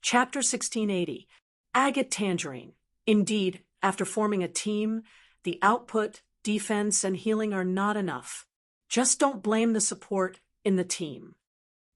Chapter 1680, Agate Tangerine. Indeed, after forming a team, the output, defense, and healing are not enough. Just don't blame the support in the team.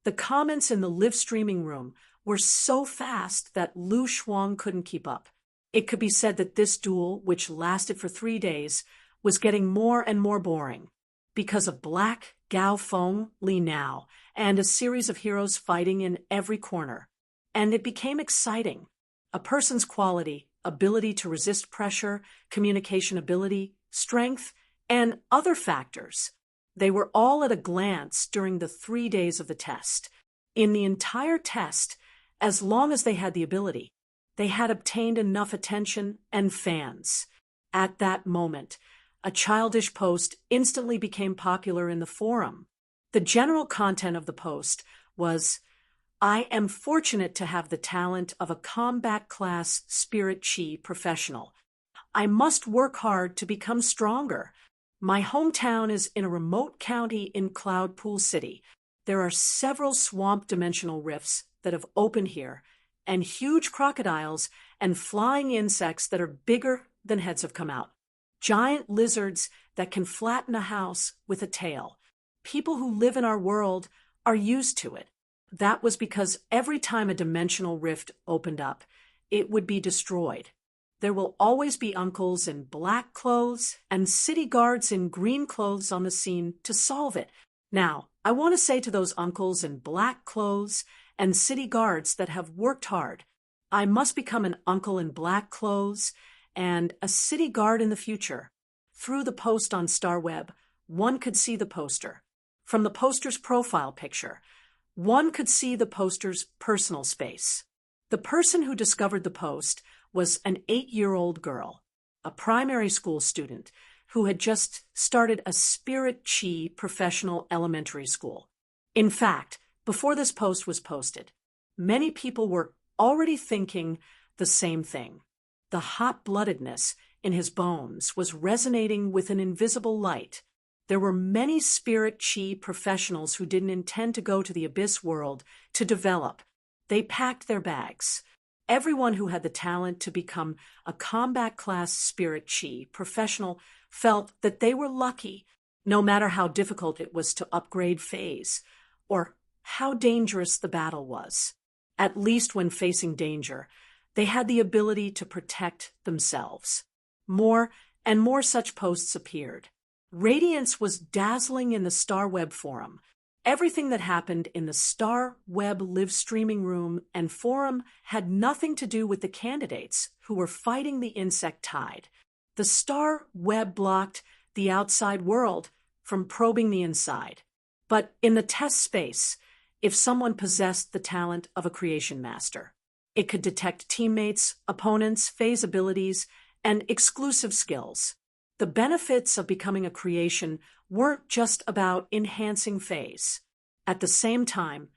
The comments in the live streaming room were so fast that Lu Shuang couldn't keep up. It could be said that this duel, which lasted for 3 days, was getting more and more boring because of Black, Gao Feng, Li Nao, and a series of heroes fighting in every corner. And it became exciting. A person's quality, ability to resist pressure, communication ability, strength, and other factors. They were all at a glance during the 3 days of the test. In the entire test, as long as they had the ability, they had obtained enough attention and fans. At that moment, a childish post instantly became popular in the forum. The general content of the post was, "I am fortunate to have the talent of a combat class spirit chi professional. I must work hard to become stronger. My hometown is in a remote county in Cloud Pool City. There are several swamp dimensional rifts that have opened here, and huge crocodiles and flying insects that are bigger than heads have come out. Giant lizards that can flatten a house with a tail. People who live in our world are used to it. That was because every time a dimensional rift opened up, it would be destroyed. There will always be uncles in black clothes and city guards in green clothes on the scene to solve it. Now, I want to say to those uncles in black clothes and city guards that have worked hard, I must become an uncle in black clothes and a city guard in the future." Through the post on StarWeb, one could see the poster. From the poster's profile picture, one could see the poster's personal space. The person who discovered the post was an 8-year-old girl, a primary school student who had just started a Spirit Chi professional elementary school. In fact, before this post was posted, many people were already thinking the same thing. The hot-bloodedness in his bones was resonating with an invisible light. There were many Spirit Chi professionals who didn't intend to go to the Abyss world to develop. They packed their bags. Everyone who had the talent to become a combat class Spirit Chi professional felt that they were lucky, no matter how difficult it was to upgrade phase, or how dangerous the battle was. At least when facing danger, they had the ability to protect themselves. More and more such posts appeared. Radiance was dazzling in the StarWeb forum. Everything that happened in the StarWeb live streaming room and forum had nothing to do with the candidates who were fighting the insect tide. The StarWeb blocked the outside world from probing the inside. But in the test space, if someone possessed the talent of a creation master, it could detect teammates, opponents, phase abilities, and exclusive skills. The benefits of becoming a creation weren't just about enhancing phase. At the same time,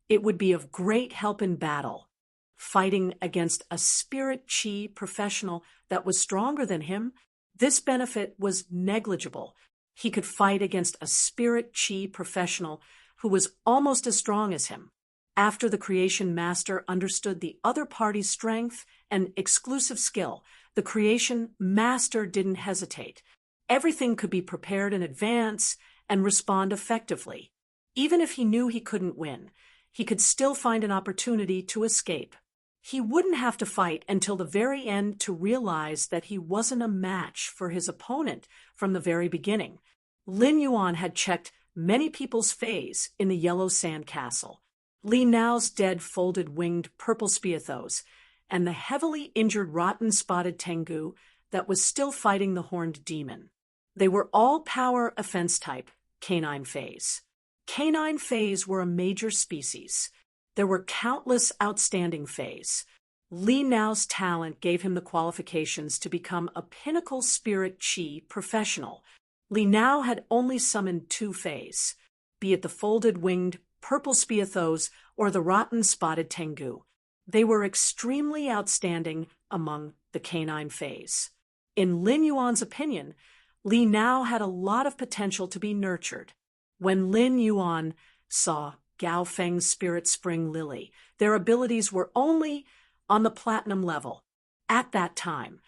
it would be of great help in battle. Fighting against a Spirit Chi professional that was stronger than him, this benefit was negligible. He could fight against a Spirit Chi professional who was almost as strong as him. After the creation master understood the other party's strength and exclusive skill, the creation master didn't hesitate. Everything could be prepared in advance and respond effectively. Even if he knew he couldn't win, he could still find an opportunity to escape. He wouldn't have to fight until the very end to realize that he wasn't a match for his opponent from the very beginning. Lin Yuan had checked many people's phase in the Yellow Sand Castle. Li Nao's dead folded winged purple Spiethos, and the heavily injured rotten spotted Tengu that was still fighting the horned demon. They were all power offense type, canine phase. Canine phase were a major species. There were countless outstanding phase. Li Nao's talent gave him the qualifications to become a pinnacle Spirit Chi professional. Li Nao had only summoned 2 phase, be it the folded winged purple Spiethos or the rotten spotted Tengu. They were extremely outstanding among the canine phase. In Lin Yuan's opinion, Li Nao had a lot of potential to be nurtured. When Lin Yuan saw Gao Feng's Spirit Spring Lily. Their abilities were only on the platinum level. At that time,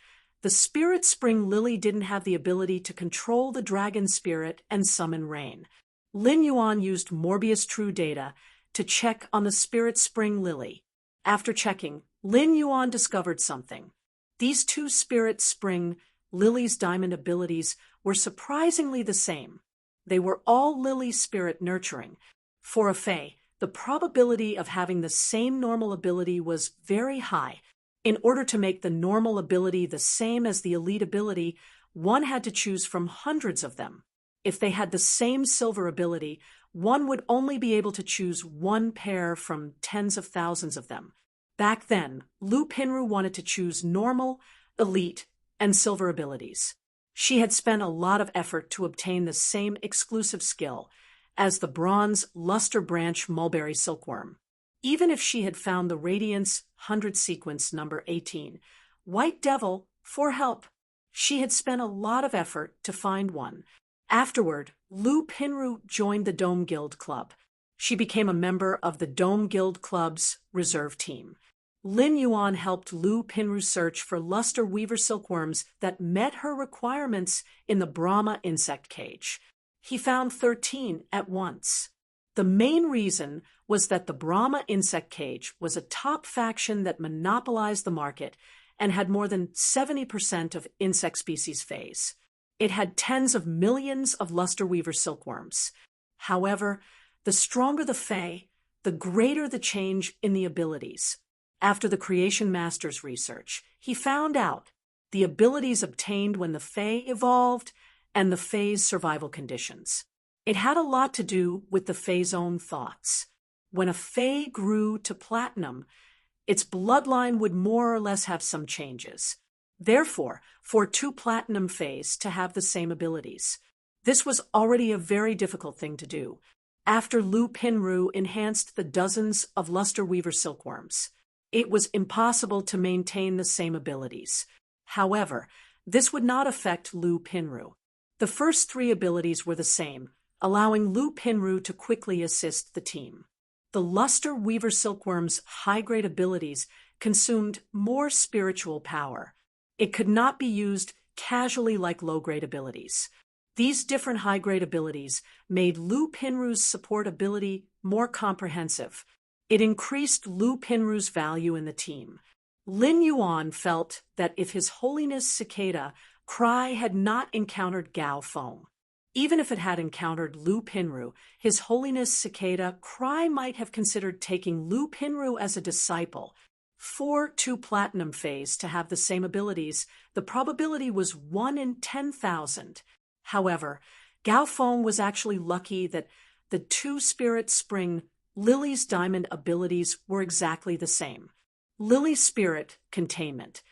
the Spirit Spring Lily didn't have the ability to control the dragon spirit and summon rain. Lin Yuan used Morbius True Data to check on the Spirit Spring Lily. After checking, Lin Yuan discovered something. These two Spirit Spring Lily's diamond abilities were surprisingly the same. They were all Lily Spirit nurturing. For a Fae, the probability of having the same normal ability was very high. In order to make the normal ability the same as the elite ability, one had to choose from hundreds of them. If they had the same silver ability, one would only be able to choose one pair from tens of thousands of them. Back then, Lu Pinru wanted to choose normal, elite, and silver abilities. She had spent a lot of effort to obtain the same exclusive skill as the bronze luster branch mulberry silkworm. Even if she had found the Radiance 100 sequence number 18, White Devil, for help, she had spent a lot of effort to find one. Afterward, Lu Pinru joined the Dome Guild Club. She became a member of the Dome Guild Club's reserve team. Lin Yuan helped Lu Pinru search for luster weaver silkworms that met her requirements in the Brahma insect cage. He found 13 at once. The main reason was that the Brahma insect cage was a top faction that monopolized the market and had more than 70% of insect species phase. It had tens of millions of luster weaver silkworms. However, the stronger the Fae, the greater the change in the abilities. After the Creation Master's research, he found out the abilities obtained when the Fae evolved and the Fae's survival conditions. It had a lot to do with the Fae's own thoughts. When a Fae grew to platinum, its bloodline would more or less have some changes. Therefore, for two platinum Faes to have the same abilities, this was already a very difficult thing to do. After Lu Pinru enhanced the dozens of luster weaver silkworms, it was impossible to maintain the same abilities. However, this would not affect Lu Pinru. The first three abilities were the same, allowing Lu Pinru to quickly assist the team. The luster weaver silkworm's high-grade abilities consumed more spiritual power. It could not be used casually like low-grade abilities. These different high-grade abilities made Lu Pinru's support ability more comprehensive. It increased Lu Pinru's value in the team. Lin Yuan felt that if His Holiness Cicada Cry had not encountered Gao Feng, even if it had encountered Lu Pinru, His Holiness Cicada Cry might have considered taking Lu Pinru as a disciple. For two platinum Faes to have the same abilities, the probability was 1 in 10,000. However, Gao Feng was actually lucky that the two Spirit Spring Lily's diamond abilities were exactly the same. Lily's Spirit Containment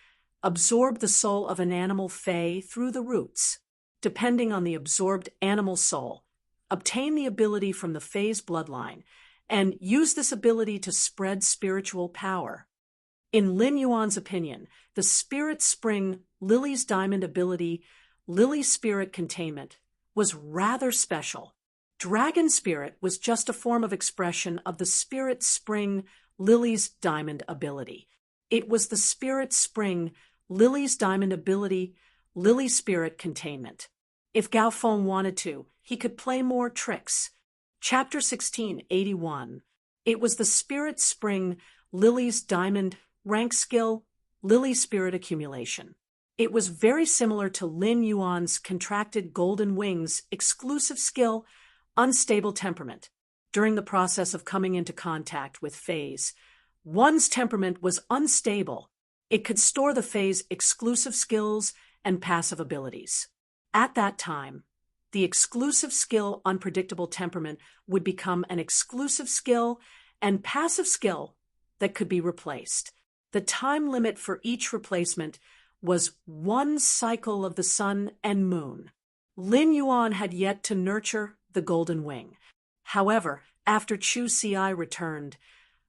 absorbed the soul of an animal Fae through the roots. Depending on the absorbed animal soul, obtain the ability from the Fae's bloodline, and use this ability to spread spiritual power. In Lin Yuan's opinion, the Spirit Spring Lily's diamond ability, Lily Spirit Containment, was rather special. Dragon Spirit was just a form of expression of the Spirit Spring Lily's diamond ability. It was the Spirit Spring Lily's diamond ability, Lily Spirit Containment. If Gao Feng wanted to, he could play more tricks. Chapter 1681. It was the Spirit Spring Lily's diamond rank skill, Lily Spirit Accumulation. It was very similar to Lin Yuan's contracted Golden Wings exclusive skill, Unstable Temperament. During the process of coming into contact with Faes, one's temperament was unstable. It could store the Fae's exclusive skills and passive abilities. At that time, the exclusive skill Unpredictable Temperament would become an exclusive skill and passive skill that could be replaced. The time limit for each replacement was 1 cycle of the sun and moon. Lin Yuan had yet to nurture the Golden Wing. However, after Chu Ci returned,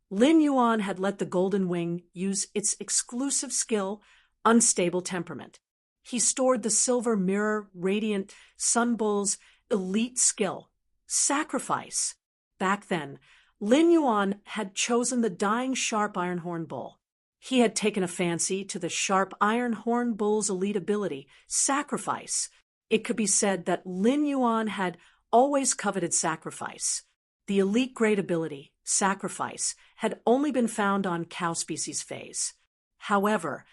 Lin Yuan had let the Golden Wing use its exclusive skill, Unstable Temperament. He stored the Silver Mirror Radiant Sun Bull's elite skill, Sacrifice. Back then, Lin Yuan had chosen the dying sharp iron horn bull. He had taken a fancy to the sharp iron horn bull's elite ability, sacrifice. It could be said that Lin Yuan had always coveted sacrifice. The elite grade ability, sacrifice, had only been found on cow species phase. However,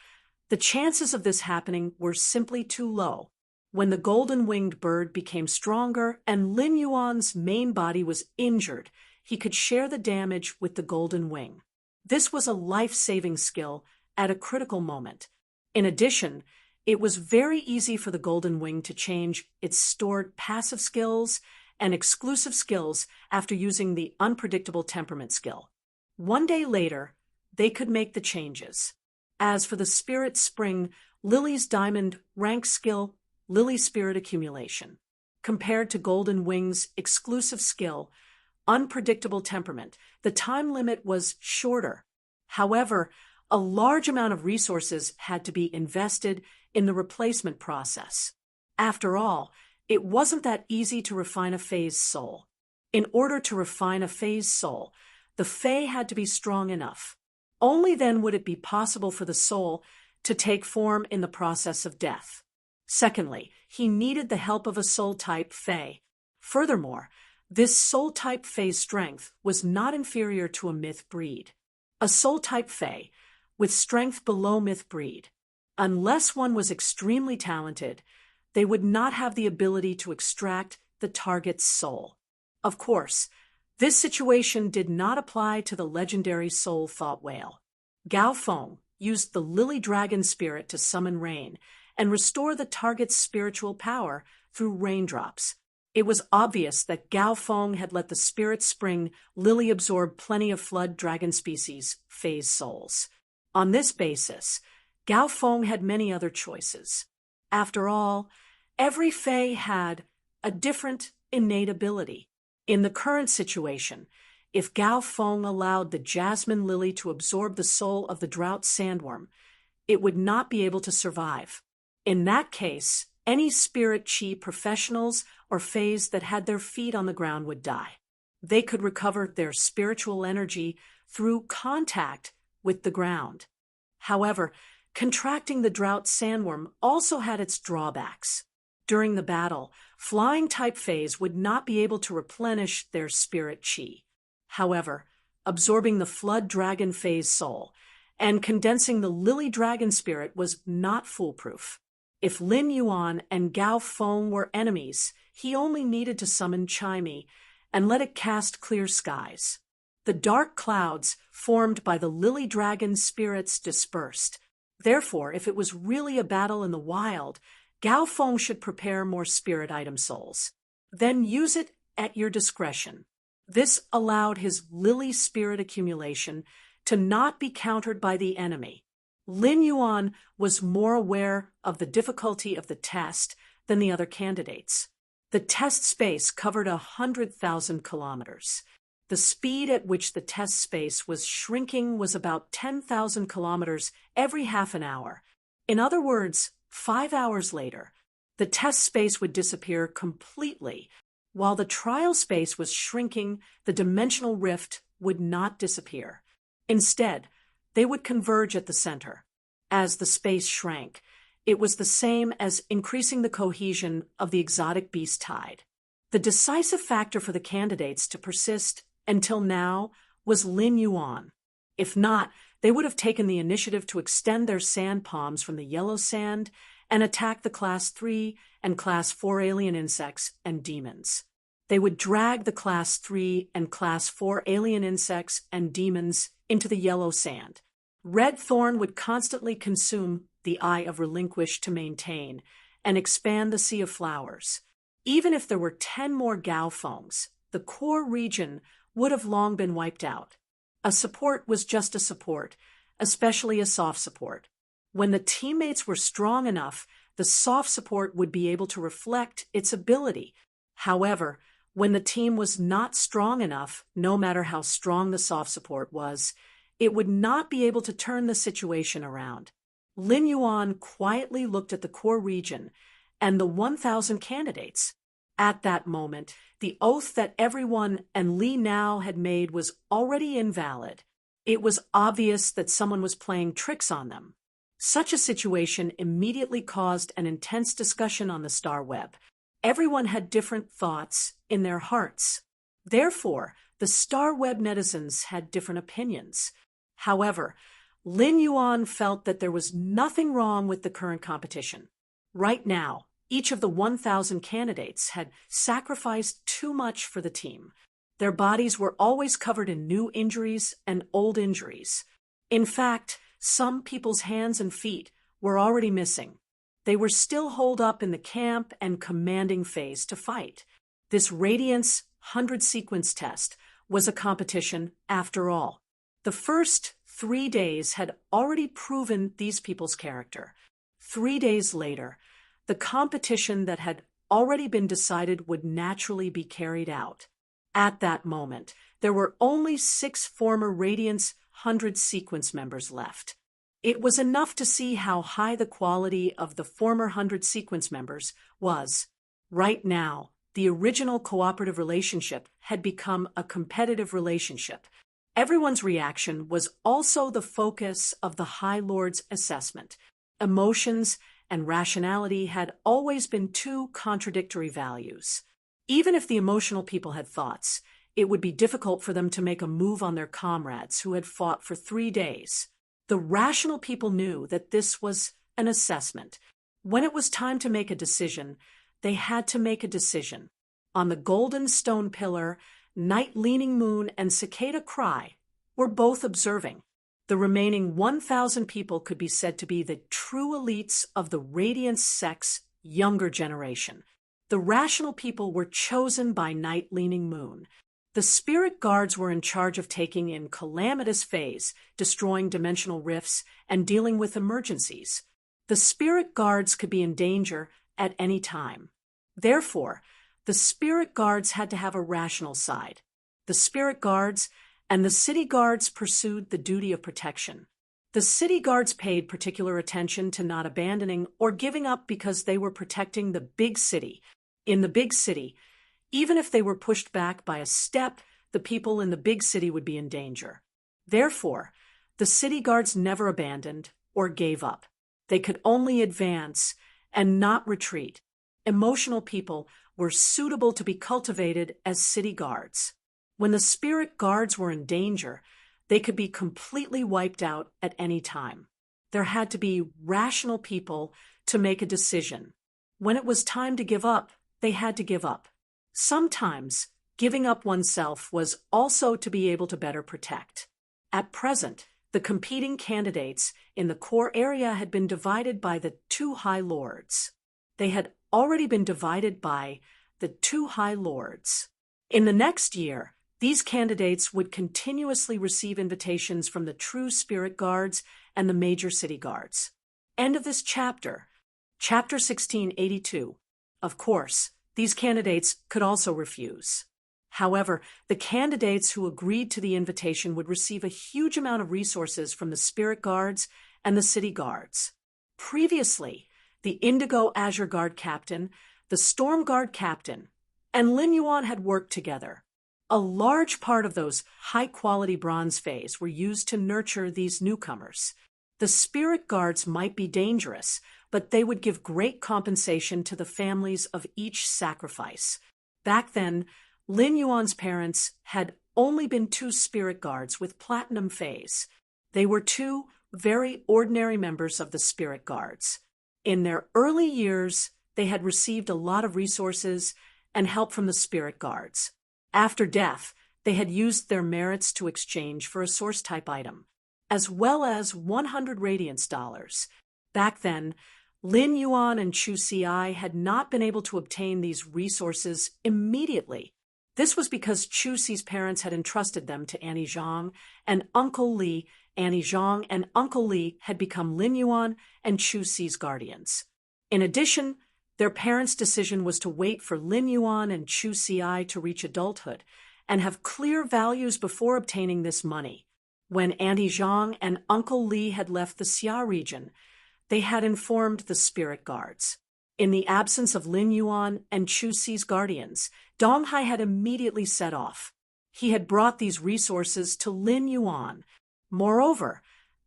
the chances of this happening were simply too low. When the golden-winged bird became stronger and Lin Yuan's main body was injured, he could share the damage with the golden wing. This was a life-saving skill at a critical moment. In addition, it was very easy for the golden wing to change its stored passive skills and exclusive skills after using the unpredictable temperament skill. One day later, they could make the changes. As for the Spirit Spring, Lily's diamond rank skill, Lily Spirit Accumulation. Compared to Golden Wing's exclusive skill, Unpredictable Temperament, the time limit was shorter. However, a large amount of resources had to be invested in the replacement process. After all, it wasn't that easy to refine a Fae's soul. In order to refine a Fae's soul, the Fae had to be strong enough. Only then would it be possible for the soul to take form in the process of death. Secondly, he needed the help of a soul-type Fae. Furthermore, this soul-type Fae's strength was not inferior to a myth breed. A soul-type Fae, with strength below myth breed. Unless one was extremely talented, they would not have the ability to extract the target's soul. Of course, this situation did not apply to the legendary soul thought whale. Gao Feng used the lily dragon spirit to summon rain and restore the target's spiritual power through raindrops. It was obvious that Gao Feng had let the Spirit Spring lily absorb plenty of flood dragon species, Fae's souls. On this basis, Gao Feng had many other choices. After all, every Fae had a different innate ability. In the current situation, if Gao Feng allowed the jasmine lily to absorb the soul of the drought sandworm, it would not be able to survive. In that case, any spirit chi professionals or Faes that had their feet on the ground would die. They could recover their spiritual energy through contact with the ground. However, contracting the drought sandworm also had its drawbacks. During the battle, flying-type Faes would not be able to replenish their spirit chi. However, absorbing the flood dragon Fae's soul and condensing the lily dragon spirit was not foolproof. If Lin Yuan and Gao Feng were enemies, he only needed to summon Chime and let it cast clear skies. The dark clouds formed by the lily dragon spirits dispersed. Therefore, if it was really a battle in the wild, Gao Feng should prepare more spirit item souls. Then use it at your discretion. This allowed his lily spirit accumulation to not be countered by the enemy. Lin Yuan was more aware of the difficulty of the test than the other candidates. The test space covered 100,000 kilometers. The speed at which the test space was shrinking was about 10,000 kilometers every half an hour. In other words, 5 hours later, the test space would disappear completely. While the trial space was shrinking, the dimensional rift would not disappear. Instead, they would converge at the center. As the space shrank, it was the same as increasing the cohesion of the exotic beast tide. The decisive factor for the candidates to persist until now was Lin Yuan. If not, they would have taken the initiative to extend their sand palms from the yellow sand and attack the Class 3 and Class 4 alien insects and demons. They would drag the Class 3 and Class 4 alien insects and demons into the yellow sand. Red Thorn would constantly consume the Eye of Relinquish to maintain and expand the Sea of Flowers. Even if there were 10 more Gao Fengs, the core region would have long been wiped out. A support was just a support, especially a soft support. When the teammates were strong enough, the soft support would be able to reflect its ability. However, when the team was not strong enough, no matter how strong the soft support was, it would not be able to turn the situation around. Lin Yuan quietly looked at the core region and the 1,000 candidates. At that moment, the oath that everyone and Li now had made was already invalid. It was obvious that someone was playing tricks on them. Such a situation immediately caused an intense discussion on the Star Web. Everyone had different thoughts in their hearts. Therefore, the Star Web netizens had different opinions. However, Lin Yuan felt that there was nothing wrong with the current competition. Right now, each of the 1,000 candidates had sacrificed too much for the team. Their bodies were always covered in new injuries and old injuries. In fact, some people's hands and feet were already missing. They were still holed up in the camp and commanding phase to fight. This Radiance 100 sequence test was a competition after all. The first 3 days had already proven these people's character. 3 days later, the competition that had already been decided would naturally be carried out. At that moment, there were only 6 former Radiance 100 sequence members left. It was enough to see how high the quality of the former 100 sequence members was. Right now, the original cooperative relationship had become a competitive relationship. Everyone's reaction was also the focus of the High Lord's assessment. Emotions and rationality had always been two contradictory values. Even if the emotional people had thoughts, it would be difficult for them to make a move on their comrades who had fought for 3 days. The rational people knew that this was an assessment. When it was time to make a decision, they had to make a decision. On the golden stone pillar, Night Leaning Moon and Cicada Cry were both observing. The remaining 1,000 people could be said to be the true elites of the Radiance Sect's younger generation. The rational people were chosen by Night Leaning Moon. The spirit guards were in charge of taking in calamitous phase, destroying dimensional rifts, and dealing with emergencies. The spirit guards could be in danger at any time. Therefore, the spirit guards had to have a rational side. The spirit guards and the city guards pursued the duty of protection. The city guards paid particular attention to not abandoning or giving up because they were protecting the big city. In the big city, even if they were pushed back by a step, the people in the big city would be in danger. Therefore, the city guards never abandoned or gave up. They could only advance and not retreat. Emotional people were suitable to be cultivated as city guards. When the spirit guards were in danger, they could be completely wiped out at any time. There had to be rational people to make a decision. When it was time to give up, they had to give up. Sometimes, giving up oneself was also to be able to better protect. At present, the competing candidates in the core area had been divided by the 2 High Lords. They had already been divided by the 2 High Lords. In the next year, these candidates would continuously receive invitations from the true spirit guards and the major city guards. End of this chapter. Chapter 1682. Of course, these candidates could also refuse. However, the candidates who agreed to the invitation would receive a huge amount of resources from the spirit guards and the city guards. Previously, the Indigo Azure Guard captain, the Storm Guard captain, and Lin Yuan had worked together. A large part of those high-quality bronze phase were used to nurture these newcomers. The spirit guards might be dangerous, but they would give great compensation to the families of each sacrifice. Back then, Lin Yuan's parents had only been 2 spirit guards with platinum phase. They were 2 very ordinary members of the spirit guards. In their early years, they had received a lot of resources and help from the spirit guards. After death, they had used their merits to exchange for a source-type item, as well as 100 Radiance dollars. Back then, Lin Yuan and Chu Ci had not been able to obtain these resources immediately. This was because Chu Ci's parents had entrusted them to Annie Zhang and Uncle Li. Annie Zhang and Uncle Li had become Lin Yuan and Chu Ci's guardians. In addition, their parents' decision was to wait for Lin Yuan and Chu Ci to reach adulthood and have clear values before obtaining this money. When Annie Zhang and Uncle Li had left the Xia region, they had informed the spirit guards. In the absence of Lin Yuan and Chu Si's guardians, Dong Hai had immediately set off. He had brought these resources to Lin Yuan. Moreover,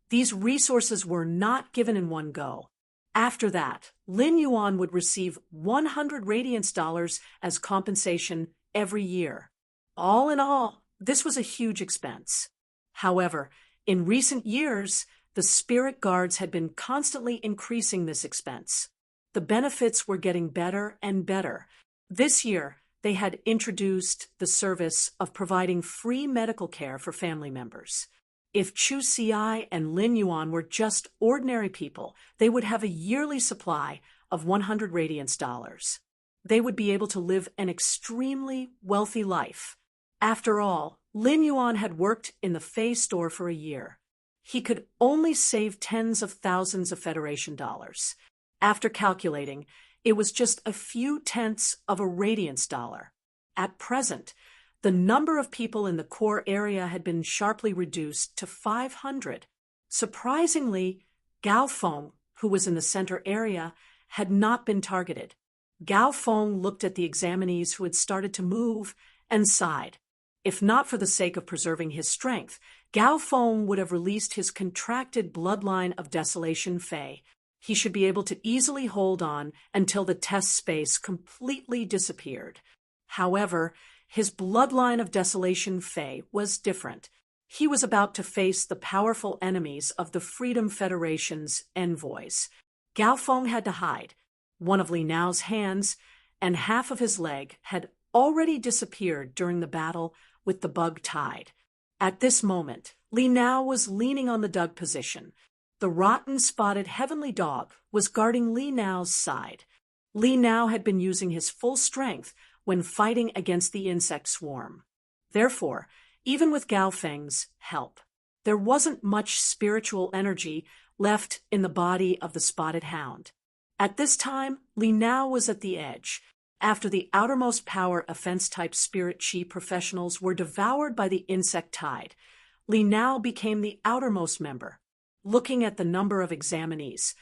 these resources were not given in one go. After that, Lin Yuan would receive 100 radiance dollars as compensation every year. All in all, this was a huge expense. However, in recent years, the spirit guards had been constantly increasing this expense. The benefits were getting better and better. This year, they had introduced the service of providing free medical care for family members. If Chu Xi and Lin Yuan were just ordinary people, they would have a yearly supply of 100 radiance dollars. They would be able to live an extremely wealthy life. After all, Lin Yuan had worked in the Fei store for a year. He could only save tens of thousands of Federation dollars. After calculating, it was just a few tenths of a radiance dollar. At present, the number of people in the core area had been sharply reduced to 500. Surprisingly, Gao Feng, who was in the center area, had not been targeted. Gao Feng looked at the examinees who had started to move and sighed. If not for the sake of preserving his strength, Gao Feng would have released his contracted bloodline of Desolation Fei. He should be able to easily hold on until the test space completely disappeared. However, his bloodline of Desolation Fei was different. He was about to face the powerful enemies of the Freedom Federation's envoys. Gao Feng had to hide. One of Li Nao's hands and half of his leg had already disappeared during the battle with the bug tide. At this moment, Li Nao was leaning on the dug position. The rotten spotted heavenly dog was guarding Li Nao's side. Li Nao had been using his full strength when fighting against the insect swarm. Therefore, even with Gao Feng's help, there wasn't much spiritual energy left in the body of the spotted hound. At this time, Li Nao was at the edge. After the outermost power offense-type spirit chi professionals were devoured by the insect tide, Li Nao became the outermost member. Looking at the number of examinees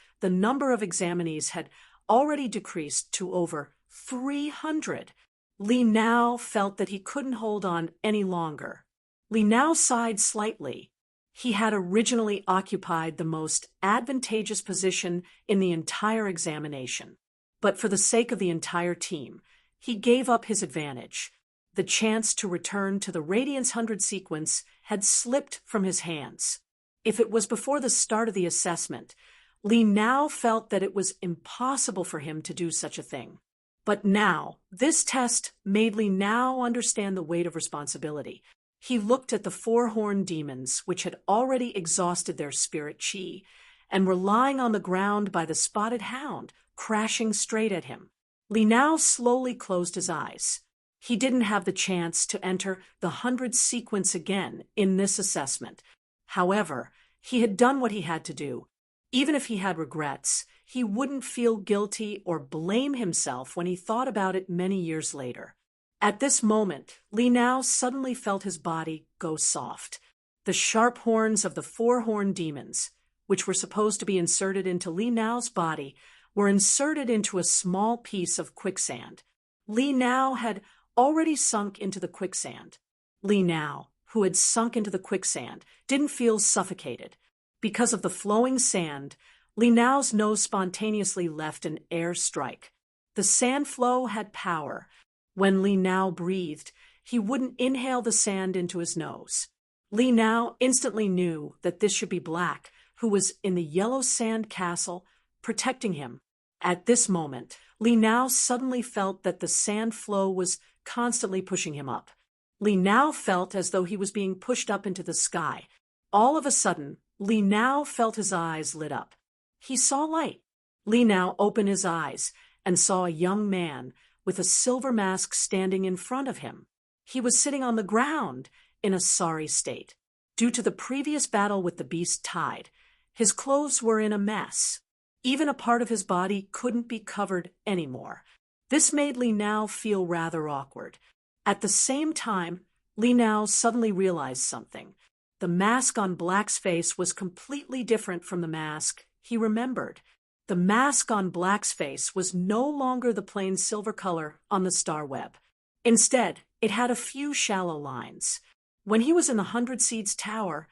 had already decreased to over 300. Li Nao felt that he couldn't hold on any longer. Li Nao sighed slightly. He had originally occupied the most advantageous position in the entire examination. But for the sake of the entire team, he gave up his advantage. The chance to return to the Radiance 100 sequence had slipped from his hands. If it was before the start of the assessment, Li Nao felt that it was impossible for him to do such a thing. But now, this test made Li Nao understand the weight of responsibility. He looked at the four-horned demons, which had already exhausted their spirit chi, and were lying on the ground by the spotted hound, crashing straight at him. Li Nao slowly closed his eyes. He didn't have the chance to enter the 100 sequence again in this assessment. However, he had done what he had to do. Even if he had regrets, he wouldn't feel guilty or blame himself when he thought about it many years later. At this moment, Li Nao suddenly felt his body go soft. The sharp horns of the four-horned demons, which were supposed to be inserted into Li Nao's body, were inserted into a small piece of quicksand. Li Nao had already sunk into the quicksand. Li Nao, who had sunk into the quicksand, didn't feel suffocated. Because of the flowing sand, Li Nao's nose spontaneously left an air strike. The sand flow had power. When Li Nao breathed, he wouldn't inhale the sand into his nose. Li Nao instantly knew that this should be Black, who was in the yellow sand castle, protecting him. At this moment, Li Nao suddenly felt that the sand flow was constantly pushing him up. Li Nao felt as though he was being pushed up into the sky. All of a sudden, Li Nao felt his eyes lit up. He saw light. Li Nao opened his eyes and saw a young man with a silver mask standing in front of him. He was sitting on the ground in a sorry state. Due to the previous battle with the beast tide, his clothes were in a mess. Even a part of his body couldn't be covered anymore. This made Li Nao feel rather awkward. At the same time, Li Nao suddenly realized something. The mask on Black's face was completely different from the mask he remembered. The mask on Black's face was no longer the plain silver color on the star web. Instead, it had a few shallow lines. When he was in the Hundred Seeds Tower,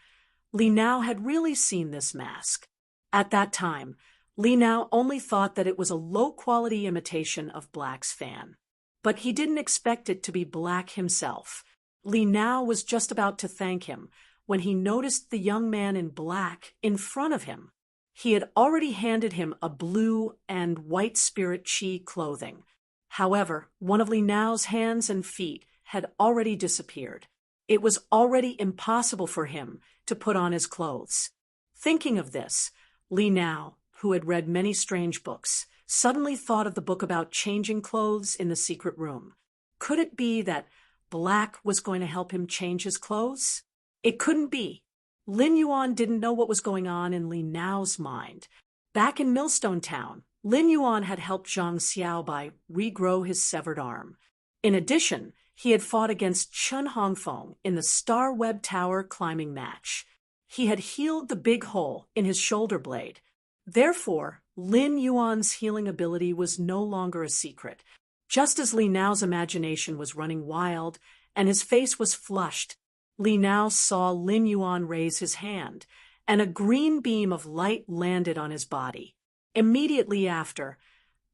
Li Nao had really seen this mask. At that time, Li Nao only thought that it was a low-quality imitation of Black's fan. But he didn't expect it to be Black himself. Li Nao was just about to thank him when he noticed the young man in black in front of him. He had already handed him a blue and white spirit chi clothing. However, one of Li Nao's hands and feet had already disappeared. It was already impossible for him to put on his clothes. Thinking of this, Li Nao, who had read many strange books, suddenly thought of the book about changing clothes in the secret room. Could it be that Black was going to help him change his clothes? It couldn't be. Lin Yuan didn't know what was going on in Li Nao's mind. Back in Millstone Town, Lin Yuan had helped Zhang Xiao by regrow his severed arm. In addition, he had fought against Chun Hongfeng in the Star Web Tower climbing match. He had healed the big hole in his shoulder blade. Therefore, Lin Yuan's healing ability was no longer a secret. Just as Li Nao's imagination was running wild and his face was flushed, Li Nao saw Lin Yuan raise his hand, and a green beam of light landed on his body. Immediately after,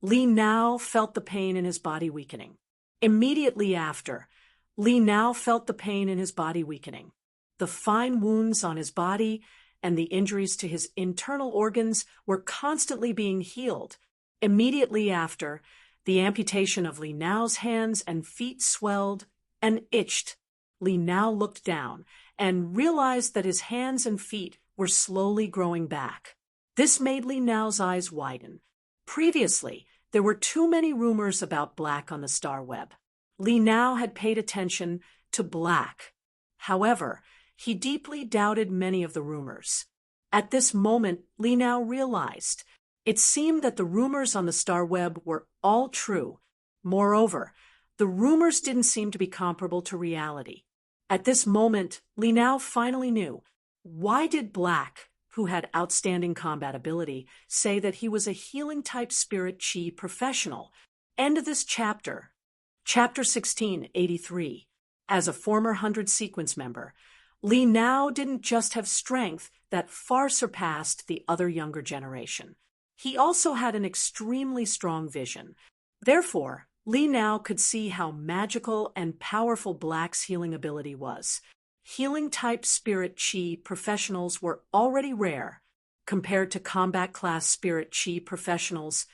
Li Nao felt the pain in his body weakening. Immediately after, Li Nao felt the pain in his body weakening. The fine wounds on his body and the injuries to his internal organs were constantly being healed. Immediately after, the amputation of Li Nao's hands and feet swelled and itched. Li Nao looked down and realized that his hands and feet were slowly growing back. This made Li Nao's eyes widen. Previously, there were too many rumors about Black on the Star Web. Li Nao had paid attention to Black. However, he deeply doubted many of the rumors. At this moment, Li Nao realized it seemed that the rumors on the Star Web were all true. Moreover, the rumors didn't seem to be comparable to reality. At this moment, Li Nao finally knew. Why did Black, who had outstanding combat ability, say that he was a healing-type spirit chi professional? End of this chapter. Chapter 1683. As a former 100 Sequence member, Li Nao didn't just have strength that far surpassed the other younger generation. He also had an extremely strong vision. Therefore, Li Nao could see how magical and powerful Black's healing ability was. Healing-type spirit chi professionals were already rare. Compared to combat-class spirit chi professionals,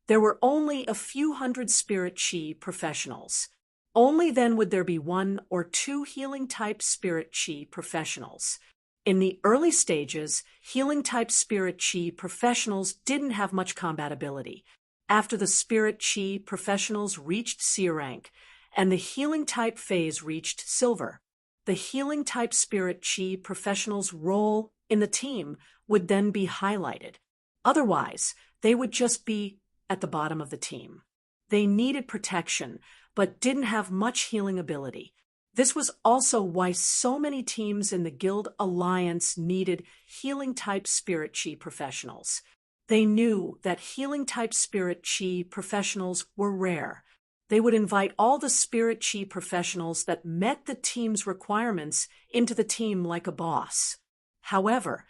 there were only a few hundred spirit chi professionals. Only then would there be 1 or 2 healing-type spirit chi professionals. In the early stages, healing-type spirit chi professionals didn't have much combat ability. After the spirit chi professionals reached C rank, and the healing-type phase reached silver, the healing-type spirit chi professionals' role in the team would then be highlighted. Otherwise, they would just be at the bottom of the team. They needed protection, but didn't have much healing ability. This was also why so many teams in the Guild Alliance needed healing-type spirit chi professionals. They knew that healing-type spirit chi professionals were rare. They would invite all the spirit chi professionals that met the team's requirements into the team like a boss. However,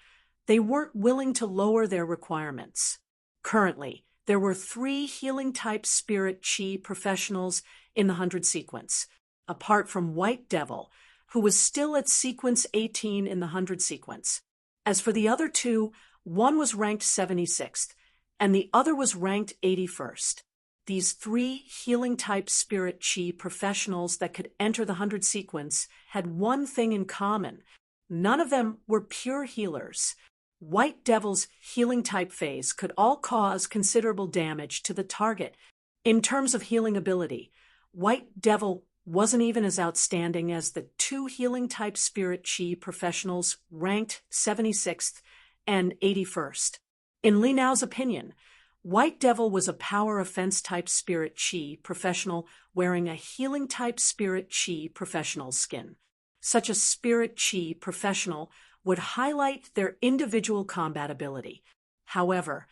they weren't willing to lower their requirements. Currently, there were 3 healing-type spirit chi professionals in the 100 Sequence, apart from White Devil, who was still at Sequence 18 in the 100 Sequence. As for the other 2, one was ranked 76th, and the other was ranked 81st. These 3 healing-type spirit chi professionals that could enter the 100 Sequence had one thing in common. None of them were pure healers. White Devil's healing-type phase could all cause considerable damage to the target. In terms of healing ability, White Devil wasn't even as outstanding as the 2 healing-type spirit chi professionals ranked 76th and 81st. In Li Nao's opinion, White Devil was a power offense-type spirit chi professional wearing a healing-type spirit chi professional skin. Such a spirit chi professional would highlight their individual combat ability. However,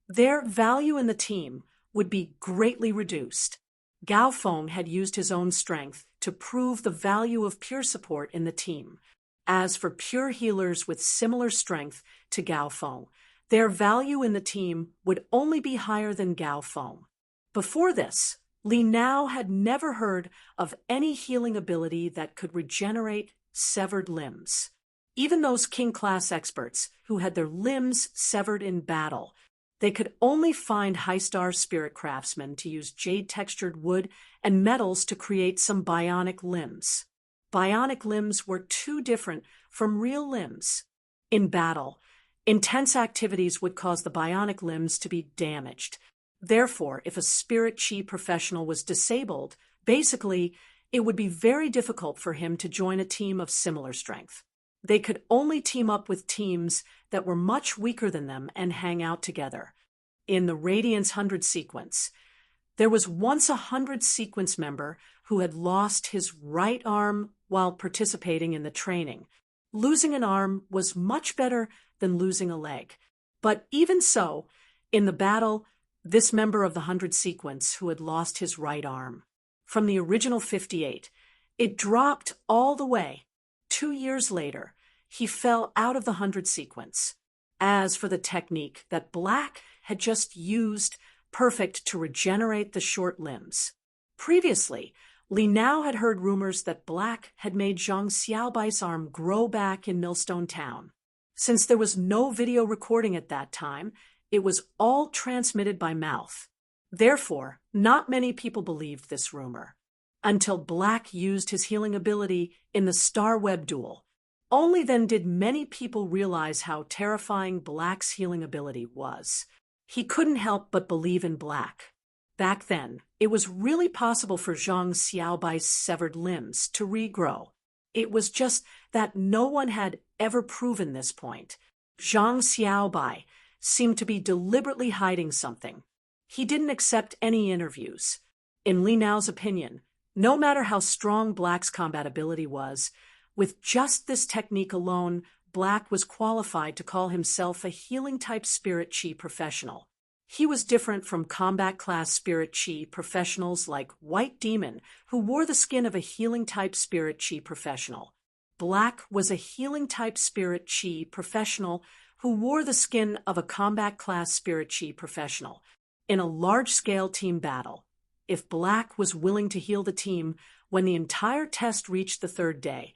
their value in the team would be greatly reduced. Gao Feng had used his own strength to prove the value of peer support in the team. As for pure healers with similar strength to Gao Feng, their value in the team would only be higher than Gao Feng. Before this, Li Nao had never heard of any healing ability that could regenerate severed limbs. Even those king-class experts who had their limbs severed in battle, they could only find high-star spirit craftsmen to use jade-textured wood and metals to create some bionic limbs. Bionic limbs were too different from real limbs. In battle, intense activities would cause the bionic limbs to be damaged. Therefore, if a spirit chi professional was disabled, basically, it would be very difficult for him to join a team of similar strength. They could only team up with teams that were much weaker than them and hang out together. In the Radiance 100 sequence, there was once a 100 sequence member who had lost his right arm while participating in the training. Losing an arm was much better than losing a leg. But even so, in the battle, this member of the 100 sequence who had lost his right arm, from the original 58, it dropped all the way. 2 years later, he fell out of the 100 sequence. As for the technique that Black had just used, perfect to regenerate the short limbs. Previously, Li Nao had heard rumors that Black had made Zhang Xiaobai's arm grow back in Millstone Town. Since there was no video recording at that time, it was all transmitted by mouth. Therefore, not many people believed this rumor. Until Black used his healing ability in the Star Web duel. Only then did many people realize how terrifying Black's healing ability was. He couldn't help but believe in Black. Back then, it was really possible for Zhang Xiaobai's severed limbs to regrow. It was just that no one had ever proven this point. Zhang Xiaobai seemed to be deliberately hiding something. He didn't accept any interviews. In Li Nao's opinion, no matter how strong Black's combat ability was, with just this technique alone, Black was qualified to call himself a healing-type spirit chi professional. He was different from combat-class spirit chi professionals like White Demon, who wore the skin of a healing-type spirit chi professional. Black was a healing-type spirit chi professional who wore the skin of a combat-class spirit chi professional. In a large-scale team battle, if Black was willing to heal the team when the entire test reached the 3rd day,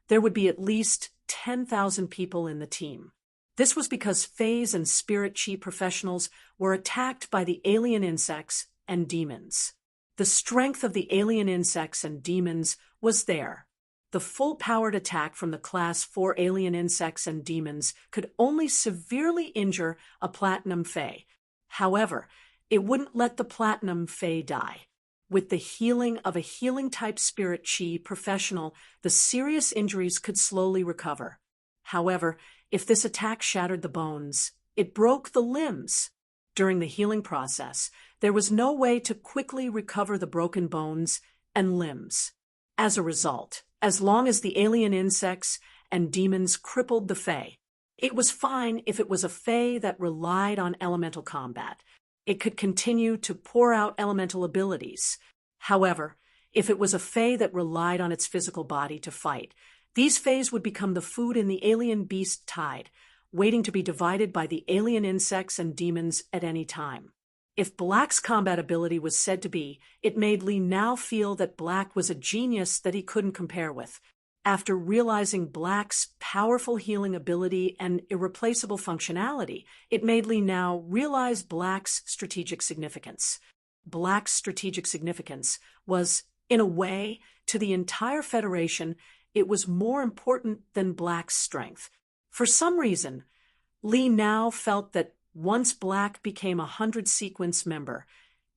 there would be at least 10,000 people in the team. This was because phase and spirit chi professionals were attacked by the alien insects and demons. The strength of the alien insects and demons was there. The full-powered attack from the Class 4 alien insects and demons could only severely injure a Platinum Fae. However, it wouldn't let the Platinum Fae die. With the healing of a healing-type spirit chi professional, the serious injuries could slowly recover. However, if this attack shattered the bones, it broke the limbs. During the healing process, there was no way to quickly recover the broken bones and limbs. As a result, as long as the alien insects and demons crippled the Fae, it was fine if it was a Fae that relied on elemental combat. It could continue to pour out elemental abilities. However, if it was a Fae that relied on its physical body to fight, these Faes would become the food in the alien beast tide, waiting to be divided by the alien insects and demons at any time. If Black's combat ability was said to be, it made Li Nao feel that Black was a genius that he couldn't compare with. After realizing Black's powerful healing ability and irreplaceable functionality, it made Li Nao realize Black's strategic significance. Black's strategic significance was, in a way, to the entire Federation, it was more important than Black's strength. For some reason, Li Nao felt that once Black became a 100 sequence member,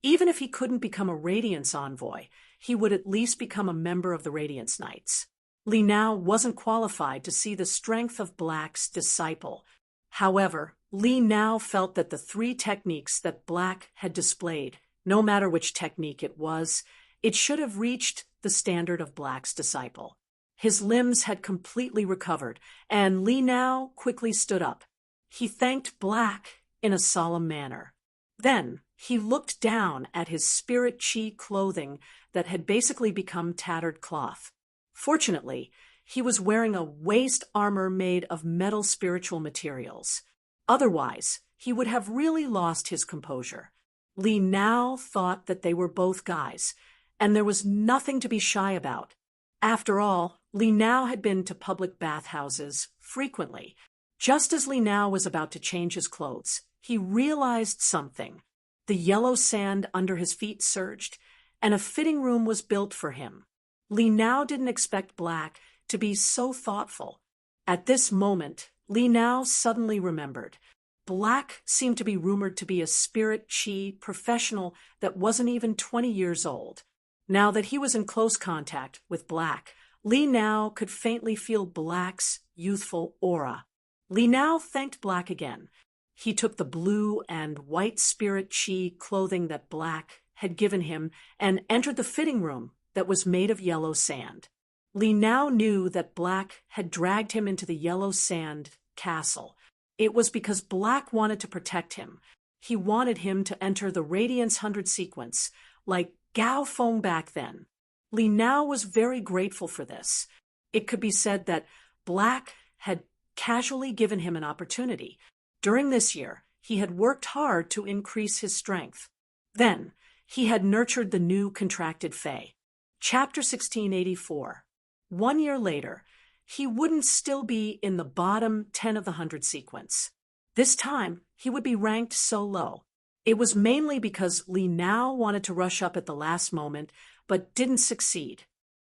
even if he couldn't become a Radiance envoy, he would at least become a member of the Radiance Knights. Li Nao wasn't qualified to see the strength of Black's disciple. However, Li Nao felt that the 3 techniques that Black had displayed, no matter which technique it was, it should have reached the standard of Black's disciple. His limbs had completely recovered, and Li Nao quickly stood up. He thanked Black in a solemn manner. Then he looked down at his spirit chi clothing that had basically become tattered cloth. Fortunately, he was wearing a waist armor made of metal spiritual materials. Otherwise, he would have really lost his composure. Li now thought that they were both guys, and there was nothing to be shy about. After all, Li now had been to public bathhouses frequently. Just as Li now was about to change his clothes, he realized something. The yellow sand under his feet surged, and a fitting room was built for him. Li now didn't expect Black to be so thoughtful. At this moment, Li now suddenly remembered. Black seemed to be rumored to be a spirit chi professional that wasn't even 20 years old. Now that he was in close contact with Black, Li now could faintly feel Black's youthful aura. Li now thanked Black again. He took the blue and white spirit chi clothing that Black had given him and entered the fitting room that was made of yellow sand. Li now knew that Black had dragged him into the yellow sand castle. It was because Black wanted to protect him. He wanted him to enter the Radiance 100 sequence, like Gao Feng back then. Li now was very grateful for this. It could be said that Black had casually given him an opportunity. During this year, he had worked hard to increase his strength. Then, he had nurtured the new contracted Fae. Chapter 1684. 1 year later, he wouldn't still be in the bottom 10 of the 100 sequence. This time, he would be ranked so low. It was mainly because Li now wanted to rush up at the last moment, but didn't succeed.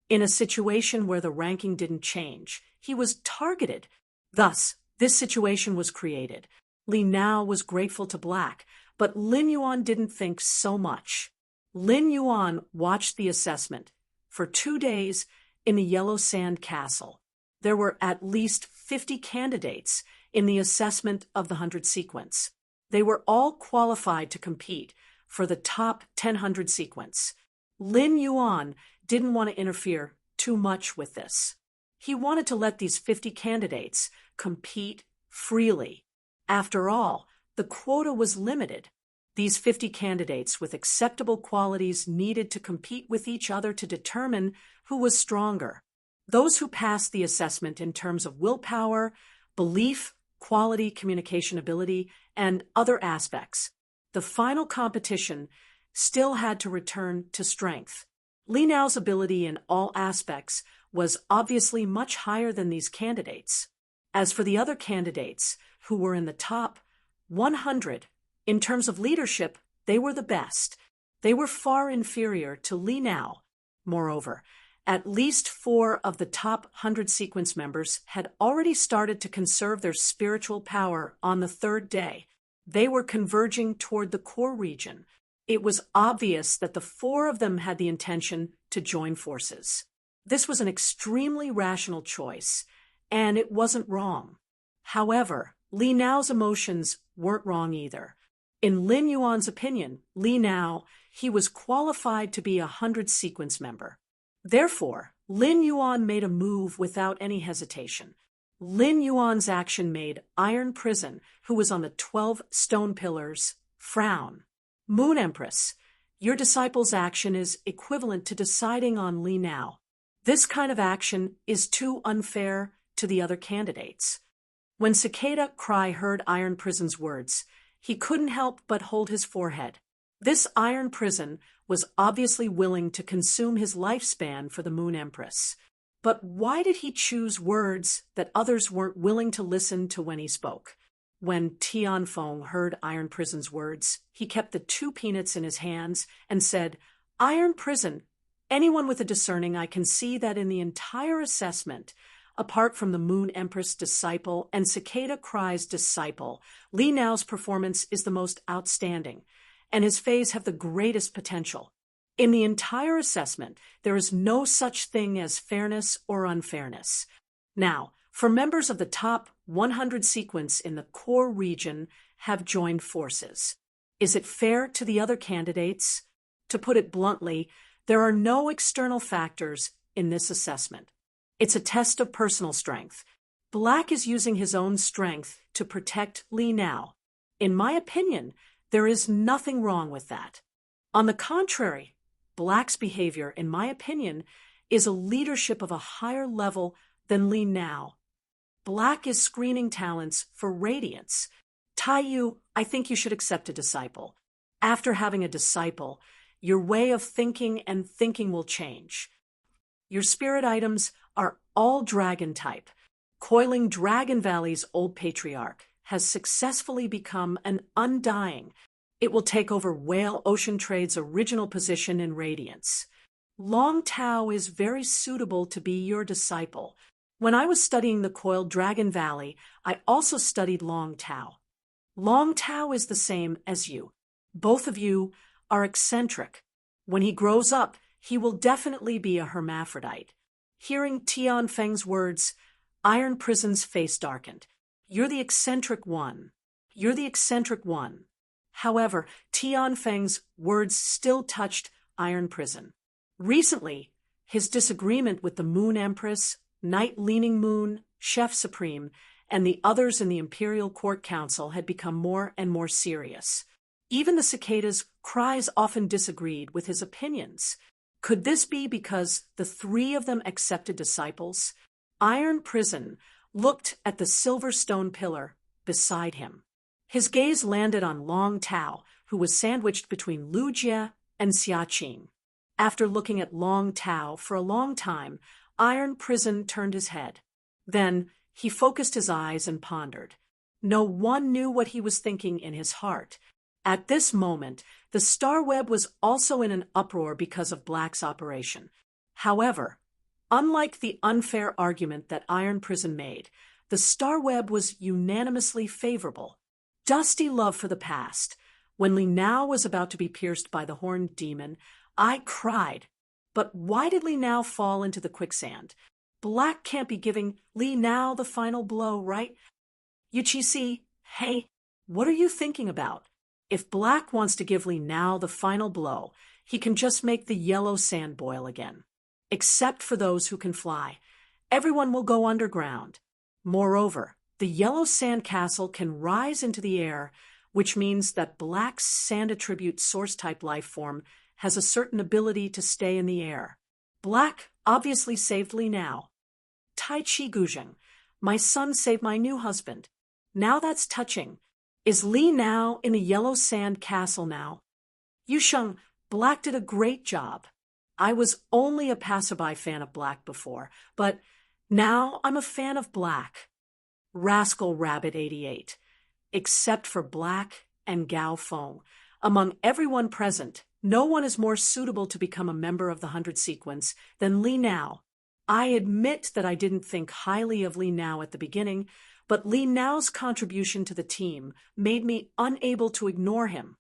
In a situation where the ranking didn't change, he was targeted. Thus, this situation was created. Li now was grateful to Black, but Lin Yuan didn't think so much. Lin Yuan watched the assessment for 2 days in the Yellow Sand Castle. There were at least 50 candidates in the assessment of the 100 sequence. They were all qualified to compete for the top 100 sequence. Lin Yuan didn't want to interfere too much with this. He wanted to let these 50 candidates compete freely. After all, the quota was limited. These 50 candidates with acceptable qualities needed to compete with each other to determine who was stronger. Those who passed the assessment in terms of willpower, belief, quality, communication ability, and other aspects. The final competition still had to return to strength. Li Nao's ability in all aspects was obviously much higher than these candidates. As for the other candidates, who were in the top 100, in terms of leadership, they were the best. They were far inferior to Li Nao. Moreover, at least 4 of the top 100 sequence members had already started to conserve their spiritual power on the 3rd day. They were converging toward the core region. It was obvious that the 4 of them had the intention to join forces. This was an extremely rational choice, and it wasn't wrong. However, Li Nao's emotions weren't wrong either. In Lin Yuan's opinion, Li Nao, he was qualified to be a 100 sequence member. Therefore, Lin Yuan made a move without any hesitation. Lin Yuan's action made Iron Prison, who was on the 12 stone pillars, frown. Moon Empress, your disciple's action is equivalent to deciding on Li Nao. This kind of action is too unfair to the other candidates. When Cicada Cry heard Iron Prison's words, he couldn't help but hold his forehead. This Iron Prison was obviously willing to consume his lifespan for the Moon Empress. But why did he choose words that others weren't willing to listen to when he spoke? When Tianfeng heard Iron Prison's words, he kept the 2 peanuts in his hands and said, Iron Prison, anyone with a discerning eye can see that in the entire assessment, apart from the Moon Empress disciple and Cicada Cry's disciple, Li Nao's performance is the most outstanding, and his phase have the greatest potential. In the entire assessment, there is no such thing as fairness or unfairness. Now, for members of the top 100 sequence in the core region have joined forces. Is it fair to the other candidates? To put it bluntly, there are no external factors in this assessment. It's a test of personal strength. Black is using his own strength to protect Li Nao. In my opinion, There is nothing wrong with that. On the contrary, Black's behavior, in my opinion, is a leadership of a higher level than Li Nao. Black is screening talents for radiance. Tai Yu, I think you should accept a disciple. After having a disciple, your way of thinking and thinking will change. Your spirit items are all dragon type. Coiling Dragon Valley's old patriarch has successfully become an undying. It will take over Whale Ocean Trade's original position in radiance. Long Tao is very suitable to be your disciple. When I was studying the coiled Dragon Valley, I also studied Long Tao. Long Tao is the same as you. Both of you are eccentric. When he grows up, he will definitely be a hermaphrodite. Hearing Tian Feng's words, Iron Prison's face darkened. You're the eccentric one. You're the eccentric one. However, Tian Feng's words still touched Iron Prison. Recently, his disagreement with the Moon Empress, Night Leaning Moon, Chef Supreme, and the others in the Imperial Court Council had become more and more serious. Even the cicadas' cries often disagreed with his opinions. Could this be because the three of them accepted disciples? Iron Prison looked at the silver stone pillar beside him. His gaze landed on Long Tao, who was sandwiched between Lu Jie and Xia Qing. After looking at Long Tao for a long time, Iron Prison turned his head. Then he focused his eyes and pondered. No one knew what he was thinking in his heart. At this moment, the Star Web was also in an uproar because of Black's operation. However, unlike the unfair argument that Iron Prison made, the Star Web was unanimously favorable. Dusty love for the past. When Li Nao was about to be pierced by the horned demon, I cried. But why did Li Nao fall into the quicksand? Black can't be giving Li Nao the final blow, right? Yuchi, hey, what are you thinking about? If Black wants to give Li Nao the final blow, he can just make the yellow sand boil again. Except for those who can fly. Everyone will go underground. Moreover, the yellow sand castle can rise into the air, which means that Black's sand attribute source-type life form has a certain ability to stay in the air. Black obviously saved Li Nao. Tai Chi Guzheng, my son saved my new husband. Now that's touching. Is Li Nao in the yellow sand castle now? Yusheng, Black did a great job. I was only a passerby fan of Black before, but now I'm a fan of Black. Rascal Rabbit 88. Except for Black and Gao Feng. Among everyone present, no one is more suitable to become a member of the 100 sequence than Li Nao. I admit that I didn't think highly of Li Nao at the beginning, but Li Nao's contribution to the team made me unable to ignore him.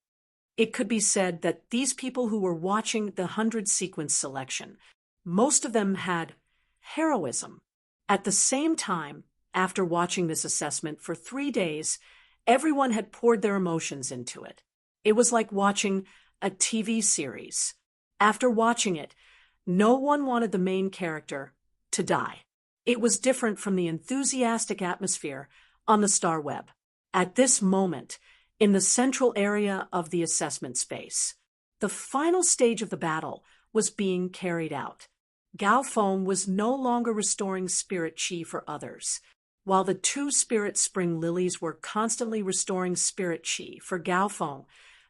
It could be said that these people who were watching the 100 sequence selection, most of them had heroism. At the same time, after watching this assessment for 3 days, everyone had poured their emotions into it. It was like watching a TV series. After watching it, no one wanted the main character to die. It was different from the enthusiastic atmosphere on the Star Web. At this moment, in the central area of the assessment space, the final stage of the battle was being carried out. Gao Feng was no longer restoring spirit chi for others, while the 2 spirit spring lilies were constantly restoring spirit chi for Gao Feng.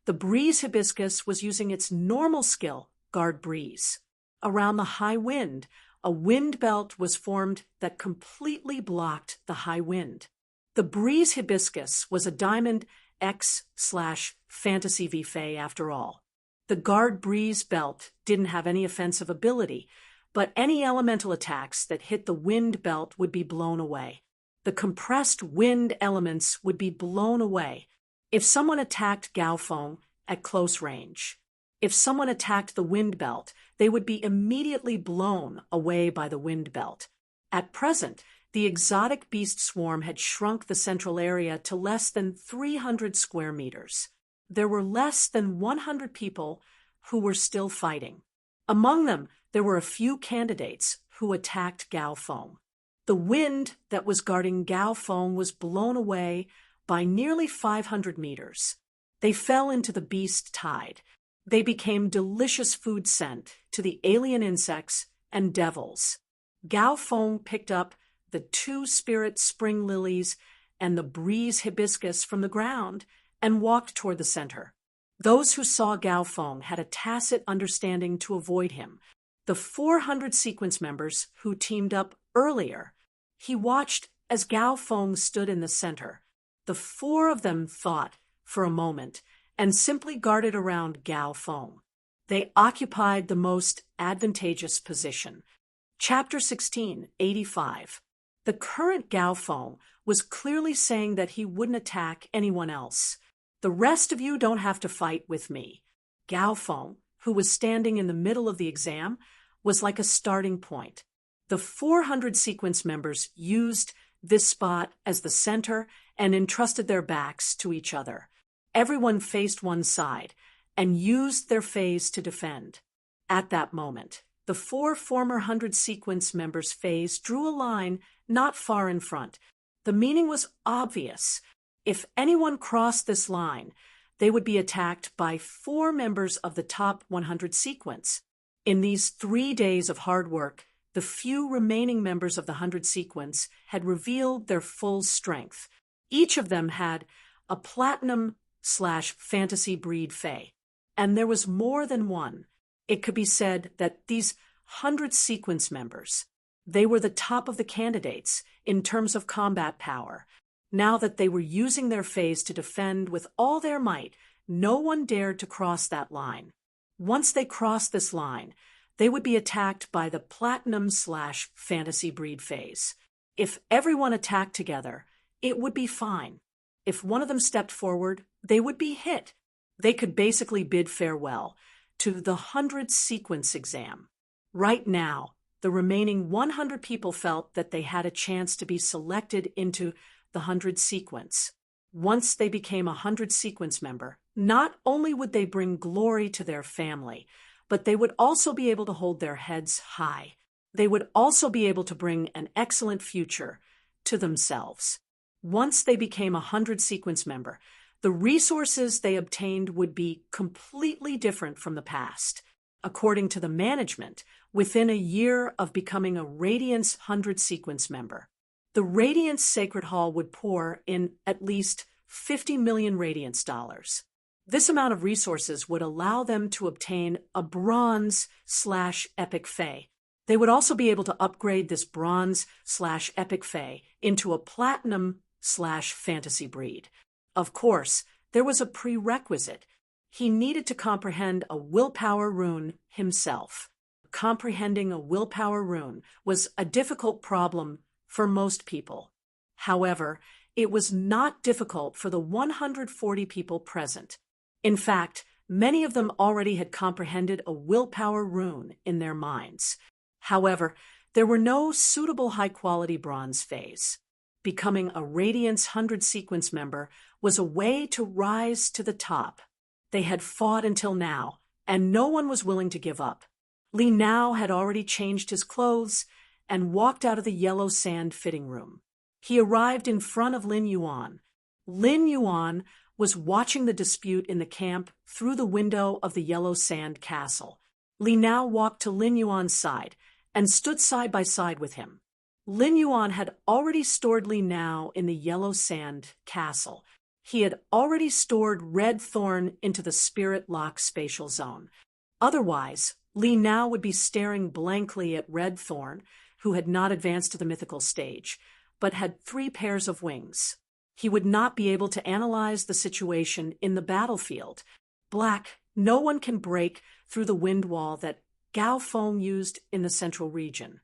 The breeze hibiscus was using its normal skill, guard breeze. Around the high wind, a wind belt was formed that completely blocked the high wind. The breeze hibiscus was a diamond X/fantasy V-Fey after all. The guard breeze belt didn't have any offensive ability, but any elemental attacks that hit the wind belt would be blown away. The compressed wind elements would be blown away. If someone attacked Gao Feng at close range, if someone attacked the wind belt, they would be immediately blown away by the wind belt. At present, the exotic beast swarm had shrunk the central area to less than 300 square meters. There were less than 100 people who were still fighting. Among them, there were a few candidates who attacked Gao Feng. The wind that was guarding Gao Feng was blown away by nearly 500 meters. They fell into the beast tide. They became delicious food sent to the alien insects and devils. Gao Feng picked up the two-spirit spring lilies and the breeze hibiscus from the ground and walked toward the center. Those who saw Gao Feng had a tacit understanding to avoid him. The 400 sequence members who teamed up earlier. He watched as Gao Feng stood in the center. The four of them thought for a moment and simply guarded around Gao Feng. They occupied the most advantageous position. Chapter 16, 85. The current Gao Feng was clearly saying that he wouldn't attack anyone else. The rest of you don't have to fight with me. Gao Feng, who was standing in the middle of the exam, was like a starting point. The 400 sequence members used this spot as the center and entrusted their backs to each other. Everyone faced one side and used their phase to defend. At that moment, the four former 100 sequence members' phase drew a line not far in front. The meaning was obvious. If anyone crossed this line, they would be attacked by 4 members of the top 100 sequence. In these 3 days of hard work, the few remaining members of the 100 sequence had revealed their full strength. Each of them had a platinum/fantasy breed fae, and there was more than one. It could be said that these 100 sequence members, they were the top of the candidates in terms of combat power. Now that they were using their phase to defend with all their might, no one dared to cross that line. Once they crossed this line, they would be attacked by the platinum/fantasy breed phase. If everyone attacked together, it would be fine. If one of them stepped forward, they would be hit. They could basically bid farewell to the 100 sequence exam. Right now, the remaining 100 people felt that they had a chance to be selected into the 100 sequence. Once they became a 100 sequence member, not only would they bring glory to their family, but they would also be able to hold their heads high. They would also be able to bring an excellent future to themselves. Once they became a 100 sequence member, the resources they obtained would be completely different from the past. According to the management, within a year of becoming a Radiance 100 sequence member, the Radiance Sacred Hall would pour in at least 50 million Radiance dollars. This amount of resources would allow them to obtain a Bronze/Epic Fae. They would also be able to upgrade this Bronze/Epic Fae into a Platinum/Fantasy breed. Of course, there was a prerequisite. He needed to comprehend a willpower rune himself. Comprehending a willpower rune was a difficult problem for most people. However, it was not difficult for the 140 people present. In fact, many of them already had comprehended a willpower rune in their minds. However, there were no suitable high-quality bronze phase. Becoming a Radiance 100 sequence member was a way to rise to the top. They had fought until now, and no one was willing to give up. Li Nao had already changed his clothes and walked out of the yellow sand fitting room. He arrived in front of Lin Yuan. Lin Yuan was watching the dispute in the camp through the window of the yellow sand castle. Li Nao walked to Lin Yuan's side and stood side by side with him. Lin Yuan had already stored Li Nao in the yellow sand castle. He had already stored Red Thorn into the Spirit Lock spatial zone. Otherwise, Li Nao would be staring blankly at Red Thorn, who had not advanced to the mythical stage, but had 3 pairs of wings. He would not be able to analyze the situation in the battlefield. Black, no one can break through the wind wall that Gao Feng used in the central region.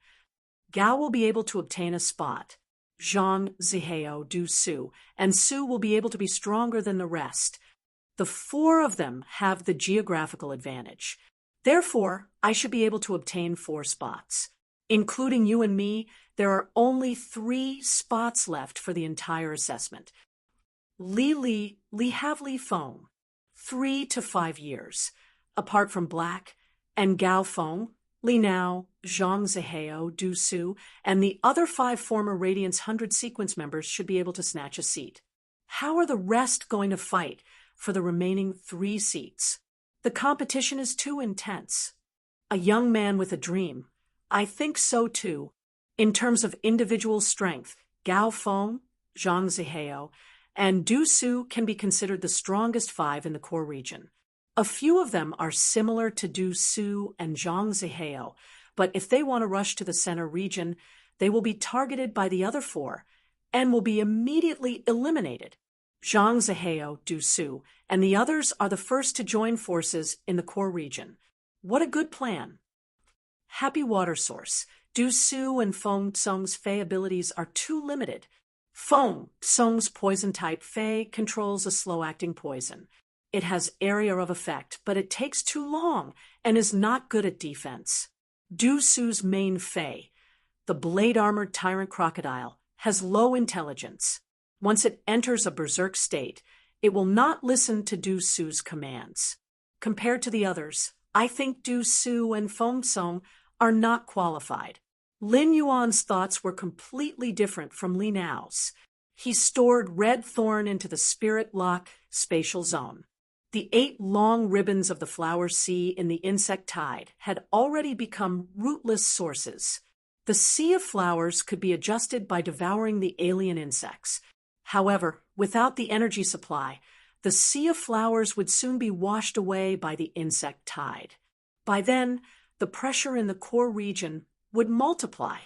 Gao will be able to obtain a spot. Zhang Zihao do Su, and Su will be able to be stronger than the rest. The 4 of them have the geographical advantage. Therefore, I should be able to obtain 4 spots. Including you and me, there are only 3 spots left for the entire assessment. Li have Li Feng, 3 to 5 years. Apart from Black and Gao Feng, Li Nao, Zhang Zihao, Du Su, and the other 5 former Radiance 100 sequence members should be able to snatch a seat. How are the rest going to fight for the remaining 3 seats. The competition is too intense. A young man with a dream. I think so too. In terms of individual strength, Gao Feng, Zhang Zihao, and Du Su can be considered the strongest 5 in the core region. A few of them are similar to Du Su and Zhang Zihao, but if they want to rush to the center region, they will be targeted by the other 4 and will be immediately eliminated. Zhang Zihao, Du Su, and the others are the first to join forces in the core region. What a good plan. Happy water source. Du Su and Feng Tsung's Fei abilities are too limited. Feng Tsung's poison-type Fei controls a slow-acting poison. It has area of effect, but it takes too long and is not good at defense. Du Su's main Fei, the blade-armored tyrant crocodile, has low intelligence. Once it enters a berserk state, it will not listen to Du Su's commands. Compared to the others, I think Du Su and Feng Tsung are not qualified. Lin Yuan's thoughts were completely different from Li Nao's. He stored red thorn into the spirit lock spatial zone. The 8 long ribbons of the flower sea in the insect tide had already become rootless sources. The sea of flowers could be adjusted by devouring the alien insects. However, without the energy supply, the sea of flowers would soon be washed away by the insect tide. By then, the pressure in the core region would multiply.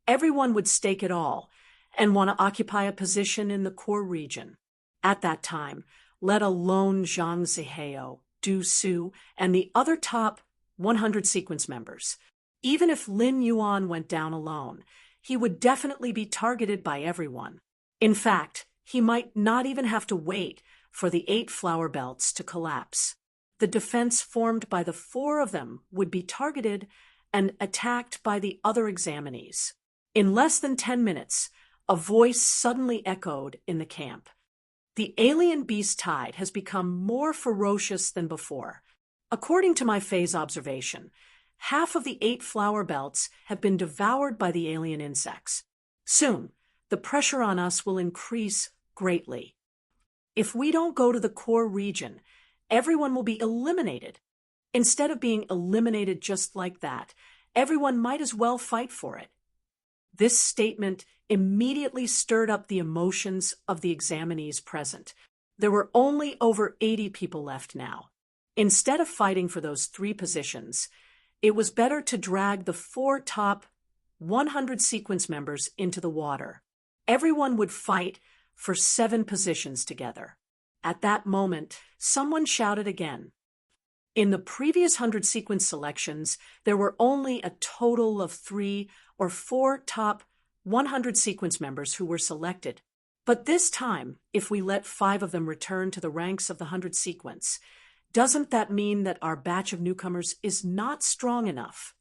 Everyone would stake it all and want to occupy a position in the core region. At that time, let alone Zhang Zihao, Du Su, and the other top 100 sequence members. Even if Lin Yuan went down alone, he would definitely be targeted by everyone. In fact, he might not even have to wait for the 8 flower belts to collapse. The defense formed by the 4 of them would be targeted and attacked by the other examinees. In less than 10 minutes, a voice suddenly echoed in the camp. The alien beast tide has become more ferocious than before. According to my phase observation, half of the 8 flower belts have been devoured by the alien insects. Soon, the pressure on us will increase greatly. If we don't go to the core region, everyone will be eliminated. Instead of being eliminated just like that, everyone might as well fight for it. This statement immediately stirred up the emotions of the examinees present. There were only over 80 people left now. Instead of fighting for those 3 positions, it was better to drag the 4 top 100 sequence members into the water. Everyone would fight for 7 positions together. At that moment, someone shouted again. In the previous 100 sequence selections, there were only a total of 3 or 4 top 100 sequence members who were selected. But this time, if we let 5 of them return to the ranks of the 100 sequence, doesn't that mean that our batch of newcomers is not strong enough?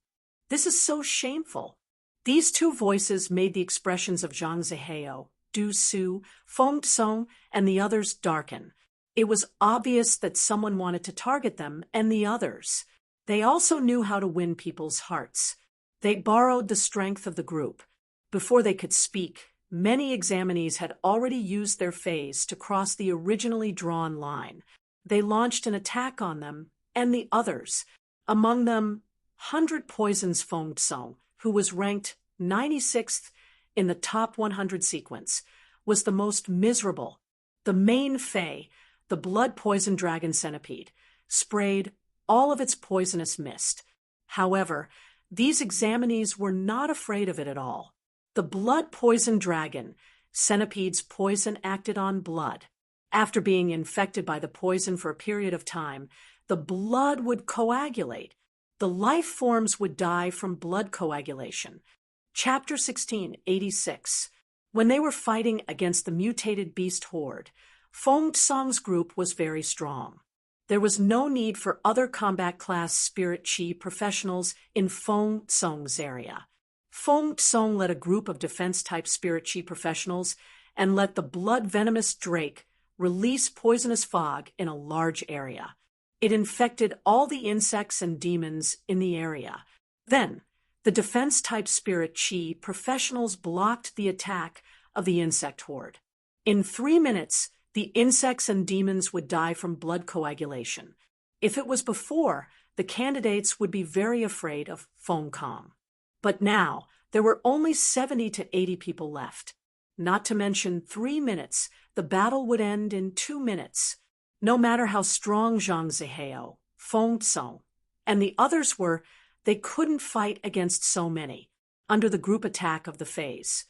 This is so shameful. These 2 voices made the expressions of Zhang Zihao, Du Su, Feng Tsung, and the others darken. It was obvious that someone wanted to target them and the others. They also knew how to win people's hearts. They borrowed the strength of the group. Before they could speak, many examinees had already used their phase to cross the originally drawn line. They launched an attack on them and the others. Among them, 100 Poison's Feng Tsung, who was ranked 96th in the top 100 sequence, was the most miserable. The main Fei, the blood poison dragon centipede, sprayed all of its poisonous mist. However, these examinees were not afraid of it at all. The blood poison dragon centipede's poison acted on blood. After being infected by the poison for a period of time, the blood would coagulate. The life forms would die from blood coagulation. Chapter 16, 86. When they were fighting against the mutated beast horde, Feng Tsung's group was very strong. There was no need for other combat class spirit chi professionals in Feng Tsung's area. Feng Tsung led a group of defense-type spirit chi professionals and let the blood-venomous drake release poisonous fog in a large area. It infected all the insects and demons in the area. Then, the defense-type spirit chi professionals blocked the attack of the insect horde. In 3 minutes, The insects and demons would die from blood coagulation. If it was before, the candidates would be very afraid of phone calm. But now, there were only 70 to 80 people left. Not to mention 3 minutes, the battle would end in 2 minutes. No matter how strong Zhang Zihao, Feng Tsong, and the others were, they couldn't fight against so many, under the group attack of the phase.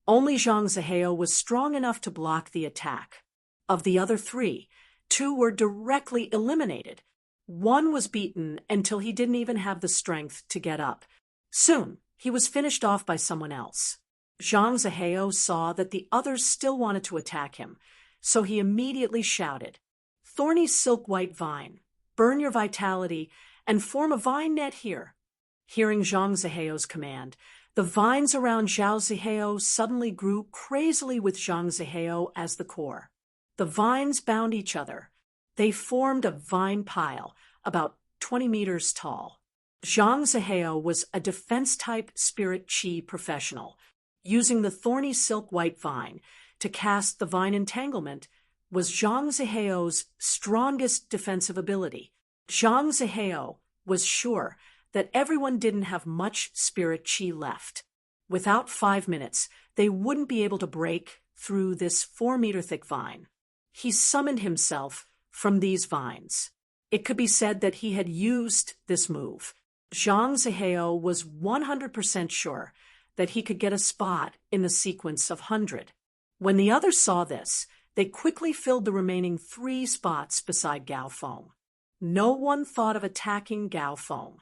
Only Zhang Zihao was strong enough to block the attack. Of the other 3, 2 were directly eliminated. 1 was beaten until he didn't even have the strength to get up. Soon, he was finished off by someone else. Zhang Zihao saw that the others still wanted to attack him, so he immediately shouted, "Thorny silk white vine, burn your vitality and form a vine net here." Hearing Zhang Zihao's command, the vines around Zhao Zihao suddenly grew crazily with Zhang Zihao as the core. The vines bound each other. They formed a vine pile, about 20 meters tall. Zhang Zihao was a defense-type spirit chi professional. Using the thorny silk white vine to cast the vine entanglement was Zhang Zihao's strongest defensive ability. Zhang Zihao was sure that everyone didn't have much spirit chi left. Without 5 minutes, they wouldn't be able to break through this 4-meter-thick vine. He summoned himself from these vines. It could be said that he had used this move. Zhang Zihao was 100% sure that he could get a spot in the sequence of 100. When the others saw this, they quickly filled the remaining 3 spots beside Gao Feng. No one thought of attacking Gao Feng.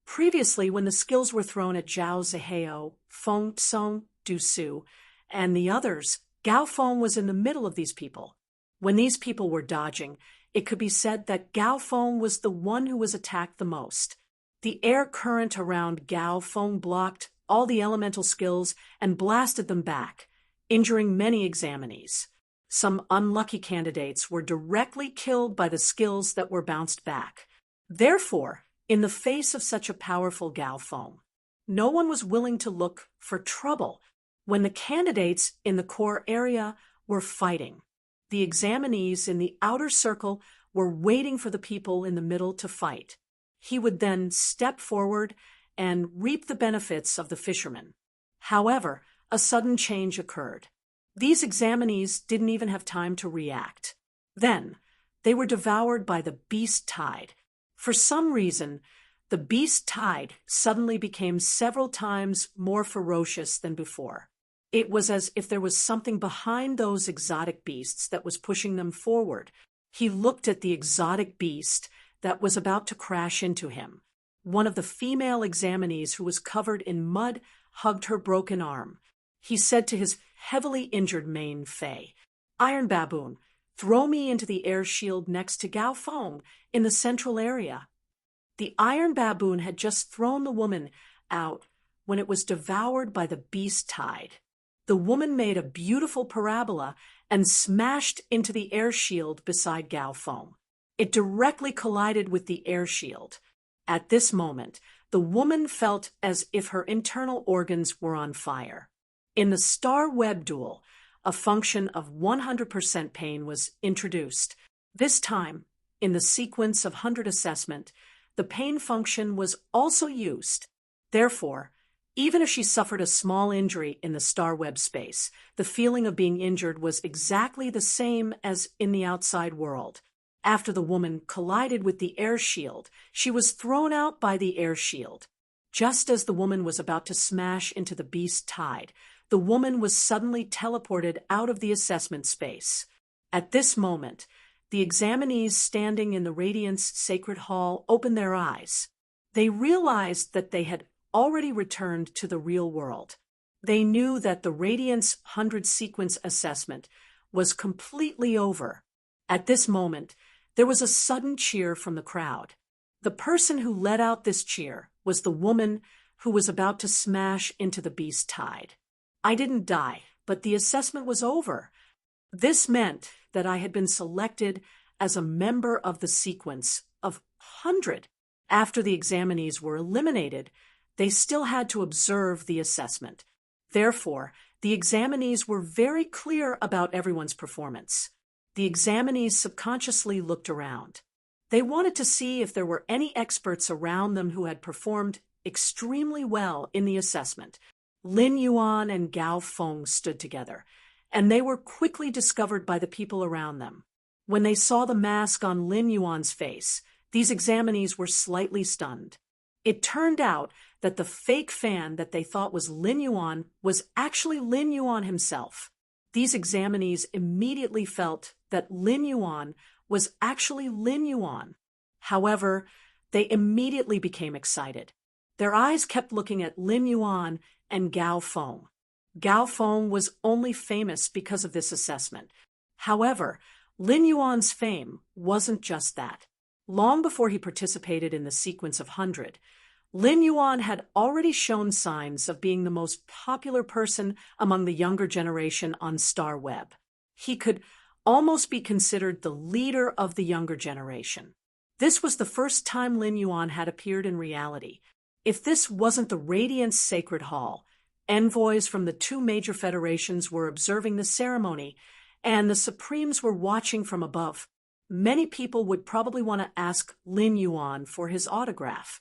Previously, when the skills were thrown at Zhao Zihao, Feng Tsong, Du Su, and the others, Gao Feng was in the middle of these people. When these people were dodging, it could be said that Gao Feng was the one who was attacked the most. The air current around Gao Feng blocked all the elemental skills and blasted them back, injuring many examinees. Some unlucky candidates were directly killed by the skills that were bounced back. Therefore, in the face of such a powerful Gao Feng, no one was willing to look for trouble when the candidates in the core area were fighting. The examinees in the outer circle were waiting for the people in the middle to fight. He would then step forward and reap the benefits of the fisherman. However, a sudden change occurred. These examinees didn't even have time to react. Then, they were devoured by the beast tide. For some reason, the beast tide suddenly became several times more ferocious than before. It was as if there was something behind those exotic beasts that was pushing them forward. He looked at the exotic beast that was about to crash into him. One of the female examinees who was covered in mud hugged her broken arm. He said to his heavily injured main Fei, "Iron Baboon, throw me into the air shield next to Gao Feng in the central area." The Iron Baboon had just thrown the woman out when it was devoured by the beast tide. The woman made a beautiful parabola and smashed into the air shield beside Gao Feng. It directly collided with the air shield. At this moment, the woman felt as if her internal organs were on fire. In the star web duel, a function of 100% pain was introduced. This time, in the sequence of 100 assessment, the pain function was also used. Therefore, even if she suffered a small injury in the star web space, the feeling of being injured was exactly the same as in the outside world. After the woman collided with the air shield, she was thrown out by the air shield. Just as the woman was about to smash into the beast tide, the woman was suddenly teleported out of the assessment space. At this moment, the examinees standing in the Radiance Sacred Hall opened their eyes. They realized that they had already returned to the real world. They knew that the Radiance 100 sequence assessment was completely over. At this moment, there was a sudden cheer from the crowd. The person who let out this cheer was the woman who was about to smash into the beast tide. "I didn't die, but the assessment was over." This meant that I had been selected as a member of the sequence of 100. After the examinees were eliminated, they still had to observe the assessment. Therefore, the examinees were very clear about everyone's performance. the examinees subconsciously looked around. They wanted to see if there were any experts around them who had performed extremely well in the assessment. Lin Yuan and Gao Feng stood together, and they were quickly discovered by the people around them. When they saw the mask on Lin Yuan's face, these examinees were slightly stunned. It turned out that the fake fan that they thought was Lin Yuan was actually Lin Yuan himself. These examinees immediately felt that Lin Yuan was actually Lin Yuan. However, they immediately became excited. Their eyes kept looking at Lin Yuan and Gao Feng. Gao Feng was only famous because of this assessment. However, Lin Yuan's fame wasn't just that. Long before he participated in the sequence of 100, Lin Yuan had already shown signs of being the most popular person among the younger generation on StarWeb. He could almost be considered the leader of the younger generation. This was the first time Lin Yuan had appeared in reality. If this wasn't the Radiance Sacred Hall, envoys from the two major federations were observing the ceremony, and the Supremes were watching from above. Many people would probably want to ask Lin Yuan for his autograph.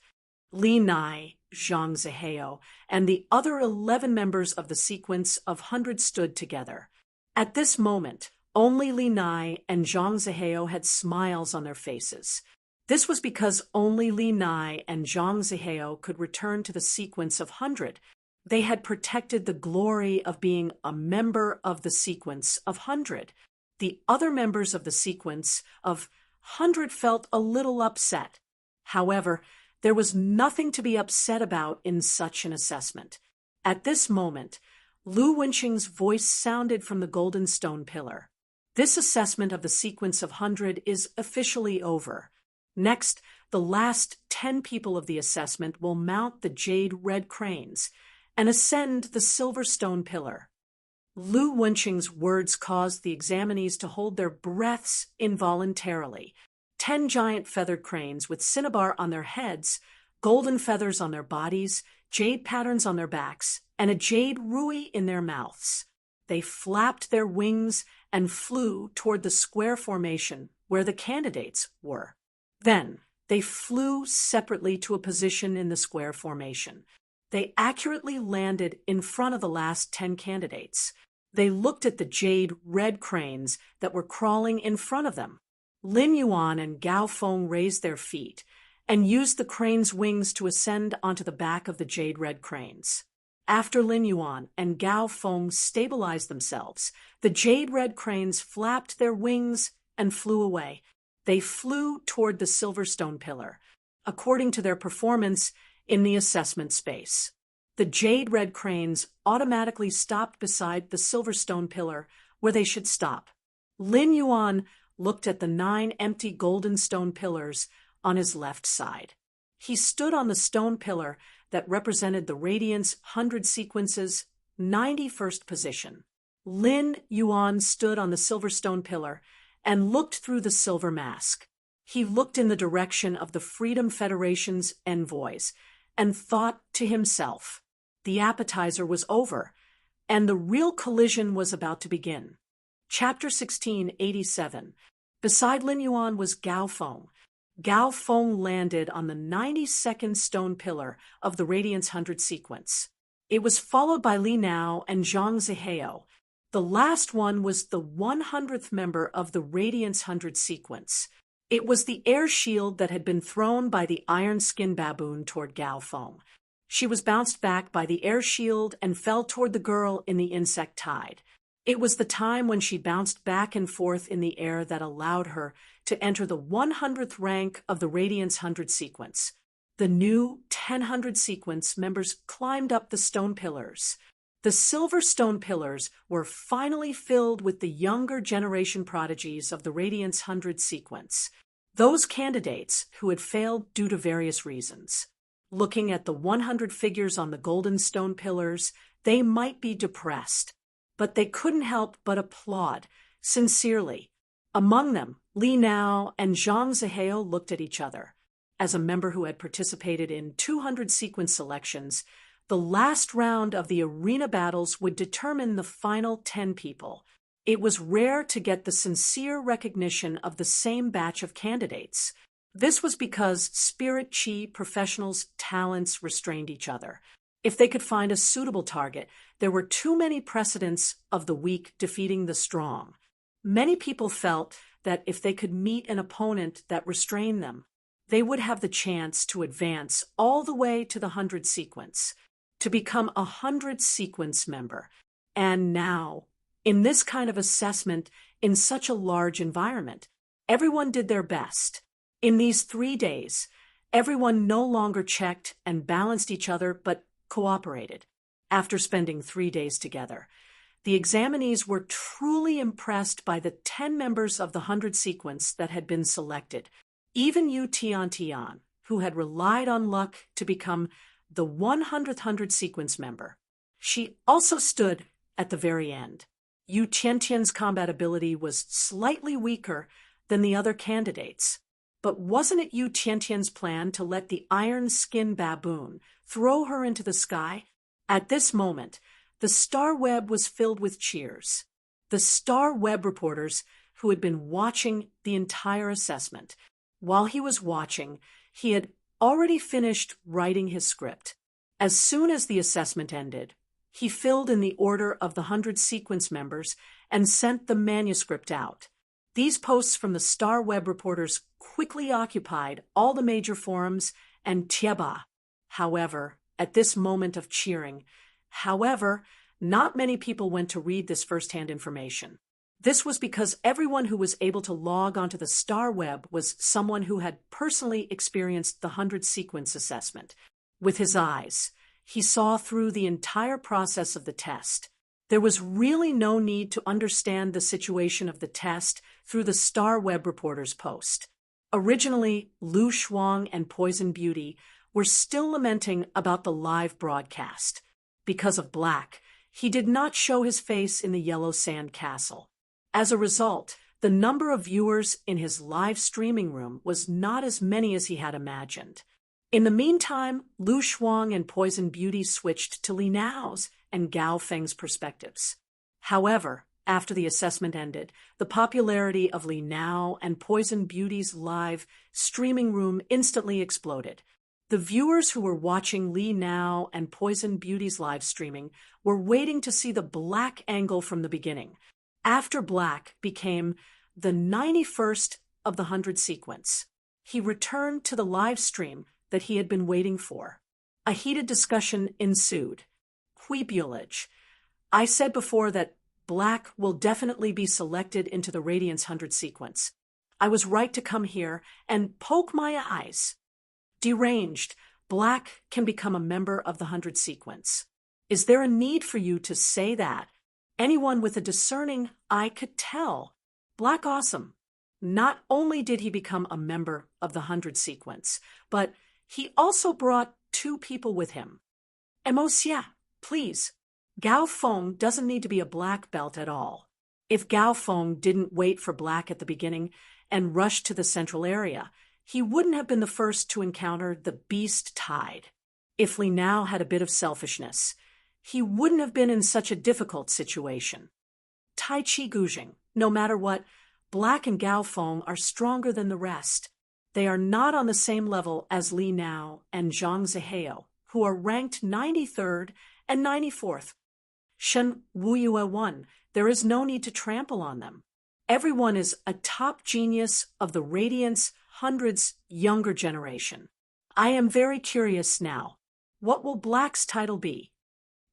Li Nai, Zhang Zihao, and the other 11 members of the sequence of 100 stood together. At this moment, only Li Nai and Zhang Zihao had smiles on their faces. This was because only Li Nai and Zhang Zihao could return to the sequence of 100. They had protected the glory of being a member of the sequence of 100. The other members of the sequence of 100 felt a little upset. However, there was nothing to be upset about in such an assessment. At this moment, Lu Wenqing's voice sounded from the golden stone pillar. This assessment of the sequence of 100 is officially over. Next, the last 10 people of the assessment will mount the jade red cranes and ascend the silver stone pillar. Lu Wenqing's words caused the examinees to hold their breaths involuntarily. 10 giant feathered cranes with cinnabar on their heads, golden feathers on their bodies, jade patterns on their backs, and a jade rui in their mouths. They flapped their wings and flew toward the square formation where the candidates were. Then, they flew separately to a position in the square formation. They accurately landed in front of the last 10 candidates. They looked at the jade red cranes that were crawling in front of them. Lin Yuan and Gao Feng raised their feet and used the crane's wings to ascend onto the back of the jade red cranes. After Lin Yuan and Gao Feng stabilized themselves, the jade red cranes flapped their wings and flew away. They flew toward the silver stone pillar, according to their performance in the assessment space. The jade red cranes automatically stopped beside the silver stone pillar where they should stop. Lin Yuan looked at the 9 empty golden stone pillars on his left side. He stood on the stone pillar that represented the Radiance 100 sequence's 91st position. Lin Yuan stood on the silver stone pillar and looked through the silver mask. He looked in the direction of the Freedom Federation's envoys and thought to himself, the appetizer was over, and the real collision was about to begin. Chapter 1687. Beside Lin Yuan was Gao Feng. Gao Feng landed on the 92nd stone pillar of the Radiance 100 sequence. It was followed by Li Nao and Zhang Zihao. The last one was the 100th member of the Radiance 100 sequence. It was the air shield that had been thrown by the iron skin baboon toward Gao Feng. She was bounced back by the air shield and fell toward the girl in the insect tide. It was the time when she bounced back and forth in the air that allowed her to enter the 100th rank of the Radiance 100 sequence. The new 1000 sequence members climbed up the stone pillars. The silver stone pillars were finally filled with the younger generation prodigies of the Radiance 100 sequence, those candidates who had failed due to various reasons. Looking at the 100 figures on the golden stone pillars, they might be depressed, but they couldn't help but applaud, sincerely. Among them, Li Nao and Zhang Zihao looked at each other. As a member who had participated in 200 sequence selections, the last round of the arena battles would determine the final 10 people. It was rare to get the sincere recognition of the same batch of candidates. This was because Spirit Chi professionals' talents restrained each other. If they could find a suitable target, there were too many precedents of the weak defeating the strong. Many people felt that if they could meet an opponent that restrained them, they would have the chance to advance all the way to the 100 sequence, to become a 100 sequence member. And now, in this kind of assessment, in such a large environment, everyone did their best. In these 3 days, everyone no longer checked and balanced each other, but cooperated. After spending 3 days together, the examinees were truly impressed by the 10 members of the 100 sequence that had been selected. Even Yu Tian, who had relied on luck to become the 100th sequence member. She also stood at the very end. Yu Tian's combat ability was slightly weaker than the other candidates. But wasn't it Yu Tian's plan to let the iron-skinned baboon throw her into the sky? At this moment, the Star Web was filled with cheers. The Star Web reporters who had been watching the entire assessment. While he was watching, he had already finished writing his script. As soon as the assessment ended, he filled in the order of the 100 sequence members and sent the manuscript out. These posts from the Star Web reporters quickly occupied all the major forums and Tieba. However, at this moment of cheering, not many people went to read this first-hand information. This was because everyone who was able to log onto the Star Web was someone who had personally experienced the 100 sequence assessment. With his eyes, he saw through the entire process of the test. There was really no need to understand the situation of the test through the Star Web reporter's post. Originally, Lu Shuang and Poison Beauty were still lamenting about the live broadcast. Because of Black, he did not show his face in the Yellow Sand Castle. As a result, the number of viewers in his live streaming room was not as many as he had imagined. In the meantime, Lu Shuang and Poison Beauty switched to Li Nao's and Gao Feng's perspectives. However, after the assessment ended, the popularity of Li Nao and Poison Beauty's live streaming room instantly exploded. The viewers who were watching Li Nao and Poison Beauty's live streaming were waiting to see the Black angle from the beginning. After Black became the 91st of the 100 sequence, he returned to the live stream that he had been waiting for. A heated discussion ensued. Huipulage. I said before that Black will definitely be selected into the Radiance 100 sequence. I was right to come here and poke my eyes. Deranged. Black can become a member of the 100 sequence. Is there a need for you to say that? Anyone with a discerning eye could tell. Black awesome. Not only did he become a member of the 100 sequence, but he also brought 2 people with him. Emocia, please. Gao Feng doesn't need to be a black belt at all. If Gao Feng didn't wait for Black at the beginning and rush to the central area, he wouldn't have been the first to encounter the beast tide. If Li Nao had a bit of selfishness, he wouldn't have been in such a difficult situation. Tai Chi Gujing, no matter what, Black and Gao Feng are stronger than the rest. They are not on the same level as Li Nao and Zhang Ziheo, who are ranked 93rd and 94th. Shen Wuyue 1, there is no need to trample on them. Everyone is a top genius of the Radiance 100's younger generation. I am very curious now. What will Black's title be?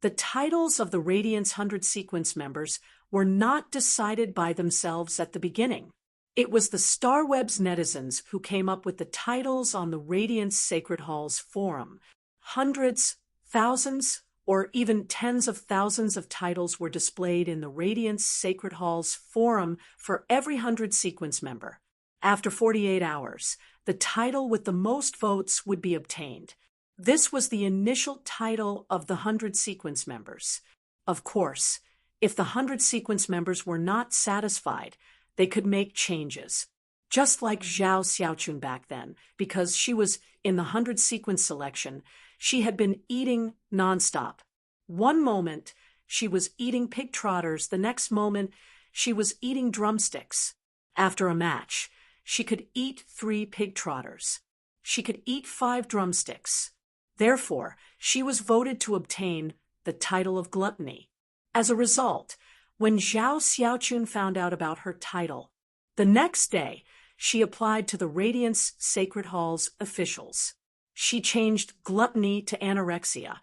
The titles of the Radiance 100 sequence members were not decided by themselves at the beginning. It was the Star Web's netizens who came up with the titles on the Radiance Sacred Halls forum. Hundreds, thousands, or even tens of thousands of titles were displayed in the Radiance Sacred Halls forum for every 100 sequence member. After 48 hours, the title with the most votes would be obtained. This was the initial title of the 100 sequence members. Of course, if the 100 sequence members were not satisfied, they could make changes. Just like Zhao Xiaochun back then, because she was in the 100 sequence selection, she had been eating nonstop. One moment, she was eating pig trotters. The next moment, she was eating drumsticks. After a match, she could eat 3 pig trotters. She could eat 5 drumsticks. Therefore, she was voted to obtain the title of gluttony. As a result, when Zhao Xiaochun found out about her title, the next day she applied to the Radiance Sacred Hall's officials. She changed gluttony to anorexia,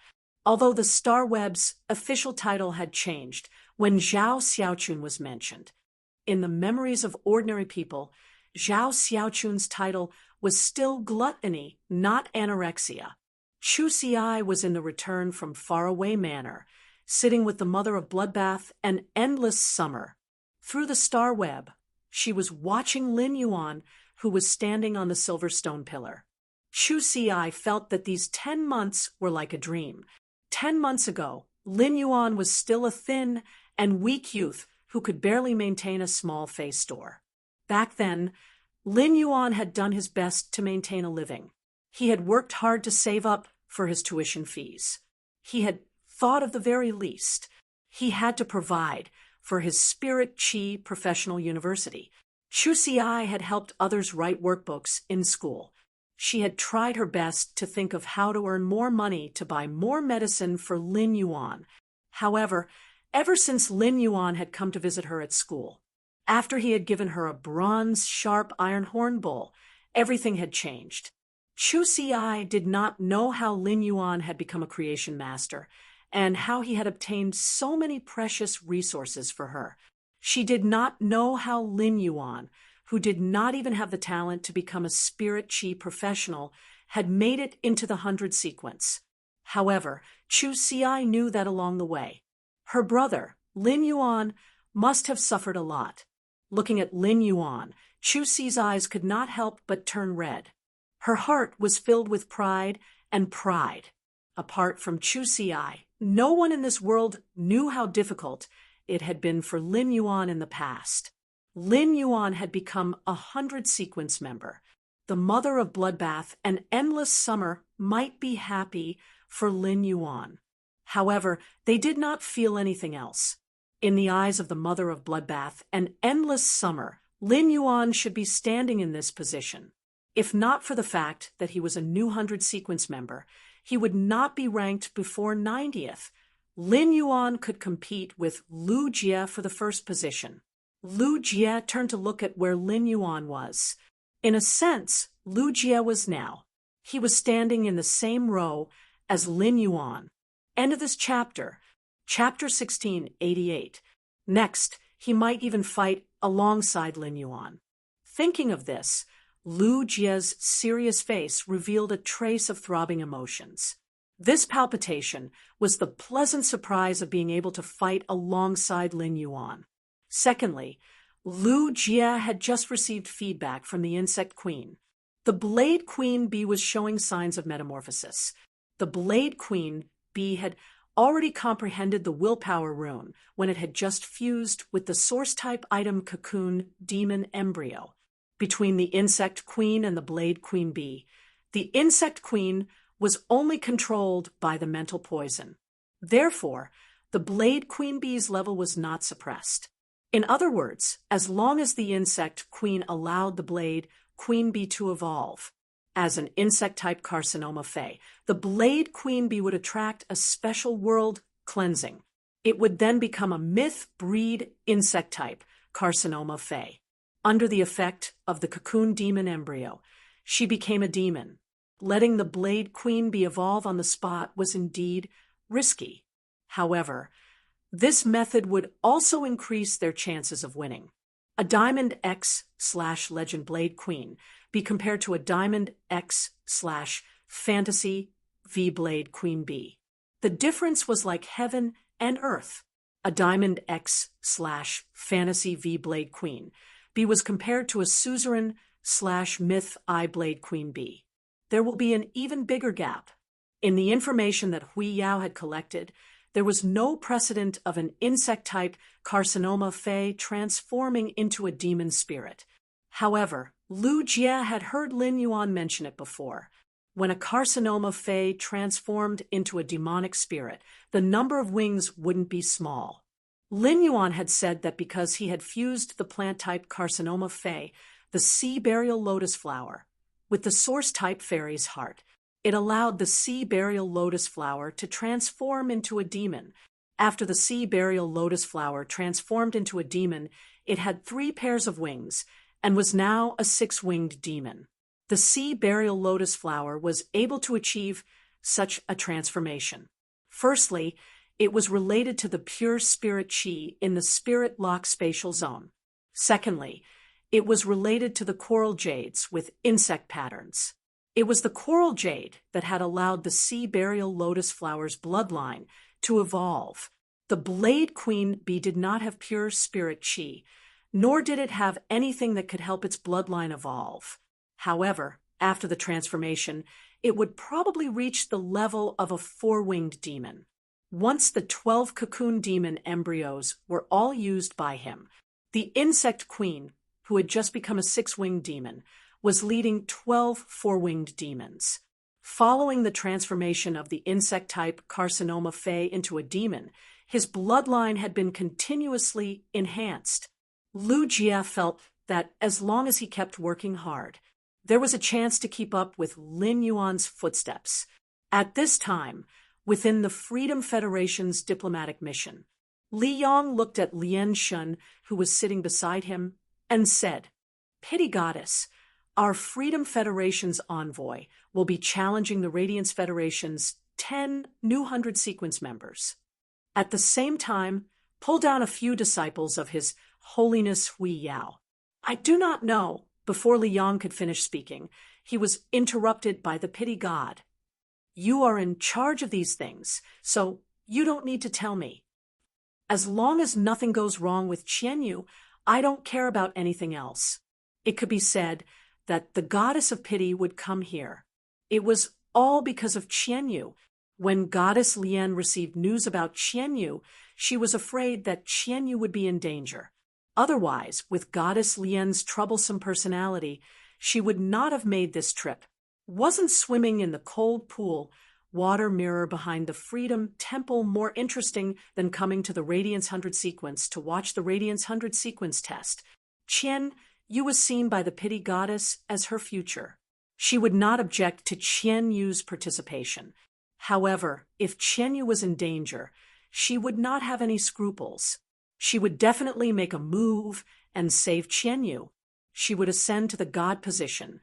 although the Star Web's official title had changed when Zhao Xiaochun was mentioned. In the memories of ordinary people, Zhao Xiaochun's title was still gluttony, not anorexia. Chu Xi was in the return from faraway manor, sitting with the mother of bloodbath and endless summer. Through the star web, she was watching Lin Yuan, who was standing on the Silverstone pillar. Chu Xi felt that these 10 months were like a dream. 10 months ago, Lin Yuan was still a thin and weak youth who could barely maintain a small face store. Back then, Lin Yuan had done his best to maintain a living. He had worked hard to save up for his tuition fees. He had thought of the very least. He had to provide for his Spirit Chi Professional University. Chu Xi had helped others write workbooks in school. She had tried her best to think of how to earn more money to buy more medicine for Lin Yuan. However, ever since Lin Yuan had come to visit her at school, after he had given her a bronze, sharp iron horn bowl, everything had changed. Chu Xi did not know how Lin Yuan had become a creation master and how he had obtained so many precious resources for her. She did not know how Lin Yuan, who did not even have the talent to become a Spirit Chi professional, had made it into the 100 sequence. However, Chu Xi knew that along the way, her brother, Lin Yuan, must have suffered a lot. Looking at Lin Yuan, Chu Xi's eyes could not help but turn red. Her heart was filled with pride and pride. Apart from Chu Xi, no one in this world knew how difficult it had been for Lin Yuan in the past. Lin Yuan had become a 100 sequence member. The mother of bloodbath and endless summer might be happy for Lin Yuan. However, they did not feel anything else. In the eyes of the mother of bloodbath and endless summer, Lin Yuan should be standing in this position. If not for the fact that he was a new 100 sequence member, he would not be ranked before 90th. Lin Yuan could compete with Lu Jie for the first position. Lu Jie turned to look at where Lin Yuan was. In a sense, Lu Jie was now. He was standing in the same row as Lin Yuan. End of this chapter. Chapter 1688. Next, he might even fight alongside Lin Yuan. Thinking of this, Lu Jie's serious face revealed a trace of throbbing emotions. This palpitation was the pleasant surprise of being able to fight alongside Lin Yuan. Secondly, Lu Jie had just received feedback from the Insect Queen. The Blade Queen Bee was showing signs of metamorphosis. The Blade Queen Bee had already comprehended the willpower rune when it had just fused with the source-type item Cocoon Demon Embryo. Between the Insect Queen and the Blade Queen Bee, the Insect Queen was only controlled by the mental poison. Therefore, the Blade Queen Bee's level was not suppressed. In other words, as long as the Insect Queen allowed the Blade Queen Bee to evolve as an insect-type carcinoma Fae, the Blade Queen Bee would attract a special world cleansing. It would then become a myth-breed insect-type carcinoma Fae. Under the effect of the Cocoon Demon Embryo, she became a demon. Letting the Blade Queen Bee evolve on the spot was indeed risky. However, this method would also increase their chances of winning. A Diamond X/Legend Blade Queen be compared to a Diamond X/Fantasy V Blade Queen Bee. The difference was like heaven and earth. A Diamond X/Fantasy V Blade Queen Bee was compared to a Suzerain/Myth I Blade Queen Bee. There will be an even bigger gap. In the information that Hui Yao had collected, there was no precedent of an insect-type carcinoma Fae transforming into a demon spirit. However, Lu Jie had heard Lin Yuan mention it before. When a carcinoma Fae transformed into a demonic spirit, the number of wings wouldn't be small. Lin Yuan had said that because he had fused the plant type Carcinoma Fei, the sea burial lotus flower, with the source type Fairy's heart, it allowed the sea burial lotus flower to transform into a demon. After the sea burial lotus flower transformed into a demon, it had 3 pairs of wings and was now a 6-winged demon. The sea burial lotus flower was able to achieve such a transformation. Firstly, it was related to the pure spirit chi in the spirit lock spatial zone. Secondly, it was related to the coral jades with insect patterns. It was the coral jade that had allowed the sea burial lotus flower's bloodline to evolve. The Blade Queen bee did not have pure spirit chi, nor did it have anything that could help its bloodline evolve. However, after the transformation, it would probably reach the level of a 4-winged demon. Once the 12 cocoon demon embryos were all used by him, the insect queen, who had just become a 6-winged demon, was leading 12 4-winged demons. Following the transformation of the insect type Carcinoma Fei into a demon, his bloodline had been continuously enhanced. Lu Jia felt that as long as he kept working hard, there was a chance to keep up with Lin Yuan's footsteps. At this time, within the Freedom Federation's diplomatic mission, Li Yong looked at Lien Shun, who was sitting beside him, and said, "Pity Goddess, our Freedom Federation's envoy will be challenging the Radiance Federation's 10 new 100 sequence members. At the same time, pull down a few disciples of His Holiness Hui Yao." I do not know. Before Li Yong could finish speaking, he was interrupted by the pity god. "You are in charge of these things, so you don't need to tell me. As long as nothing goes wrong with Qianyu, I don't care about anything else." It could be said that the goddess of pity would come here. It was all because of Qianyu. When Goddess Lian received news about Qianyu, she was afraid that Qianyu would be in danger. Otherwise, with Goddess Lian's troublesome personality, she would not have made this trip. Wasn't swimming in the cold pool, water mirror behind the Freedom Temple more interesting than coming to the Radiance 100 sequence to watch the Radiance 100 sequence test? Qianyu was seen by the pity goddess as her future. She would not object to Qianyu's participation. However, if Qianyu was in danger, she would not have any scruples. She would definitely make a move and save Qianyu. She would ascend to the god position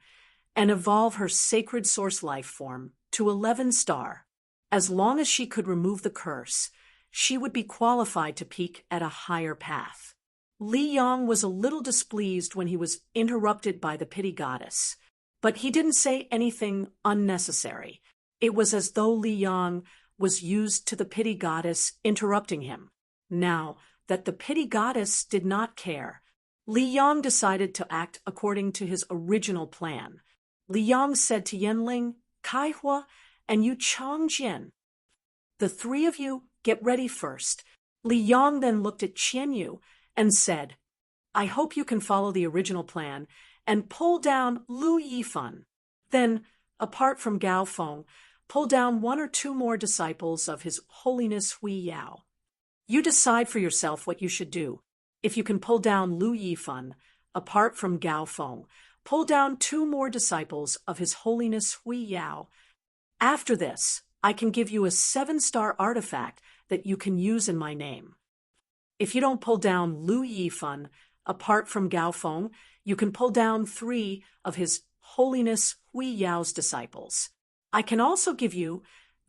and evolve her sacred source life form to 11 star. As long as she could remove the curse, she would be qualified to peak at a higher path. Li Yong was a little displeased when he was interrupted by the pity goddess, but he didn't say anything unnecessary. It was as though Li Yong was used to the pity goddess interrupting him. Now that the pity goddess did not care, Li Yong decided to act according to his original plan. Li Yong said to Yanling, Kai Hua, and Yu Changjian, "The 3 of you get ready first." Li Yong then looked at Qianyu and said, "I hope you can follow the original plan and pull down Lu Yifan. Then, apart from Gao Feng, pull down 1 or 2 more disciples of His Holiness Hui Yao. You decide for yourself what you should do. If you can pull down Lu Yifan, apart from Gao Feng, pull down 2 more disciples of His Holiness Hui Yao. After this, I can give you a 7-star artifact that you can use in my name. If you don't pull down Lu Yifan, apart from Gao Feng, you can pull down 3 of His Holiness Hui Yao's disciples. I can also give you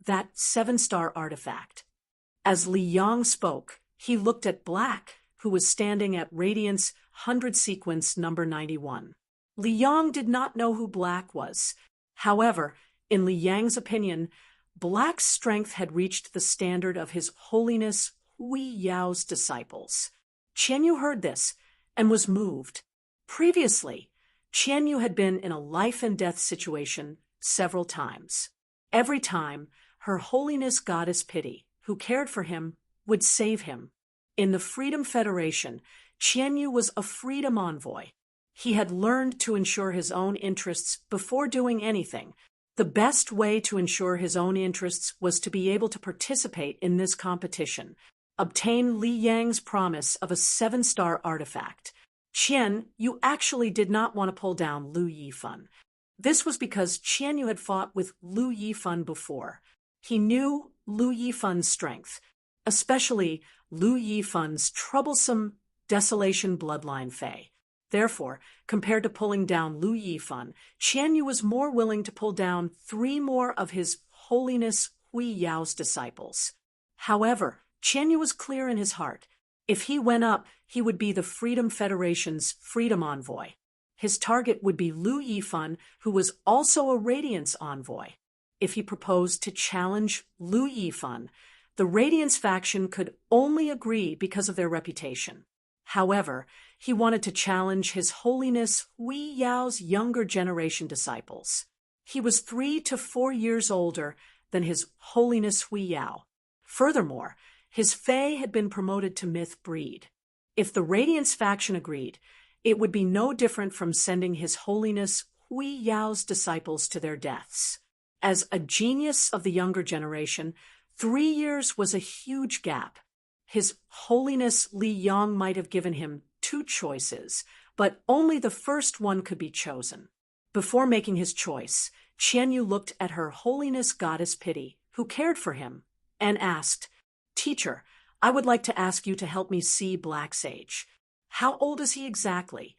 that 7-star artifact." As Li Yong spoke, he looked at Black, who was standing at Radiance 100 sequence number 91. Li Yong did not know who Black was. However, in Li Yang's opinion, Black's strength had reached the standard of His Holiness Hui Yao's disciples. Qianyu heard this and was moved. Previously, Qianyu had been in a life-and-death situation several times. Every time, Her Holiness Goddess Pity, who cared for him, would save him. In the Freedom Federation, Qianyu was a freedom envoy. He had learned to ensure his own interests before doing anything. The best way to ensure his own interests was to be able to participate in this competition. Obtain Li Yang's promise of a 7-star artifact. Qian Yu actually did not want to pull down Lu Yifan. This was because Qian Yu had fought with Lu Yifan before. He knew Lu Yifan's strength, especially Lu Yifan's troublesome Desolation bloodline Fei. Therefore, compared to pulling down Lu Yifan, Qian Yu was more willing to pull down 3 more of His Holiness Hui Yao's disciples. However, Qian Yu was clear in his heart. If he went up, he would be the Freedom Federation's freedom envoy. His target would be Lu Yifan, who was also a Radiance envoy. If he proposed to challenge Lu Yifan, the Radiance faction could only agree because of their reputation. However, he wanted to challenge His Holiness Hui Yao's younger generation disciples. He was 3 to 4 years older than His Holiness Hui Yao. Furthermore, his Fei had been promoted to myth breed. If the Radiance faction agreed, it would be no different from sending His Holiness Hui Yao's disciples to their deaths. As a genius of the younger generation, 3 years was a huge gap. His Holiness Li Yong might have given him 2 choices, but only the first one could be chosen. Before making his choice, Qian Yu looked at Her Holiness Goddess Pity, who cared for him, and asked, "Teacher, I would like to ask you to help me see Black Sage. How old is he exactly?"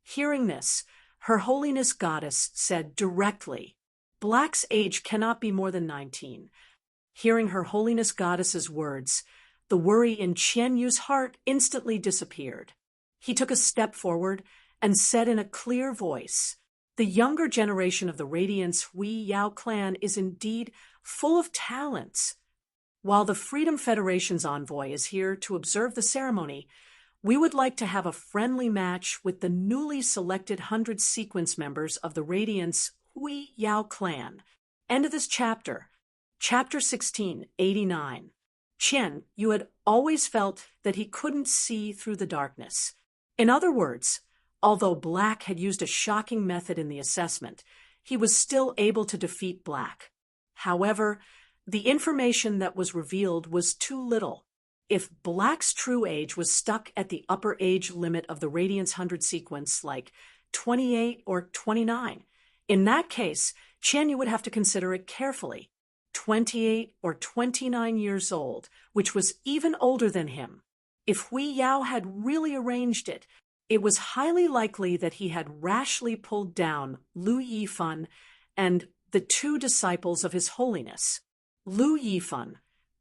Hearing this, Her Holiness Goddess said directly, "Black's age cannot be more than 19. Hearing Her Holiness Goddess's words, the worry in Qian Yu's heart instantly disappeared. He took a step forward and said in a clear voice, "The younger generation of the Radiance Hui Yao clan is indeed full of talents. While the Freedom Federation's envoy is here to observe the ceremony, we would like to have a friendly match with the newly selected 100 sequence members of the Radiance Hui Yao clan." End of this chapter. Chapter 16, 89. Qian Yu had always felt that he couldn't see through the darkness. In other words, although Black had used a shocking method in the assessment, he was still able to defeat Black. However, the information that was revealed was too little. If Black's true age was stuck at the upper age limit of the Radiance 100 sequence, like 28 or 29, in that case, Qian Yu would have to consider it carefully. 28 or 29 years old, which was even older than him. If Hui Yao had really arranged it, it was highly likely that he had rashly pulled down Lu Yifan and the 2 disciples of His Holiness. Lu Yifan,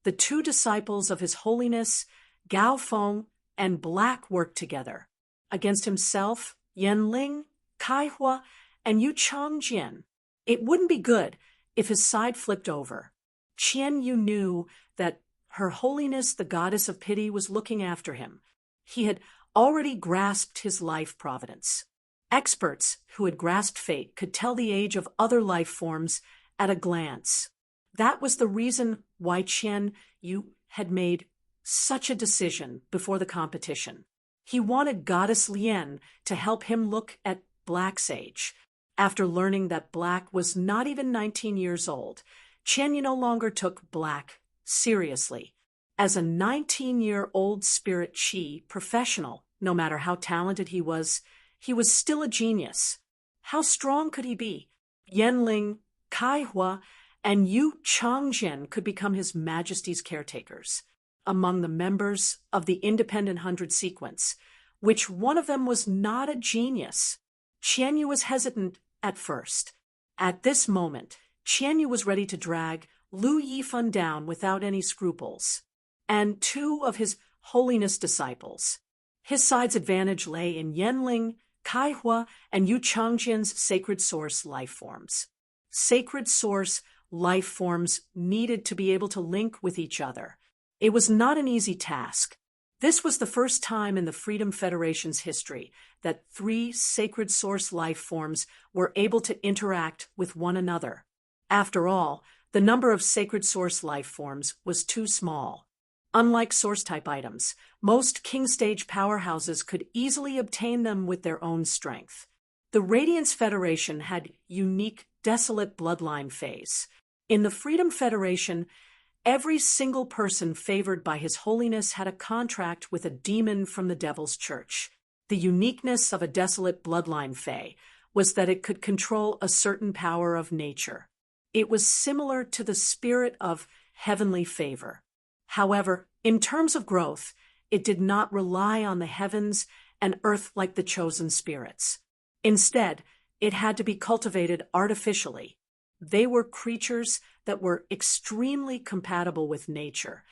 the 2 disciples of His Holiness, Gao Feng, and Black worked together against himself, Yan Ling, Kai Hua, and Yu Changjian. It wouldn't be good if his side flipped over. Qian Yu knew that Her Holiness the Goddess of Pity was looking after him. He had already grasped his life providence. Experts who had grasped fate could tell the age of other life forms at a glance. That was the reason why Qian Yu had made such a decision before the competition. He wanted Goddess Lian to help him look at Black Sage. After learning that Black was not even 19 years old, Qian Yu no longer took Black seriously. As a 19-year-old spirit chi professional, no matter how talented he was still a genius. How strong could he be? Yan Ling, Kai Hua, and Yu Changjian could become His Majesty's caretakers. Among the members of the Independent 100 sequence, which one of them was not a genius? Qian Yu was hesitant at first. At this moment, Qian Yu was ready to drag Lu Yifan down without any scruples, and 2 of His Holiness disciples. His side's advantage lay in Yan Ling, Kai Hua, and Yu Changjian's Sacred Source life forms. Sacred Source life forms needed to be able to link with each other. It was not an easy task. This was the first time in the Freedom Federation's history that 3 Sacred Source life forms were able to interact with one another. After all, the number of Sacred Source life forms was too small. Unlike Source-type items, most King-stage powerhouses could easily obtain them with their own strength. The Radiance Federation had unique Desolate bloodline phase. In the Freedom Federation, every single person favored by His Holiness had a contract with a demon from the Devil's Church. The uniqueness of a desolate bloodline fae was that it could control a certain power of nature. It was similar to the spirit of heavenly favor. However, in terms of growth, it did not rely on the heavens and earth like the chosen spirits. Instead, it had to be cultivated artificially. They were creatures that were extremely compatible with nature.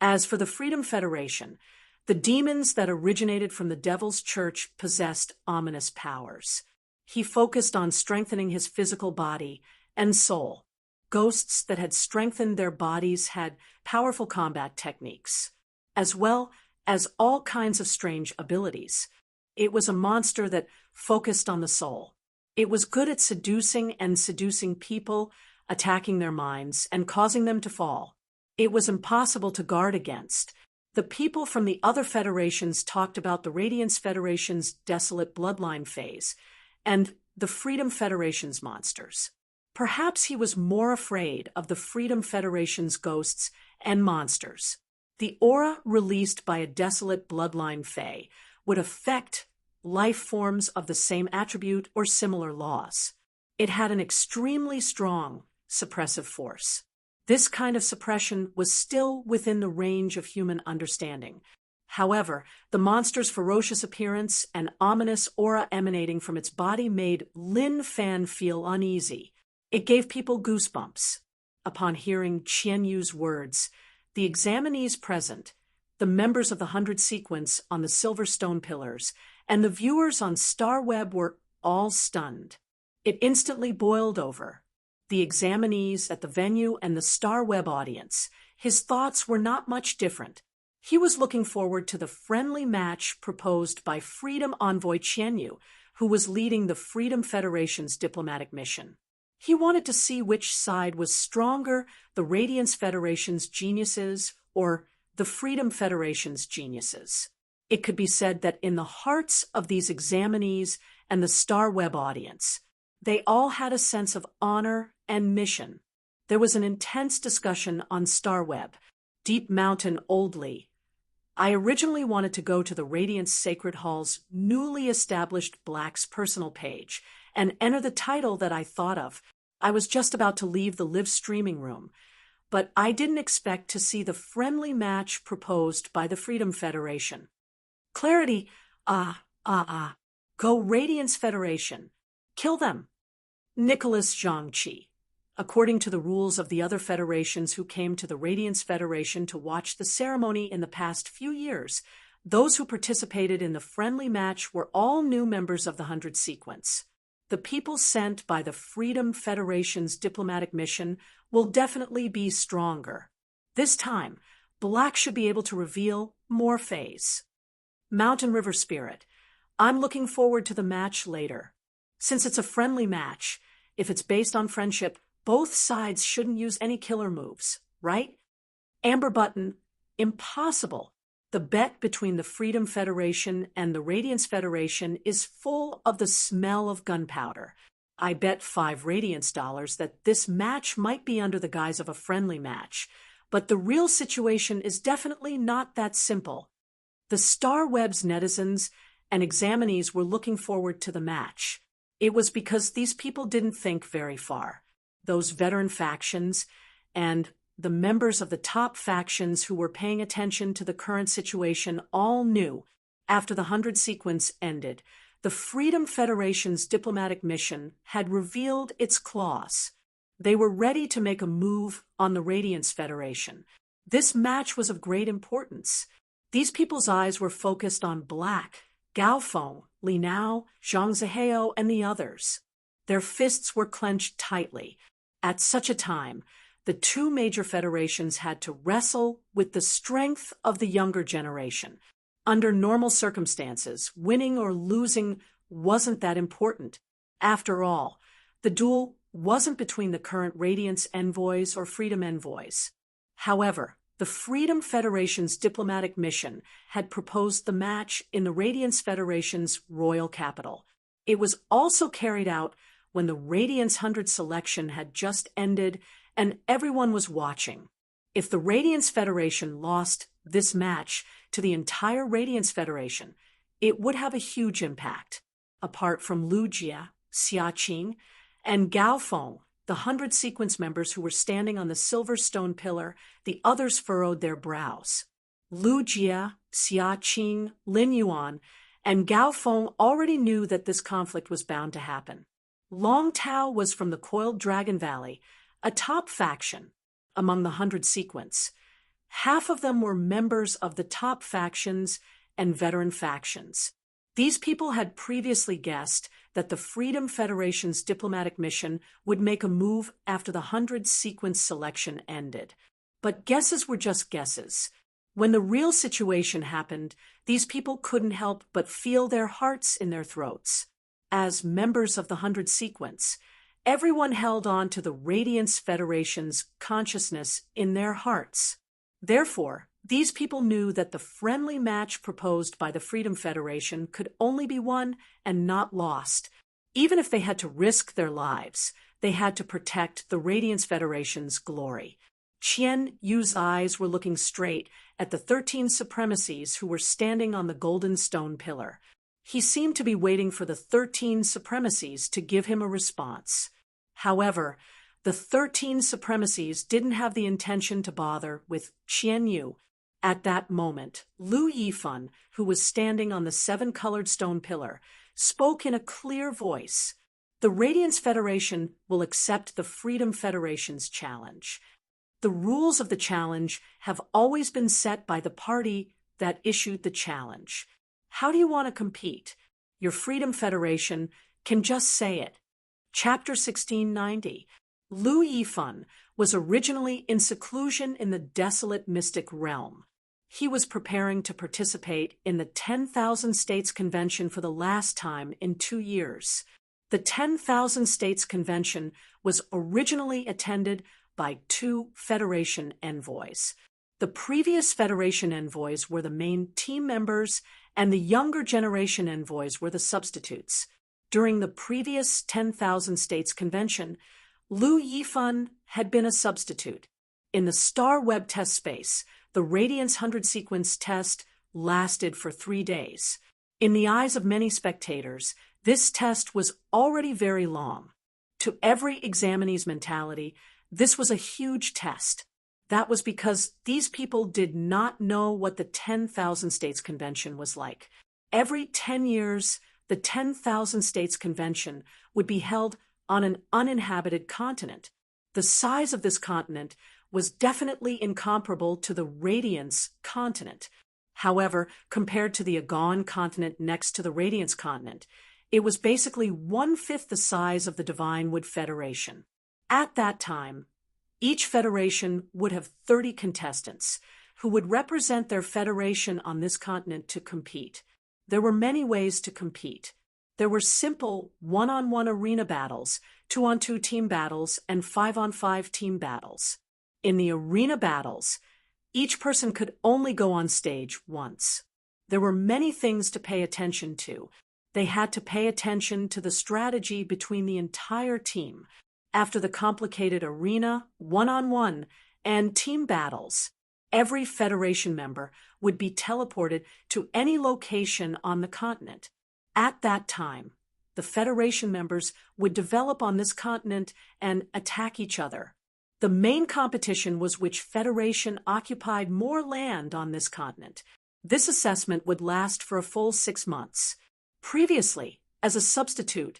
As for the Freedom Federation, the demons that originated from the Devil's Church possessed ominous powers. He focused on strengthening his physical body and soul. Ghosts that had strengthened their bodies had powerful combat techniques, as well as all kinds of strange abilities. It was a monster that focused on the soul. It was good at seducing people, attacking their minds, and causing them to fall. It was impossible to guard against. The people from the other federations talked about the Radiance Federation's desolate bloodline phase and the Freedom Federation's monsters. Perhaps he was more afraid of the Freedom Federation's ghosts and monsters. The aura released by a desolate bloodline fae would affect life forms of the same attribute or similar laws. It had an extremely strong suppressive force. This kind of suppression was still within the range of human understanding. However, the monster's ferocious appearance and ominous aura emanating from its body made Lin Fan feel uneasy. It gave people goosebumps. Upon hearing Qian Yu's words, the examinees present, the members of the 100 sequence on the silver stone pillars, and the viewers on Starweb were all stunned. It instantly boiled over. The examinees at the venue and the Starweb audience, his thoughts were not much different. He was looking forward to the friendly match proposed by Freedom Envoy Qian Yu, who was leading the Freedom Federation's diplomatic mission. He wanted to see which side was stronger, the Radiance Federation's geniuses or the Freedom Federation's geniuses. It could be said that in the hearts of these examinees and the Starweb audience, they all had a sense of honor and mission. There was an intense discussion on Starweb, Deep Mountain Oldly. I originally wanted to go to the Radiance Sacred Hall's newly established Black's personal page and enter the title that I thought of. I was just about to leave the live streaming room, but I didn't expect to see the friendly match proposed by the Freedom Federation. Clarity, go Radiance Federation. Kill them. Nicholas Zhangqi. According to the rules of the other federations who came to the Radiance Federation to watch the ceremony in the past few years, those who participated in the friendly match were all new members of the 100 sequence. The people sent by the Freedom Federation's diplomatic mission will definitely be stronger. This time, Black should be able to reveal more phase. Mountain River Spirit. I'm looking forward to the match later. Since it's a friendly match, if it's based on friendship, both sides shouldn't use any killer moves, right? Amber Button. Impossible. The bet between the Freedom Federation and the Radiance Federation is full of the smell of gunpowder. I bet 5 Radiance dollars that this match might be under the guise of a friendly match, but the real situation is definitely not that simple. The Starweb's netizens and examinees were looking forward to the match. It was because these people didn't think very far. Those veteran factions and the members of the top factions who were paying attention to the current situation all knew, after the 100 sequence ended, the Freedom Federation's diplomatic mission had revealed its claws. They were ready to make a move on the Radiance Federation. This match was of great importance. These people's eyes were focused on Black, Gao Feng, Li Nao, Zhang Zihao, and the others. Their fists were clenched tightly. At such a time, the two major federations had to wrestle with the strength of the younger generation. Under normal circumstances, winning or losing wasn't that important. After all, the duel wasn't between the current Radiance envoys or Freedom envoys. However, the Freedom Federation's diplomatic mission had proposed the match in the Radiance Federation's royal capital. It was also carried out when the Radiance 100 selection had just ended and everyone was watching. If the Radiance Federation lost this match to the entire Radiance Federation, it would have a huge impact. Apart from Lu Jia, Xia Qing, and Gao Feng, the 100 sequence members who were standing on the silver stone pillar, the others furrowed their brows. Lu Jia, Xia Qing, Lin Yuan, and Gao Feng already knew that this conflict was bound to happen. Long Tao was from the Coiled Dragon Valley, a top faction among the 100 sequence. Half of them were members of the top factions and veteran factions. These people had previously guessed that the Freedom Federation's diplomatic mission would make a move after the 100 sequence selection ended. But guesses were just guesses. When the real situation happened, these people couldn't help but feel their hearts in their throats. As members of the 100 sequence, everyone held on to the Radiance Federation's consciousness in their hearts. Therefore, these people knew that the friendly match proposed by the Freedom Federation could only be won and not lost. Even if they had to risk their lives, they had to protect the Radiance Federation's glory. Qian Yu's eyes were looking straight at the 13 supremacies who were standing on the golden stone pillar. He seemed to be waiting for the 13 supremacies to give him a response. However, the 13 supremacies didn't have the intention to bother with Qian Yu. At that moment, Lu Yifan, who was standing on the 7-colored stone pillar, spoke in a clear voice. The Radiance Federation will accept the Freedom Federation's challenge. The rules of the challenge have always been set by the party that issued the challenge. How do you want to compete? Your Freedom Federation can just say it. Chapter 1690. Lu Yifan was originally in seclusion in the desolate mystic realm. He was preparing to participate in the 10,000 States Convention for the last time in 2 years. The 10,000 States Convention was originally attended by 2 Federation envoys. The previous Federation envoys were the main team members, and the younger generation envoys were the substitutes. During the previous 10,000 States Convention, Lu Yifan had been a substitute. In the Star Web test space, the Radiance 100 sequence test lasted for 3 days. In the eyes of many spectators, this test was already very long. To every examinee's mentality, this was a huge test. That was because these people did not know what the 10,000 States Convention was like. Every 10 years, the 10,000 States Convention would be held on an uninhabited continent. The size of this continent was definitely incomparable to the Radiance continent. However, compared to the Agon continent next to the Radiance continent, it was basically 1/5 the size of the Divine Wood Federation. At that time, each federation would have 30 contestants who would represent their federation on this continent to compete. There were many ways to compete. There were simple 1-on-1 arena battles, 2-on-2 team battles, and 5-on-5 team battles. In the arena battles, each person could only go on stage once. There were many things to pay attention to. They had to pay attention to the strategy between the entire team. After the complicated arena, 1-on-1, and team battles, every Federation member would be teleported to any location on the continent. At that time, the Federation members would develop on this continent and attack each other. The main competition was which Federation occupied more land on this continent. This assessment would last for a full 6 months. Previously, as a substitute,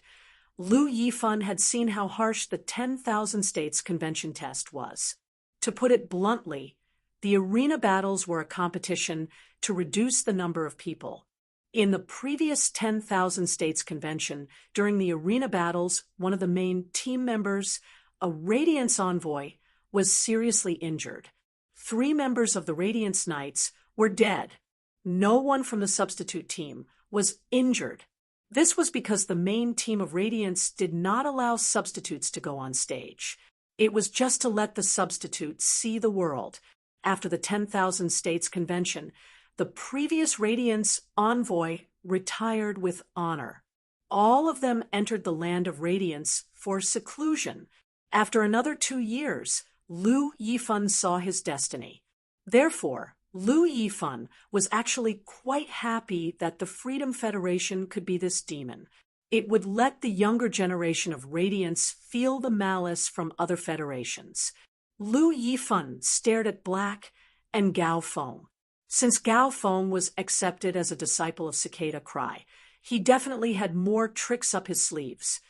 Lu Yifan had seen how harsh the 10,000 States Convention test was. To put it bluntly, the arena battles were a competition to reduce the number of people. In the previous 10,000 States Convention, during the arena battles, one of the main team members, a Radiance envoy, was seriously injured. 3 members of the Radiance Knights were dead. No one from the substitute team was injured. This was because the main team of Radiance did not allow substitutes to go on stage. It was just to let the substitutes see the world. After the 10,000 States Convention, the previous Radiance envoy retired with honor. All of them entered the land of Radiance for seclusion. After another 2 years, Lu Yifan saw his destiny. Therefore, Lu Yifan was actually quite happy that the Freedom Federation could be this demon. It would let the younger generation of Radiants feel the malice from other federations. Lu Yifan stared at Black and Gao Feng. Since Gao Feng was accepted as a disciple of Cicada Cry, he definitely had more tricks up his sleeves.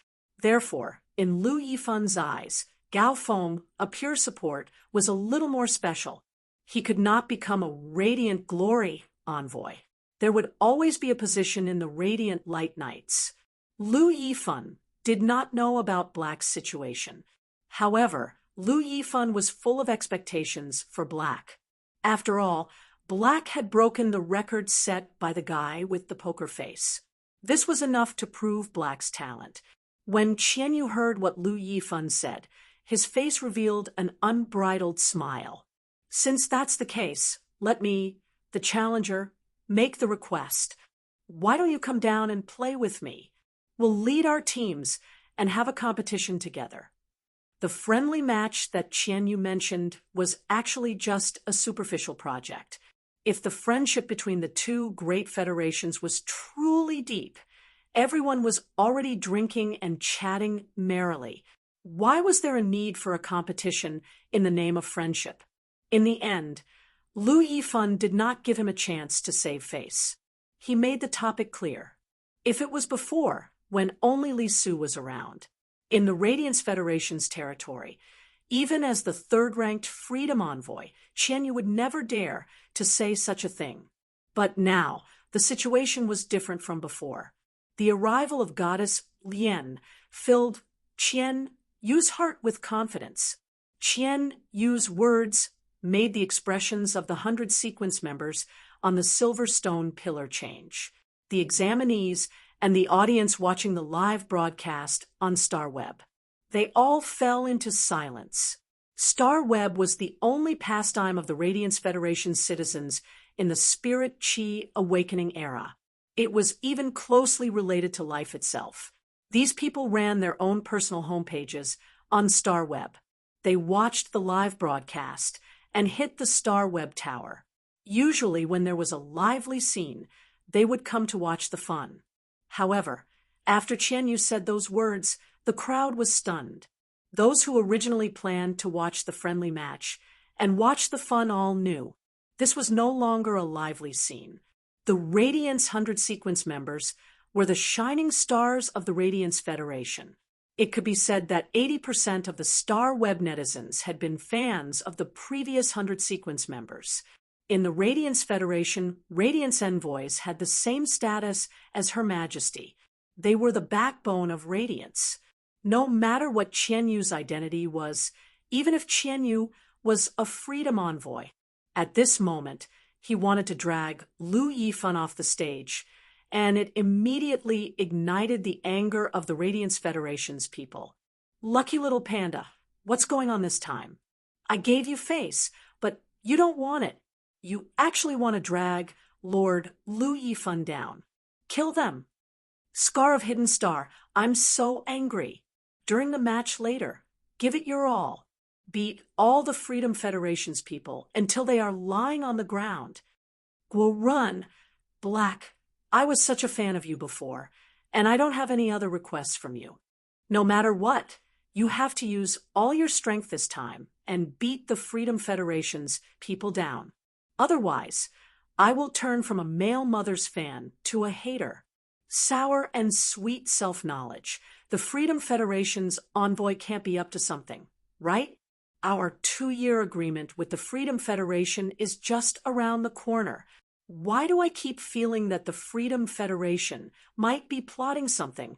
Therefore, in Lu Yifan's eyes, Gao Feng, a pure support, was a little more special. He could not become a Radiant Glory envoy. There would always be a position in the Radiant Light Knights. Lu Yifan did not know about Black's situation. However, Lu Yifan was full of expectations for Black. After all, Black had broken the record set by the guy with the poker face. This was enough to prove Black's talent. When Qianyu heard what Lu Yifan said, his face revealed an unbridled smile. Since that's the case, let me, the challenger, make the request. Why don't you come down and play with me? We'll lead our teams and have a competition together. The friendly match that Qianyu mentioned was actually just a superficial project. If the friendship between the two great federations was truly deep, everyone was already drinking and chatting merrily. Why was there a need for a competition in the name of friendship? In the end, Lu Yifan did not give him a chance to save face. He made the topic clear. If it was before, when only Li Su was around, in the Radiance Federation's territory, even as the third-ranked Freedom Envoy, Qianyu would never dare to say such a thing. But now, the situation was different from before. The arrival of Goddess Lian filled Qian Yu's heart with confidence. Qian Yu's words made the expressions of the 100 sequence members on the silver stone pillar change. The examinees and the audience watching the live broadcast on StarWeb. They all fell into silence. StarWeb was the only pastime of the Radiance Federation's citizens in the Spirit Chi Awakening era. It was even closely related to life itself. These people ran their own personal homepages on StarWeb. They watched the live broadcast and hit the StarWeb tower. Usually when there was a lively scene, they would come to watch the fun. However, after Qianyu said those words, the crowd was stunned. Those who originally planned to watch the friendly match and watch the fun all knew this was no longer a lively scene. The Radiance 100 sequence members were the shining stars of the Radiance Federation. It could be said that 80% of the StarWeb netizens had been fans of the previous 100 sequence members. In the Radiance Federation, Radiance envoys had the same status as Her Majesty. They were the backbone of Radiance. No matter what Qianyu's identity was, even if Qianyu was a freedom envoy, at this moment, he wanted to drag Lu Yifan off the stage, and it immediately ignited the anger of the Radiance Federation's people. Lucky little panda, what's going on this time? I gave you face, but you don't want it. You actually want to drag Lord Lu Yifan down. Kill them. Scar of Hidden Star, I'm so angry. During the match later, give it your all. Beat all the Freedom Federation's people until they are lying on the ground. Go run. Black, I was such a fan of you before, and I don't have any other requests from you. No matter what, you have to use all your strength this time and beat the Freedom Federation's people down. Otherwise, I will turn from a male mother's fan to a hater. Sour and sweet self-knowledge. The Freedom Federation's envoy can't be up to something, right? Our 2-year agreement with the Freedom Federation is just around the corner. Why do I keep feeling that the Freedom Federation might be plotting something?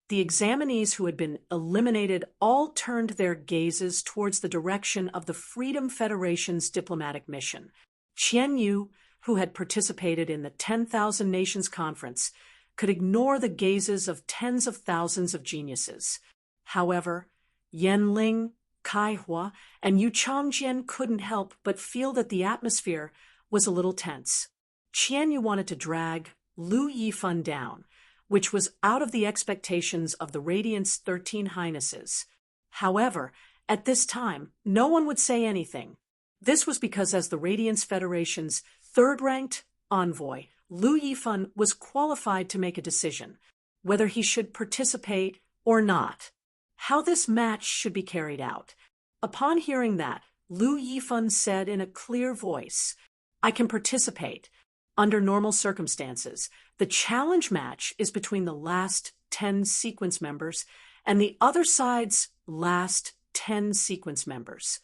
The examinees who had been eliminated all turned their gazes towards the direction of the Freedom Federation's diplomatic mission. Qianyu, who had participated in the 10,000 Nations Conference, could ignore the gazes of tens of thousands of geniuses. However, Yan Ling, Kai Hua, and Yu Changjian couldn't help but feel that the atmosphere was a little tense. Qianyu wanted to drag Lu Yifan down, which was out of the expectations of the Radiance 13 Highnesses. However, At this time, no one would say anything. This was because as the Radiance Federation's third-ranked envoy, Lu Yifan was qualified to make a decision, whether he should participate or not, how this match should be carried out. Upon hearing that, Lu Yifan said in a clear voice, "I can participate. Under normal circumstances, the challenge match is between the last 10 sequence members and the other side's last 10 sequence members."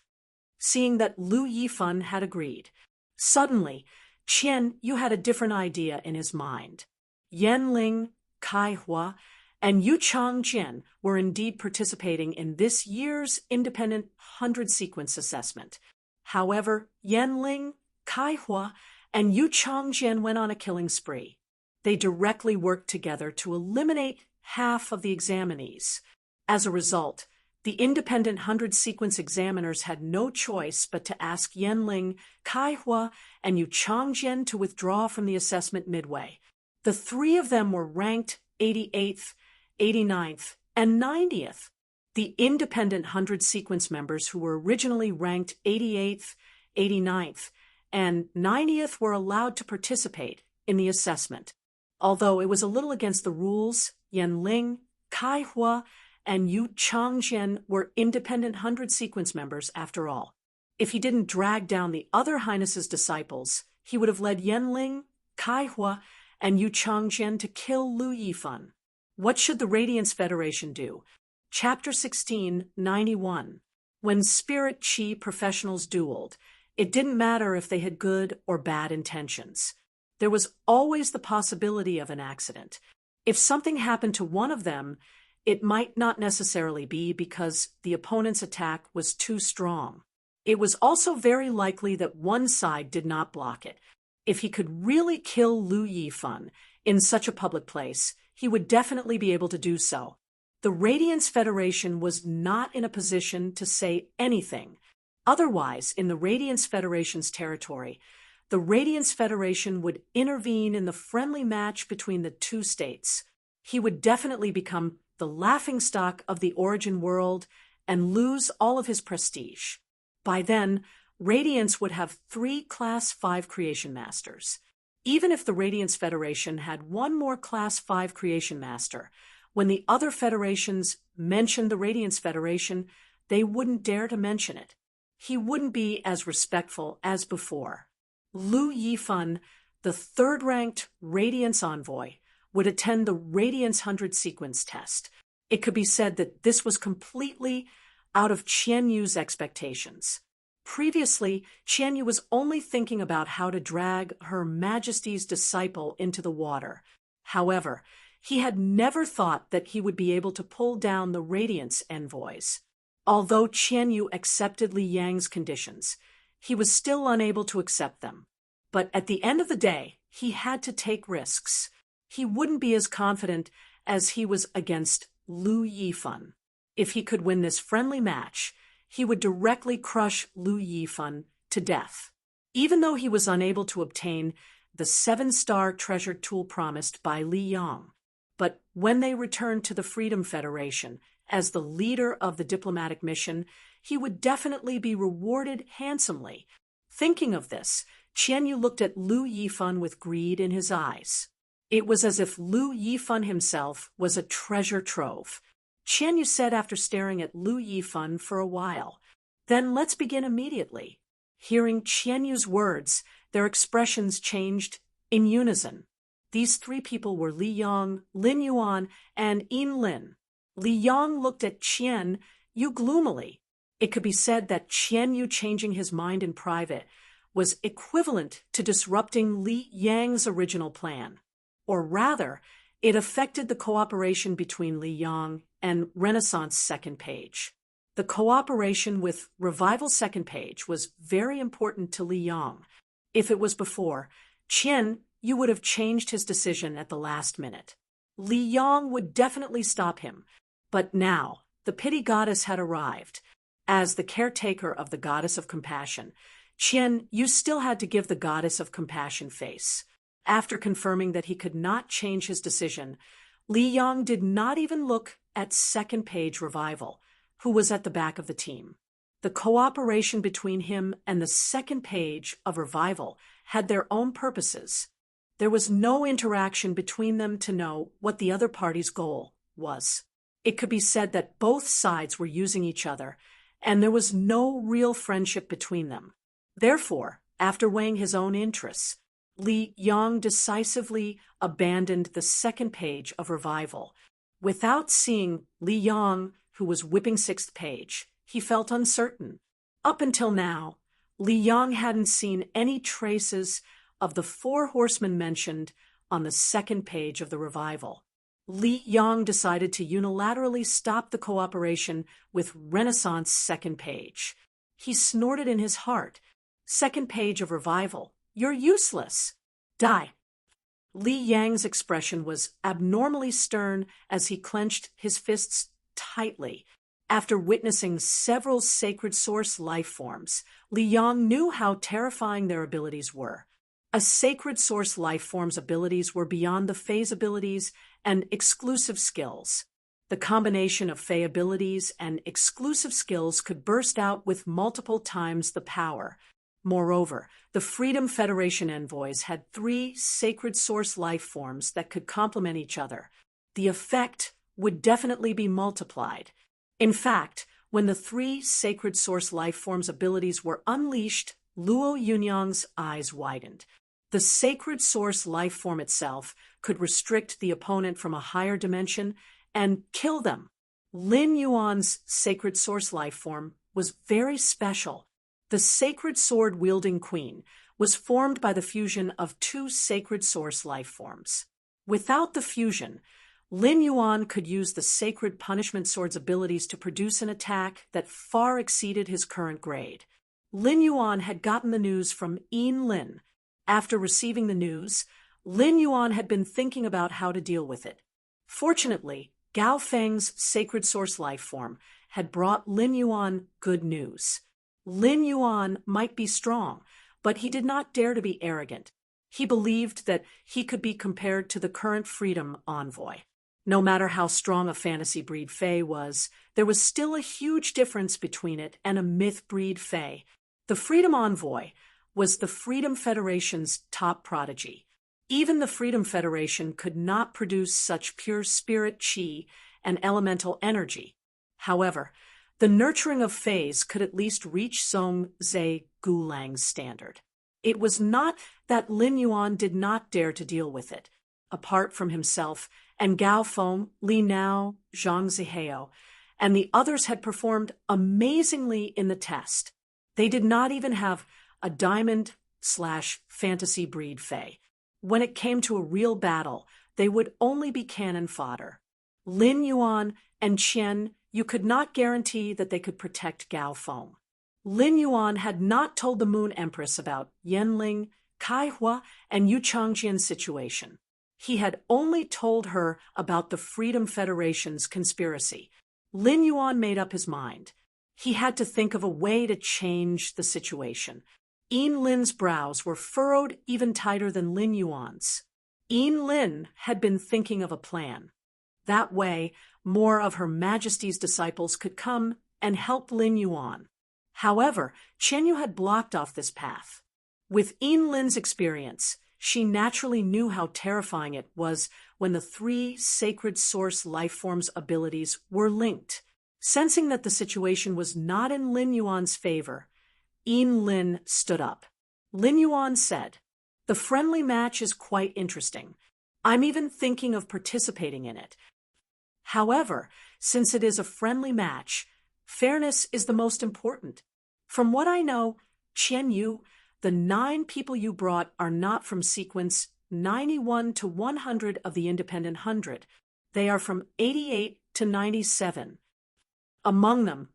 Seeing that Lu Yifan had agreed, suddenly, Qian Yu had a different idea in his mind. Yanling, Kai Hua, and Yu Changjian were indeed participating in this year's independent 100-sequence assessment. However, Yanling, Kai Hua, and Yu Changjian went on a killing spree. They directly worked together to eliminate half of the examinees. As a result, the independent 100-sequence examiners had no choice but to ask Yanling, Kai Hua, and Yu Changjian to withdraw from the assessment midway. The three of them were ranked 88th, 89th, and 90th. The independent 100-sequence members who were originally ranked 88th, 89th, and 90th were allowed to participate in the assessment. Although it was a little against the rules, Yanling, Kai Hua, and Yu Changjian were independent 100-sequence members after all. If he didn't drag down the other Highness's disciples, he would have led Yanling, Kai Hua, and Yu Changjian to kill Lu Yifan. What should the Radiance Federation do? Chapter 16, 91. When Spirit Chi professionals dueled, it didn't matter if they had good or bad intentions. There was always the possibility of an accident. If something happened to one of them, it might not necessarily be because the opponent's attack was too strong. It was also very likely that one side did not block it. If he could really kill Lu Yifan in such a public place, he would definitely be able to do so. The Radiance Federation was not in a position to say anything. Otherwise, in the Radiance Federation's territory, the Radiance Federation would intervene in the friendly match between the two states. He would definitely become the laughingstock of the origin world and lose all of his prestige. By then, Radiance would have 3 Class 5 Creation Masters. Even if the Radiance Federation had one more Class 5 Creation Master, when the other federations mentioned the Radiance Federation, they wouldn't dare to mention it. He wouldn't be as respectful as before. Lu Yifan, the third-ranked Radiance envoy, would attend the Radiance 100-sequence test. It could be said that this was completely out of Qian Yu's expectations. Previously, Qian Yu was only thinking about how to drag Her Majesty's disciple into the water. However, he had never thought that he would be able to pull down the Radiance envoys. Although Qian Yu accepted Li Yang's conditions, he was still unable to accept them. But at the end of the day, he had to take risks. He wouldn't be as confident as he was against Lu Yifan. If he could win this friendly match, he would directly crush Lu Yifan to death. Even though he was unable to obtain the 7-star treasure tool promised by Li Yang. But when they returned to the Freedom Federation as the leader of the diplomatic mission, he would definitely be rewarded handsomely. Thinking of this, Qian Yu looked at Lu Yifan with greed in his eyes. It was as if Lu Yifan himself was a treasure trove. Qian Yu said after staring at Lu Yifan for a while, "Then let's begin immediately." Hearing Qian Yu's words, their expressions changed in unison. These 3 people were Li Yang, Lin Yuan, and Yin Lin. Li Yang looked at Qian Yu gloomily. It could be said that Qian Yu changing his mind in private was equivalent to disrupting Li Yang's original plan. Or rather, it affected the cooperation between Li Yang and Renaissance Second Page. The cooperation with Revival Second Page was very important to Li Yang. If it was before, Qian Yu would have changed his decision at the last minute. Li Yang would definitely stop him. But now, the pity goddess had arrived. As the caretaker of the goddess of compassion, Qian Yu still had to give the goddess of compassion face. After confirming that he could not change his decision, Li Yang did not even look at Second Page Revival. who was at the back of the team. The cooperation between him and the second page of Revival had their own purposes. There was no interaction between them to know what the other party's goal was. It could be said that both sides were using each other, and there was no real friendship between them. Therefore, after weighing his own interests, Li Yang decisively abandoned the second page of Revival. Without seeing Li Yang, who was whipping sixth page, he felt uncertain. Up until now, Li Yang hadn't seen any traces of the four horsemen mentioned on the second page of the Revival. Li Yang decided to unilaterally stop the cooperation with Renaissance second page. He snorted in his heart, "Second page of Revival, you're useless. Die." Li Yang's expression was abnormally stern as he clenched his fists tightly. After witnessing several sacred source life forms, Li Yang knew how terrifying their abilities were. A sacred source life form's abilities were beyond the phase abilities and exclusive skills. The combination of Fey abilities and exclusive skills could burst out with multiple times the power. Moreover, the Freedom Federation envoys had 3 sacred source life forms that could complement each other. The effect would definitely be multiplied. In fact, when the 3 sacred source life forms' abilities were unleashed, Luo Yunyang's eyes widened. The sacred source life form itself could restrict the opponent from a higher dimension and kill them. Lin Yuan's sacred source life form was very special. The sacred sword-wielding queen was formed by the fusion of 2 sacred source life forms. Without the fusion, Lin Yuan could use the sacred punishment sword's abilities to produce an attack that far exceeded his current grade. Lin Yuan had gotten the news from Yin Lin. After receiving the news, Lin Yuan had been thinking about how to deal with it. Fortunately, Gao Feng's sacred source life form had brought Lin Yuan good news. Lin Yuan might be strong, but he did not dare to be arrogant. He believed that he could be compared to the current Freedom Envoy. No matter how strong a fantasy breed Fey was, there was still a huge difference between it and a myth breed Fey. The Freedom Envoy was the Freedom Federation's top prodigy. Even the Freedom Federation could not produce such pure spirit chi and elemental energy. However, the nurturing of Feys could at least reach Song Zhe Gulang's standard. It was not that Lin Yuan did not dare to deal with it. Apart from himself and Gao Feng, Li Nao, Zhang Zihao, and the others had performed amazingly in the test. They did not even have a diamond/fantasy breed Fey. When it came to a real battle, they would only be cannon fodder. Lin Yuan and Qian, you could not guarantee that they could protect Gao Feng. Lin Yuan had not told the Moon Empress about Yanling, Kai Hua, and Yu Changjian's situation. He had only told her about the Freedom Federation's conspiracy. Lin Yuan made up his mind. He had to think of a way to change the situation. Yin Lin's brows were furrowed even tighter than Lin Yuan's. Yin Lin had been thinking of a plan. That way, more of Her Majesty's disciples could come and help Lin Yuan. However, Chen Yu had blocked off this path. With Yin Lin's experience, she naturally knew how terrifying it was when the 3 sacred source life forms' abilities were linked. Sensing that the situation was not in Lin Yuan's favor, Yin Lin stood up. Lin Yuan said, "The friendly match is quite interesting. I'm even thinking of participating in it. However, since it is a friendly match, fairness is the most important. From what I know, Qian Yu, the 9 people you brought are not from sequence 91 to 100 of the Independent 100. They are from 88 to 97. Among them,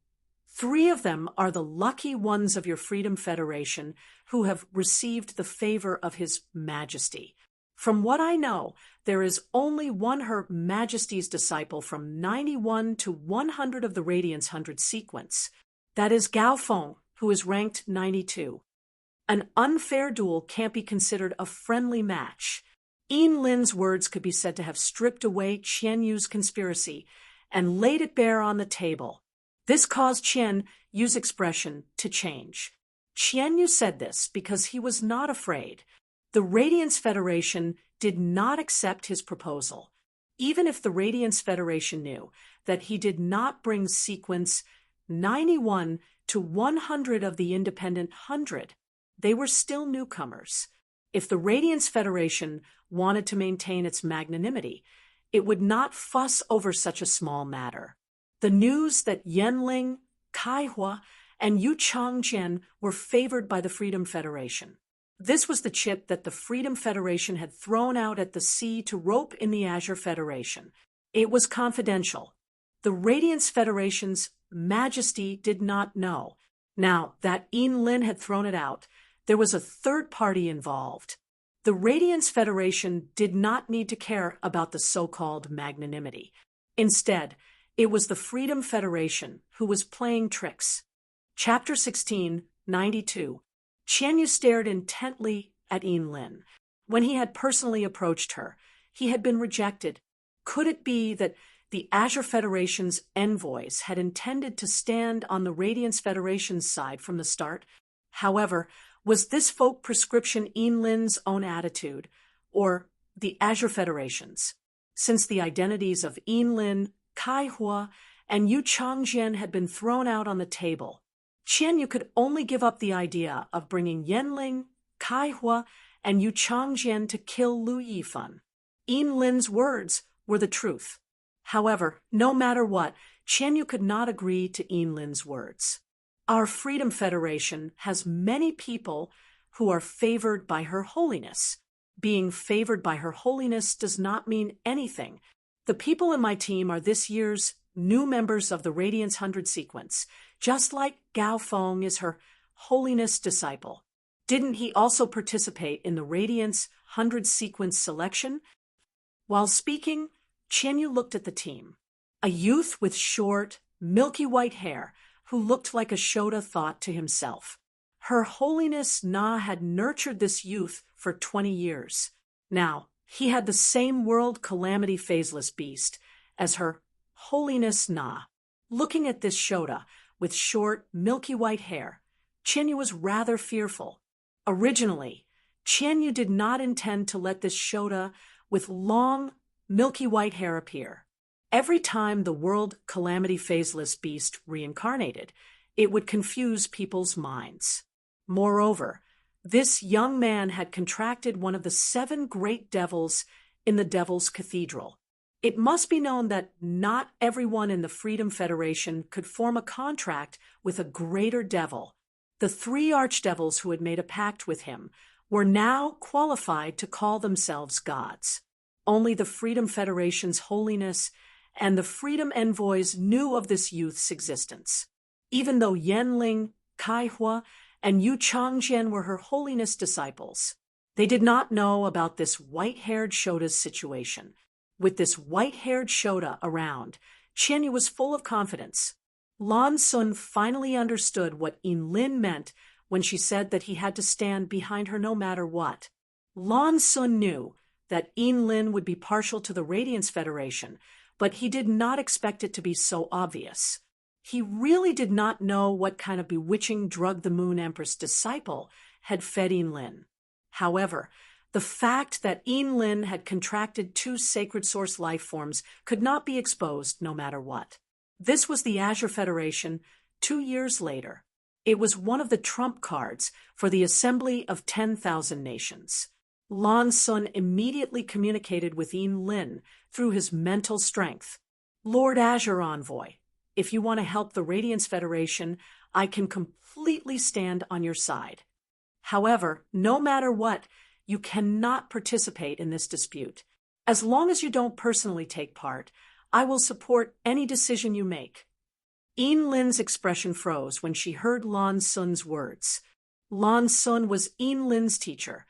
3 of them are the lucky ones of your Freedom Federation who have received the favor of His Majesty. From what I know, there is only one Her Majesty's disciple from 91 to 100 of the Radiance 100 sequence. That is Gao Feng, who is ranked 92. An unfair duel can't be considered a friendly match." Yin Lin's words could be said to have stripped away Qian Yu's conspiracy and laid it bare on the table. This caused Qian Yu's expression to change. Qian Yu said this because he was not afraid. The Radiance Federation did not accept his proposal. Even if the Radiance Federation knew that he did not bring sequence 91 to 100 of the independent 100, they were still newcomers. If the Radiance Federation wanted to maintain its magnanimity, it would not fuss over such a small matter. The news that Yanling, Kaihua, and Yu Changjian were favored by the Freedom Federation. This was the chip that the Freedom Federation had thrown out at the sea to rope in the Azure Federation. It was confidential. The Radiance Federation's Majesty did not know. Now that Yin Lin had thrown it out, there was a third party involved. The Radiance Federation did not need to care about the so-called magnanimity. Instead, it was the Freedom Federation who was playing tricks. Chapter 16, 92. Qian Yu stared intently at Yin Lin. When he had personally approached her, he had been rejected. Could it be that the Azure Federation's envoys had intended to stand on the Radiance Federation's side from the start? However, was this folk prescription Yin Lin's own attitude, or the Azure Federation's? Since the identities of Yin Lin, Kaihua, and Yu Changjian had been thrown out on the table, Qian Yu could only give up the idea of bringing Yanling, Kaihua, and Yu Changjian to kill Lu Yifan. Yin Lin's words were the truth. However, no matter what, Qian Yu could not agree to Yin Lin's words. Our Freedom Federation has many people who are favored by Her Holiness. Being favored by Her Holiness does not mean anything. The people in my team are this year's new members of the Radiance 100 sequence, just like Gao Feng is Her Holiness disciple. Didn't he also participate in the Radiance 100 sequence selection? While speaking, Qian Yu looked at the team. A youth with short, milky white hair who looked like a Shota thought to himself. Her Holiness Na had nurtured this youth for 20 years. Now, he had the same world calamity phaseless beast as Her Holiness Na. Looking at this Shota with short, milky white hair, Qian Yu was rather fearful. Originally, Qian Yu did not intend to let this Shota with long, milky white hair appear. Every time the world calamity phaseless beast reincarnated, it would confuse people's minds. Moreover, this young man had contracted one of the 7 great devils in the Devil's Cathedral. It must be known that not everyone in the Freedom Federation could form a contract with a greater devil. The 3 archdevils who had made a pact with him were now qualified to call themselves gods. Only the Freedom Federation's holiness and the Freedom Envoys knew of this youth's existence. Even though Yanling, Kaihua, and Yu Changjian were Her Holiness disciples, they did not know about this white-haired Shota's situation. With this white-haired Shota around, Qian Yu was full of confidence. Lan Sun finally understood what Yin Lin meant when she said that he had to stand behind her no matter what. Lan Sun knew that Yin Lin would be partial to the Radiance Federation, but he did not expect it to be so obvious. He really did not know what kind of bewitching drug the Moon Empress disciple had fed Yin Lin. However, the fact that Yin Lin had contracted 2 sacred source life forms could not be exposed no matter what. This was the Azure Federation 2 years later. It was one of the trump cards for the Assembly of 10,000 Nations. Lan Sun immediately communicated with Yin Lin through his mental strength. Lord Azure Envoy, if you want to help the Radiance Federation, I can completely stand on your side. However, no matter what, you cannot participate in this dispute. As long as you don't personally take part, I will support any decision you make. Yin Lin's expression froze when she heard Lan Sun's words. Lan Sun was Yin Lin's teacher,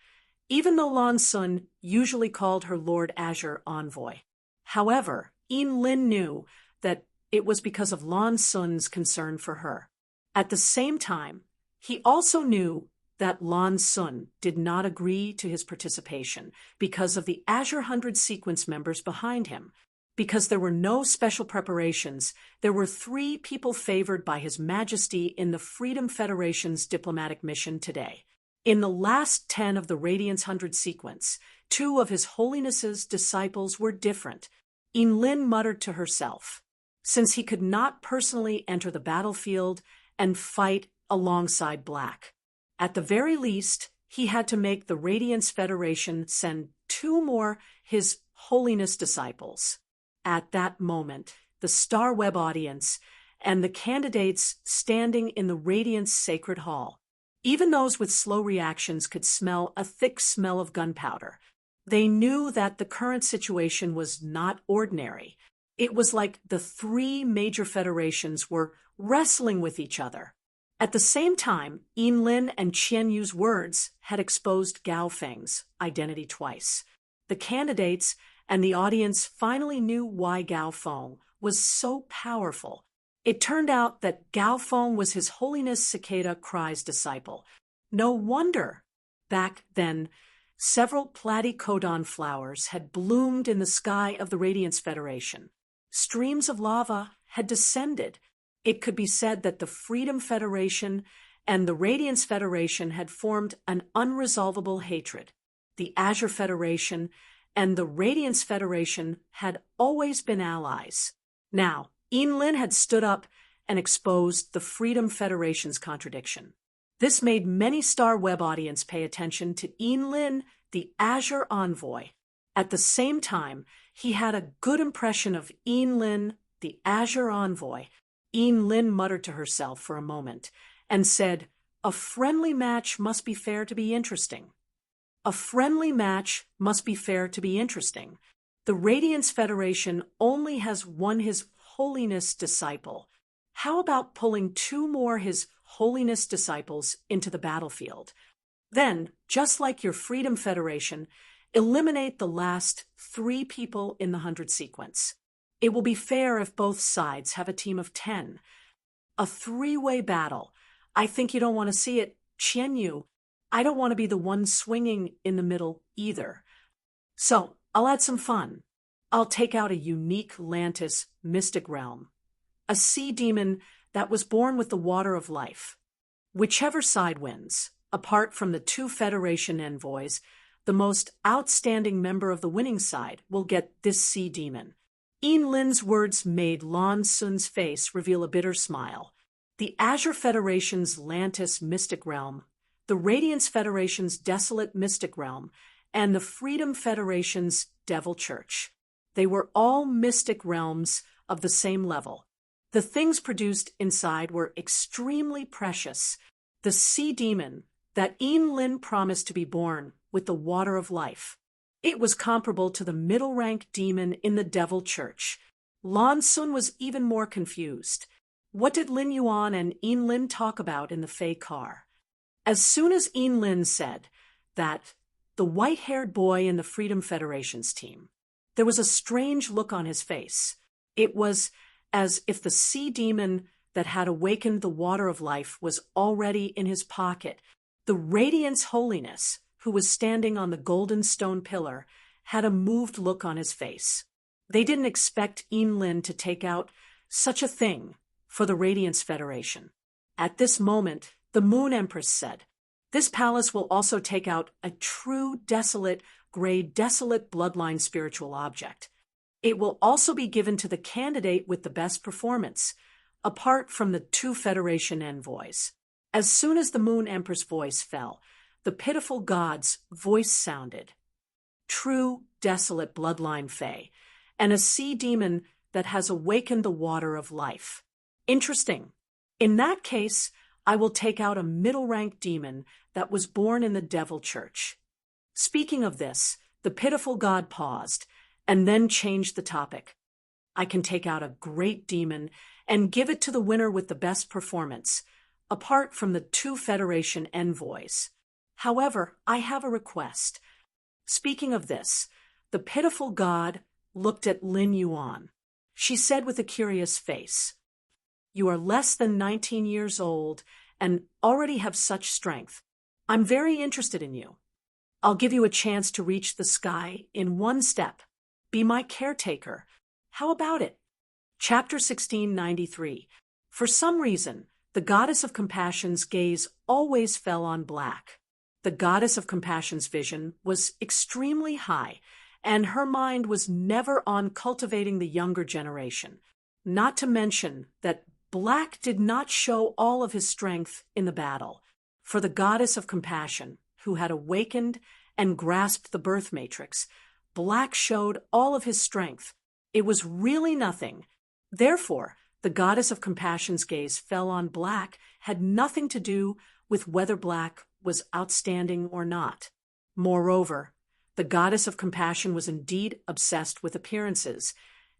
even though Lan Sun usually called her Lord Azure Envoy. However, Yin Lin knew that it was because of Lan Sun's concern for her. At the same time, he also knew that Lan Sun did not agree to his participation because of the Azure 100 sequence members behind him. Because there were no special preparations, there were 3 people favored by His Majesty in the Freedom Federation's diplomatic mission today. In the last 10 of the Radiance 100 sequence, 2 of His Holiness's disciples were different. Lin muttered to herself, since he could not personally enter the battlefield and fight alongside Black. At the very least, he had to make the Radiance Federation send 2 more His Holiness disciples. At that moment, the Star Web audience and the candidates standing in the Radiance Sacred Hall, even those with slow reactions, could smell a thick smell of gunpowder. They knew that the current situation was not ordinary. It was like the 3 major federations were wrestling with each other. At the same time, Lin and Qian Yu's words had exposed Gao Feng's identity twice. The candidates and the audience finally knew why Gao Feng was so powerful. It turned out that Gao Feng was His Holiness Cicada Cry's disciple. No wonder. Back then, several platycodon flowers had bloomed in the sky of the Radiance Federation. Streams of lava had descended. It could be said that the Freedom Federation and the Radiance Federation had formed an unresolvable hatred. The Azure Federation and the Radiance Federation had always been allies. Now, Lin had stood up and exposed the Freedom Federation's contradiction. This made many Star Web audience pay attention to Lin, the Azure Envoy. At the same time, he had a good impression of Lin, the Azure Envoy. Lin muttered to herself for a moment and said, "A friendly match must be fair to be interesting. A friendly match must be fair to be interesting. The Radiance Federation only has 1 His Holiness disciple. How about pulling 2 more His Holiness disciples into the battlefield? Then, just like your Freedom Federation, eliminate the last 3 people in the 100 sequence. It will be fair if both sides have a team of 10. A 3-way battle. I think you don't want to see it, Qian Yu. I don't want to be the one swinging in the middle either. So, I'll add some fun. I'll take out a unique Lantis mystic realm, a sea demon that was born with the water of life. Whichever side wins, apart from the 2 Federation envoys, the most outstanding member of the winning side will get this sea demon." Lin's words made Lan Sun's face reveal a bitter smile. The Azure Federation's Lantis mystic realm, the Radiance Federation's Desolate Mystic Realm, and the Freedom Federation's Devil Church. They were all mystic realms of the same level. The things produced inside were extremely precious. The sea demon that Lin promised to be born with the water of life. It was comparable to the middle-rank demon in the Devil Church. Lan Sun was even more confused. What did Lin Yuan and Lin talk about in the Fey car? As soon as Lin said that the white-haired boy in the Freedom Federation's team, there was a strange look on his face. It was as if the sea demon that had awakened the water of life was already in his pocket. The Radiance Holiness, who was standing on the golden stone pillar, had a moved look on his face. They didn't expect Lin to take out such a thing for the Radiance Federation. At this moment, the Moon Empress said, "This palace will also take out a true desolate, gray desolate bloodline spiritual object. It will also be given to the candidate with the best performance, apart from the 2 Federation envoys." As soon as the Moon Empress' voice fell, the pitiful god's voice sounded. "True desolate bloodline Fey, and a sea demon that has awakened the water of life. Interesting. In that case, I will take out a middle-rank demon that was born in the Devil Church." Speaking of this, the pitiful god paused and then changed the topic. "I can take out a great demon and give it to the winner with the best performance, apart from the 2 Federation envoys. However, I have a request." Speaking of this, the pitiful god looked at Lin Yuan. She said with a curious face, "You are less than 19 years old and already have such strength. I'm very interested in you. I'll give you a chance to reach the sky in 1 step. Be my caretaker. How about it? Chapter 1693. For some reason, the goddess of compassion's gaze always fell on Black. The goddess of compassion's vision was extremely high, and her mind was never on cultivating the younger generation. Not to mention that Black did not show all of his strength in the battle. For the goddess of compassion, who had awakened and grasped the birth matrix, Black showed all of his strength. It was really nothing. Therefore, the goddess of compassion's gaze fell on Black had nothing to do with whether Black was outstanding or not. Moreover, the goddess of compassion was indeed obsessed with appearances,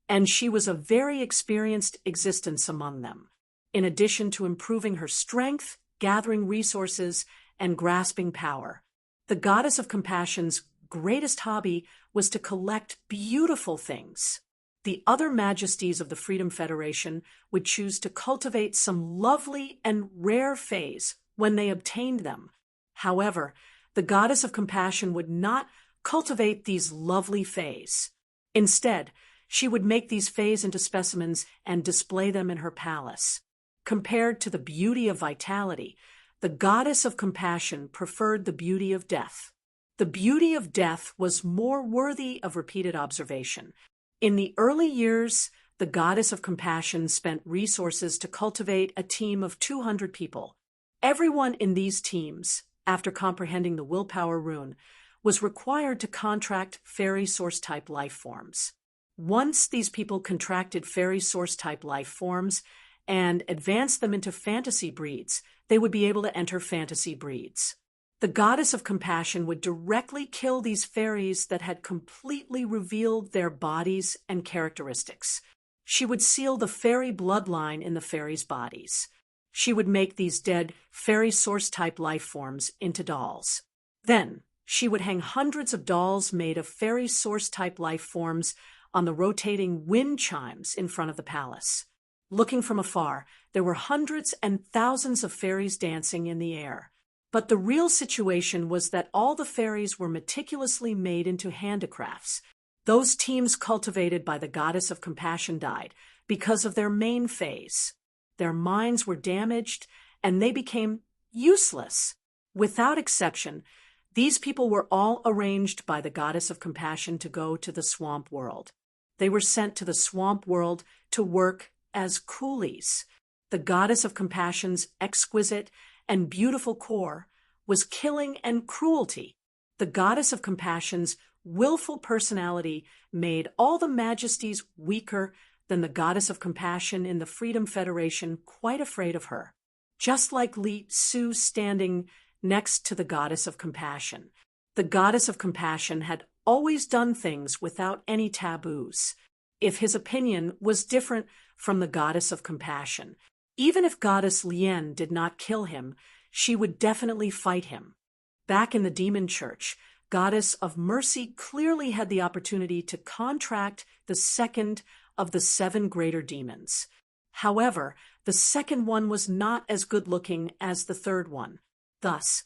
and she was a very experienced existence among them. In addition to improving her strength, gathering resources, and grasping power, the goddess of compassion's greatest hobby was to collect beautiful things. The other majesties of the Freedom Federation would choose to cultivate some lovely and rare fays when they obtained them. However, the goddess of compassion would not cultivate these lovely fays. Instead, she would make these fays into specimens and display them in her palace. Compared to the beauty of vitality, the goddess of compassion preferred the beauty of death. The beauty of death was more worthy of repeated observation. In the early years, the goddess of compassion spent resources to cultivate a team of 200 people. Everyone in these teams, after comprehending the willpower rune, was required to contract fairy source-type life forms. Once these people contracted fairy source-type life forms and advanced them into fantasy breeds, they would be able to enter fantasy breeds. The goddess of compassion would directly kill these fairies that had completely revealed their bodies and characteristics. She would seal the fairy bloodline in the fairies' bodies. She would make these dead fairy source-type life forms into dolls. Then, she would hang hundreds of dolls made of fairy source-type life forms on the rotating wind chimes in front of the palace. Looking from afar, there were hundreds and thousands of fairies dancing in the air. But the real situation was that all the fairies were meticulously made into handicrafts. Those teams cultivated by the goddess of compassion died because of their main phase. Their minds were damaged, and they became useless. Without exception, these people were all arranged by the goddess of compassion to go to the swamp world. They were sent to the swamp world to work as coolies. The goddess of compassion's exquisite and beautiful core was killing and cruelty. The goddess of compassion's willful personality made all the majesties weaker than the goddess of compassion in the Freedom Federation quite afraid of her. Just like Li Su standing next to the goddess of compassion, the goddess of compassion had always done things without any taboos. If his opinion was different from the goddess of compassion, even if goddess Lien did not kill him, she would definitely fight him. Back in the demon church, goddess of mercy clearly had the opportunity to contract the second of the 7 greater demons. However, the second one was not as good-looking as the third one. Thus,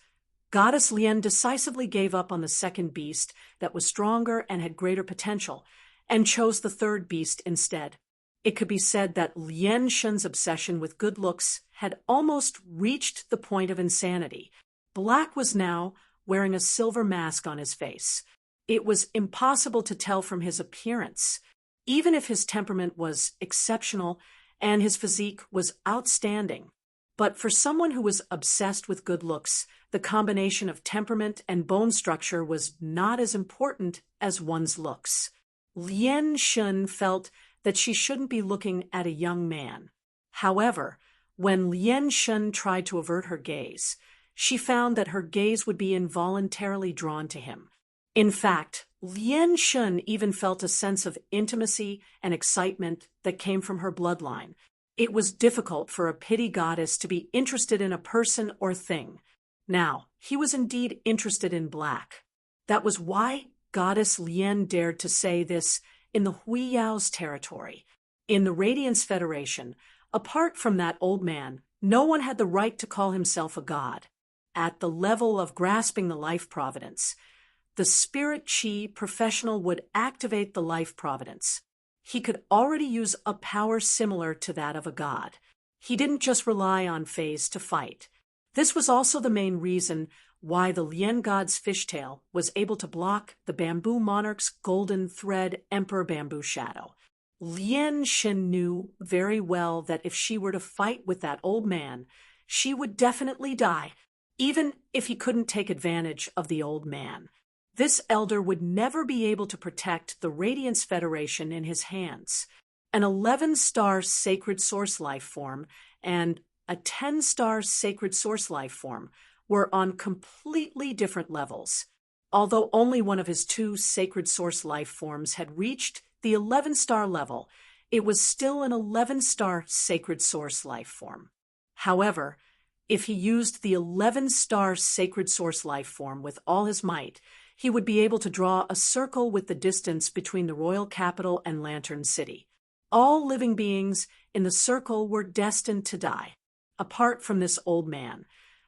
goddess Lien decisively gave up on the second beast that was stronger and had greater potential, and chose the third beast instead. It could be said that Lien Shun's obsession with good looks had almost reached the point of insanity. Black was now wearing a silver mask on his face. It was impossible to tell from his appearance. Even if his temperament was exceptional and his physique was outstanding. But for someone who was obsessed with good looks, the combination of temperament and bone structure was not as important as one's looks. Lien Shun felt that she shouldn't be looking at a young man. However, when Lien Shun tried to avert her gaze, she found that her gaze would be involuntarily drawn to him. In fact, Lien Shun even felt a sense of intimacy and excitement that came from her bloodline. It was difficult for a pity goddess to be interested in a person or thing. Now, he was indeed interested in Black. That was why goddess Lien dared to say this in the Huiyao's territory. In the Radiance Federation, apart from that old man, no one had the right to call himself a god. At the level of grasping the life providence, the spirit chi professional would activate the life providence. he could already use a power similar to that of a god. He didn't just rely on phase to fight. This was also the main reason why the Lien god's fishtail was able to block the bamboo monarch's golden thread emperor bamboo shadow. Lien Shin knew very well that if she were to fight with that old man, she would definitely die, even if he couldn't take advantage of the old man. This elder would never be able to protect the Radiance Federation in his hands. An 11-star sacred source life form and a 10-star sacred source life form were on completely different levels. Although only one of his 2 sacred source life forms had reached the 11-star level, it was still an 11-star sacred source life form. However, if he used the 11-star sacred source life form with all his might, he would be able to draw a circle with the distance between the royal capital and Lantern City. All living beings in the circle were destined to die. Apart from this old man,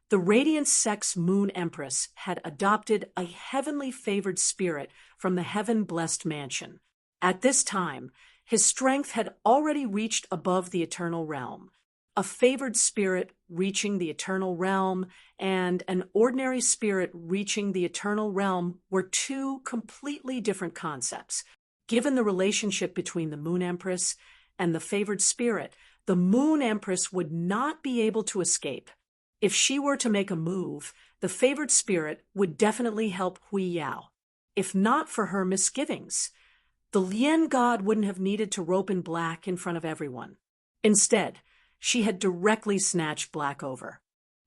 the Radiant Sex Moon Empress had adopted a heavenly favored spirit from the heaven-blessed mansion. At this time, his strength had already reached above the eternal realm. A favored spirit reaching the eternal realm and an ordinary spirit reaching the eternal realm were 2 completely different concepts. Given the relationship between the Moon Empress and the favored spirit, the Moon Empress would not be able to escape. If she were to make a move, the favored spirit would definitely help Hui Yao. If not for her misgivings, the Lien god wouldn't have needed to rope in Black in front of everyone. Instead, she had directly snatched Black over.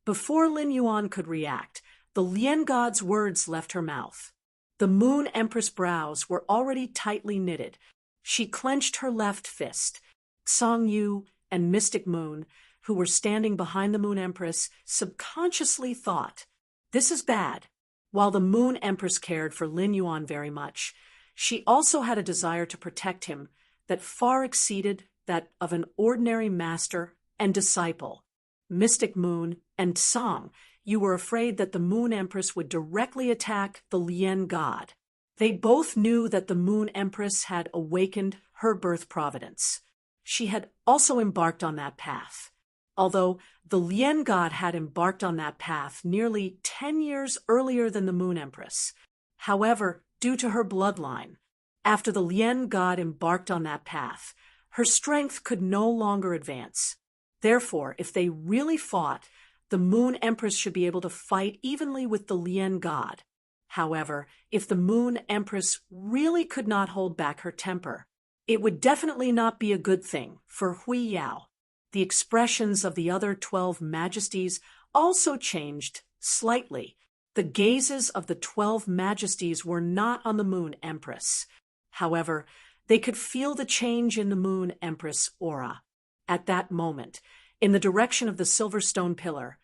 Before Lin Yuan could react, the Lien god's words left her mouth. The Moon Empress' brows were already tightly knitted. She clenched her left fist. Song Yu and Mystic Moon, who were standing behind the Moon Empress, subconsciously thought, "This is bad." While the Moon Empress cared for Lin Yuan very much, she also had a desire to protect him that far exceeded that of an ordinary master and disciple. Mystic Moon and Song, you were afraid that the Moon Empress would directly attack the Lien god. They both knew that the Moon Empress had awakened her birth providence. She had also embarked on that path. Although the Lien god had embarked on that path nearly 10 years earlier than the Moon Empress. However, due to her bloodline, after the Lien god embarked on that path, her strength could no longer advance. Therefore, if they really fought, the Moon Empress should be able to fight evenly with the Lien god. However, if the Moon Empress really could not hold back her temper, it would definitely not be a good thing for Hui Yao. The expressions of the other 12 majesties also changed slightly. The gazes of the 12 majesties were not on the Moon Empress. However, they could feel the change in the Moon Empress aura. At that moment, in the direction of the Silverstone Pillar,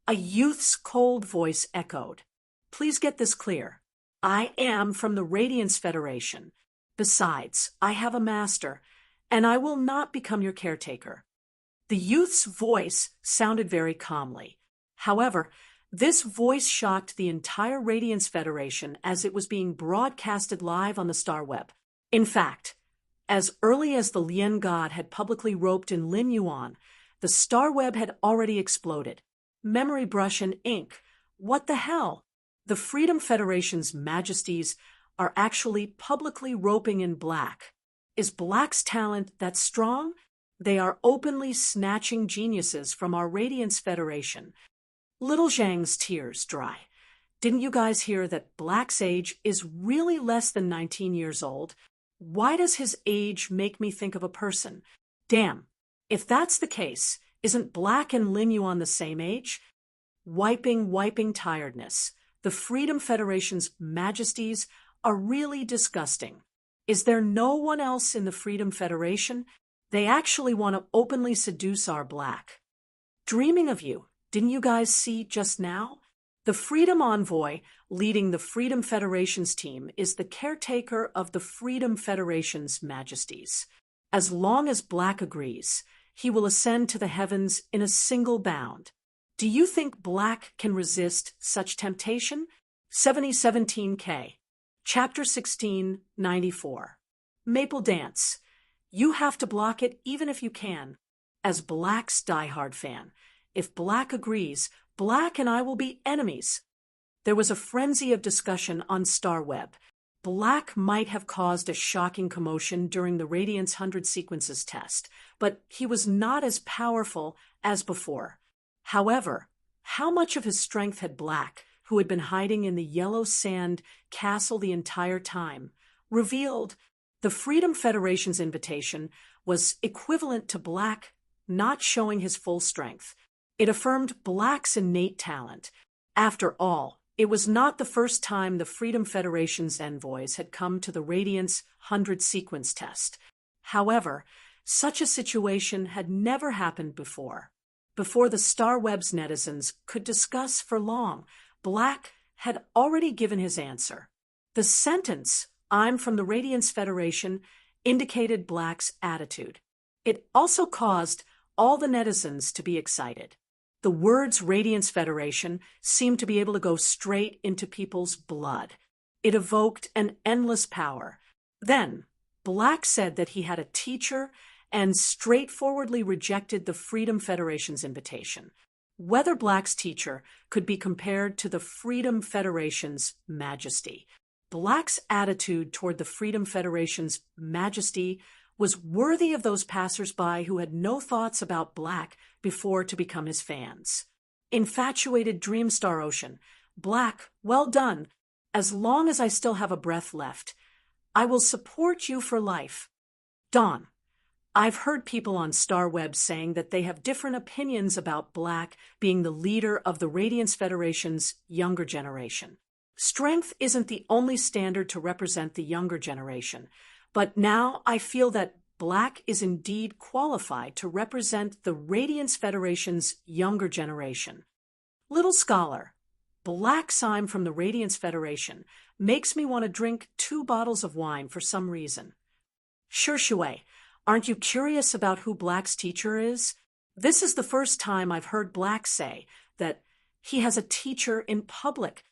a youth's cold voice echoed. "Please get this clear. I am from the Radiance Federation. Besides, I have a master, and I will not become your caretaker." The youth's voice sounded very calmly. However, this voice shocked the entire Radiance Federation as it was being broadcasted live on the Star Web. In fact, as early as the Lien god had publicly roped in Lin Yuan, the Star Web had already exploded. Memory brush and ink. What the hell? The Freedom Federation's majesties are actually publicly roping in Black. Is Black's talent that strong? They are openly snatching geniuses from our Radiance Federation. Little Zhang's tears dry. Didn't you guys hear that Black's age is really less than 19 years old? Why does his age make me think of a person? Damn, if that's the case, isn't Black and Lin Yuan the same age? Wiping tiredness. The Freedom Federation's majesties are really disgusting. Is there no one else in the Freedom Federation? They actually want to openly seduce our Black. Dreaming of you, didn't you guys see just now? The Freedom Envoy leading the Freedom Federation's team is the caretaker of the Freedom Federation's majesties. As long as Black agrees, he will ascend to the heavens in a single bound. Do you think Black can resist such temptation? 7017K. Chapter 1694. Maple Dance. You have to block it even if you can. As Black's diehard fan, if Black agrees, Black and I will be enemies. There was a frenzy of discussion on StarWeb. Black might have caused a shocking commotion during the Radiance 100 sequences test, but he was not as powerful as before. However, how much of his strength had Black, who had been hiding in the yellow sand castle the entire time, revealed? The Freedom Federation's invitation was equivalent to Black not showing his full strength. It affirmed Black's innate talent. After all, it was not the first time the Freedom Federation's envoys had come to the Radiance 100 sequence test. However, such a situation had never happened before. Before the StarWeb's netizens could discuss for long, Black had already given his answer. The sentence, "I'm from the Radiance Federation," indicated Black's attitude. It also caused all the netizens to be excited. The words Radiance Federation seemed to be able to go straight into people's blood. It evoked an endless power. Then, Black said that he had a teacher and straightforwardly rejected the Freedom Federation's invitation. Whether Black's teacher could be compared to the Freedom Federation's majesty. Black's attitude toward the Freedom Federation's majesty was worthy of those passers-by who had no thoughts about Black before to become his fans. Infatuated Dreamstar Ocean, Black, well done. As long as I still have a breath left, I will support you for life. Dawn, I've heard people on StarWeb saying that they have different opinions about Black being the leader of the Radiance Federation's younger generation. Strength isn't the only standard to represent the younger generation, but now I feel that Black is indeed qualified to represent the Radiance Federation's younger generation. Little scholar, Black Sime from the Radiance Federation makes me want to drink 2 bottles of wine for some reason. Sure, Shui, aren't you curious about who Black's teacher is? This is the first time I've heard Black say that he has a teacher in public.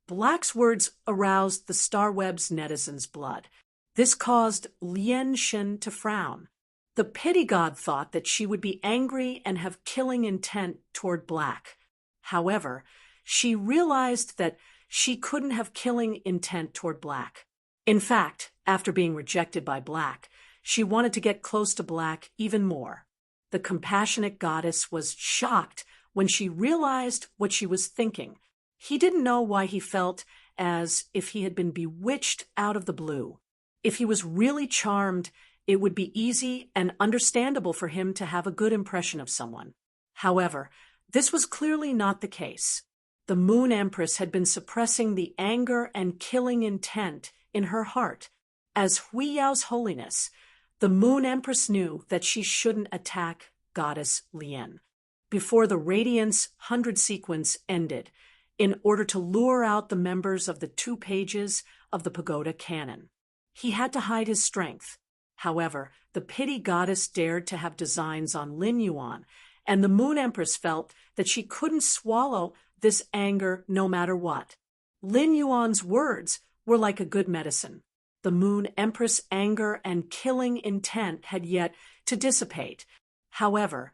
Black's words aroused the StarWeb's netizens' blood. This caused Lien Shin to frown. The pity god thought that she would be angry and have killing intent toward Black. However, she realized that she couldn't have killing intent toward Black. In fact, after being rejected by Black, she wanted to get close to Black even more. The compassionate goddess was shocked when she realized what she was thinking. He didn't know why he felt as if he had been bewitched out of the blue. If he was really charmed, it would be easy and understandable for him to have a good impression of someone. However, this was clearly not the case. The Moon Empress had been suppressing the anger and killing intent in her heart. As Hui Yao's holiness, the Moon Empress knew that she shouldn't attack Goddess Lien. Before the Radiance 100 sequence ended, in order to lure out the members of the 2 pages of the Pagoda Canon. He had to hide his strength. However, the pity goddess dared to have designs on Lin Yuan, and the Moon Empress felt that she couldn't swallow this anger no matter what. Lin Yuan's words were like a good medicine. The Moon Empress' anger and killing intent had yet to dissipate. However,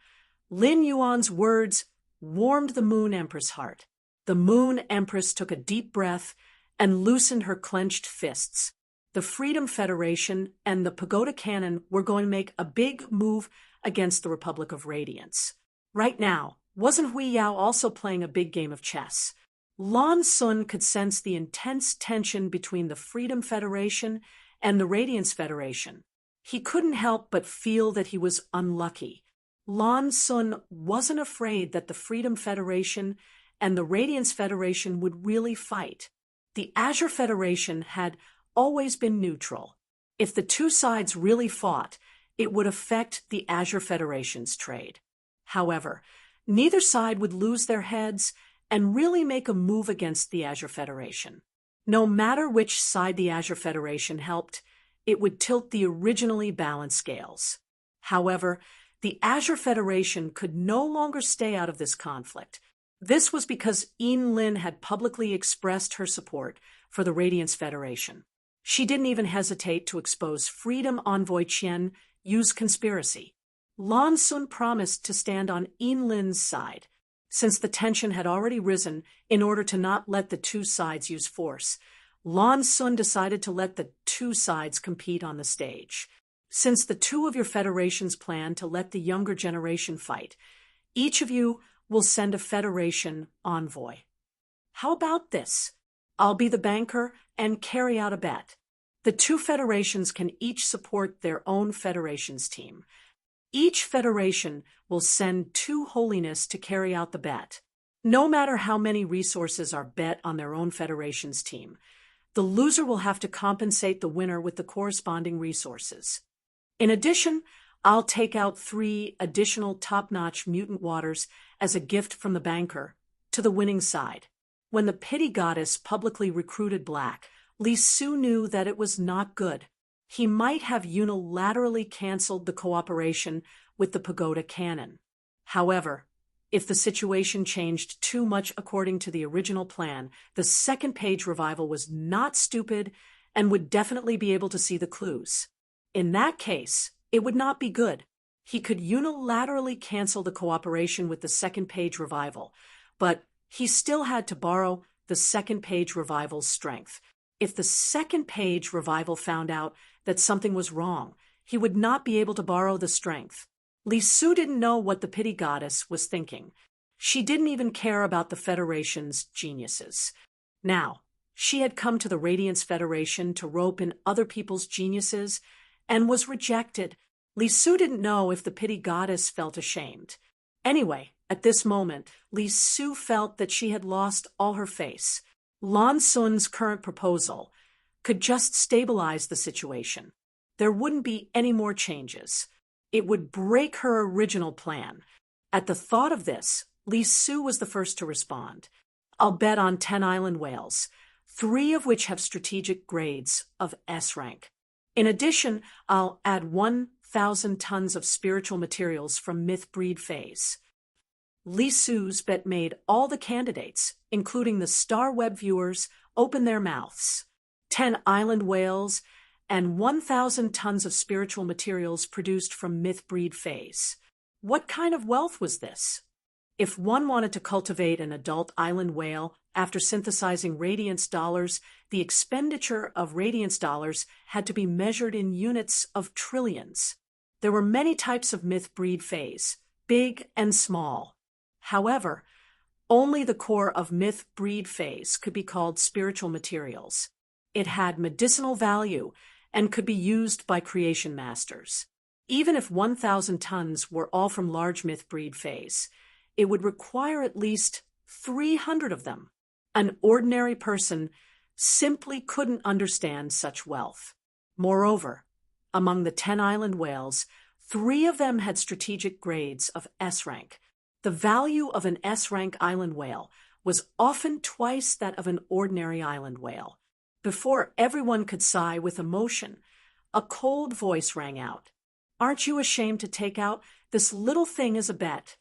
Lin Yuan's words warmed the Moon Empress' heart. The Moon Empress took a deep breath and loosened her clenched fists. The Freedom Federation and the Pagoda Canon were going to make a big move against the Republic of Radiance. Right now, wasn't Hui Yao also playing a big game of chess? Lan Sun could sense the intense tension between the Freedom Federation and the Radiance Federation. He couldn't help but feel that he was unlucky. Lan Sun wasn't afraid that the Freedom Federation and the Radiance Federation would really fight. The Azure Federation had always been neutral. If the 2 sides really fought, it would affect the Azure Federation's trade. However, neither side would lose their heads and really make a move against the Azure Federation. No matter which side the Azure Federation helped, it would tilt the originally balanced scales. However, the Azure Federation could no longer stay out of this conflict. This was because Yin Lin had publicly expressed her support for the Radiance Federation. She didn't even hesitate to expose Freedom Envoy Qian use conspiracy. Lan Sun promised to stand on Yin Lin's side. Since the tension had already risen, in order to not let the two sides use force, Lan Sun decided to let the two sides compete on the stage. Since the two of your federations plan to let the younger generation fight, each of you will send a federation envoy. How about this? I'll be the banker and carry out a bet. The two federations can each support their own federation's team. Each federation will send two holiness to carry out the bet. No matter how many resources are bet on their own federation's team, the loser will have to compensate the winner with the corresponding resources. In addition, I'll take out 3 additional top-notch mutant waters as a gift from the banker to the winning side. When the pity goddess publicly recruited Black, Li Su knew that it was not good. He might have unilaterally canceled the cooperation with the pagoda cannon. However, if the situation changed too much according to the original plan, the second-page revival was not stupid and would definitely be able to see the clues. In that case, it would not be good. He could unilaterally cancel the cooperation with the second-page revival, but he still had to borrow the second-page revival's strength. If the second-page revival found out that something was wrong, he would not be able to borrow the strength. Li Su didn't know what the pity goddess was thinking. She didn't even care about the Federation's geniuses. Now, she had come to the Radiance Federation to rope in other people's geniuses and was rejected. Li Su didn't know if the pity goddess felt ashamed. Anyway, at this moment, Li Su felt that she had lost all her face. Lan Sun's current proposal could just stabilize the situation. There wouldn't be any more changes. It would break her original plan. At the thought of this, Li Su was the first to respond. I'll bet on 10 island whales, 3 of which have strategic grades of S rank. In addition, I'll add 1,000 tons of spiritual materials from Myth Breed phase. Li Su's bet made all the candidates, including the Star Web viewers, open their mouths. 10 island whales and 1,000 tons of spiritual materials produced from Myth Breed phase. What kind of wealth was this? If one wanted to cultivate an adult island whale after synthesizing radiance dollars, the expenditure of radiance dollars had to be measured in units of trillions. There were many types of Myth Breed phase, big and small. However, only the core of Myth Breed phase could be called spiritual materials. It had medicinal value and could be used by creation masters. Even if 1,000 tons were all from large Myth Breed phase, it would require at least 300 of them. An ordinary person simply couldn't understand such wealth. Moreover, among the 10 island whales, 3 of them had strategic grades of S rank. The value of an S rank island whale was often twice that of an ordinary island whale. Before everyone could sigh with emotion, a cold voice rang out. Aren't you ashamed to take out this little thing as a bet?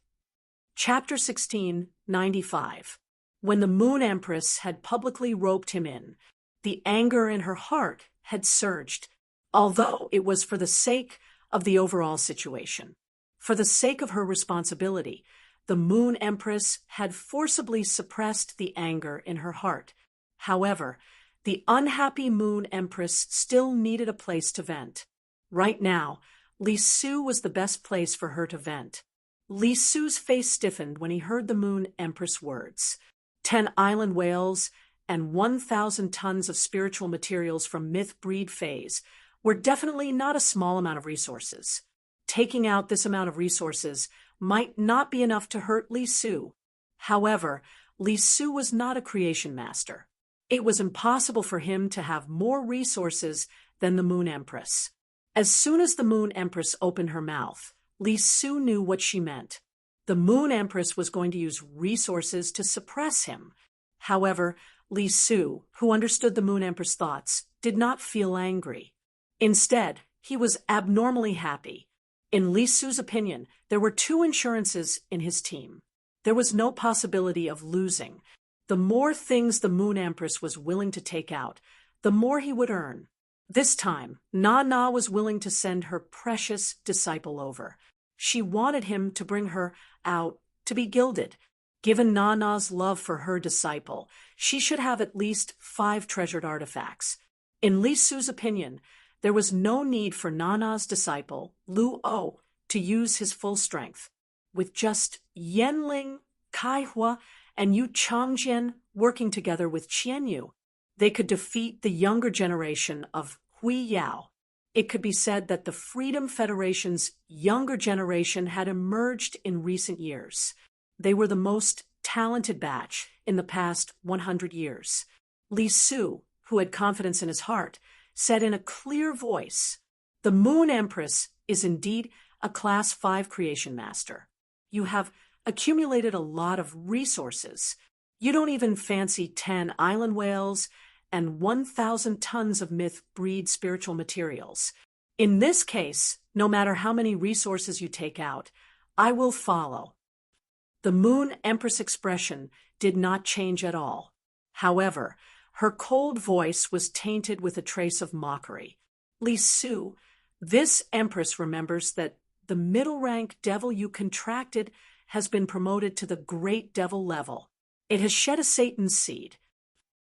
Chapter 16, 95. When the Moon Empress had publicly roped him in, the anger in her heart had surged, although it was for the sake of the overall situation. For the sake of her responsibility, the Moon Empress had forcibly suppressed the anger in her heart. However, the unhappy Moon Empress still needed a place to vent. Right now, Li Su was the best place for her to vent. Li Su's face stiffened when he heard the Moon Empress' words. 10 island whales and 1,000 tons of spiritual materials from Myth Breed phase were definitely not a small amount of resources. Taking out this amount of resources might not be enough to hurt Li Su. However, Li Su was not a creation master. It was impossible for him to have more resources than the Moon Empress. As soon as the Moon Empress opened her mouth, Li Su knew what she meant. The Moon Empress was going to use resources to suppress him. However, Li Su, who understood the Moon Empress' thoughts, did not feel angry. Instead, he was abnormally happy. In Li Su's opinion, there were 2 insurances in his team. There was no possibility of losing. The more things the Moon Empress was willing to take out, the more he would earn. This time, Na was willing to send her precious disciple over. She wanted him to bring her out to be gilded. Given Na's love for her disciple, she should have at least 5 treasured artifacts. In Li Su's opinion, there was no need for Na's disciple, Lu O, to use his full strength. With just Yanling, Kaihua, and Yu Changjian working together with Qianyu, they could defeat the younger generation of Hui Yao. It could be said that the Freedom Federation's younger generation had emerged in recent years. They were the most talented batch in the past 100 years. Li Su, who had confidence in his heart, said in a clear voice, "The Moon Empress is indeed a Class 5 creation master. You have accumulated a lot of resources. You don't even fancy 10 island whales and 1,000 tons of myth breed spiritual materials. In this case, no matter how many resources you take out, I will follow." The Moon Empress expression did not change at all. However, her cold voice was tainted with a trace of mockery. "Li Su, this Empress remembers that the middle-rank devil you contracted has been promoted to the great devil level. It has shed a Satan seed.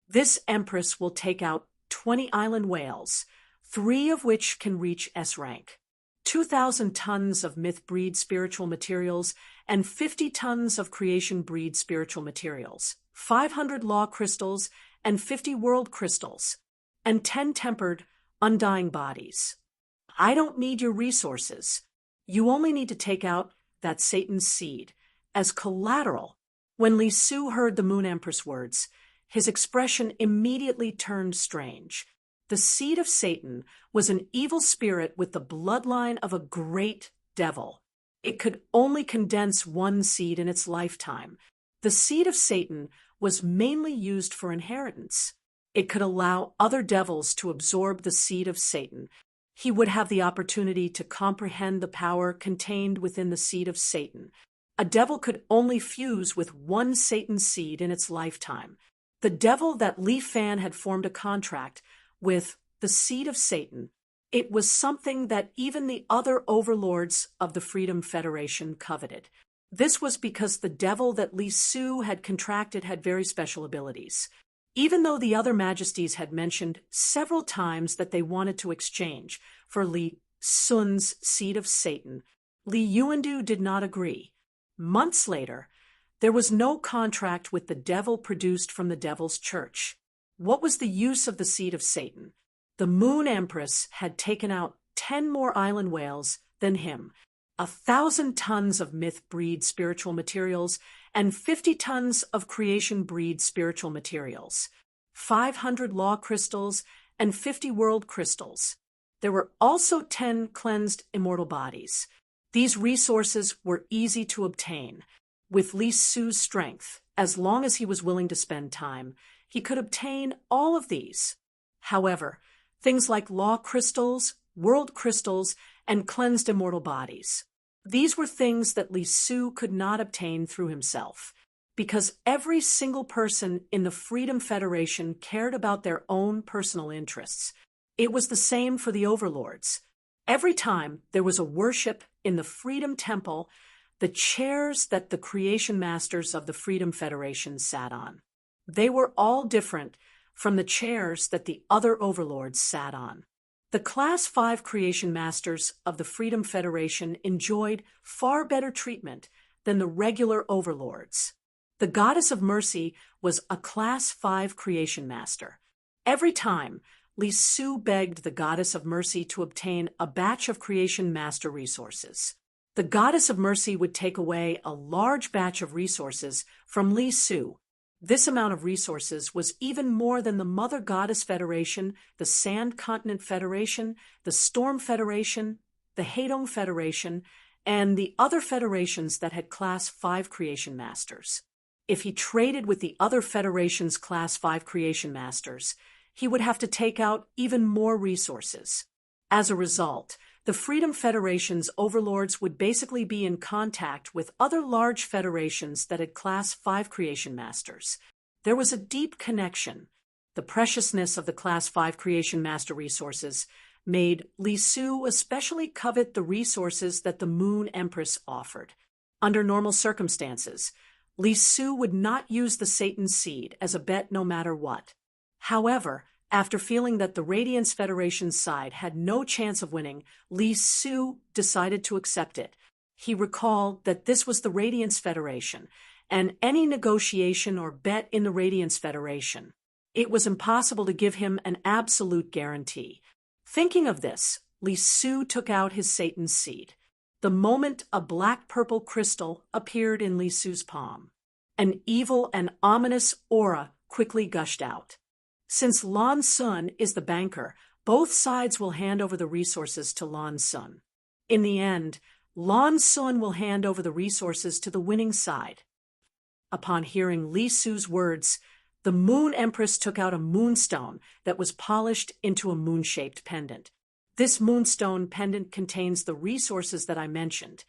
This Empress will take out 20 island whales, 3 of which can reach S rank, 2,000 tons of myth breed spiritual materials, and 50 tons of creation breed spiritual materials, 500 law crystals, and 50 world crystals, and 10 tempered, undying bodies. I don't need your resources. You only need to take out that Satan's seed as collateral." When Li Su heard the Moon Empress words, his expression immediately turned strange. The seed of Satan was an evil spirit with the bloodline of a great devil. It could only condense one seed in its lifetime. The seed of Satan was mainly used for inheritance. It could allow other devils to absorb the seed of Satan. He would have the opportunity to comprehend the power contained within the seed of Satan. A devil could only fuse with one Satan seed in its lifetime. The devil that Li Fan had formed a contract with, the seed of Satan, it was something that even the other overlords of the Freedom Federation coveted. This was because the devil that Li Su had contracted had very special abilities. Even though the other majesties had mentioned several times that they wanted to exchange for Li Sun's seed of Satan, Li Yuandu did not agree. Months later, there was no contract with the devil produced from the devil's church. What was the use of the seed of Satan? The Moon Empress had taken out 10 more island whales than him, 1,000 tons of myth breed spiritual materials, and 50 tons of creation breed spiritual materials, 500 law crystals, and 50 world crystals. There were also 10 cleansed immortal bodies. These resources were easy to obtain. With Li Su's strength, as long as he was willing to spend time, he could obtain all of these. However, things like law crystals, world crystals, and cleansed immortal bodies, these were things that Li Su could not obtain through himself, because every single person in the Freedom Federation cared about their own personal interests. It was the same for the overlords. Every time there was a worship in the Freedom Temple, the chairs that the creation masters of the Freedom Federation sat on, they were all different from the chairs that the other overlords sat on. The Class 5 creation masters of the Freedom Federation enjoyed far better treatment than the regular overlords. The Goddess of Mercy was a Class 5 creation master. Every time, Li Su begged the Goddess of Mercy to obtain a batch of creation master resources. The Goddess of Mercy would take away a large batch of resources from Li Su. This amount of resources was even more than the Mother Goddess Federation, the Sand Continent Federation, the Storm Federation, the Haedong Federation, and the other federations that had Class 5 creation masters. If he traded with the other federations' Class 5 creation masters, he would have to take out even more resources. As a result, the Freedom Federation's overlords would basically be in contact with other large federations that had Class 5 creation masters. There was a deep connection. The preciousness of the Class 5 Creation Master resources made Li Su especially covet the resources that the Moon Empress offered. Under normal circumstances, Li Su would not use the Satan Seed as a bet no matter what. However, after feeling that the Radiance Federation's side had no chance of winning, Li Su decided to accept it. He recalled that this was the Radiance Federation, and any negotiation or bet in the Radiance Federation, it was impossible to give him an absolute guarantee. Thinking of this, Li Su took out his Satan Seed. The moment a black-purple crystal appeared in Li Su's palm, an evil and ominous aura quickly gushed out. Since Lan Sun is the banker, both sides will hand over the resources to Lan Sun. In the end, Lan Sun will hand over the resources to the winning side. Upon hearing Li Su's words, the Moon Empress took out a moonstone that was polished into a moon-shaped pendant. This moonstone pendant contains the resources that I mentioned.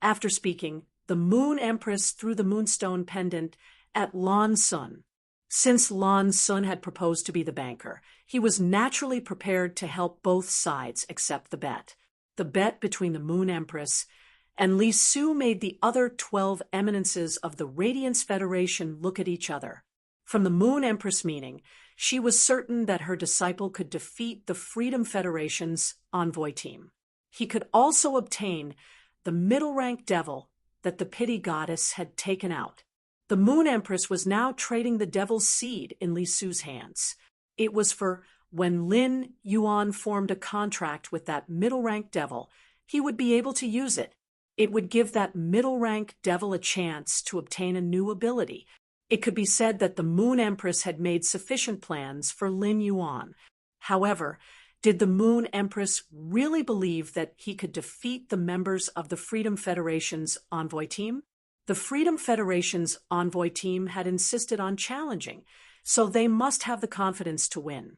After speaking, the Moon Empress threw the moonstone pendant at Lan Sun. Since Lan Sun had proposed to be the banker, he was naturally prepared to help both sides accept the bet. The bet between the Moon Empress and Li Su made the other 12 eminences of the Radiance Federation look at each other. From the Moon Empress meaning, she was certain that her disciple could defeat the Freedom Federation's envoy team. He could also obtain the middle-rank devil that the Pity Goddess had taken out. The Moon Empress was now trading the Devil's Seed in Li Su's hands. It was for when Lin Yuan formed a contract with that middle-rank devil, he would be able to use it. It would give that middle-rank devil a chance to obtain a new ability. It could be said that the Moon Empress had made sufficient plans for Lin Yuan. However, did the Moon Empress really believe that he could defeat the members of the Freedom Federation's envoy team? The Freedom Federation's envoy team had insisted on challenging, so they must have the confidence to win.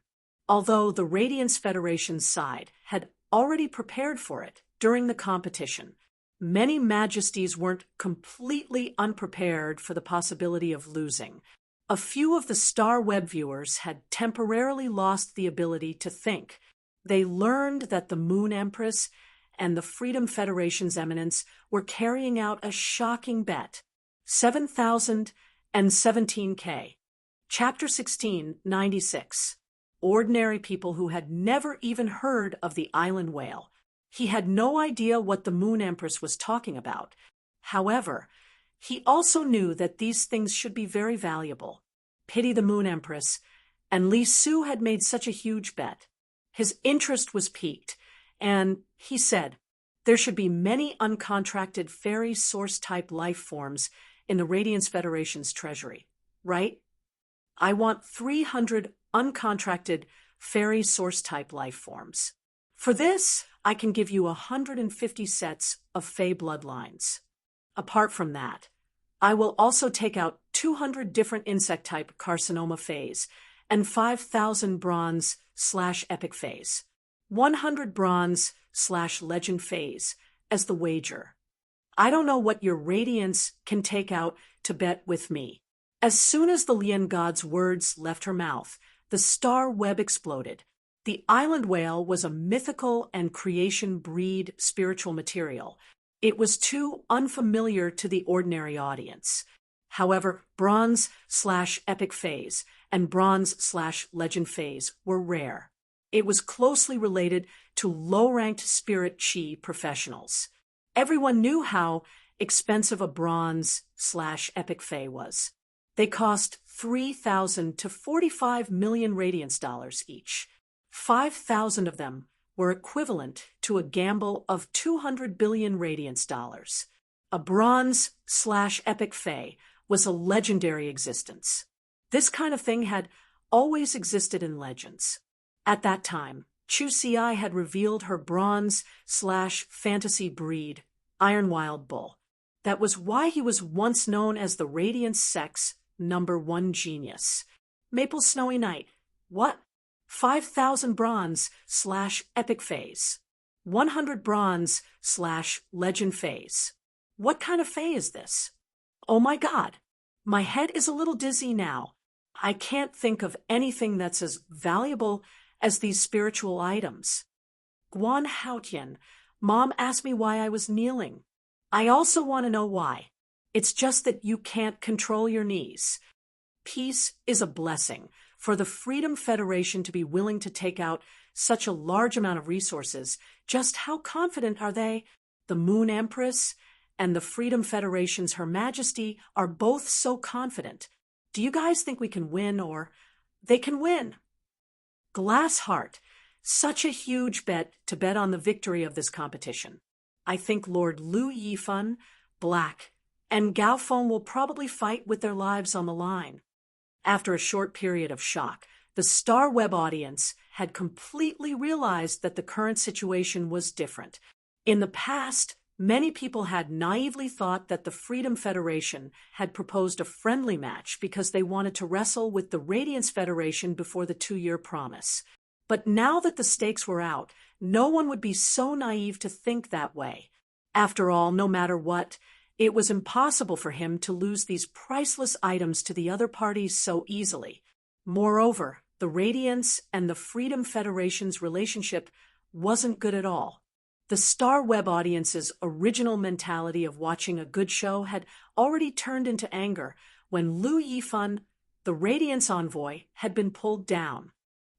Although the Radiance Federation's side had already prepared for it during the competition, many majesties weren't completely unprepared for the possibility of losing. A few of the Star Web viewers had temporarily lost the ability to think. They learned that the Moon Empress and the Freedom Federation's eminence were carrying out a shocking bet. 7,017K. Chapter 16, 96. Ordinary people who had never even heard of the island whale. He had no idea what the Moon Empress was talking about. However, he also knew that these things should be very valuable. Pity the Moon Empress, and Li Su had made such a huge bet. His interest was piqued, and he said, there should be many uncontracted fairy source-type life forms in the Radiance Federation's treasury, right? I want 300 uncontracted fairy source-type life forms. For this, I can give you 150 sets of Fey bloodlines. Apart from that, I will also take out 200 different insect-type carcinoma Fays and 5,000 bronze/epic Fays, 100 bronze/legend Fays as the wager. I don't know what your Radiance can take out to bet with me. As soon as the Lian God's words left her mouth, the star web exploded. The island whale was a mythical and creation breed spiritual material. It was too unfamiliar to the ordinary audience. However, bronze/epic Fays and bronze/legend Fays were rare. It was closely related to low-ranked spirit chi professionals. Everyone knew how expensive a bronze/epic Fay was. They cost 3,000 to 45 million Radiance dollars each. 5,000 of them were equivalent to a gamble of 200 billion Radiance dollars. A bronze/epic Fay was a legendary existence. This kind of thing had always existed in legends. At that time, Chu Ci had revealed her bronze/fantasy breed, Iron Wild Bull. That was why he was once known as the Radiance Sex #1 genius. Maple Snowy Night. What? 5,000 bronze/epic Fays. 100 bronze/legend Fays. What kind of Fay is this? Oh my God. My head is a little dizzy now. I can't think of anything that's as valuable as these spiritual items. Guan Haotian, Mom asked me why I was kneeling. I also want to know why. It's just that you can't control your knees. Peace is a blessing. For the Freedom Federation to be willing to take out such a large amount of resources, just how confident are they? The Moon Empress and the Freedom Federation's Her Majesty are both so confident. Do you guys think we can win, or they can win? Glass Heart, such a huge bet to bet on the victory of this competition. I think Lord Lu Yifan, Black, and Gao Feng will probably fight with their lives on the line. After a short period of shock, the Star Web audience had completely realized that the current situation was different. In the past, many people had naively thought that the Freedom Federation had proposed a friendly match because they wanted to wrestle with the Radiance Federation before the 2-year promise. But now that the stakes were out, no one would be so naive to think that way. After all, no matter what, it was impossible for him to lose these priceless items to the other parties so easily. Moreover, the Radiance and the Freedom Federation's relationship wasn't good at all. The Star Web audience's original mentality of watching a good show had already turned into anger when Lu Yifan, the Radiance envoy, had been pulled down.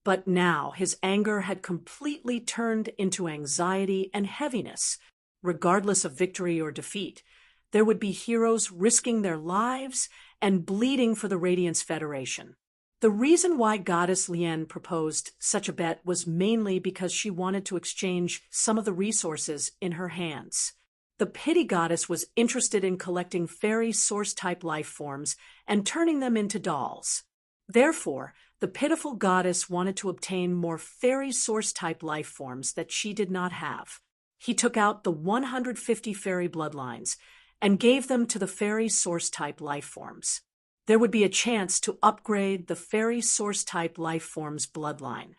But now his anger had completely turned into anxiety and heaviness. Regardless of victory or defeat, there would be heroes risking their lives and bleeding for the Radiance Federation. The reason why Goddess Lien proposed such a bet was mainly because she wanted to exchange some of the resources in her hands. The Pity Goddess was interested in collecting fairy source-type life forms and turning them into dolls. Therefore, the Pitiful Goddess wanted to obtain more fairy source-type life forms that she did not have. He took out the 150 fairy bloodlines and gave them to the fairy source-type life forms. There would be a chance to upgrade the fairy source-type life form's bloodline.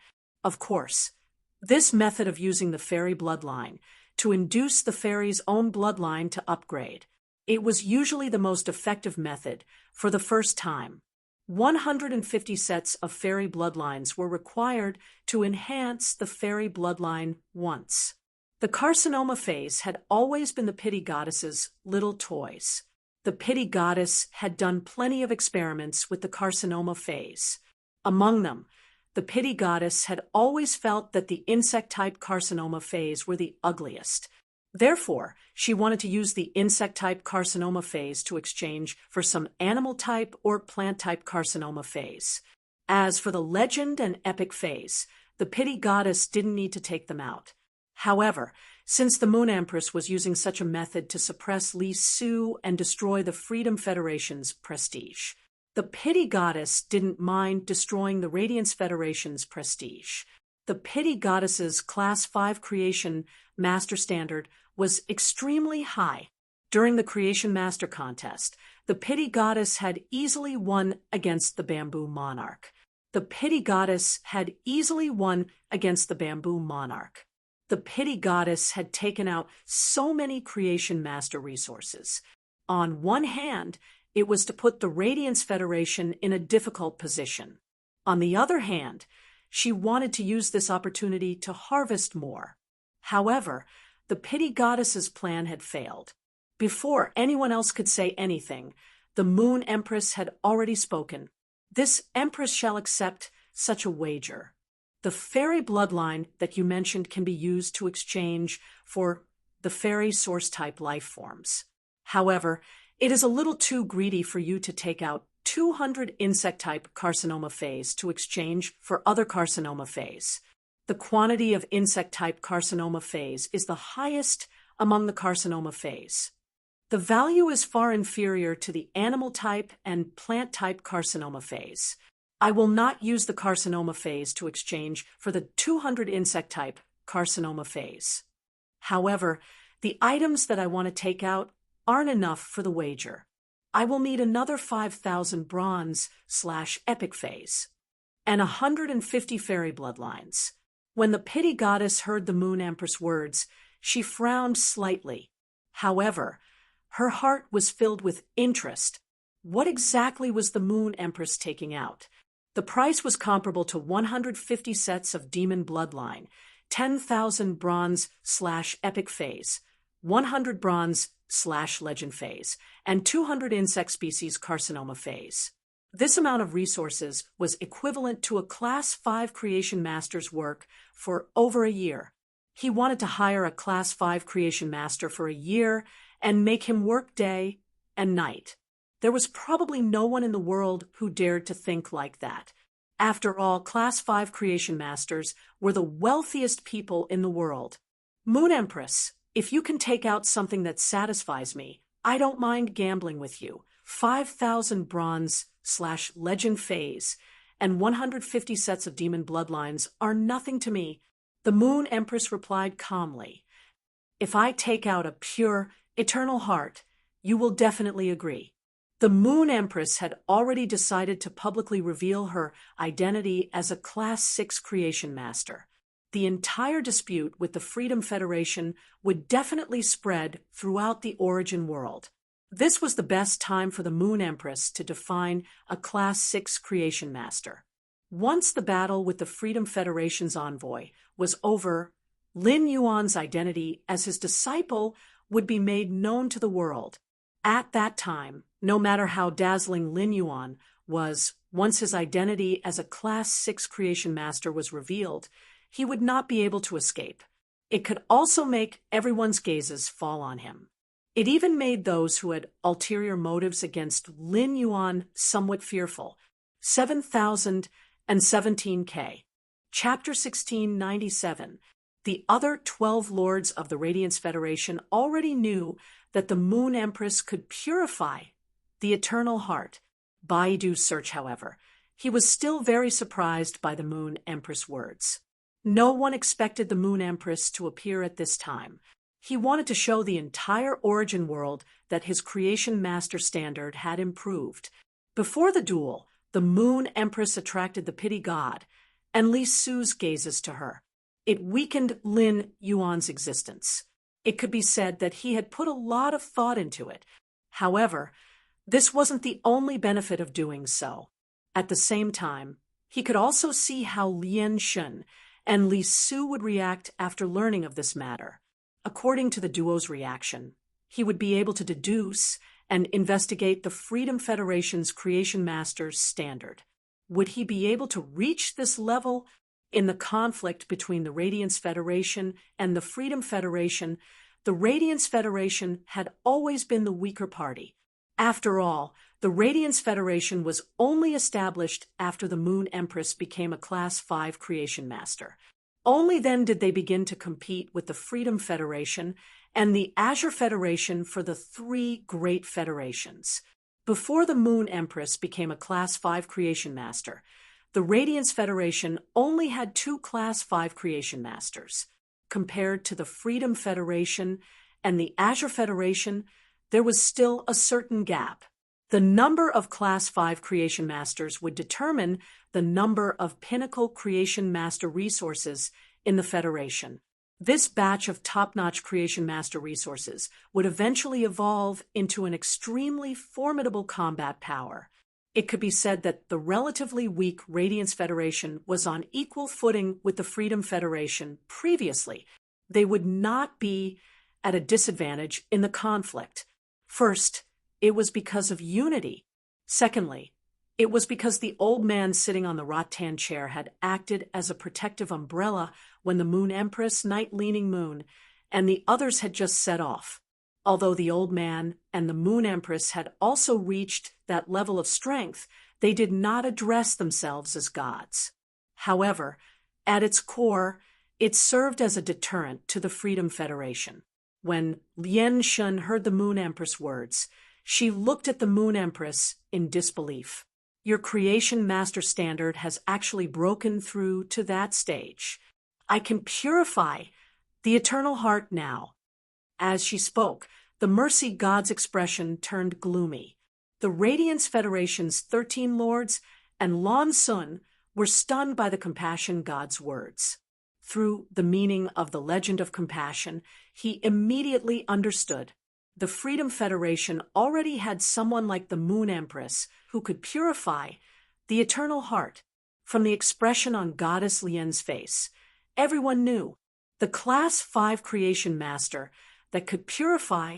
Of course, this method of using the fairy bloodline to induce the fairy's own bloodline to upgrade, it was usually the most effective method for the first time. 150 sets of fairy bloodlines were required to enhance the fairy bloodline once. The carcinoma phase had always been the Pity Goddess's little toys. The Pity Goddess had done plenty of experiments with the carcinoma phase. Among them, the Pity Goddess had always felt that the insect-type carcinoma phase were the ugliest. Therefore, she wanted to use the insect-type carcinoma phase to exchange for some animal-type or plant-type carcinoma phase. As for the legend and epic phase, the Pity Goddess didn't need to take them out. However, since the Moon Empress was using such a method to suppress Li Su and destroy the Freedom Federation's prestige, the Pity Goddess didn't mind destroying the Radiance Federation's prestige. The Pity Goddess's Class 5 Creation Master Standard was extremely high. During the Creation Master Contest, the Pity Goddess had easily won against the Bamboo Monarch. The Pity Goddess had easily won against the Bamboo Monarch. The Pity Goddess had taken out so many Creation Master resources. On one hand, it was to put the Radiance Federation in a difficult position. On the other hand, she wanted to use this opportunity to harvest more. However, the Pity Goddess's plan had failed. Before anyone else could say anything, the Moon Empress had already spoken. This Empress shall accept such a wager. The fairy bloodline that you mentioned can be used to exchange for the fairy source-type life forms. However, it is a little too greedy for you to take out 200 insect-type carcinoma phase to exchange for other carcinoma phase. The quantity of insect-type carcinoma phase is the highest among the carcinoma phase. The value is far inferior to the animal-type and plant-type carcinoma phase. I will not use the carcinoma phase to exchange for the 200 insect-type carcinoma phase. However, the items that I want to take out aren't enough for the wager. I will need another 5,000 bronze/epic phase and 150 fairy bloodlines. When the Pity Goddess heard the Moon Empress' words, she frowned slightly. However, her heart was filled with interest. What exactly was the Moon Empress taking out? The price was comparable to 150 sets of Demon Bloodline, 10,000 bronze/epic phase, 100 bronze/legend phase, and 200 insect species carcinoma phase. This amount of resources was equivalent to a Class 5 Creation Master's work for over a year. He wanted to hire a Class 5 Creation Master for a year and make him work day and night. There was probably no one in the world who dared to think like that. After all, Class 5 Creation Masters were the wealthiest people in the world. Moon Empress, if you can take out something that satisfies me, I don't mind gambling with you. 5,000 bronze/legend phase and 150 sets of demon bloodlines are nothing to me. The Moon Empress replied calmly, "If I take out a pure, eternal heart, you will definitely agree." The Moon Empress had already decided to publicly reveal her identity as a Class 6 Creation Master. The entire dispute with the Freedom Federation would definitely spread throughout the origin world. This was the best time for the Moon Empress to define a Class 6 Creation Master. Once the battle with the Freedom Federation's envoy was over, Lin Yuan's identity as his disciple would be made known to the world. At that time, no matter how dazzling Lin Yuan was, once his identity as a Class 6 Creation Master was revealed, he would not be able to escape. It could also make everyone's gazes fall on him. It even made those who had ulterior motives against Lin Yuan somewhat fearful. 7,017K. Chapter 1697. The other 12 lords of the Radiance Federation already knew that the Moon Empress could purify the eternal heart. Baidu's search, however, he was still very surprised by the Moon Empress' words. No one expected the Moon Empress to appear at this time. He wanted to show the entire origin world that his Creation Master standard had improved. Before the duel, the Moon Empress attracted the pity god, and Li Su's gazes to her. It weakened Lin Yuan's existence. It could be said that he had put a lot of thought into it. However, this wasn't the only benefit of doing so. At the same time, he could also see how Lian Shun and Li Su would react after learning of this matter. According to the duo's reaction, he would be able to deduce and investigate the Freedom Federation's Creation Master's standard. Would he be able to reach this level? In the conflict between the Radiance Federation and the Freedom Federation, the Radiance Federation had always been the weaker party. After all, the Radiance Federation was only established after the Moon Empress became a Class 5 Creation Master. Only then did they begin to compete with the Freedom Federation and the Azure Federation for the three great federations. Before the Moon Empress became a Class 5 Creation Master, the Radiance Federation only had 2 Class 5 Creation Masters. Compared to the Freedom Federation and the Azure Federation, there was still a certain gap. The number of Class 5 Creation Masters would determine the number of Pinnacle Creation Master resources in the Federation. This batch of top-notch Creation Master resources would eventually evolve into an extremely formidable combat power. It could be said that the relatively weak Radiance Federation was on equal footing with the Freedom Federation previously. They would not be at a disadvantage in the conflict. First, it was because of unity. Secondly, it was because the old man sitting on the rattan chair had acted as a protective umbrella when the Moon Empress, Night-Leaning Moon, and the others had just set off. Although the old man and the Moon Empress had also reached that level of strength, they did not address themselves as gods. However, at its core, it served as a deterrent to the Freedom Federation. When Lian Shun heard the Moon Empress' words, she looked at the Moon Empress in disbelief. Your Creation Master standard has actually broken through to that stage. I can purify the eternal heart now. As she spoke, the Mercy God's expression turned gloomy. The Radiance Federation's 13 lords and Lan Sun were stunned by the Compassion God's words. Through the meaning of the legend of compassion, he immediately understood. The Freedom Federation already had someone like the Moon Empress who could purify the eternal heart. From the expression on Goddess Lien's face, everyone knew the Class 5 creation master that could purify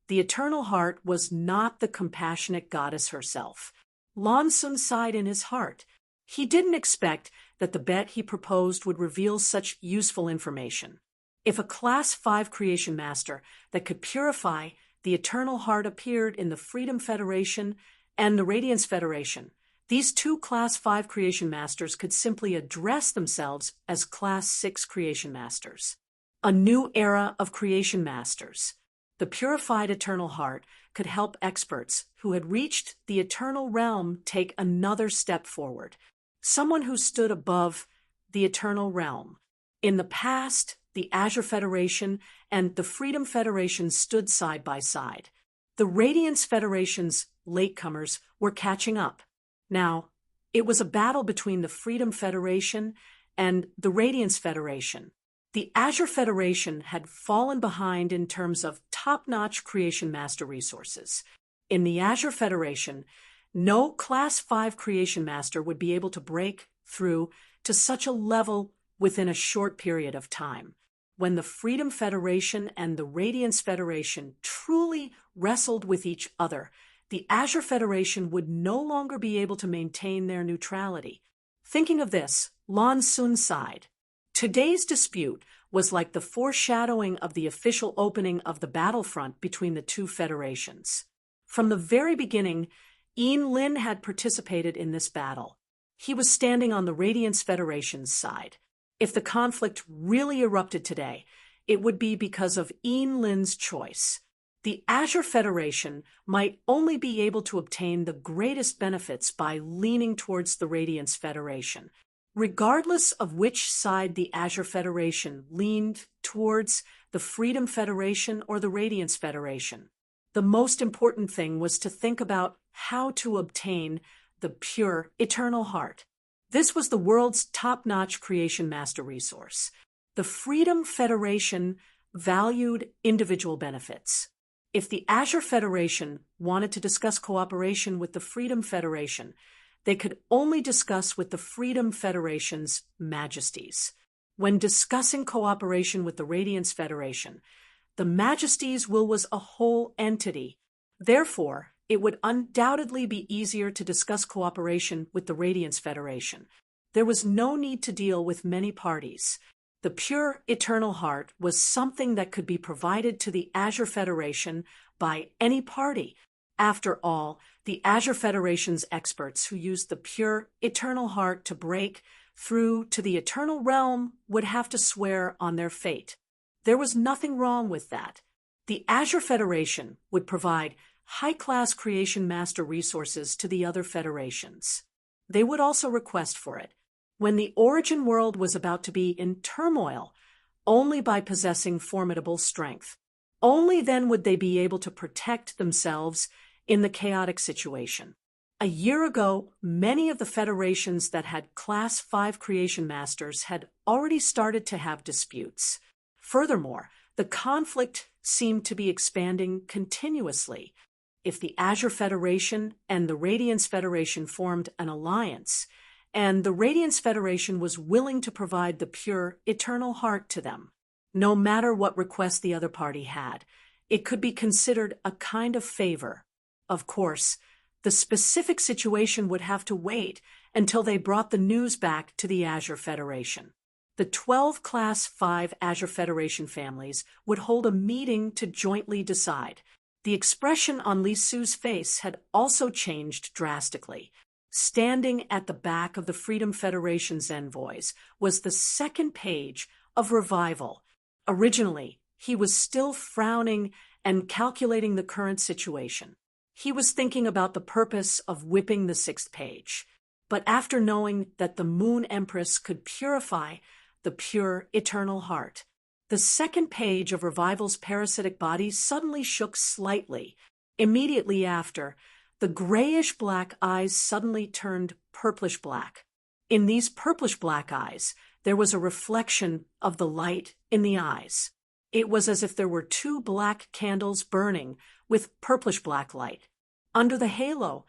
the eternal heart was not the compassionate goddess herself. Lan Sun sighed in his heart. He didn't expect that the bet he proposed would reveal such useful information. If a Class 5 creation master that could purify the eternal heart appeared in the Freedom Federation and the Radiance Federation, these two Class 5 creation masters could simply address themselves as Class 6 creation masters. A new era of creation masters. The purified eternal heart could help experts who had reached the eternal realm take another step forward. Someone who stood above the eternal realm. In the past, the Azure Federation and the Freedom Federation stood side by side. The Radiance Federation's latecomers were catching up. Now, it was a battle between the Freedom Federation and the Radiance Federation. The Azure Federation had fallen behind in terms of top-notch creation master resources. In the Azure Federation, no Class 5 creation master would be able to break through to such a level within a short period of time. When the Freedom Federation and the Radiance Federation truly wrestled with each other, the Azure Federation would no longer be able to maintain their neutrality. Thinking of this, Lan Sun sighed. Today's dispute was like the foreshadowing of the official opening of the battlefront between the two federations. From the very beginning, Yin Lin had participated in this battle. He was standing on the Radiance Federation's side. If the conflict really erupted today, it would be because of Yin Lin's choice. The Azure Federation might only be able to obtain the greatest benefits by leaning towards the Radiance Federation. Regardless of which side the Azure Federation leaned towards, the Freedom Federation or the Radiance Federation, the most important thing was to think about how to obtain the pure, eternal heart. This was the world's top-notch creation master resource. The Freedom Federation valued individual benefits. If the Azure Federation wanted to discuss cooperation with the Freedom Federation, they could only discuss with the Freedom Federation's majesties. When discussing cooperation with the Radiance Federation, the majesty's will was a whole entity. Therefore, it would undoubtedly be easier to discuss cooperation with the Radiance Federation. There was no need to deal with many parties. The pure eternal heart was something that could be provided to the Azure Federation by any party. After all, the Azure Federation's experts who used the pure eternal heart to break through to the eternal realm would have to swear on their fate. There was nothing wrong with that. The Azure Federation would provide high-class creation master resources to the other federations. They would also request for it. When the origin world was about to be in turmoil, only by possessing formidable strength. Only then would they be able to protect themselves in the chaotic situation. A year ago, many of the federations that had Class 5 creation masters had already started to have disputes. Furthermore, the conflict seemed to be expanding continuously. If the Azure Federation and the Radiance Federation formed an alliance, and the Radiance Federation was willing to provide the pure, eternal heart to them, no matter what request the other party had, it could be considered a kind of favor. Of course, the specific situation would have to wait until they brought the news back to the Azure Federation. The 12 Class 5 Azure Federation families would hold a meeting to jointly decide. The expression on Li Su's face had also changed drastically. Standing at the back of the Freedom Federation's envoys was the second page of Revival. Originally, he was still frowning and calculating the current situation. He was thinking about the purpose of whipping the sixth page. But after knowing that the Moon Empress could purify the pure, eternal heart, the second page of Revival's parasitic body suddenly shook slightly. Immediately after, the grayish-black eyes suddenly turned purplish-black. In these purplish-black eyes, there was a reflection of the light in the eyes. It was as if there were two black candles burning with purplish-black light. Under the halo,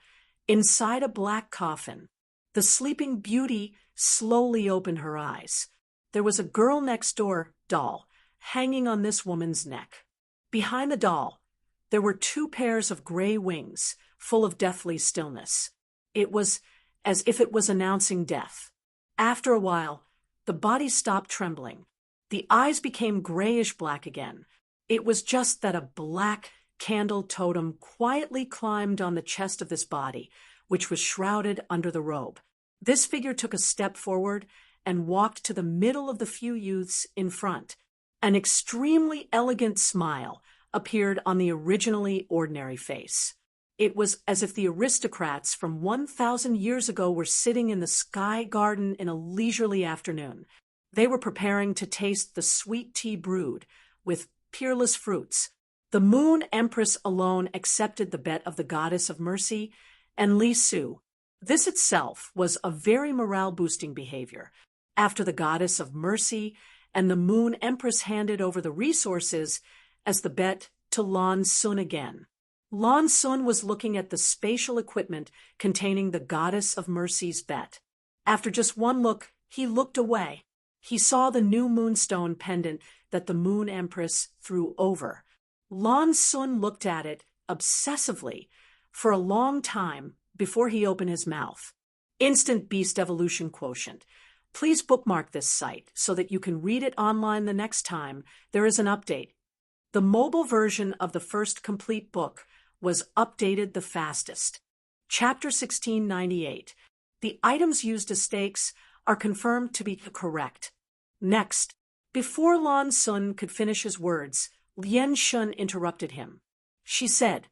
inside a black coffin, the sleeping beauty slowly opened her eyes. There was a girl next door doll hanging on this woman's neck. Behind the doll, there were two pairs of gray wings, full of deathly stillness. It was as if it was announcing death. After a while, the body stopped trembling. The eyes became grayish-black again. It was just that a black candle totem quietly climbed on the chest of this body, which was shrouded under the robe. This figure took a step forward and walked to the middle of the few youths in front. An extremely elegant smile appeared on the originally ordinary face. It was as if the aristocrats from 1,000 years ago were sitting in the sky garden in a leisurely afternoon. They were preparing to taste the sweet tea brewed with peerless fruits. The Moon Empress alone accepted the bet of the goddess of mercy and Li Su. This itself was a very morale-boosting behavior. After the goddess of mercy and the Moon Empress handed over the resources as the bet to Lan Sun again. Lan Sun was looking at the spatial equipment containing the goddess of mercy's bet. After just one look, he looked away. He saw the new moonstone pendant that the Moon Empress threw over. Lan Sun looked at it obsessively for a long time before he opened his mouth. Instant Beast Evolution Quotient. Please bookmark this site so that you can read it online the next time there is an update. The mobile version of the first complete book was updated the fastest. Chapter 1698. The items used as stakes are confirmed to be correct. Next, before Lan Sun could finish his words, Lian Shun interrupted him. She said,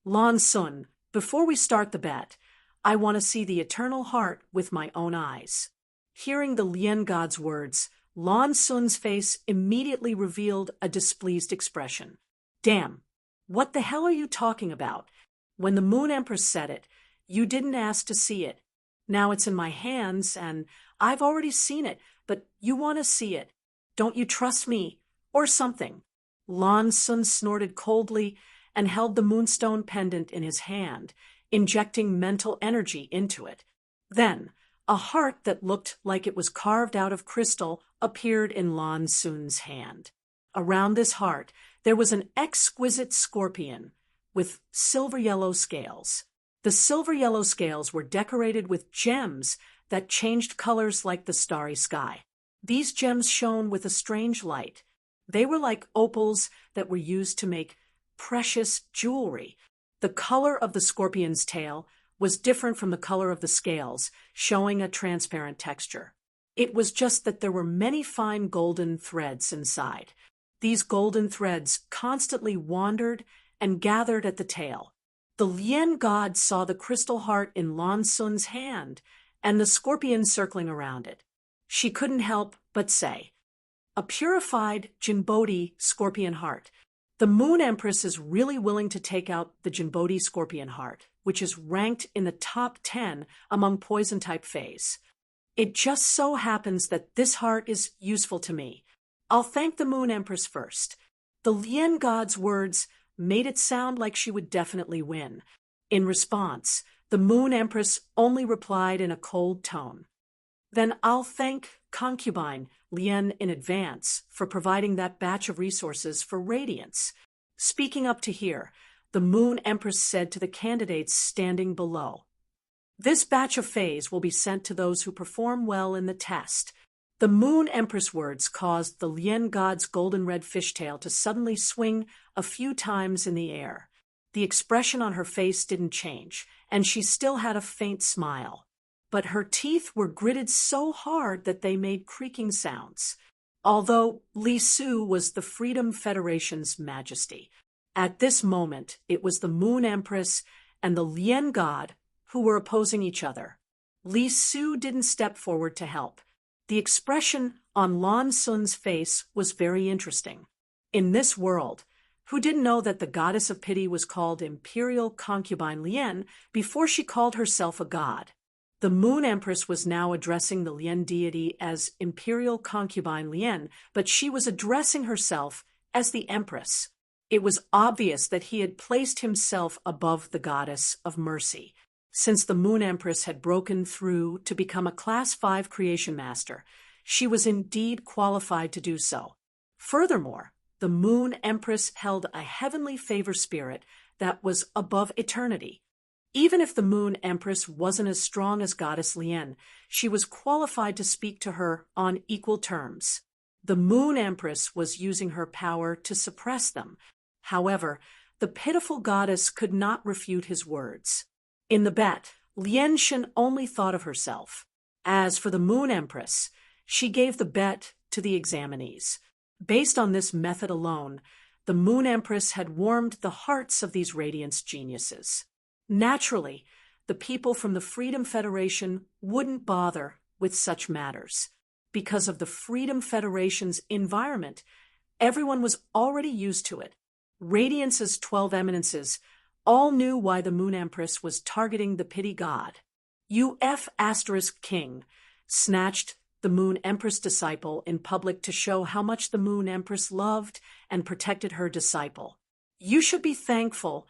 "Lan Sun, before we start the bet, I want to see the eternal heart with my own eyes." Hearing the Lian god's words, Lan Sun's face immediately revealed a displeased expression. "Damn, what the hell are you talking about? When the Moon Empress said it, you didn't ask to see it. Now it's in my hands, and I've already seen it, but you want to see it. Don't you trust me, or something?" Lan Sun snorted coldly and held the moonstone pendant in his hand, injecting mental energy into it. Then, a heart that looked like it was carved out of crystal appeared in Lan Sun's hand. Around this heart, there was an exquisite scorpion with silver-yellow scales. The silver-yellow scales were decorated with gems that changed colors like the starry sky. These gems shone with a strange light. They were like opals that were used to make precious jewelry. The color of the scorpion's tail was different from the color of the scales, showing a transparent texture. It was just that there were many fine golden threads inside. These golden threads constantly wandered and gathered at the tail. The Lian god saw the crystal heart in Lan Sun's hand and the scorpion circling around it. She couldn't help but say, "A purified Jinbodi scorpion heart. The Moon Empress is really willing to take out the Jinbodi scorpion heart, which is ranked in the top 10 among poison-type fays. It just so happens that this heart is useful to me. I'll thank the Moon Empress first." The Lian god's words made it sound like she would definitely win. In response, the Moon Empress only replied in a cold tone, "Then I'll thank concubine Lian in advance for providing that batch of resources for Radiance." Speaking up to here, the Moon Empress said to the candidates standing below, "This batch of fays will be sent to those who perform well in the test." The Moon Empress words caused the Lian god's golden-red fishtail to suddenly swing a few times in the air. The expression on her face didn't change, and she still had a faint smile. But her teeth were gritted so hard that they made creaking sounds. Although Li Su was the Freedom Federation's majesty, at this moment it was the Moon Empress and the Lian god who were opposing each other. Li Su didn't step forward to help. The expression on Lan Sun's face was very interesting. In this world, who didn't know that the goddess of pity was called Imperial Concubine Lian before she called herself a god? The Moon Empress was now addressing the Lian deity as Imperial Concubine Lian, but she was addressing herself as the Empress. It was obvious that he had placed himself above the goddess of mercy. Since the Moon Empress had broken through to become a Class 5 creation master, she was indeed qualified to do so. Furthermore, the Moon Empress held a heavenly favor spirit that was above eternity. Even if the Moon Empress wasn't as strong as Goddess Lien, she was qualified to speak to her on equal terms. The Moon Empress was using her power to suppress them. However, the pitiful goddess could not refute his words. In the bet, Lien Shen only thought of herself. As for the Moon Empress, she gave the bet to the examinees. Based on this method alone, the Moon Empress had warmed the hearts of these Radiance geniuses. Naturally, the people from the Freedom Federation wouldn't bother with such matters. Because of the Freedom Federation's environment, everyone was already used to it. Radiance's 12 eminences all knew why the Moon Empress was targeting the pity god. King snatched the Moon Empress disciple in public to show how much the Moon Empress loved and protected her disciple. You should be thankful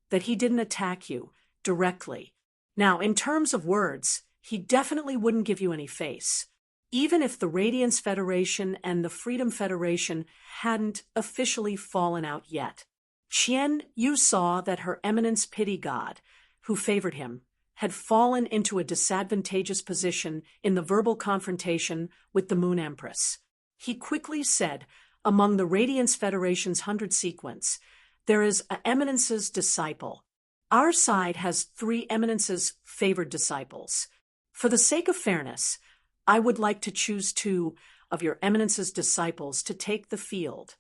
that he didn't attack you directly. Now, in terms of words, he definitely wouldn't give you any face. Even if the Radiance Federation and the Freedom Federation hadn't officially fallen out yet. Qian Yu saw that Her Eminence Pity God, who favored him, had fallen into a disadvantageous position in the verbal confrontation with the Moon Empress. He quickly said, among the Radiance Federation's 100 sequence, there is an Eminence's disciple. Our side has 3 Eminence's favored disciples. For the sake of fairness, I would like to choose 2 of your Eminence's disciples to take the field.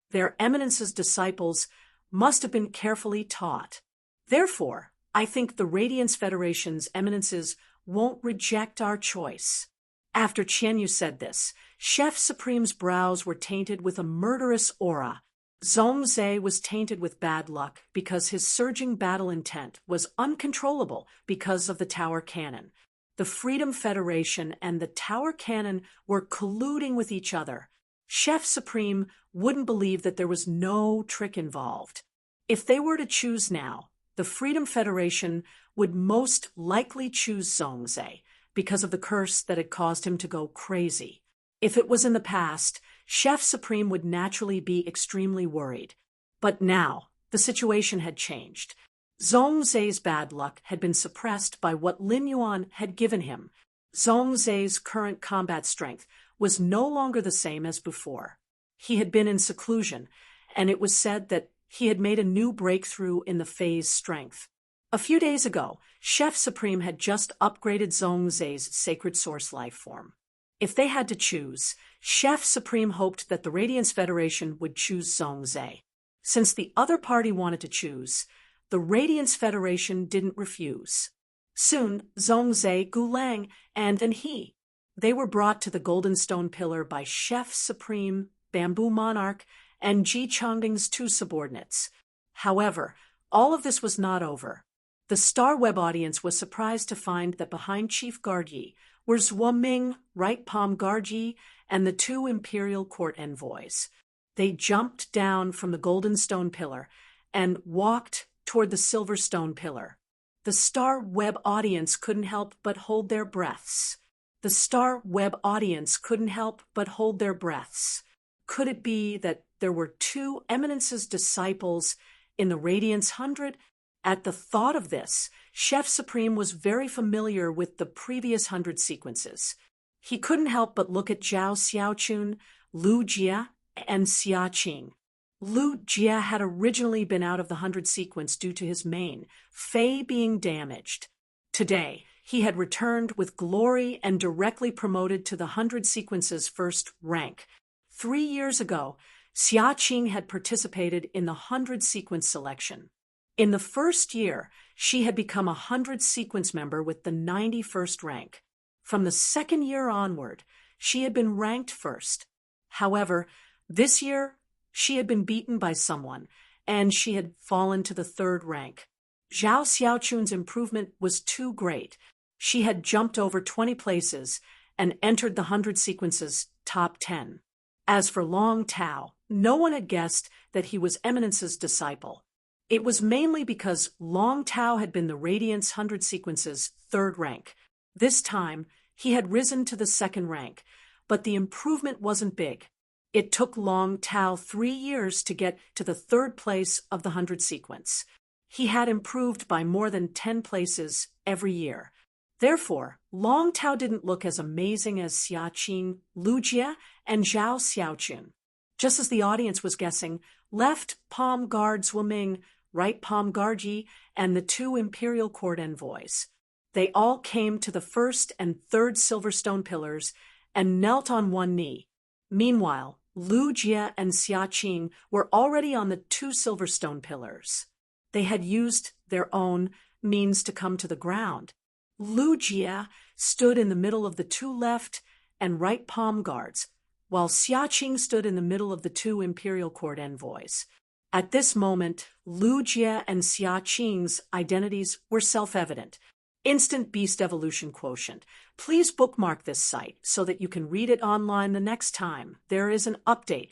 Their Eminence's disciples must have been carefully taught. Therefore, I think the Radiance Federation's Eminences won't reject our choice. After Qianyu said this, Chef Supreme's brows were tainted with a murderous aura. Zhongzhe was tainted with bad luck because his surging battle intent was uncontrollable because of the Tower Cannon. The Freedom Federation and the Tower Cannon were colluding with each other. Chef Supreme wouldn't believe that there was no trick involved. If they were to choose now, the Freedom Federation would most likely choose Zhongzhe because of the curse that had caused him to go crazy. If it was in the past, Chef Supreme would naturally be extremely worried. But now, the situation had changed. Zhongzhe's bad luck had been suppressed by what Lin Yuan had given him. Zhongzhe's current combat strength was no longer the same as before. He had been in seclusion, and it was said that he had made a new breakthrough in the phase strength. A few days ago, Chef Supreme had just upgraded Zhongzhe's sacred source life form. If they had to choose, Chef Supreme hoped that the Radiance Federation would choose Zhongzhe. Since the other party wanted to choose, the Radiance Federation didn't refuse. Soon, Zhongzhe, Gulang, and he. They were brought to the Golden Stone Pillar by Chef Supreme, Bamboo Monarch, and Ji Changding's 2 subordinates. However, all of this was not over. The Star Web audience was surprised to find that behind Chief Guard Yi were Zhuoming, Right Palm Guard Yi, and the 2 Imperial Court envoys. They jumped down from the Golden Stone Pillar and walked toward the Silver Stone Pillar. The Star Web audience couldn't help but hold their breaths. The Star Web audience couldn't help but hold their breaths. Could it be that there were 2 Eminence's disciples in the Radiance 100? At the thought of this, Chef Supreme was very familiar with the previous 100 sequences. He couldn't help but look at Zhao Xiaochun, Lu Jia, and Xia Qing. Lu Jia had originally been out of the 100 sequence due to his mane, Fei, being damaged. Today, he had returned with glory and directly promoted to the 100 sequence's first rank. 3 years ago, Xia Qing had participated in the 100 sequence selection. In the first year, she had become a 100 sequence member with the 91st rank. From the second year onward, she had been ranked first. However, this year, she had been beaten by someone, and she had fallen to the 3rd rank. Zhao Xiaochun's improvement was too great. She had jumped over 20 places and entered the 100 sequence's top 10. As for Long Tao, No one had guessed that he was Eminence's disciple. It was mainly because Long Tao had been the Radiance 100 Sequence's third rank. This time, he had risen to the second rank, but the improvement wasn't big. It took Long Tao 3 years to get to the third place of the 100 sequence. He had improved by more than 10 places every year. Therefore, Long Tao didn't look as amazing as Xia Qing, Lu Jie, and Zhao Xiaoqun. Just as the audience was guessing, left palm guard Zhuo Ming, right palm guard Yi, and the 2 imperial court envoys. They all came to the first and third silverstone pillars and knelt on one knee. Meanwhile, Lu Jie and Xia Qing were already on the 2 silverstone pillars. They had used their own means to come to the ground. Lu Jie stood in the middle of the 2 left and right palm guards, while Xia Qing stood in the middle of the 2 imperial court envoys. At this moment, Lu Jie and Xia Qing's identities were self-evident. Instant Beast Evolution Quotient. Please bookmark this site so that you can read it online the next time there is an update.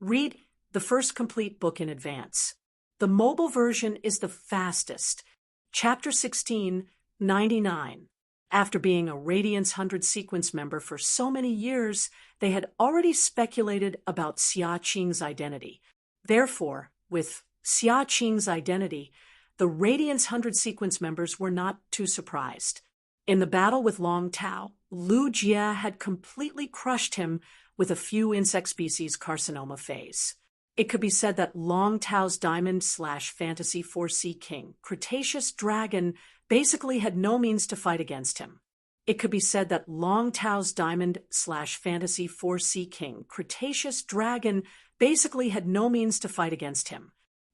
Read the first complete book in advance. The mobile version is the fastest. Chapter 16, 99. After being a Radiance 100 sequence member for so many years, they had already speculated about Xia Qing's identity. Therefore, with Xia Qing's identity, the Radiance 100 sequence members were not too surprised. In the battle with Long Tao, Lu Jie had completely crushed him with a few insect species carcinoma phase. It could be said that Long Tao's Diamond/Fantasy 4C King, Cretaceous Dragon, basically had no means to fight against him. It could be said that Long Tao's Diamond/Fantasy 4C King, Cretaceous Dragon, basically had no means to fight against him.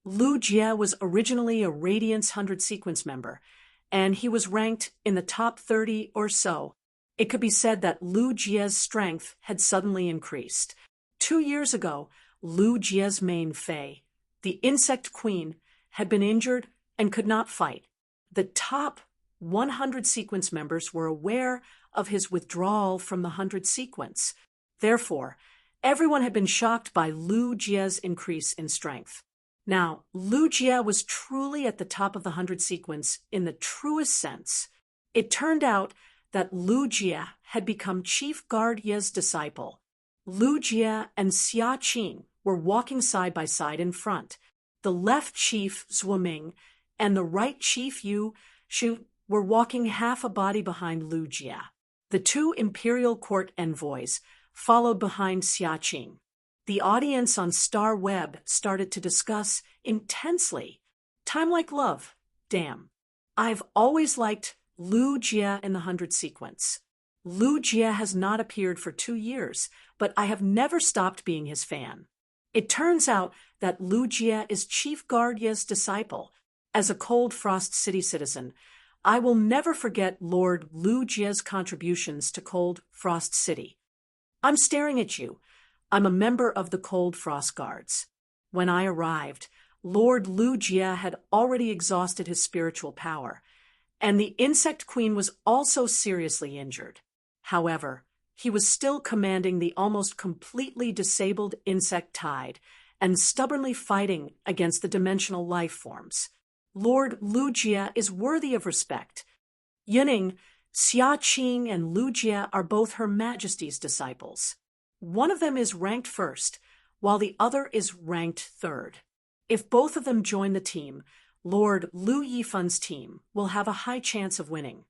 Lu Jie was originally a Radiance 100 sequence member, and he was ranked in the top 30 or so. It could be said that Lu Jie's strength had suddenly increased. 2 years ago, Lu Jie's main Fei, the insect queen, had been injured and could not fight. The top 100 sequence members were aware of his withdrawal from the 100 sequence. Therefore, everyone had been shocked by Lu Jie's increase in strength. Now, Lu Jie was truly at the top of the 100 sequence in the truest sense. It turned out that Lu Jie had become Chief Guard Ye's disciple. Lu Jie and Xia Qing were walking side by side in front. The left chief, Zhuo Ming, and the right chief, Yu Shu, were walking half a body behind Lu Jie. The 2 imperial court envoys followed behind Xia Qing. The audience on Star Web started to discuss intensely. Time like love. Damn. I've always liked Lu Jie in the 100 sequence. Lu Jie has not appeared for 2 years, but I have never stopped being his fan. It turns out that Lu Jie is Chief Guard Ye's disciple. As a Cold Frost City citizen, I will never forget Lord Lu Jie's contributions to Cold Frost City. I'm staring at you. I'm a member of the Cold Frost Guards. When I arrived, Lord Lu Jie had already exhausted his spiritual power, and the Insect Queen was also seriously injured. However, he was still commanding the almost completely disabled insect tide and stubbornly fighting against the dimensional life forms. Lord Lu Jie is worthy of respect. Yining, Xia Qing, and Lu Jie are both Her Majesty's disciples. One of them is ranked first, while the other is ranked third. If both of them join the team, Lord Lu Yifun's team will have a high chance of winning.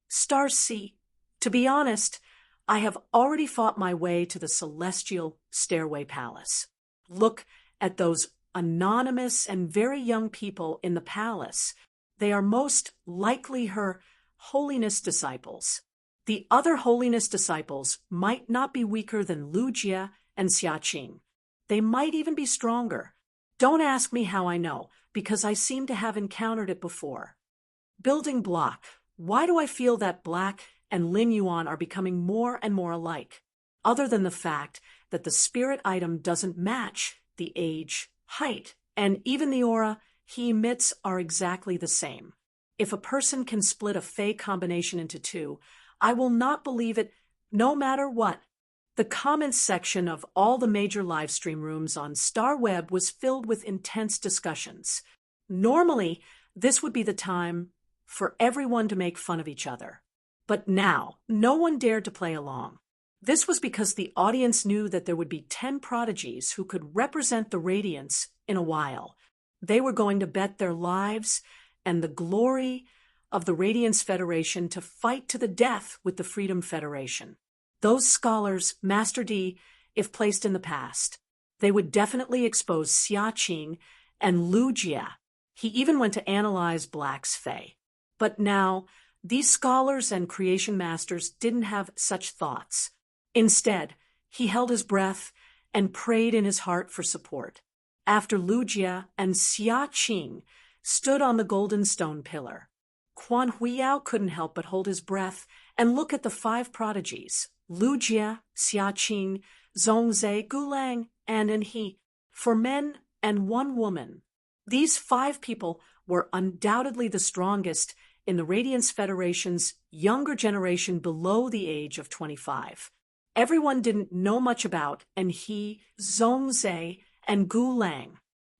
Star C. To be honest, I have already fought my way to the Celestial Stairway Palace. Look at those anonymous and very young people in the palace. They are most likely Her Holiness disciples. The other Holiness disciples might not be weaker than Lu Jie and Xia Qing. They might even be stronger. Don't ask me how I know, because I seem to have encountered it before. Building block. Why do I feel that Black and Lin Yuan are becoming more and more alike? Other than the fact that the spirit item doesn't match the age, height, and even the aura he emits are exactly the same. If a person can split a Fey combination into 2, I will not believe it no matter what. The comments section of all the major livestream rooms on StarWeb was filled with intense discussions. Normally, this would be the time for everyone to make fun of each other. But now, no one dared to play along. This was because the audience knew that there would be 10 prodigies who could represent the Radiants in a while. They were going to bet their lives and the glory of the Radiance Federation to fight to the death with the Freedom Federation. Those scholars, Master D, if placed in the past, they would definitely expose Xia Qing and Lu Jia. He even went to analyze Black's Fae. But now, these scholars and creation masters didn't have such thoughts. Instead, he held his breath and prayed in his heart for support. After Lu Jia and Xia Qing stood on the golden stone pillar, Quan Huiyao couldn't help but hold his breath and look at the 5 prodigies, Lu Jia, Xia Qing, Zhongzhe, Gulang, and He, 4 men and 1 woman. These 5 people were undoubtedly the strongest in the Radiance Federation's younger generation below the age of 25. Everyone didn't know much about He, Zhongzhe, and Gulang.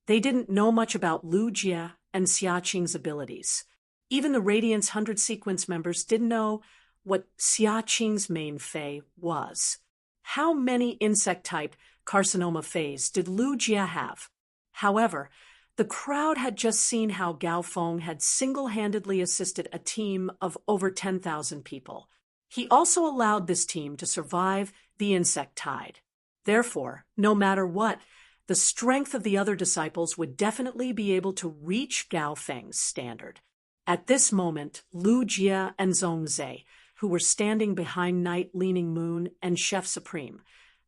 They didn't know much about Lu Jia and Xia Qing's abilities. Even the Radiance 100 sequence members didn't know what Xia Qing's main Fae was. How many insect-type carcinoma Faes did Lu Jia have? However, the crowd had just seen how Gao Feng had single-handedly assisted a team of over 10,000 people. He also allowed this team to survive the insect tide. Therefore, no matter what, the strength of the other disciples would definitely be able to reach Gao Feng's standard. At this moment, Lu Jia and Zhongzhe, who were standing behind Night Leaning Moon and Chef Supreme,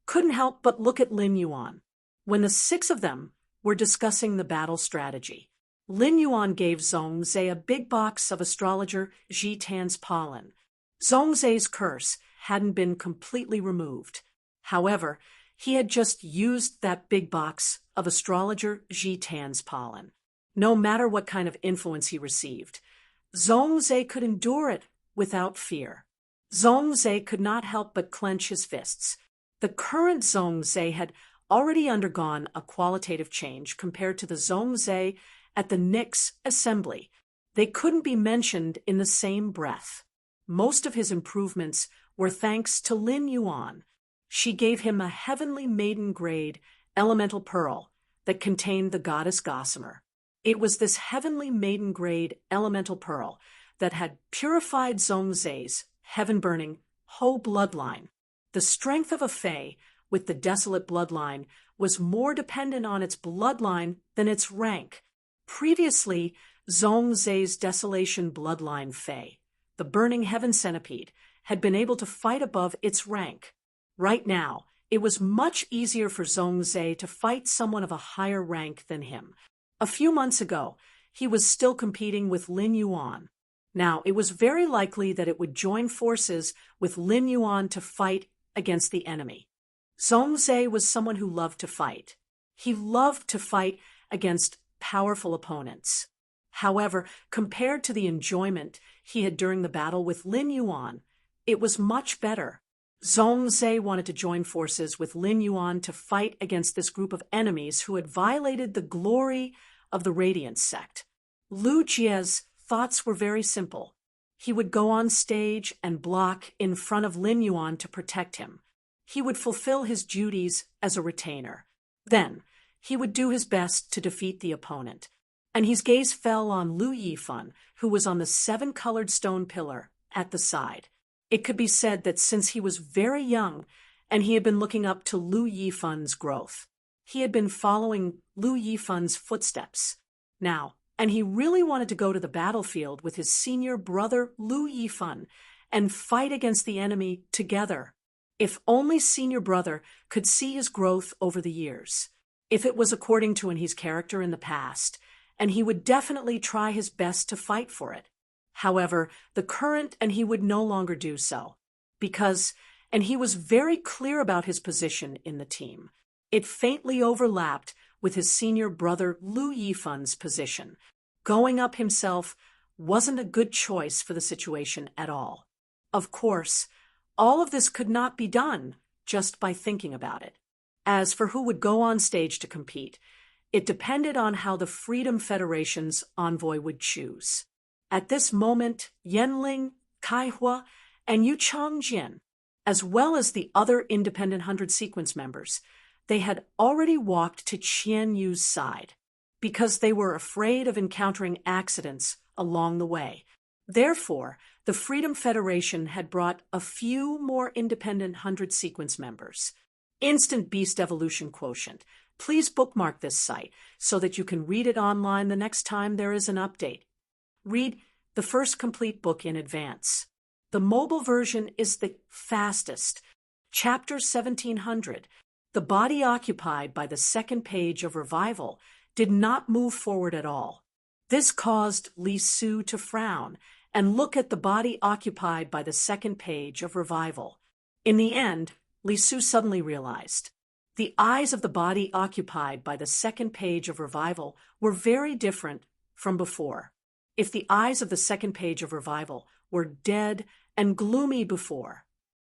couldn't help but look at Lin Yuan. When the 6 of them were discussing the battle strategy, Lin Yuan gave Zhongzhe a big box of astrologer Ji Tan's pollen. Zhongzhe's curse hadn't been completely removed. However, he had just used that big box of astrologer Ji Tan's pollen. No matter what kind of influence he received, Zhongzhe could endure it without fear. Zhongzhe could not help but clench his fists. The current Zhongzhe had already undergone a qualitative change compared to the Zhongzhe at the Nyx assembly. They couldn't be mentioned in the same breath. Most of his improvements were thanks to Lin Yuan. She gave him a heavenly maiden-grade elemental pearl that contained the goddess Gossamer. It was this heavenly maiden-grade elemental pearl that had purified Zhongzhe's heaven-burning Ho bloodline. The strength of a Fae with the desolate bloodline was more dependent on its bloodline than its rank. Previously, Zhongzhe's desolation bloodline Fae, the burning heaven centipede, had been able to fight above its rank. Right now, it was much easier for Zhongzhe to fight someone of a higher rank than him. A few months ago, he was still competing with Lin Yuan. Now, it was very likely that it would join forces with Lin Yuan to fight against the enemy. Zhongzhe was someone who loved to fight. He loved to fight against powerful opponents. However, compared to the enjoyment he had during the battle with Lin Yuan, it was much better. Zhongzhe wanted to join forces with Lin Yuan to fight against this group of enemies who had violated the glory of the Radiance sect. Lu Jia's thoughts were very simple. He would go on stage and block in front of Lin Yuan to protect him. He would fulfill his duties as a retainer. Then, he would do his best to defeat the opponent. And his gaze fell on Lu Yifan, who was on the 7-colored stone pillar at the side. It could be said that since he was very young and he had been looking up to Lu Yifan's growth, he had been following Lu Yifan's footsteps. Now, and he really wanted to go to the battlefield with his senior brother Lu Yifan and fight against the enemy together. If only senior brother could see his growth over the years. If it was according to his character in the past, and he would definitely try his best to fight for it. However, the current and he would no longer do so. Because, and he was very clear about his position in the team, it faintly overlapped with his senior brother Lu Yifan's position. Going up himself wasn't a good choice for the situation at all. Of course, all of this could not be done just by thinking about it. As for who would go on stage to compete, it depended on how the Freedom Federation's envoy would choose. At this moment, Yanling, Kaihua, and Yu Changjin, as well as the other independent 100 sequence members, they had already walked to Qian Yu's side, because they were afraid of encountering accidents along the way. Therefore, the Freedom Federation had brought a few more independent 100 sequence members. Instant Beast Evolution Quotient. Please bookmark this site so that you can read it online the next time there is an update. Read the first complete book in advance. The mobile version is the fastest. Chapter 1700. The body occupied by the second page of Revival did not move forward at all. This caused Li Su to frown and look at the body occupied by the second page of Revival. In the end, Li Su suddenly realized the eyes of the body occupied by the second page of Revival were very different from before. If the eyes of the second page of Revival were dead and gloomy before,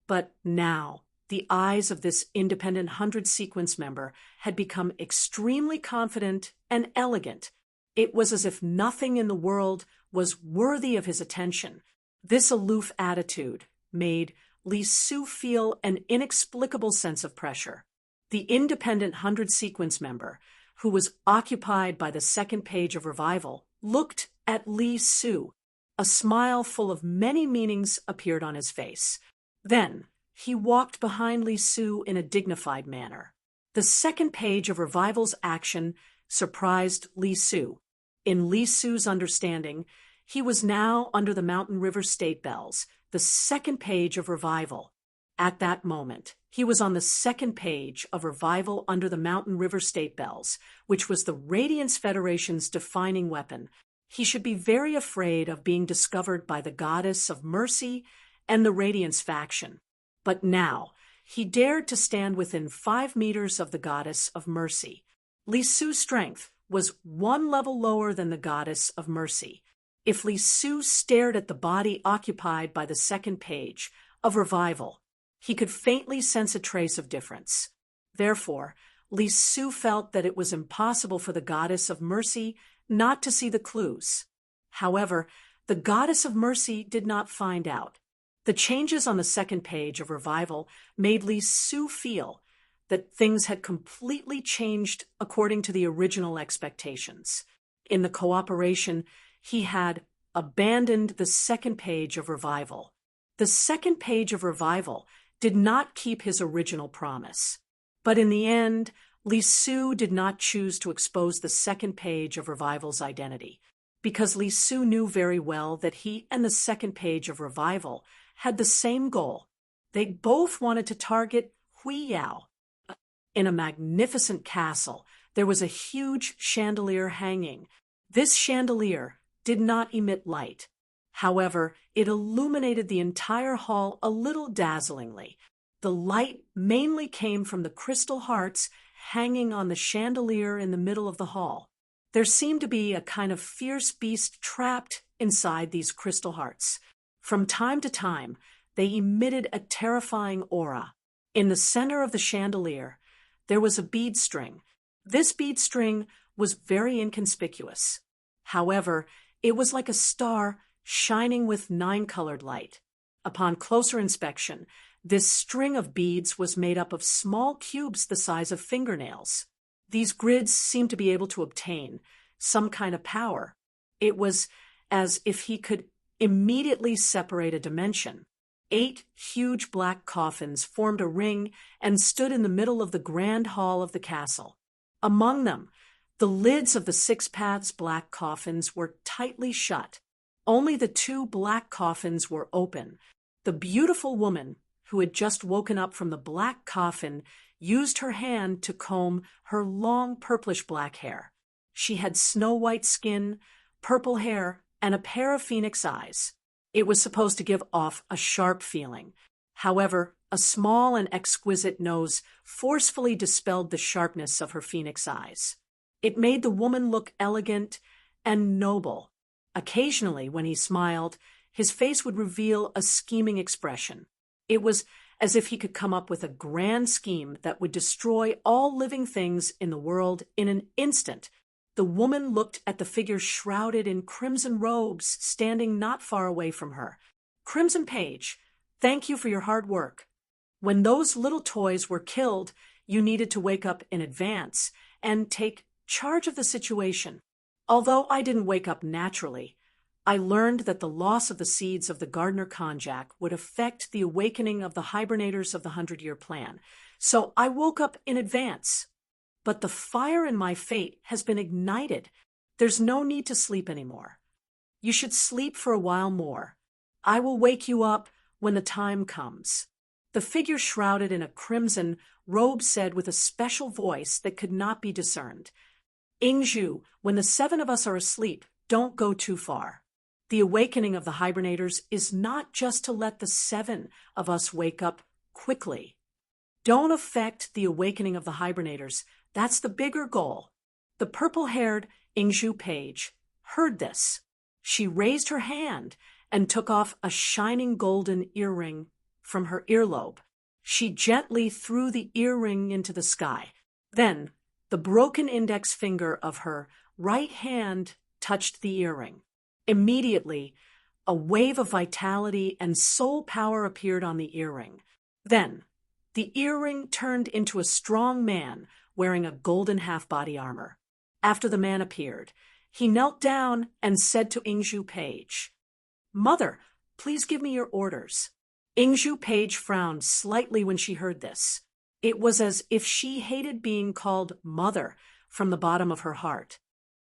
but now the eyes of this independent 100 sequence member had become extremely confident and elegant. It was as if nothing in the world was worthy of his attention. This aloof attitude made Li Su feel an inexplicable sense of pressure. The independent 100 sequence member, who was occupied by the second page of Revival, looked at Li Su. A smile full of many meanings appeared on his face. Then he walked behind Li Su in a dignified manner. The second page of Revival's action surprised Li Su. In Li Su's understanding, he was now under the Mountain River State Bells, the second page of Revival. At that moment, he was on the second page of Revival under the Mountain River State Bells, which was the Radiance Federation's defining weapon. He should be very afraid of being discovered by the Goddess of Mercy and the Radiance faction. But now, he dared to stand within 5 meters of the Goddess of Mercy. Li Su's strength was 1 level lower than the Goddess of Mercy. If Li Su stared at the body occupied by the second page of Revival, he could faintly sense a trace of difference. Therefore, Li Su felt that it was impossible for the Goddess of Mercy not to see the clues. However, the Goddess of Mercy did not find out. The changes on the second page of Revival made Li Su feel that things had completely changed according to the original expectations. In the cooperation, he had abandoned the second page of Revival. The second page of Revival did not keep his original promise. But in the end, Li Su did not choose to expose the second page of Revival's identity, because Li Su knew very well that he and the second page of Revival had the same goal. They both wanted to target Hui Yao. In a magnificent castle, there was a huge chandelier hanging. This chandelier did not emit light. However, it illuminated the entire hall a little dazzlingly. The light mainly came from the crystal hearts hanging on the chandelier in the middle of the hall. There seemed to be a kind of fierce beast trapped inside these crystal hearts. From time to time, they emitted a terrifying aura. In the center of the chandelier, there was a bead string. This bead string was very inconspicuous. However, it was like a star shining with 9-colored light. Upon closer inspection, this string of beads was made up of small cubes the size of fingernails. These grids seemed to be able to obtain some kind of power. It was as if he could immediately separate a dimension. 8 huge black coffins formed a ring and stood in the middle of the grand hall of the castle. Among them, the lids of the 6 paths black coffins were tightly shut. Only the 2 black coffins were open. The beautiful woman, who had just woken up from the black coffin, used her hand to comb her long purplish-black hair. She had snow-white skin, purple hair, and a pair of phoenix eyes. It was supposed to give off a sharp feeling. However, a small and exquisite nose forcefully dispelled the sharpness of her phoenix eyes. It made the woman look elegant and noble. Occasionally, when he smiled, his face would reveal a scheming expression. It was as if he could come up with a grand scheme that would destroy all living things in the world in an instant. The woman looked at the figure shrouded in crimson robes standing not far away from her. Crimson Page, thank you for your hard work. When those little toys were killed, you needed to wake up in advance and take charge of the situation. Although I didn't wake up naturally, I learned that the loss of the seeds of the Gardner Konjac would affect the awakening of the hibernators of the 100-Year Plan, so I woke up in advance. But the fire in my fate has been ignited. There's no need to sleep anymore. You should sleep for a while more. I will wake you up when the time comes. The figure shrouded in a crimson robe said with a special voice that could not be discerned, Ingzhu, when the 7 of us are asleep, don't go too far. The awakening of the hibernators is not just to let the 7 of us wake up quickly. Don't affect the awakening of the hibernators. That's the bigger goal. The purple-haired Ingzhu Page heard this. She raised her hand and took off a shining golden earring from her earlobe. She gently threw the earring into the sky. Then, the broken index finger of her right hand touched the earring. Immediately, a wave of vitality and soul power appeared on the earring. Then, the earring turned into a strong man wearing a golden half-body armor. After the man appeared, he knelt down and said to Ingzhu Page, Mother, please give me your orders. Ingzhu Page frowned slightly when she heard this. It was as if she hated being called Mother from the bottom of her heart.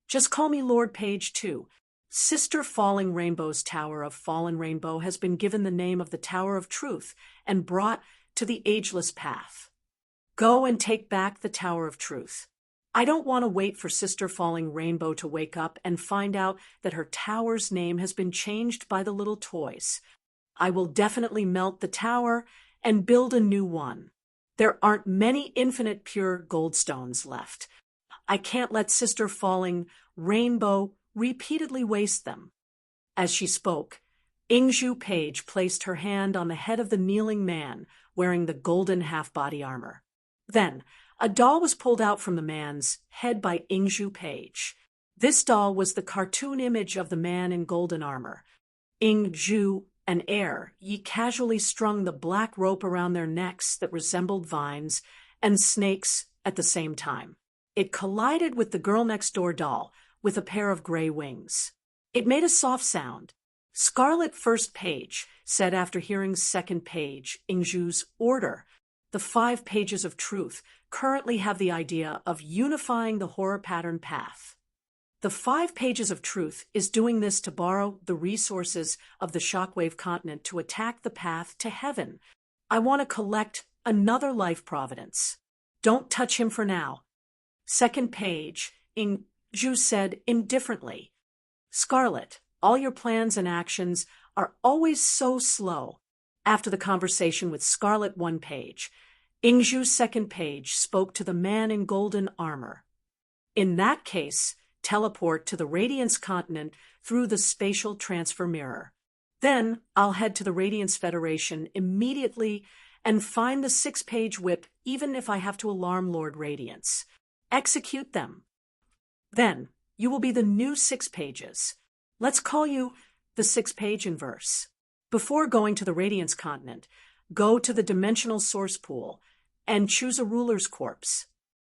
Just call me Lord Page, too. Sister Falling Rainbow's Tower of Fallen Rainbow has been given the name of the Tower of Truth and brought to the ageless path. Go and take back the Tower of Truth. I don't want to wait for Sister Falling Rainbow to wake up and find out that her tower's name has been changed by the little toys. I will definitely melt the tower and build a new one. There aren't many infinite pure goldstones left. I can't let Sister Falling Rainbow repeatedly waste them. As she spoke, Ingzhu Page placed her hand on the head of the kneeling man wearing the golden half-body armor. Then, a doll was pulled out from the man's head by Ingzhu Page. This doll was the cartoon image of the man in golden armor. Ingzhu and Air casually strung the black rope around their necks that resembled vines and snakes at the same time. It collided with the girl-next-door doll with a pair of gray wings. It made a soft sound. Scarlet First Page said after hearing Second Page, Ingzhu's order, the 5 pages of truth currently have the idea of unifying the horror pattern path. The 5 pages of truth is doing this to borrow the resources of the shockwave continent to attack the path to heaven. I want to collect another life providence. Don't touch him for now. Second Page, Ingzhu said indifferently. Scarlet, all your plans and actions are always so slow. After the conversation with Scarlet 1 Page, Ingzhu's Second Page spoke to the man in golden armor. In that case, teleport to the Radiance continent through the spatial transfer mirror. Then I'll head to the Radiance Federation immediately and find the 6-page whip even if I have to alarm Lord Radiance. Execute them. Then you will be the new 6 pages. Let's call you the 6-page inverse. Before going to the Radiance continent, go to the dimensional source pool and choose a ruler's corpse.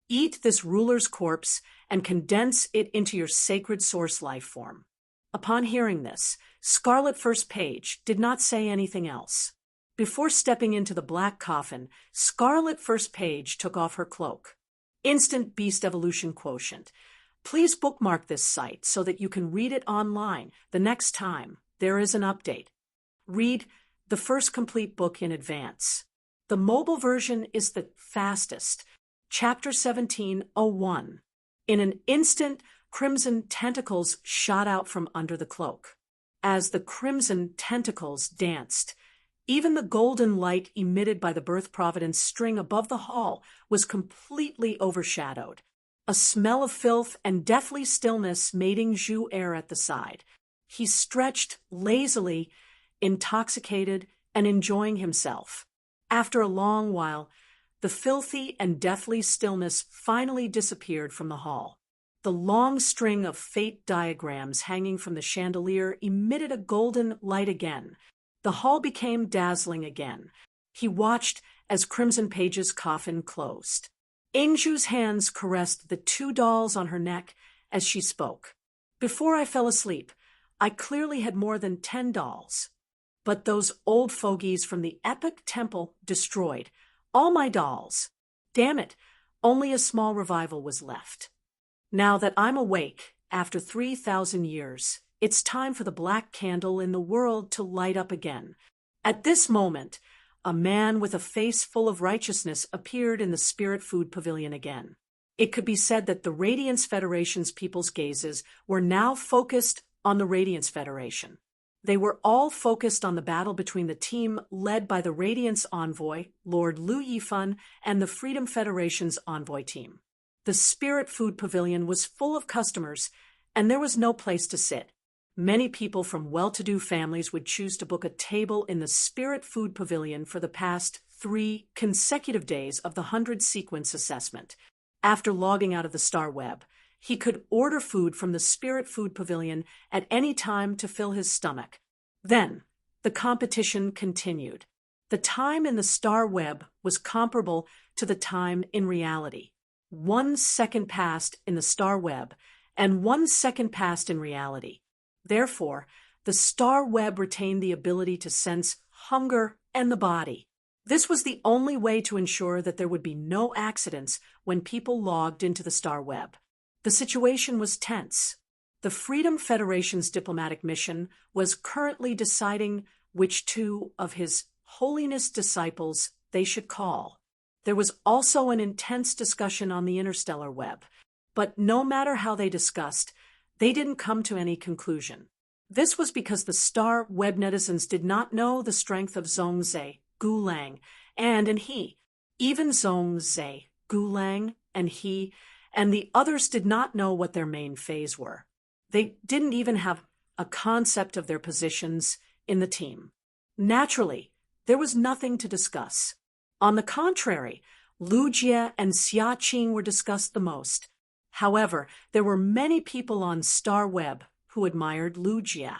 Eat this ruler's corpse and condense it into your sacred source life form. Upon hearing this, Scarlet First Page did not say anything else. Before stepping into the black coffin, Scarlet First Page took off her cloak. Instant Beast Evolution Quotient. Please bookmark this site so that you can read it online the next time there is an update. Read the first complete book in advance. The mobile version is the fastest. Chapter 17:01. In an instant, crimson tentacles shot out from under the cloak. As the crimson tentacles danced, even the golden light emitted by the Birth Providence string above the hall was completely overshadowed. A smell of filth and deathly stillness made Ingzhu Air at the side. He stretched lazily, intoxicated and enjoying himself. After a long while, the filthy and deathly stillness finally disappeared from the hall. The long string of fate diagrams hanging from the chandelier emitted a golden light again. The hall became dazzling again. He watched as Crimson Page's coffin closed. Angju's hands caressed the 2 dolls on her neck as she spoke. Before I fell asleep, I clearly had more than 10 dolls. But those old fogies from the epic temple destroyed all my dolls. Damn it, only a small revival was left. Now that I'm awake, after 3,000 years, it's time for the black candle in the world to light up again. At this moment, a man with a face full of righteousness appeared in the Spirit Food Pavilion again. It could be said that the Radiance Federation's people's gazes were now focused on the Radiance Federation. They were all focused on the battle between the team led by the Radiance Envoy, Lord Lu Yifan, and the Freedom Federation's Envoy team. The Spirit Food Pavilion was full of customers, and there was no place to sit. Many people from well-to-do families would choose to book a table in the Spirit Food Pavilion for the past 3 consecutive days of the 100 sequence assessment. After logging out of the Star Web, he could order food from the Spirit Food Pavilion at any time to fill his stomach. Then, the competition continued. The time in the Star Web was comparable to the time in reality. 1 second passed in the Star Web, and 1 second passed in reality. Therefore, the Star Web retained the ability to sense hunger and the body. This was the only way to ensure that there would be no accidents when people logged into the Star Web. The situation was tense. The Freedom Federation's diplomatic mission was currently deciding which 2 of His Holiness disciples they should call. There was also an intense discussion on the interstellar web, but no matter how they discussed, they didn't come to any conclusion. This was because the Star Web netizens did not know the strength of Zhongzhe, Gulang, and he. Even Zhongzhe, Gulang, and he, and the others did not know what their main phase were. They didn't even have a concept of their positions in the team. Naturally, there was nothing to discuss. On the contrary, Lu Jie and Xia Qing were discussed the most. However, there were many people on Star Web who admired Lu Jie.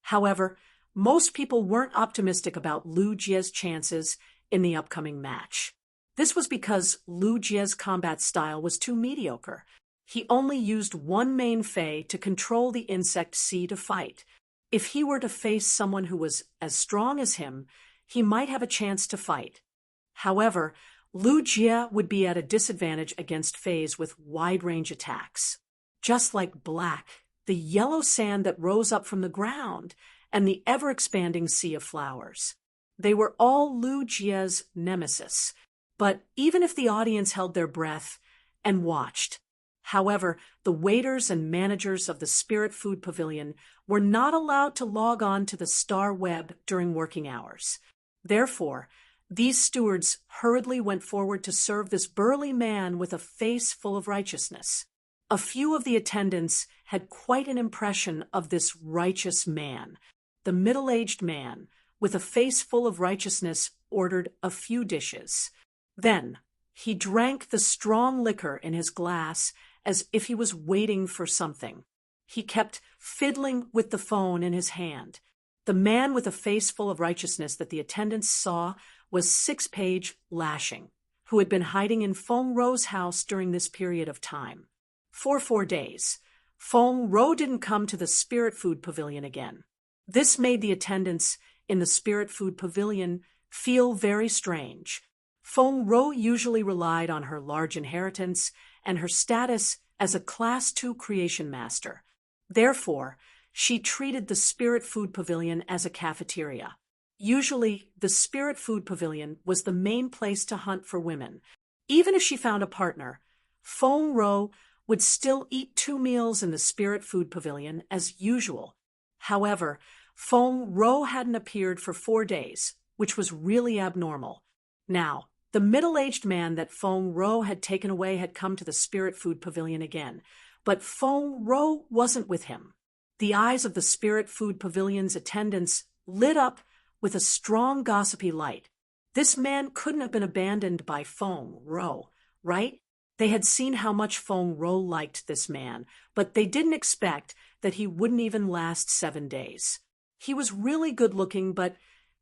However, most people weren't optimistic about Lu Jie's chances in the upcoming match. This was because Lu Jie's combat style was too mediocre. He only used 1 main fei to control the insect sea to fight. If he were to face someone who was as strong as him, he might have a chance to fight. However, Lu Jie would be at a disadvantage against feis with wide-range attacks. Just like black, the yellow sand that rose up from the ground, and the ever-expanding sea of flowers. They were all Lu Jie's nemesis. But even if the audience held their breath and watched, however, the waiters and managers of the Spirit Food Pavilion were not allowed to log on to the Star Web during working hours. Therefore, these stewards hurriedly went forward to serve this burly man with a face full of righteousness. A few of the attendants had quite an impression of this righteous man. The middle-aged man, with a face full of righteousness, ordered a few dishes. Then, he drank the strong liquor in his glass as if he was waiting for something. He kept fiddling with the phone in his hand. The man with a face full of righteousness that the attendants saw was 6-Page Lashing, who had been hiding in Feng Ro's house during this period of time. For 4 days, Feng Ro didn't come to the Spirit Food Pavilion again. This made the attendants in the Spirit Food Pavilion feel very strange. Feng Ro usually relied on her large inheritance and her status as a Class 2 creation master. Therefore, she treated the Spirit Food Pavilion as a cafeteria. Usually, the Spirit Food Pavilion was the main place to hunt for women. Even if she found a partner, Feng Ro would still eat 2 meals in the Spirit Food Pavilion as usual. However, Feng Ro hadn't appeared for 4 days, which was really abnormal. Now, the middle-aged man that Feng Ro had taken away had come to the Spirit Food Pavilion again, but Feng Ro wasn't with him. The eyes of the Spirit Food Pavilion's attendants lit up with a strong gossipy light. This man couldn't have been abandoned by Feng Rou, right? They had seen how much Feng Rou liked this man, but they didn't expect that he wouldn't even last 7 days. He was really good-looking, but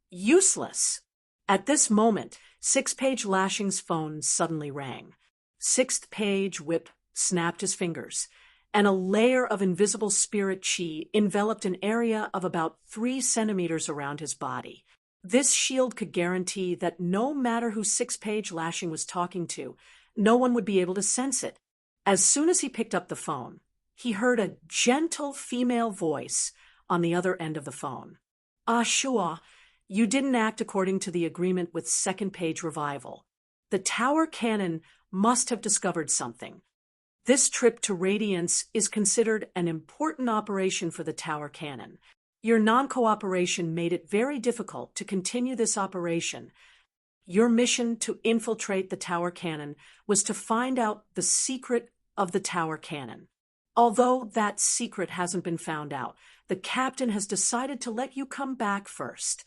useless. At this moment, Six-Page Lashing's phone suddenly rang. Sixth Page Whip snapped his fingers, and a layer of invisible spirit chi enveloped an area of about 3 centimeters around his body. This shield could guarantee that no matter who Six-Page Lashing was talking to, no one would be able to sense it. As soon as he picked up the phone, he heard a gentle female voice on the other end of the phone. "Ah, Shua, you didn't act according to the agreement with Second Page Revival. The Tower Cannon must have discovered something. This trip to Radiance is considered an important operation for the Tower Cannon. Your non-cooperation made it very difficult to continue this operation. Your mission to infiltrate the Tower Cannon was to find out the secret of the Tower Cannon. Although that secret hasn't been found out, the captain has decided to let you come back first.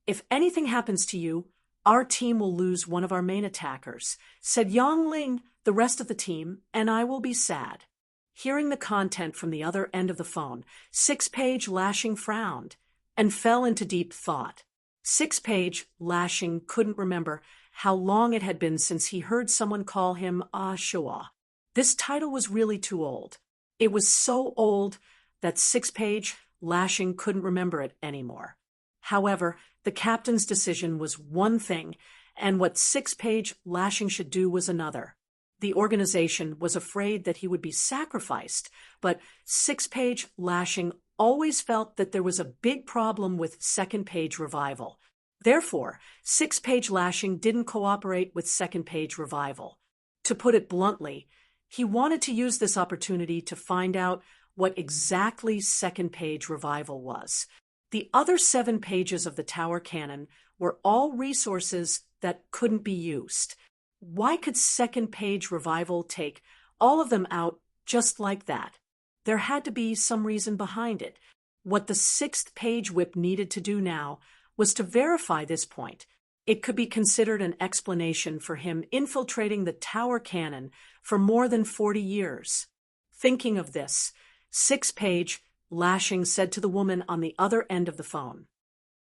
If anything happens to you, our team will lose one of our main attackers," said Yang Ling, the rest of the team, "and I will be sad." Hearing the content from the other end of the phone, Six-Page Lashing frowned and fell into deep thought. Six-Page Lashing couldn't remember how long it had been since he heard someone call him Ah Shua. This title was really too old. It was so old that Six-Page Lashing couldn't remember it anymore. However, the captain's decision was one thing, and what Six-Page Lashing should do was another. The organization was afraid that he would be sacrificed, but Six-Page Lashing always felt that there was a big problem with Second Page Revival. Therefore, Six-Page Lashing didn't cooperate with Second Page Revival. To put it bluntly, he wanted to use this opportunity to find out what exactly Second Page Revival was. The other 7 pages of the Tower Cannon were all resources that couldn't be used. Why could Second Page Revival take all of them out just like that? There had to be some reason behind it. What the 6th Page Whip needed to do now was to verify this point. It could be considered an explanation for him infiltrating the Tower Cannon for more than 40 years. Thinking of this, Six-Page Lashing said to the woman on the other end of the phone,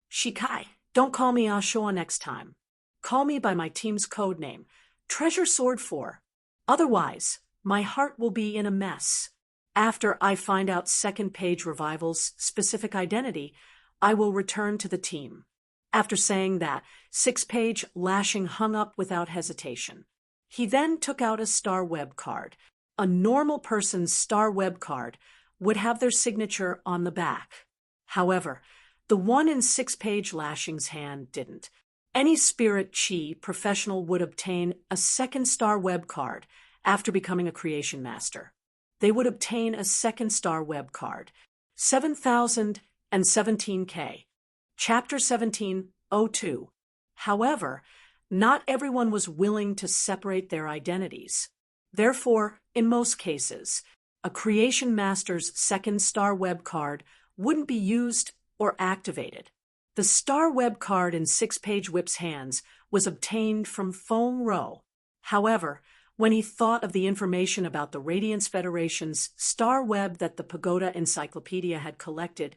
"Shikai, don't call me Ashua next time. Call me by my team's code name, Treasure Sword 4. Otherwise, my heart will be in a mess. After I find out Second Page Revival's specific identity, I will return to the team." After saying that, Six-Page Lashing hung up without hesitation. He then took out a Star Web card. A normal person's Star Web card would have their signature on the back. However, the one in Six-Page Lashing's hand didn't. Any Spirit Chi professional would obtain a second Star Web card after becoming a Creation Master. They would obtain a second Star Web card, 7017K, Chapter 1702. However, not everyone was willing to separate their identities. Therefore, in most cases, a Creation Master's second Star Web card wouldn't be used or activated. The Star Web card in Six-Page Whip's hands was obtained from Feng Rou. However, when he thought of the information about the Radiance Federation's Star Web that the Pagoda Encyclopedia had collected,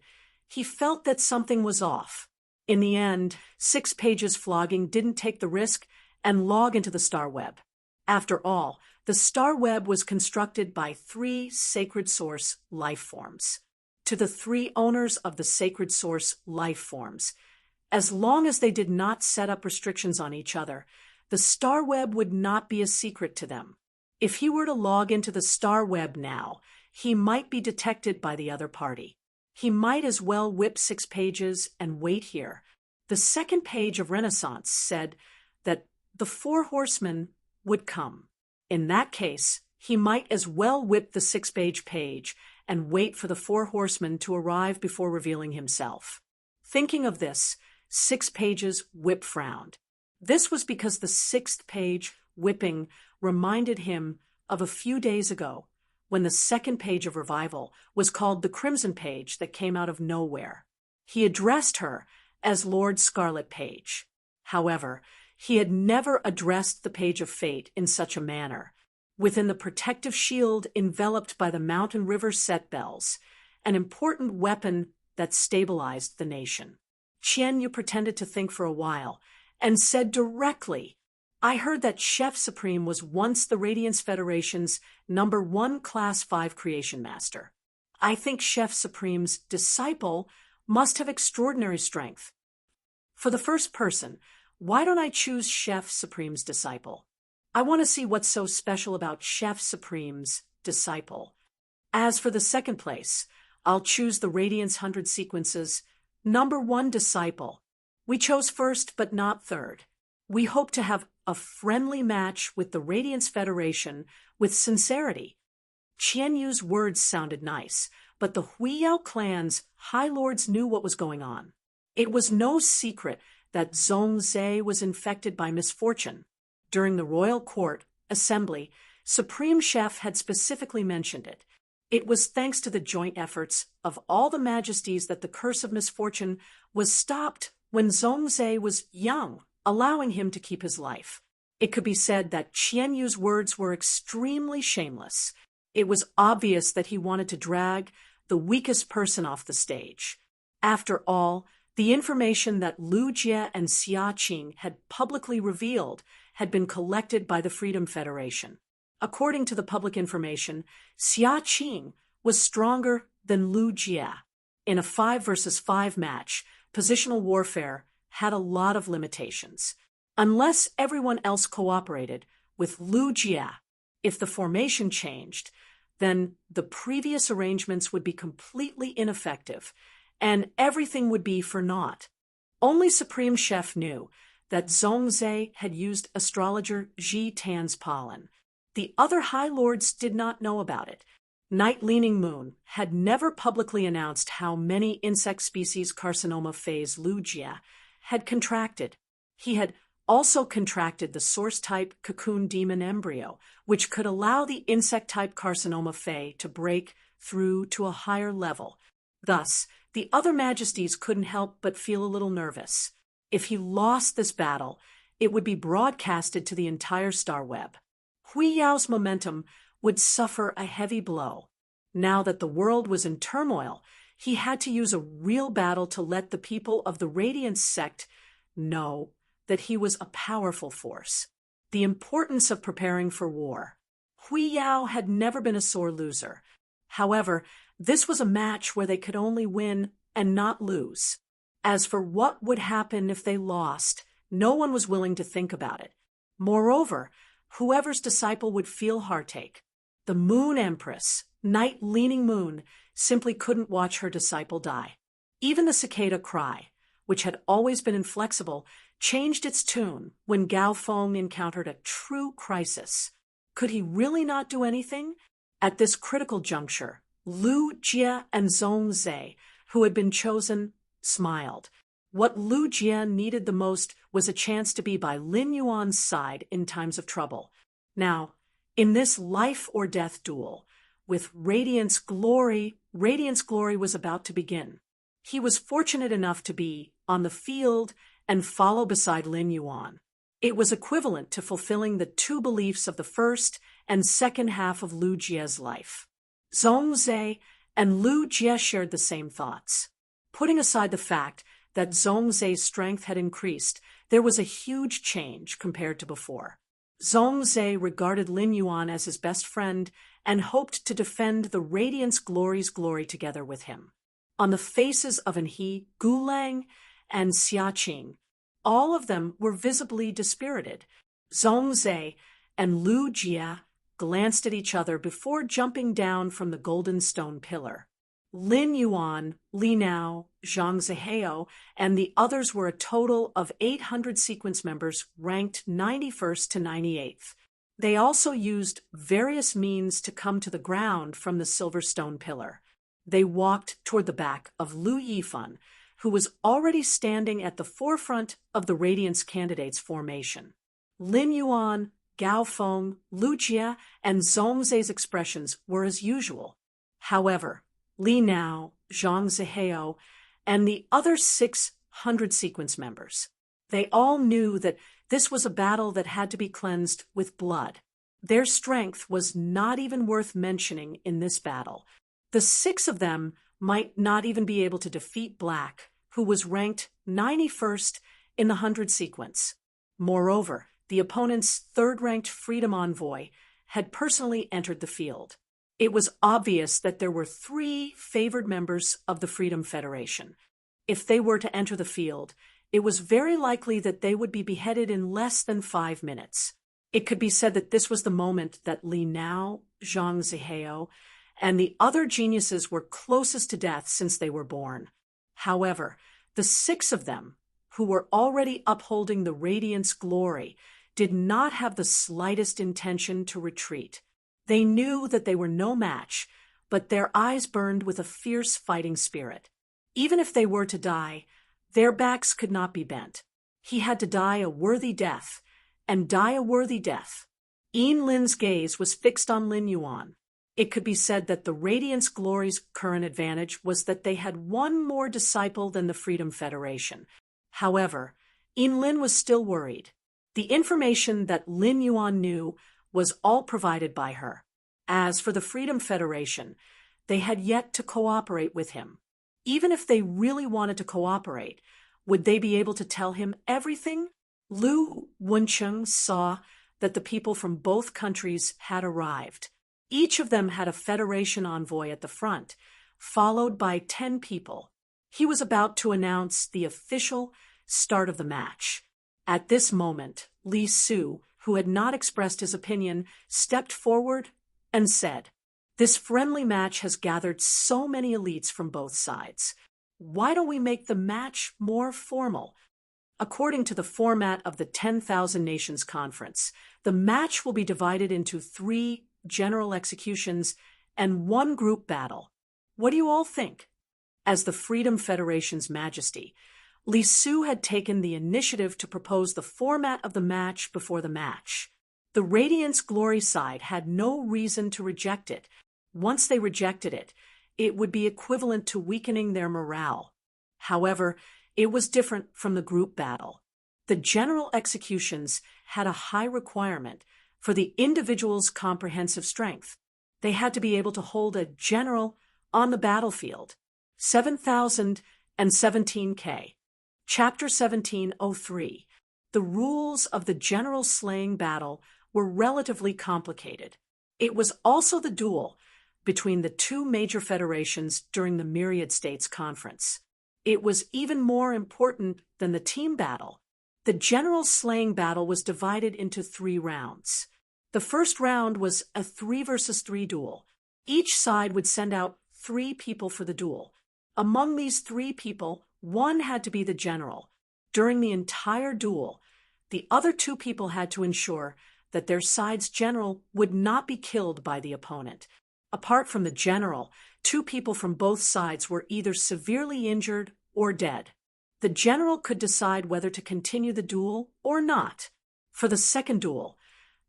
he felt that something was off. In the end, Six-Page's flogging didn't take the risk and log into the Star Web. After all, the Star Web was constructed by 3 Sacred Source life forms. To the 3 owners of the Sacred Source life forms, as long as they did not set up restrictions on each other, the Star Web would not be a secret to them. If he were to log into the Star Web now, he might be detected by the other party. He might as well whip 6 pages and wait here. The second page of Renaissance said that the 4 horsemen would come. In that case, he might as well whip the 6-page page and wait for the 4 horsemen to arrive before revealing himself. Thinking of this, 6 pages Whip frowned. This was because the 6th page whipping reminded him of a few days ago when the 2nd page of Revival was called the Crimson Page that came out of nowhere. He addressed her as Lord Scarlet Page. However, he had never addressed the Page of Fate in such a manner. Within the protective shield enveloped by the mountain river set bells, an important weapon that stabilized the nation. Qian Yu pretended to think for a while and said directly, "I heard that Chef Supreme was once the Radiance Federation's #1 Class 5 creation master. I think Chef Supreme's disciple must have extraordinary strength. For the first person, why don't I choose Chef Supreme's disciple? I want to see what's so special about Chef Supreme's disciple. As for the second place, I'll choose the Radiance 100 Sequences #1 disciple. We chose first but not third. We hope to have a friendly match with the Radiance Federation with sincerity." Qian Yu's words sounded nice, but the Huiyao clan's high lords knew what was going on. It was no secret that Zhongzhe was infected by misfortune. During the royal court assembly, Supreme Chef had specifically mentioned it. It was thanks to the joint efforts of all the majesties that the curse of misfortune was stopped when Zhongzhe was young, allowing him to keep his life. It could be said that Qian Yu's words were extremely shameless. It was obvious that he wanted to drag the weakest person off the stage. After all, the information that Lu Jie and Xia Qing had publicly revealed had been collected by the Freedom Federation. According to the public information, Xia Qing was stronger than Lu Jie. In a 5 versus 5 match, positional warfare had a lot of limitations. Unless everyone else cooperated with Lu Jie, if the formation changed, then the previous arrangements would be completely ineffective, and everything would be for naught. Only Supreme Chef knew that Zhongzhe had used astrologer Zhi Tan's pollen. The other High Lords did not know about it. Night Leaning Moon had never publicly announced how many insect species carcinoma phase Lu Jie had contracted. He had also contracted the source-type cocoon demon embryo, which could allow the insect-type carcinoma Fae to break through to a higher level. Thus, the other majesties couldn't help but feel a little nervous. If he lost this battle, it would be broadcasted to the entire star web. Huiyao's momentum would suffer a heavy blow. Now that the world was in turmoil, he had to use a real battle to let the people of the Radiance sect know that he was a powerful force. The importance of preparing for war. Huiyao had never been a sore loser. However, this was a match where they could only win and not lose. As for what would happen if they lost, no one was willing to think about it. Moreover, whoever's disciple would feel heartache. The Moon Empress, Night Leaning Moon, simply couldn't watch her disciple die. Even the cicada cry, which had always been inflexible, changed its tune when Gao Feng encountered a true crisis. Could he really not do anything? At this critical juncture, Lu Jie and Zhongzhe, who had been chosen, smiled. What Lu Jie needed the most was a chance to be by Lin Yuan's side in times of trouble. Now, in this life-or-death duel, with Radiance Glory was about to begin. He was fortunate enough to be on the field and follow beside Lin Yuan. It was equivalent to fulfilling the two beliefs of the first and second half of Lu Jie's life. Zhongzhe and Lu Jie shared the same thoughts. Putting aside the fact that Zhongzhe's strength had increased, there was a huge change compared to before. Zhongzhe regarded Lin Yuan as his best friend and hoped to defend the Radiance Glory's glory together with him. On the faces of Anhe, Gulang, and Xia Qing, all of them were visibly dispirited. Zhongzhe and Lu Jie glanced at each other before jumping down from the golden stone pillar. Lin Yuan, Li Nao, Zhang Zihao, and the others were a total of 800 sequence members ranked 91st to 98th. They also used various means to come to the ground from the silver stone pillar. They walked toward the back of Lu Yifan, who was already standing at the forefront of the Radiance candidates' formation. Lin Yuan, Gao Feng, Lu Jie, and Zhongzhe's expressions were as usual. However, Li Nao, Zhang Zihao, and the other 6 100 sequence members. They all knew that this was a battle that had to be cleansed with blood. Their strength was not even worth mentioning in this battle. The 6 of them might not even be able to defeat Black, who was ranked 91st in the 100 sequence. Moreover, the opponent's third-ranked Freedom Envoy had personally entered the field. It was obvious that there were 3 favored members of the Freedom Federation. If they were to enter the field, it was very likely that they would be beheaded in less than 5 minutes. It could be said that this was the moment that Li Nao, Zhang Zihao, and the other geniuses were closest to death since they were born. However, the 6 of them, who were already upholding the Radiant's glory, did not have the slightest intention to retreat. They knew that they were no match, but their eyes burned with a fierce fighting spirit. Even if they were to die, their backs could not be bent. He had to die a worthy death, and die a worthy death. Yin Lin's gaze was fixed on Lin Yuan. It could be said that the Radiant's glory's current advantage was that they had one more disciple than the Freedom Federation. However, Yin Lin was still worried. The information that Lin Yuan knew was all provided by her. As for the Freedom Federation, they had yet to cooperate with him. Even if they really wanted to cooperate, would they be able to tell him everything? Lu Wencheng saw that the people from both countries had arrived. Each of them had a Federation envoy at the front, followed by 10 people. He was about to announce the official start of the match. At this moment, Li Su, who had not expressed his opinion, stepped forward and said, "This friendly match has gathered so many elites from both sides. Why don't we make the match more formal?" According to the format of the 10,000 Nations Conference, the match will be divided into 3 general executions and 1 group battle. What do you all think? As the Freedom Federation's Majesty, Li Su had taken the initiative to propose the format of the match before the match. The Radiant's glory side had no reason to reject it. Once they rejected it, it would be equivalent to weakening their morale. However, it was different from the group battle. The general executions had a high requirement for the individual's comprehensive strength. They had to be able to hold a general on the battlefield. 7017K. Chapter 1703. The rules of the general slaying battle were relatively complicated. It was also the duel between the 2 major federations during the Myriad States Conference. It was even more important than the team battle. The general slaying battle was divided into 3 rounds. The first round was a 3 versus 3 duel. Each side would send out 3 people for the duel. Among these 3 people, 1 had to be the general. During the entire duel, the other 2 people had to ensure that their side's general would not be killed by the opponent. Apart from the general, 2 people from both sides were either severely injured or dead. The general could decide whether to continue the duel or not. For the second duel,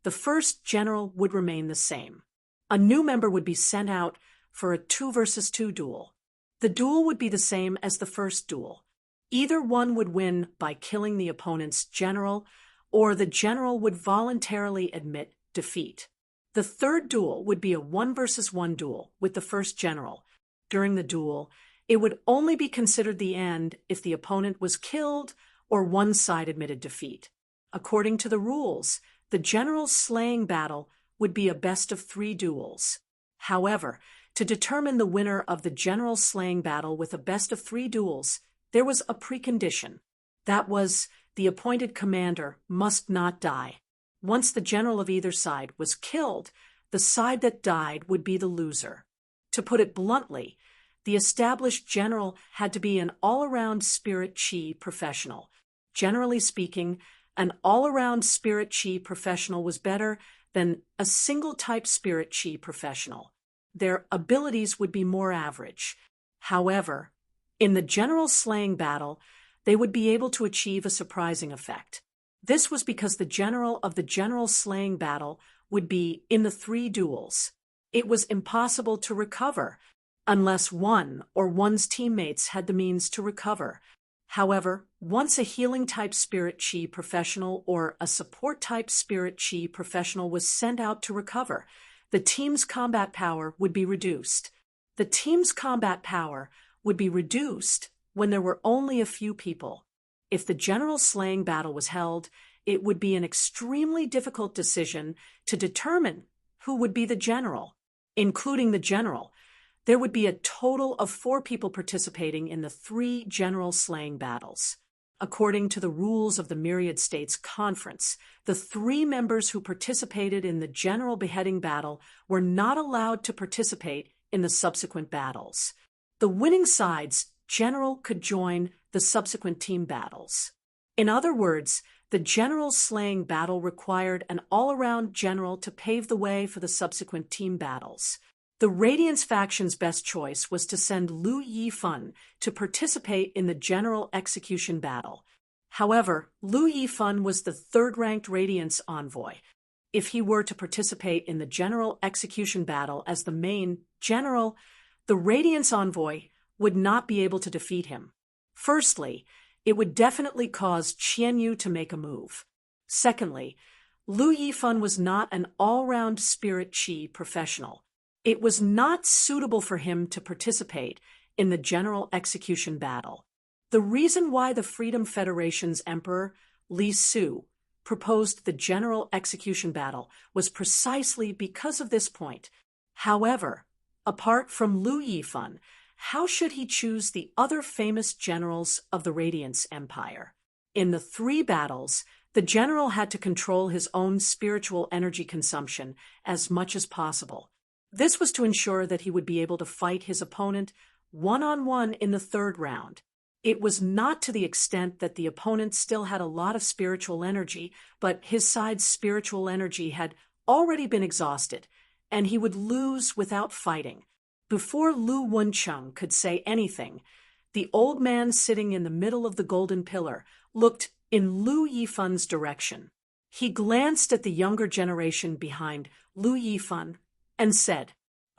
the first general would remain the same. A new member would be sent out for a 2 versus 2 duel. The duel would be the same as the first duel. Either one would win by killing the opponent's general, or the general would voluntarily admit defeat. The third duel would be a 1 versus 1 duel with the first general. During the duel, it would only be considered the end if the opponent was killed or one side admitted defeat. According to the rules, the general slaying battle would be a best of 3 duels. However, to determine the winner of the general slaying battle with a best of 3 duels, there was a precondition. That was, the appointed commander must not die. Once the general of either side was killed, the side that died would be the loser. To put it bluntly, the established general had to be an all-around spirit chi professional. Generally speaking, an all-around spirit chi professional was better than a single-type spirit chi professional. Their abilities would be more average. However, in the general slaying battle, they would be able to achieve a surprising effect. This was because the general of the general slaying battle would be in the 3 duels. It was impossible to recover unless one or one's teammates had the means to recover. However, once a healing-type spirit chi professional or a support-type spirit chi professional was sent out to recover, the team's combat power would be reduced. The team's combat power would be reduced when there were only a few people. If the general slaying battle was held, it would be an extremely difficult decision to determine who would be the general. Including the general, there would be a total of 4 people participating in the 3 general slaying battles. According to the rules of the Myriad States Conference, the 3 members who participated in the general beheading battle were not allowed to participate in the subsequent battles. The winning side's general could join the subsequent team battles. In other words, the general slaying battle required an all-around general to pave the way for the subsequent team battles. The Radiance faction's best choice was to send Lu Yifan to participate in the general execution battle. However, Lu Yifan was the 3rd-ranked Radiance envoy. If he were to participate in the general execution battle as the main general, the Radiance envoy would not be able to defeat him. Firstly, it would definitely cause Qian Yu to make a move. Secondly, Lu Yifan was not an all-round spirit chi professional. It was not suitable for him to participate in the general execution battle. The reason why the Freedom Federation's emperor, Li Su, proposed the general execution battle was precisely because of this point. However, apart from Lu Yifan, how should he choose the other famous generals of the Radiance Empire? In the 3 battles, the general had to control his own spiritual energy consumption as much as possible. This was to ensure that he would be able to fight his opponent one-on-one in the 3rd round. It was not to the extent that the opponent still had a lot of spiritual energy, but his side's spiritual energy had already been exhausted, and he would lose without fighting. Before Lu Wencheng could say anything, the old man sitting in the middle of the golden pillar looked in Lu Yifan's direction. He glanced at the younger generation behind Lu Yifan and said,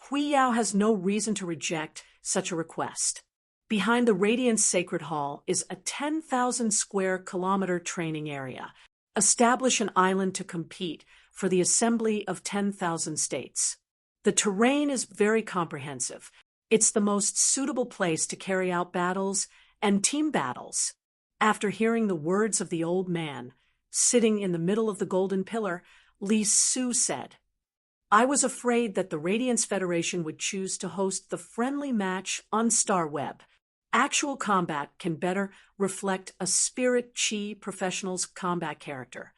"Hui Yao has no reason to reject such a request." Behind the Radiance Sacred Hall is a 10,000 square kilometer training area. Establish an island to compete for the assembly of 10,000 states. The terrain is very comprehensive. It's the most suitable place to carry out battles and team battles. After hearing the words of the old man, sitting in the middle of the golden pillar, Li Su said, "I was afraid that the Radiance Federation would choose to host the friendly match on StarWeb. Actual combat can better reflect a spirit chi professional's combat character.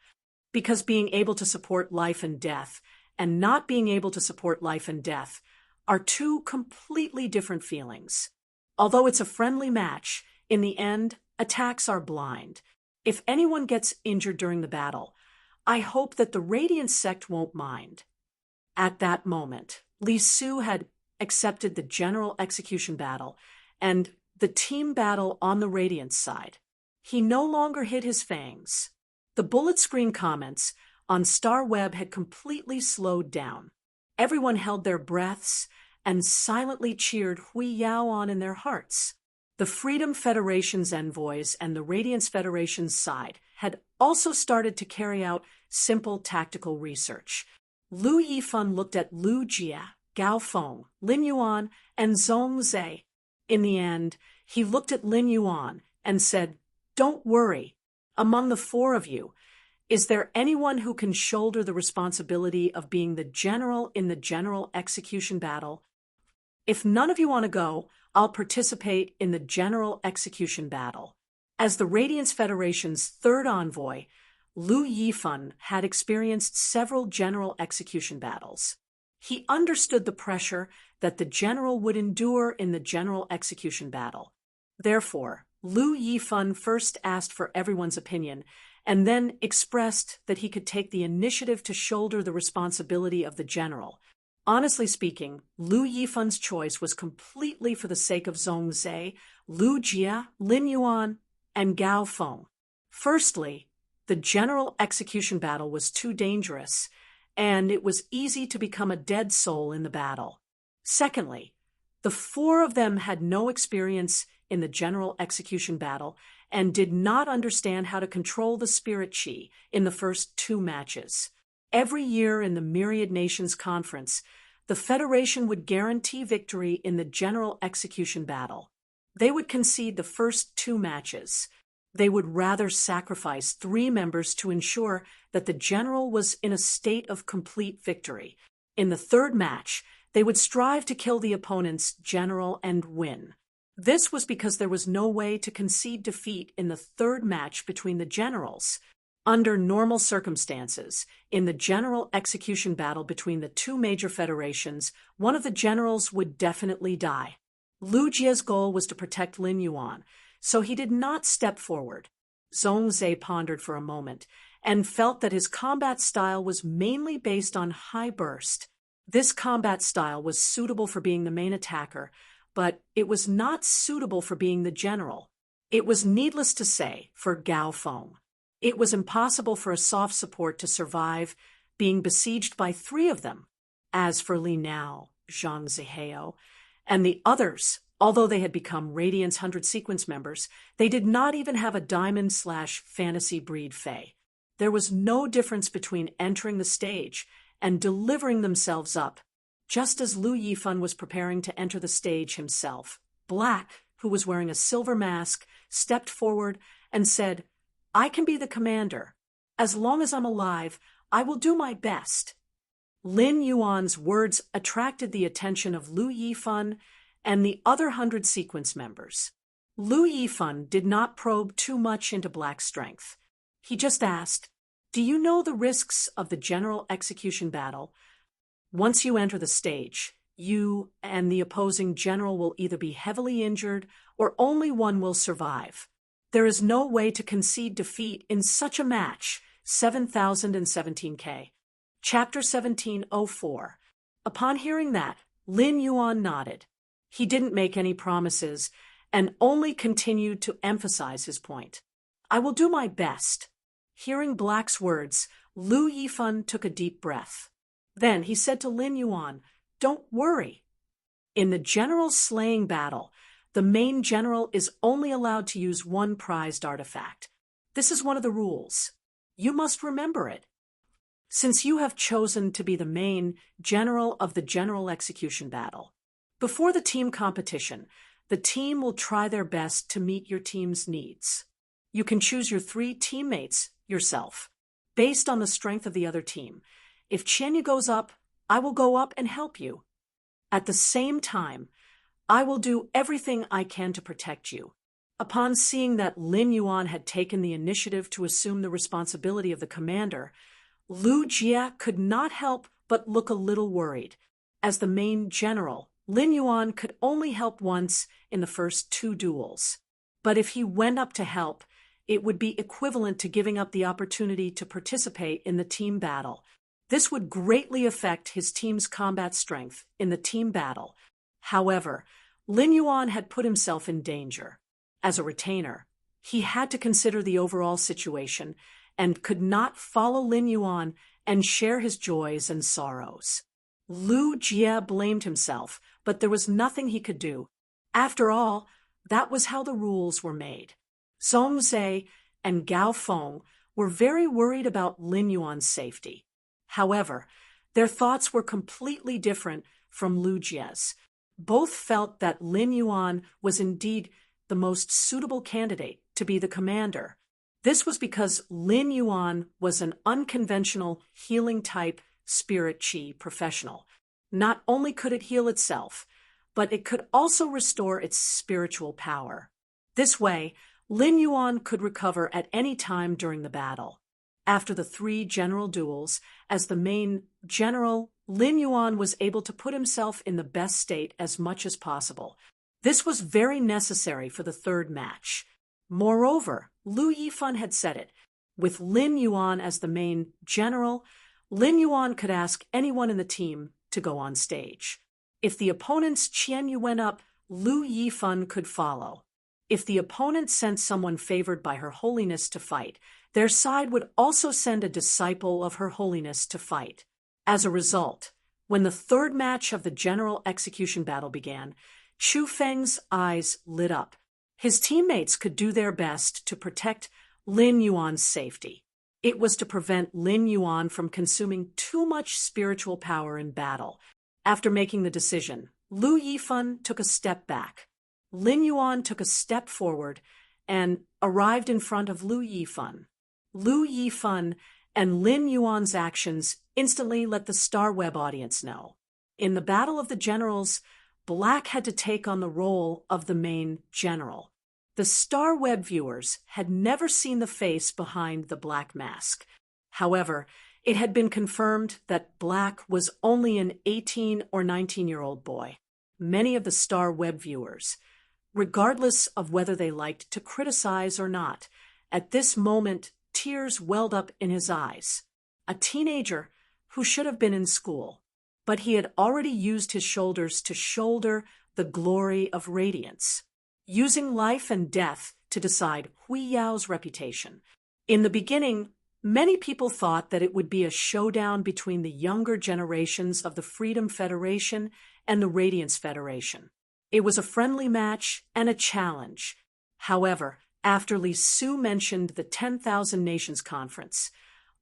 Because being able to support life and death and not being able to support life and death are 2 completely different feelings. Although it's a friendly match, in the end, attacks are blind. If anyone gets injured during the battle, I hope that the Radiance sect won't mind." At that moment, Li Su had accepted the general execution battle and the team battle on the Radiance side. He no longer hid his fangs. The bullet screen comments on StarWeb had completely slowed down. Everyone held their breaths and silently cheered Hui Yao on in their hearts. The Freedom Federation's envoys and the Radiance Federation's side had also started to carry out simple tactical research. Lu Yifan looked at Lu Jia, Gao Feng, Lin Yuan, and Zhong Zhe. In the end, he looked at Lin Yuan and said, "Don't worry. Among the 4 of you, is there anyone who can shoulder the responsibility of being the general in the general execution battle? If none of you want to go, I'll participate in the general execution battle." As the Radiance Federation's 3rd envoy, Lu Yifan had experienced several general execution battles. He understood the pressure that the general would endure in the general execution battle. Therefore, Lu Yifan first asked for everyone's opinion and then expressed that he could take the initiative to shoulder the responsibility of the general. Honestly speaking, Lu Yifan's choice was completely for the sake of Zhong Zhe, Lu Jia, Lin Yuan, and Gao Feng. Firstly, the general execution battle was too dangerous, and it was easy to become a dead soul in the battle. Secondly, the 4 of them had no experience in the general execution battle, and did not understand how to control the spirit chi in the first 2 matches. Every year in the Myriad Nations Conference, the Federation would guarantee victory in the general execution battle. They would concede the first 2 matches. They would rather sacrifice 3 members to ensure that the general was in a state of complete victory. In the 3rd match, they would strive to kill the opponent's general and win. This was because there was no way to concede defeat in the 3rd match between the generals. Under normal circumstances, in the general execution battle between the 2 major federations, one of the generals would definitely die. Lu Jie's goal was to protect Lin Yuan, so he did not step forward. Zhongzhe pondered for a moment and felt that his combat style was mainly based on high burst. This combat style was suitable for being the main attacker, but it was not suitable for being the general. It was needless to say for Gao Feng. It was impossible for a soft support to survive being besieged by 3 of them. As for Li Nao, Zhang Zihao, and the others, although they had become Radiant's 100 sequence members, they did not even have a diamond/fantasy breed Fae. There was no difference between entering the stage and delivering themselves up. Just as Lu Yifan was preparing to enter the stage himself, Black, who was wearing a silver mask, stepped forward and said, "I can be the commander. As long as I'm alive, I will do my best." Lin Yuan's words attracted the attention of Lu Yifan and the other 100 sequence members. Lu Yifan did not probe too much into Black's strength. He just asked, "Do you know the risks of the general execution battle? Once you enter the stage, you and the opposing general will either be heavily injured or only one will survive. There is no way to concede defeat in such a match." 7017K. Chapter 1704. Upon hearing that, Lin Yuan nodded. He didn't make any promises and only continued to emphasize his point. "I will do my best." Hearing Black's words, Lu Yifan took a deep breath. Then he said to Lin Yuan, "Don't worry. In the general slaying battle, the main general is only allowed to use 1 prized artifact. This is one of the rules. You must remember it. Since you have chosen to be the main general of the general execution battle, before the team competition, the team will try their best to meet your team's needs. You can choose your 3 teammates yourself, based on the strength of the other team. If Qianyu goes up, I will go up and help you. At the same time, I will do everything I can to protect you." Upon seeing that Lin Yuan had taken the initiative to assume the responsibility of the commander, Lu Jie could not help but look a little worried. As the main general, Lin Yuan could only help once in the first 2 duels. But if he went up to help, it would be equivalent to giving up the opportunity to participate in the team battle. This would greatly affect his team's combat strength in the team battle. However, Lin Yuan had put himself in danger. As a retainer, he had to consider the overall situation and could not follow Lin Yuan and share his joys and sorrows. Lu Jie blamed himself, but there was nothing he could do. After all, that was how the rules were made. Zhongzhe and Gao Feng were very worried about Lin Yuan's safety. However, their thoughts were completely different from Lu Jie's. Both felt that Lin Yuan was indeed the most suitable candidate to be the commander. This was because Lin Yuan was an unconventional healing-type spirit chi professional. Not only could it heal itself, but it could also restore its spiritual power. This way, Lin Yuan could recover at any time during the battle. After the 3 general duels, as the main general, Lin Yuan was able to put himself in the best state as much as possible. This was very necessary for the 3rd match. Moreover, Lu Yifan had said it. With Lin Yuan as the main general, Lin Yuan could ask anyone in the team to go on stage. If the opponent's Qianyu went up, Lu Yifan could follow. If the opponent sent someone favored by Her Holiness to fight, their side would also send a disciple of Her Holiness to fight. As a result, when the 3rd match of the general execution battle began, Chu Feng's eyes lit up. His teammates could do their best to protect Lin Yuan's safety. It was to prevent Lin Yuan from consuming too much spiritual power in battle. After making the decision, Lu Yifan took a step back. Lin Yuan took a step forward and arrived in front of Lu Yifan. Lu Yifan and Lin Yuan's actions instantly let the Star Web audience know. In the Battle of the Generals, Black had to take on the role of the main general. The Star Web viewers had never seen the face behind the black mask. However, it had been confirmed that Black was only an 18 or 19-year-old boy. Many of the Star Web viewers, regardless of whether they liked to criticize or not, at this moment tears welled up in his eyes. A teenager who should have been in school, but he had already used his shoulders to shoulder the glory of radiance, using life and death to decide Hui Yao's reputation. In the beginning, many people thought that it would be a showdown between the younger generations of the Freedom Federation and the Radiance Federation. It was a friendly match and a challenge. However, after Li Su mentioned the 10,000 Nations Conference,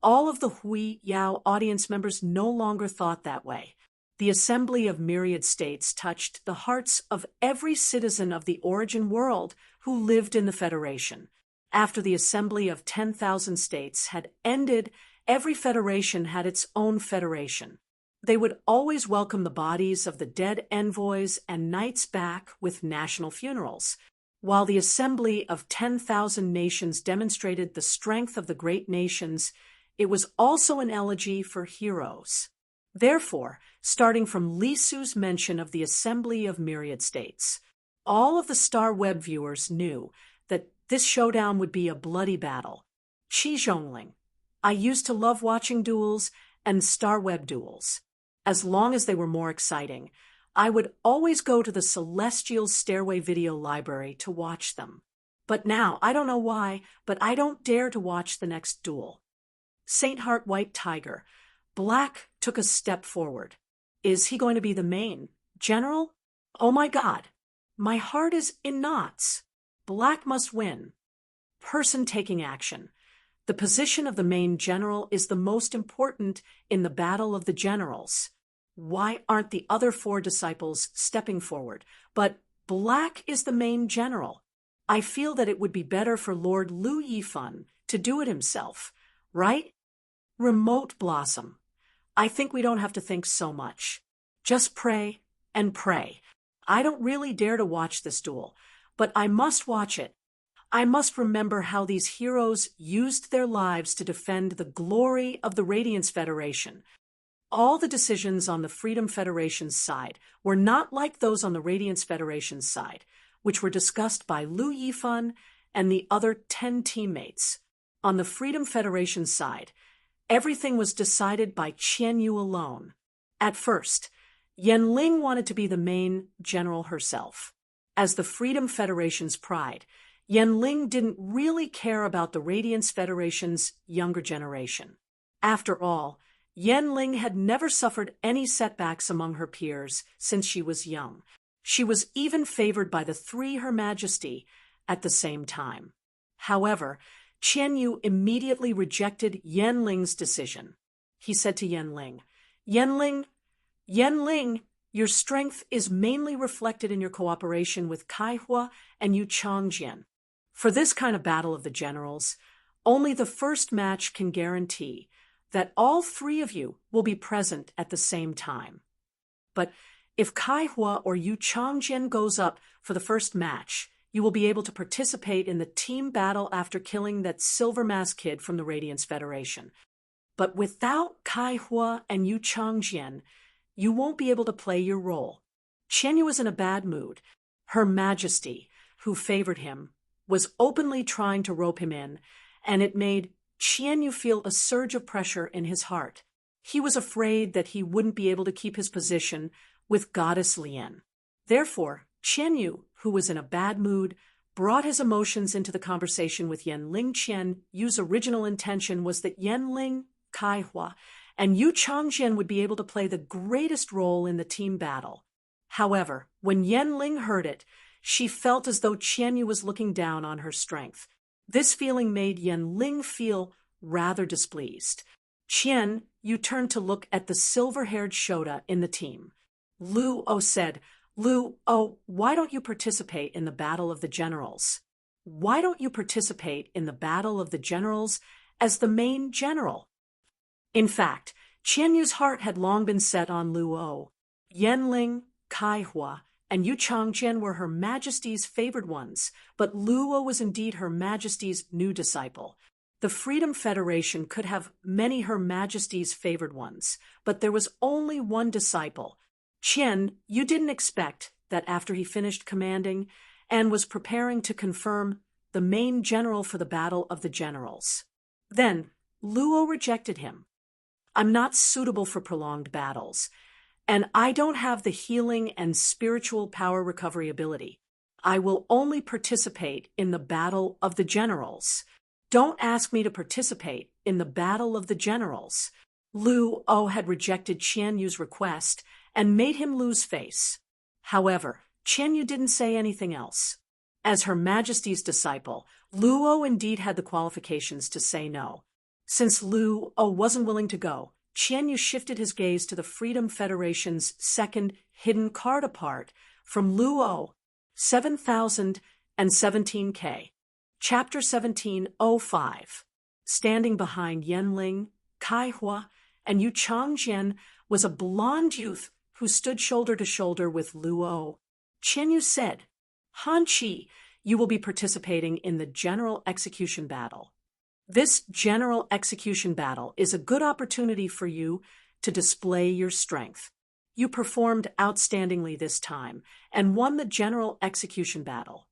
all of the Hui Yao audience members no longer thought that way. The Assembly of Myriad States touched the hearts of every citizen of the origin world who lived in the Federation. After the Assembly of 10,000 States had ended, every federation had its own federation. They would always welcome the bodies of the dead envoys and knights back with national funerals. While the Assembly of 10,000 Nations demonstrated the strength of the great nations, it was also an elegy for heroes. Therefore, starting from Li Su's mention of the Assembly of Myriad States, all of the Star Web viewers knew that this showdown would be a bloody battle. Qi Zhongling, I used to love watching duels and Star Web duels. As long as they were more exciting, I would always go to the Celestial Stairway video library to watch them. But now, I don't know why, but I don't dare to watch the next duel. Saint Heart White Tiger, Black took a step forward. Is he going to be the main general? Oh my God, my heart is in knots. Black must win. Person taking action. The position of the main general is the most important in the Battle of the Generals. Why aren't the other 4 disciples stepping forward? But Black is the main general. I feel that it would be better for Lord Lu Yifan to do it himself, right? Remote Blossom. I think we don't have to think so much. Just pray and pray. I don't really dare to watch this duel, but I must watch it. I must remember how these heroes used their lives to defend the glory of the Radiance Federation. All the decisions on the Freedom Federation's side were not like those on the Radiance Federation's side, which were discussed by Lu Yifan and the other 10 teammates. On the Freedom Federation's side, everything was decided by Qian Yu alone. At first, Yan Ling wanted to be the main general herself. As the Freedom Federation's pride, Yan Ling didn't really care about the Radiance Federation's younger generation. After all, Yan Ling had never suffered any setbacks among her peers since she was young. She was even favored by the 3 Her Majesty at the same time. However, Qian Yu immediately rejected Yan Ling's decision. He said to Yan Ling, Yan Ling, your strength is mainly reflected in your cooperation with Kai Hua and Yu Changjian. For this kind of battle of the generals, only the first match can guarantee that all 3 of you will be present at the same time. But if Kai Hua or Yu Changjian goes up for the first match, you will be able to participate in the team battle after killing that Silver Mask kid from the Radiance Federation. But without Kai Hua and Yu Changjian, you won't be able to play your role. Qian Yu was in a bad mood. Her Majesty, who favored him, was openly trying to rope him in, and it made Qian Yu feel a surge of pressure in his heart. He was afraid that he wouldn't be able to keep his position with Goddess Lian. Therefore, Qian Yu, who was in a bad mood, brought his emotions into the conversation with Yan Ling. Qian Yu's original intention was that Yan Ling, Kai Hua, and Yu Changjian would be able to play the greatest role in the team battle. However, when Yan Ling heard it, She felt as though Qianyu was looking down on her strength. This feeling made Yanling feel rather displeased. Qian, you turned to look at the silver-haired Shota in the team. Lu O said, Lu O, why don't you participate in the Battle of the Generals? Why don't you participate in the Battle of the Generals as the main general? In fact, Qianyu's heart had long been set on Lu O. Yanling, Kai Hua, and Yu Changjian were Her Majesty's favored ones, but Lu O was indeed Her Majesty's new disciple. The Freedom Federation could have many Her Majesty's favored ones, but there was only one disciple. Qian, you didn't expect that after he finished commanding and was preparing to confirm the main general for the Battle of the Generals. Then, Luo rejected him. I'm not suitable for prolonged battles, and I don't have the healing and spiritual power recovery ability. I will only participate in the Battle of the Generals. Don't ask me to participate in the Battle of the Generals. Lu O had rejected Qianyu's request and made him lose face. However, Qianyu didn't say anything else. As Her Majesty's disciple, Lu O indeed had the qualifications to say no. Since Lu O wasn't willing to go, Qianyu shifted his gaze to the Freedom Federation's second hidden card apart from Lu O, 7017K. Chapter 1705. Standing behind Yanling, Kai Hua, and Yu Changjian was a blonde youth who stood shoulder to shoulder with Lu O. Qianyu said, Han Qi, you will be participating in the General Execution Battle. This General Execution Battle is a good opportunity for you to display your strength. You performed outstandingly this time and won the General Execution Battle.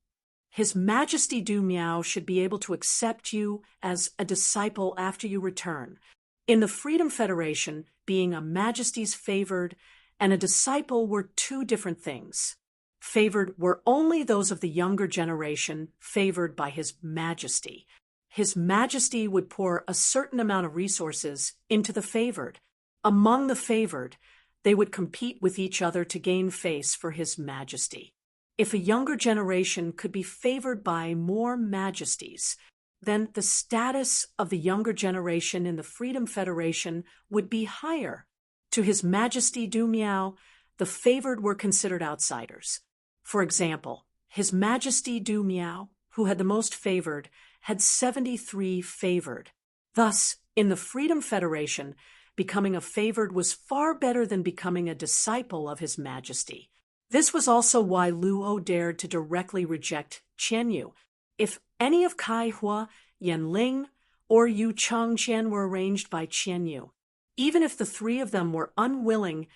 His Majesty Du Miao should be able to accept you as a disciple after you return. In the Freedom Federation, being a Majesty's favored and a disciple were two different things. Favored were only those of the younger generation favored by His Majesty. His Majesty would pour a certain amount of resources into the favored. Among the favored, they would compete with each other to gain face for His Majesty. If a younger generation could be favored by more majesties, then the status of the younger generation in the Freedom Federation would be higher. To His Majesty Du Miao, the favored were considered outsiders. For example, His Majesty Du Miao, who had the most favored, had 73 favored. Thus, in the Freedom Federation, becoming a favored was far better than becoming a disciple of His Majesty. This was also why Lu O dared to directly reject Qianyu. If any of Kai Hua, Yanling, or Yu Changjian were arranged by Qianyu, even if the three of them were unwilling,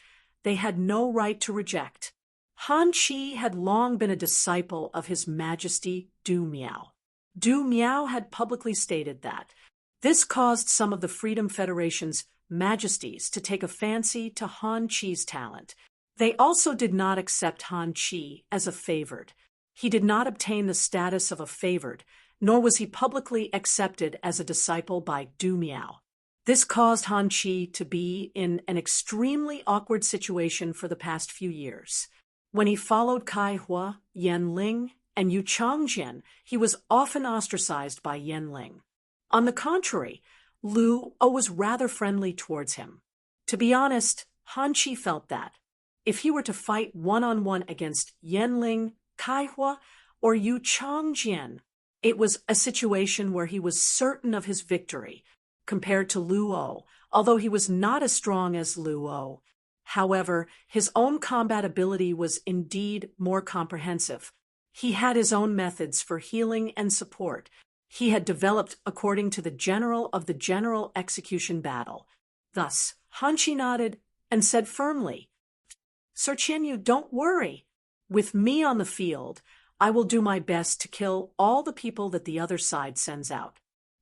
they had no right to reject. Han Qi had long been a disciple of His Majesty Du Miao. Du Miao had publicly stated that. This caused some of the Freedom Federation's majesties to take a fancy to Han Qi's talent. They also did not accept Han Qi as a favored. He did not obtain the status of a favored, nor was he publicly accepted as a disciple by Du Miao. This caused Han Qi to be in an extremely awkward situation for the past few years. When he followed Kai Hua, Yanling, and Yu Changjian, he was often ostracized by Yanling. On the contrary, Lu O was rather friendly towards him. To be honest, Han Qi felt that. If he were to fight one-on-one against Yanling, Kai Hua, or Yu Changjian, it was a situation where he was certain of his victory, compared to Lu O, although he was not as strong as Lu O. However, his own combat ability was indeed more comprehensive. He had his own methods for healing and support. He had developed according to the general of the General Execution Battle. Thus, Han Qi nodded and said firmly, Sir Qianyu, don't worry. With me on the field, I will do my best to kill all the people that the other side sends out.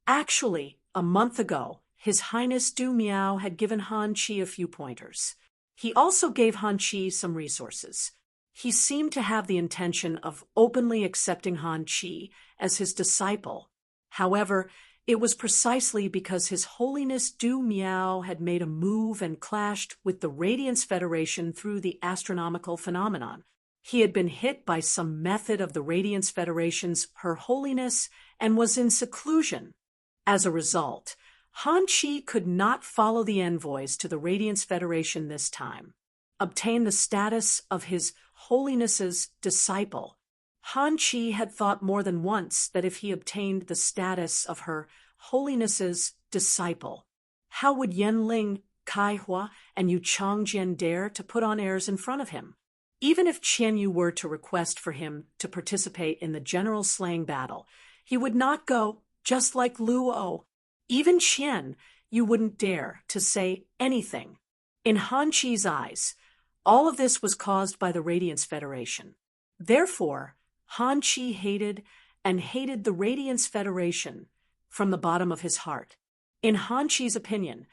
Actually, a month ago, His Highness Du Miao had given Han Qi a few pointers. He also gave Han Qi some resources. He seemed to have the intention of openly accepting Han Qi as his disciple. However, it was precisely because His Holiness Du Miao had made a move and clashed with the Radiance Federation through the astronomical phenomenon. He had been hit by some method of the Radiance Federation's Her Holiness and was in seclusion. As a result, Han Chi could not follow the envoys to the Radiance Federation this time. Obtain the status of His Holiness's disciple. Han Chi had thought more than once that if he obtained the status of Her Holiness's disciple, how would Yanling, Kai Hua, and Yu Changjian dare to put on airs in front of him? Even if Qian Yu were to request for him to participate in the general slaying battle, he would not go, just like Luo. Even Qian Yu wouldn't dare to say anything. In Han Chi's eyes, all of this was caused by the Radiance Federation. Therefore, Han Chi hated the Radiance Federation from the bottom of his heart. In Han Chi's opinion,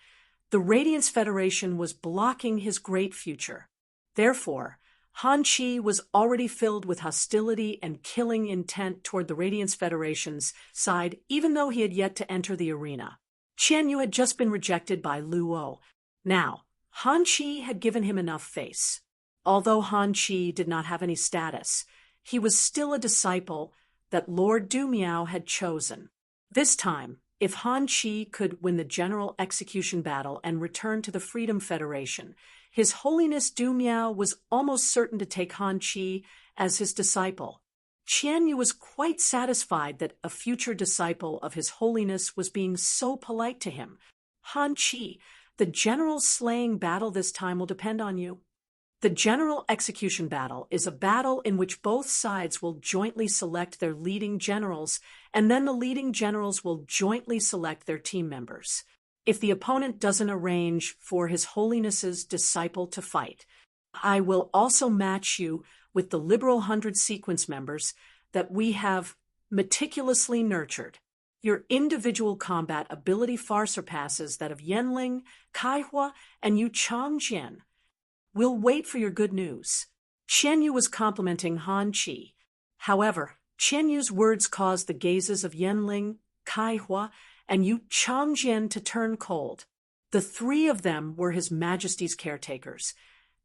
the Radiance Federation was blocking his great future. Therefore, Han Chi was already filled with hostility and killing intent toward the Radiance Federation's side, even though he had yet to enter the arena. Qian Yu had just been rejected by Luo. Now, Han Chi had given him enough face. Although Han Chi did not have any status, he was still a disciple that Lord Du Miao had chosen. This time, if Han Chi could win the general execution battle and return to the Freedom Federation, His Holiness Du Miao was almost certain to take Han Chi as his disciple. Qian Yu was quite satisfied that a future disciple of His Holiness was being so polite to him. Han Chi, the general slaying battle this time will depend on you. The general execution battle is a battle in which both sides will jointly select their leading generals, and then the leading generals will jointly select their team members. If the opponent doesn't arrange for His Holiness's disciple to fight, I will also match you with the Liberal 100 sequence members that we have meticulously nurtured. Your individual combat ability far surpasses that of Yanling, Kai Hua, and Yu Changjian. We'll wait for your good news. Qian Yu was complimenting Han Chi. However, Qian Yu's words caused the gazes of Yanling, Kai Hua, and Yu Changjian to turn cold. The three of them were His Majesty's caretakers,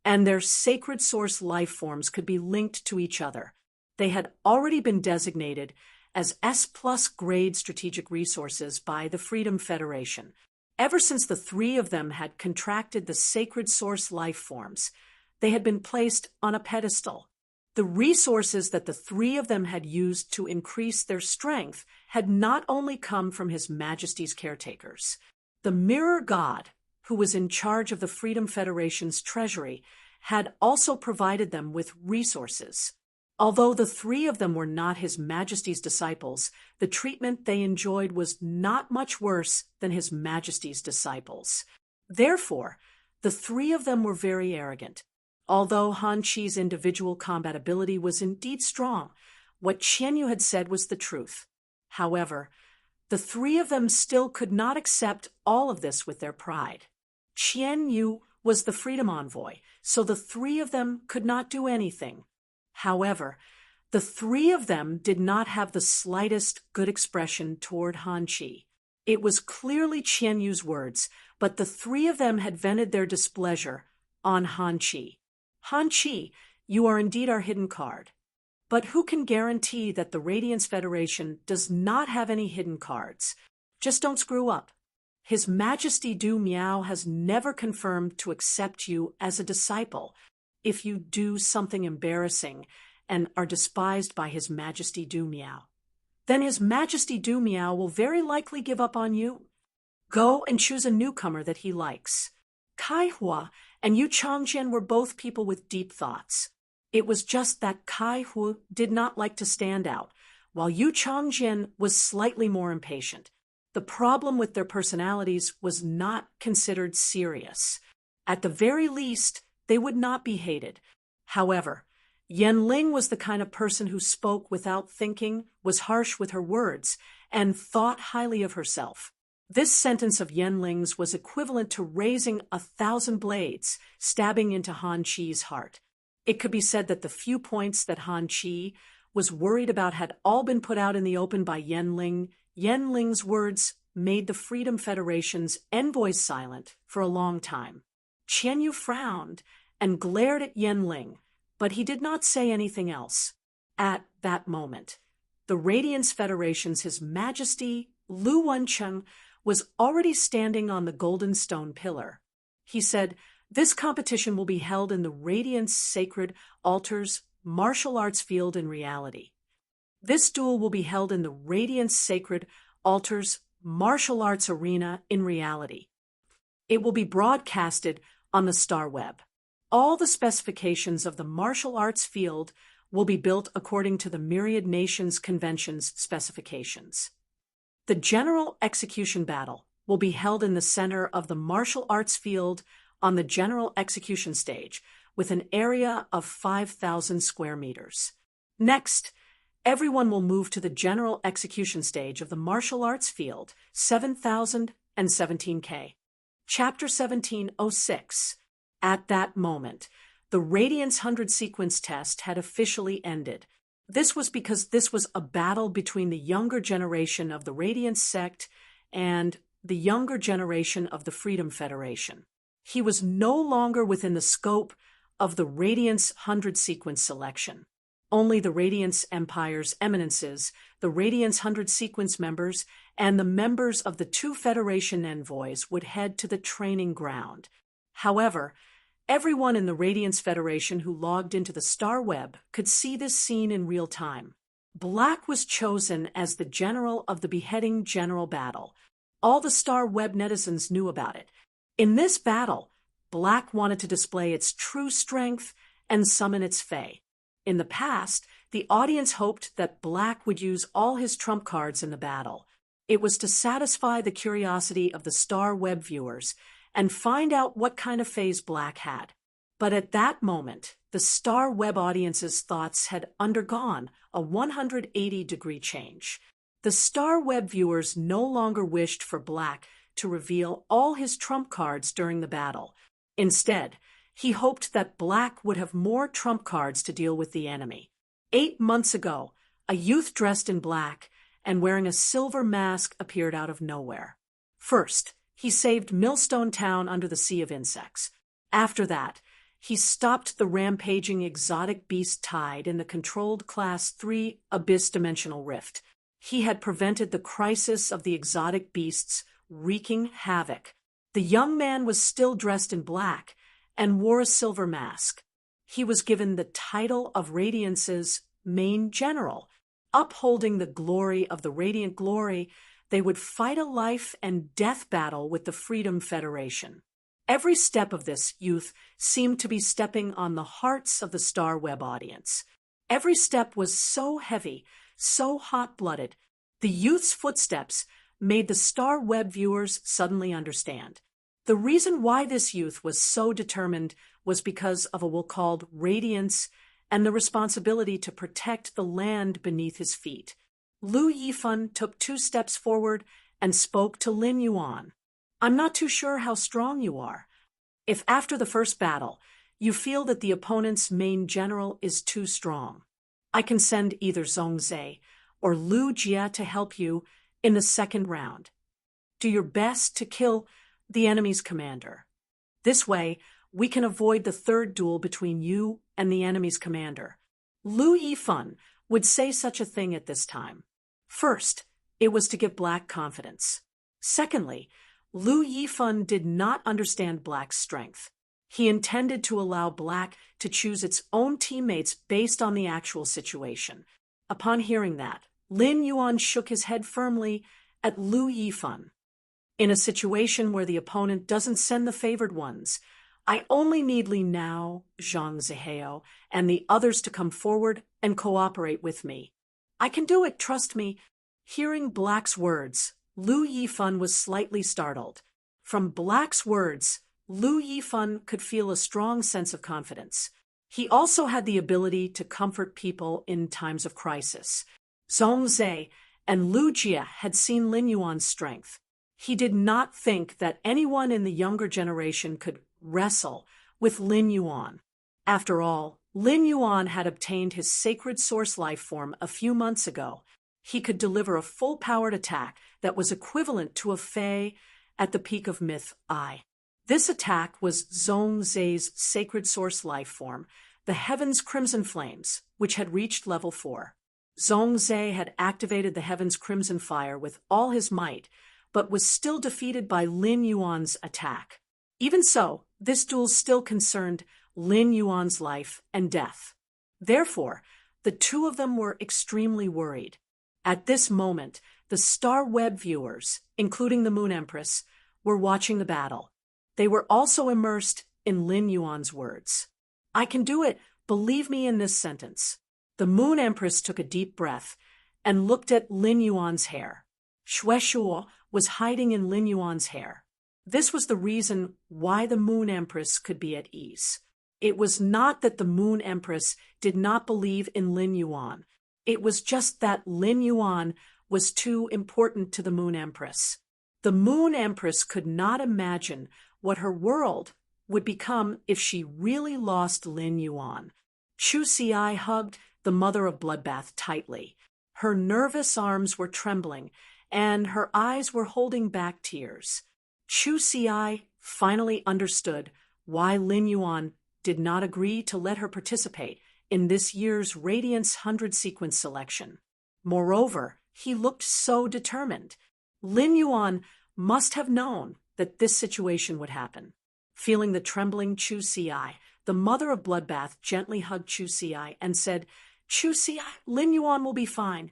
and their sacred source life forms could be linked to each other. They had already been designated as S+ grade strategic resources by the Freedom Federation. Ever since the three of them had contracted the sacred source life forms, they had been placed on a pedestal. The resources that the three of them had used to increase their strength had not only come from His Majesty's caretakers. The Mirror God, who was in charge of the Freedom Federation's treasury, had also provided them with resources. Although the three of them were not His Majesty's disciples, the treatment they enjoyed was not much worse than His Majesty's disciples. Therefore, the three of them were very arrogant. Although Han Chi's individual combat ability was indeed strong, what Qian Yu had said was the truth. However, the three of them still could not accept all of this with their pride. Qian Yu was the freedom envoy, so the three of them could not do anything. However, the three of them did not have the slightest good expression toward Han Chi. It was clearly Qian Yu's words, but the three of them had vented their displeasure on Han Chi. Han Chi, you are indeed our hidden card. But who can guarantee that the Radiance Federation does not have any hidden cards? Just don't screw up. His Majesty Du Miao has never confirmed to accept you as a disciple. If you do something embarrassing and are despised by His Majesty Du Miao, then His Majesty Du Miao will very likely give up on you. Go and choose a newcomer that he likes. Kai Hua and Yu Changjian were both people with deep thoughts. It was just that Kai Hua did not like to stand out, while Yu Changjian was slightly more impatient. The problem with their personalities was not considered serious. At the very least, they would not be hated. However, Yanling was the kind of person who spoke without thinking, was harsh with her words, and thought highly of herself. This sentence of Yanling's was equivalent to raising 1,000 blades, stabbing into Han Chi's heart. It could be said that the few points that Han Chi was worried about had all been put out in the open by Yanling. Yanling's words made the Freedom Federation's envoys silent for a long time. Qian Yu frowned and glared at Yanling, but he did not say anything else. At that moment, the Radiance Federation's His Majesty Lu Wencheng was already standing on the golden stone pillar. He said, "This competition will be held in the Radiance Sacred Altars martial arts field in reality. This duel will be held in the Radiance Sacred Altars martial arts arena in reality. It will be broadcasted on the Star Web. All the specifications of the martial arts field will be built according to the Myriad Nations Convention's specifications. The General Execution Battle will be held in the center of the martial arts field on the General Execution Stage, with an area of 5,000 square meters. Next, everyone will move to the General Execution Stage of the martial arts field, 7,017K. Chapter 1706. At that moment, the Radiance 100 sequence test had officially ended. This was because this was a battle between the younger generation of the Radiance sect and the younger generation of the Freedom Federation. He was no longer within the scope of the Radiance 100 sequence selection. Only the Radiance Empire's eminences, the Radiance 100 sequence members, and the members of the two Federation envoys would head to the training ground. However, everyone in the Radiance Federation who logged into the Star Web could see this scene in real time. Black was chosen as the general of the beheading general battle. All the Star Web netizens knew about it. In this battle, Black wanted to display its true strength and summon its fae. In the past, the audience hoped that Black would use all his trump cards in the battle. It was to satisfy the curiosity of the Star Web viewers and find out what kind of phase Black had. But at that moment, the Star Web audience's thoughts had undergone a 180-degree change. The Star Web viewers no longer wished for Black to reveal all his trump cards during the battle. Instead, he hoped that Black would have more trump cards to deal with the enemy. 8 months ago, a youth dressed in black and wearing a silver mask appeared out of nowhere. First, he saved Millstone Town under the Sea of Insects. After that, he stopped the rampaging exotic beast tide in the controlled Class 3 Abyss Dimensional Rift. He had prevented the crisis of the exotic beasts wreaking havoc. The young man was still dressed in black and wore a silver mask. He was given the title of Radiance's main general. Upholding the glory of the Radiant Glory, they would fight a life and death battle with the Freedom Federation. Every step of this youth seemed to be stepping on the hearts of the Star Web audience. Every step was so heavy, so hot-blooded. The youth's footsteps made the Star Web viewers suddenly understand. The reason why this youth was so determined was because of a will called Radiance and the responsibility to protect the land beneath his feet. Lu Yifan took 2 steps forward and spoke to Lin Yuan. "I'm not too sure how strong you are. If after the first battle you feel that the opponent's main general is too strong, I can send either Zhongzhe or Lu Jia to help you in the second round. Do your best to kill the enemy's commander. This way, we can avoid the third duel between you and the enemy's commander." Lu Yifan would say such a thing at this time. First, it was to give Black confidence. Secondly, Lu Yifan did not understand Black's strength. He intended to allow Black to choose its own teammates based on the actual situation. Upon hearing that, Lin Yuan shook his head firmly at Lu Yifan. "In a situation where the opponent doesn't send the favored ones, I only need Li Nao, Zhang Ziheo, and the others to come forward and cooperate with me. I can do it, trust me." Hearing Black's words, Lu Yifan was slightly startled. From Black's words, Lu Yifan could feel a strong sense of confidence. He also had the ability to comfort people in times of crisis. Zhongzhe and Lu Jia had seen Lin Yuan's strength. He did not think that anyone in the younger generation could wrestle with Lin Yuan. After all, Lin Yuan had obtained his sacred source life form a few months ago. He could deliver a full-powered attack that was equivalent to a fae at the peak of Myth I. This attack was Zhongzhe's sacred source life form the Heaven's Crimson Flames, which had reached level 4. Zhongzhe had activated the Heaven's Crimson Fire with all his might, but was still defeated by Lin Yuan's attack. Even so, this duel still concerned Lin Yuan's life and death. Therefore, the two of them were extremely worried. At this moment, the Star Web viewers, including the Moon Empress, were watching the battle. They were also immersed in Lin Yuan's words. "I can do it. Believe me in this sentence." The Moon Empress took a deep breath and looked at Lin Yuan's hair. Shuo was hiding in Lin Yuan's hair. This was the reason why the Moon Empress could be at ease. It was not that the Moon Empress did not believe in Lin Yuan. It was just that Lin Yuan was too important to the Moon Empress. The Moon Empress could not imagine what her world would become if she really lost Lin Yuan. Chu Xi hugged the mother of Bloodbath tightly. Her nervous arms were trembling, and her eyes were holding back tears. Chu Xi finally understood why Lin Yuan did not agree to let her participate in this year's Radiance 100 sequence selection. Moreover, he looked so determined. Lin Yuan must have known that this situation would happen. Feeling the trembling Chu Xi, the mother of Bloodbath gently hugged Chu Xi and said, "Chu Xi, Lin Yuan will be fine."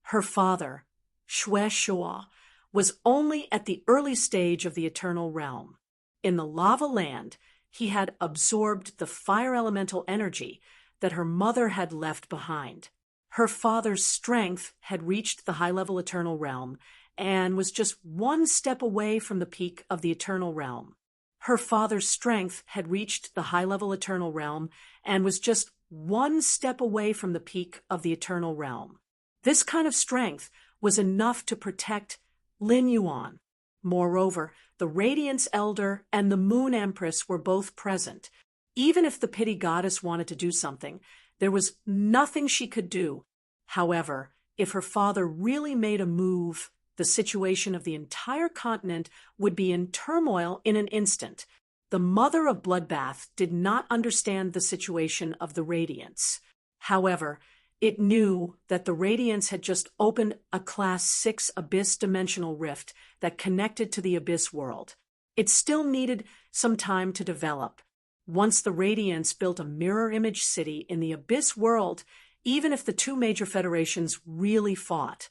Her father, Shuo, was only at the early stage of the Eternal Realm. In the Lava Land, he had absorbed the fire elemental energy that her mother had left behind. Her father's strength had reached the high-level Eternal Realm and was just one step away from the peak of the Eternal Realm. Her father's strength had reached the high-level Eternal Realm and was just one step away from the peak of the Eternal Realm. This kind of strength was enough to protect Lin Yuan. Moreover, the Radiance Elder and the Moon Empress were both present. Even if the Pity Goddess wanted to do something, there was nothing she could do. However, if her father really made a move, the situation of the entire continent would be in turmoil in an instant. The mother of Bloodbath did not understand the situation of the Radiance. However, it knew that the Radiance had just opened a Class 6 Abyss dimensional rift that connected to the Abyss world. It still needed some time to develop. Once the Radiance built a mirror image city in the Abyss world, even if the two major federations really fought,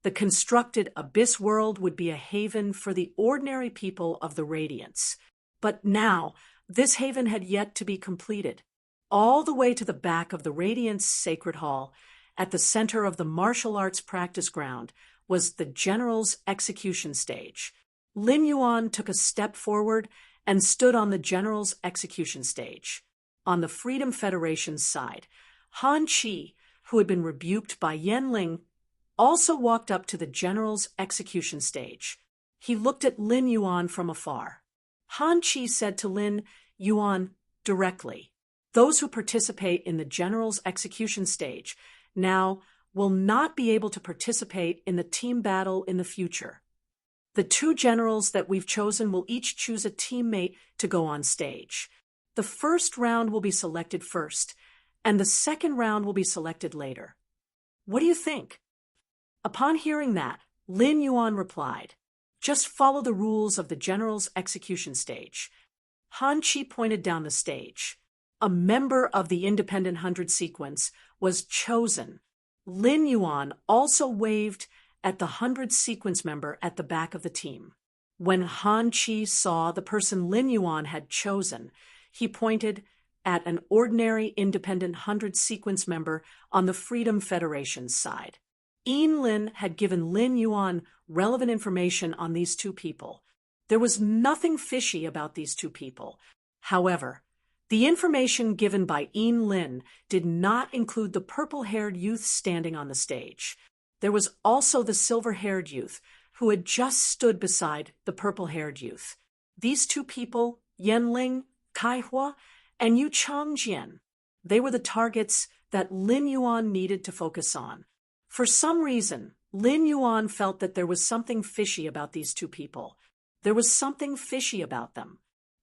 the constructed Abyss world would be a haven for the ordinary people of the Radiance. But now, this haven had yet to be completed. All the way to the back of the Radiance Sacred Hall, at the center of the martial arts practice ground, was the General's execution stage. Lin Yuan took a step forward and stood on the General's execution stage. On the Freedom Federation's side, Han Qi, who had been rebuked by Yan Ling, also walked up to the General's execution stage. He looked at Lin Yuan from afar. Han Qi said to Lin Yuan directly, "Those who participate in the General's execution stage now will not be able to participate in the team battle in the future. The two generals that we've chosen will each choose a teammate to go on stage. The first round will be selected first, and the second round will be selected later. What do you think?" Upon hearing that, Lin Yuan replied, "Just follow the rules of the General's execution stage." Han Qi pointed down the stage. A member of the Independent 100 sequence was chosen. Lin Yuan also waved at the 100 sequence member at the back of the team. When Han Qi saw the person Lin Yuan had chosen, he pointed at an ordinary Independent 100 sequence member on the Freedom Federation's side. Yin Lin had given Lin Yuan relevant information on these two people. There was nothing fishy about these two people. However, the information given by Yin Lin did not include the purple-haired youth standing on the stage. There was also the silver-haired youth, who had just stood beside the purple-haired youth. These two people, Yan Ling, Kai Hua, and Yu Changjian, they were the targets that Lin Yuan needed to focus on. For some reason, Lin Yuan felt that there was something fishy about these two people. There was something fishy about them.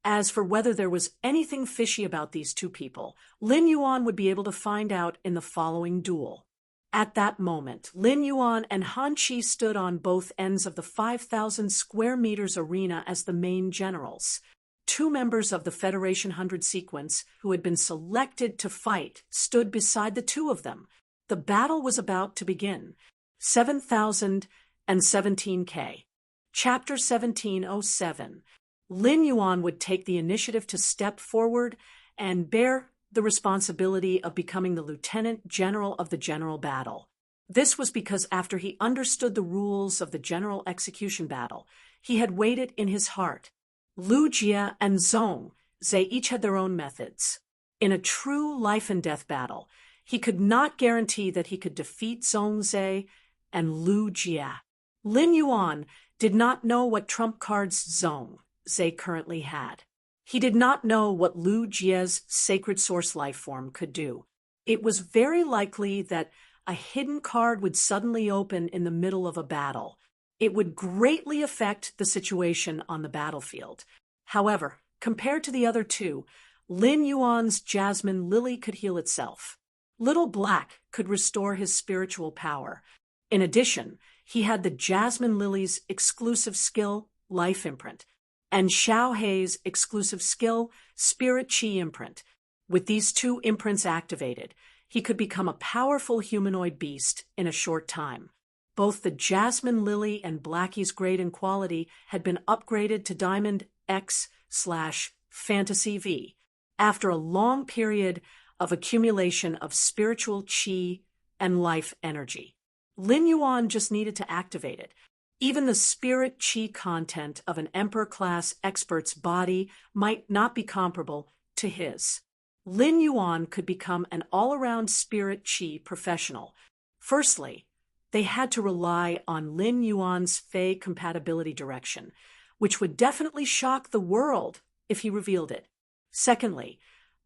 As for whether there was anything fishy about these two people, Lin Yuan would be able to find out in the following duel. At that moment, Lin Yuan and Han Chi stood on both ends of the 5,000 square meters arena as the main generals. Two members of the Federation 100 sequence, who had been selected to fight, stood beside the two of them. The battle was about to begin. 7,017K. Chapter 1707. Lin Yuan would take the initiative to step forward and bear the responsibility of becoming the lieutenant general of the general battle. This was because after he understood the rules of the general execution battle, he had weighed it in his heart. Lu Jie and Zhong Zhe each had their own methods. In a true life-and-death battle, he could not guarantee that he could defeat Zhong Zhe and Lu Jie. Lin Yuan did not know what trump cards Zhong Zhe currently had. He did not know what Lu Jie's sacred source life form could do. It was very likely that a hidden card would suddenly open in the middle of a battle. It would greatly affect the situation on the battlefield. However, compared to the other two, Lin Yuan's Jasmine Lily could heal itself. Little Black could restore his spiritual power. In addition, he had the Jasmine Lily's exclusive skill, Life Imprint, and Xiao Hei's exclusive skill, Spirit Qi Imprint. With these two imprints activated, he could become a powerful humanoid beast in a short time. Both the Jasmine Lily and Blackie's grade and quality had been upgraded to Diamond X/Fantasy V after a long period of accumulation of spiritual qi and life energy. Lin Yuan just needed to activate it. Even the spirit qi content of an Emperor-class expert's body might not be comparable to his. Lin Yuan could become an all-around spirit qi professional. Firstly, they had to rely on Lin Yuan's Fey compatibility direction, which would definitely shock the world if he revealed it. Secondly,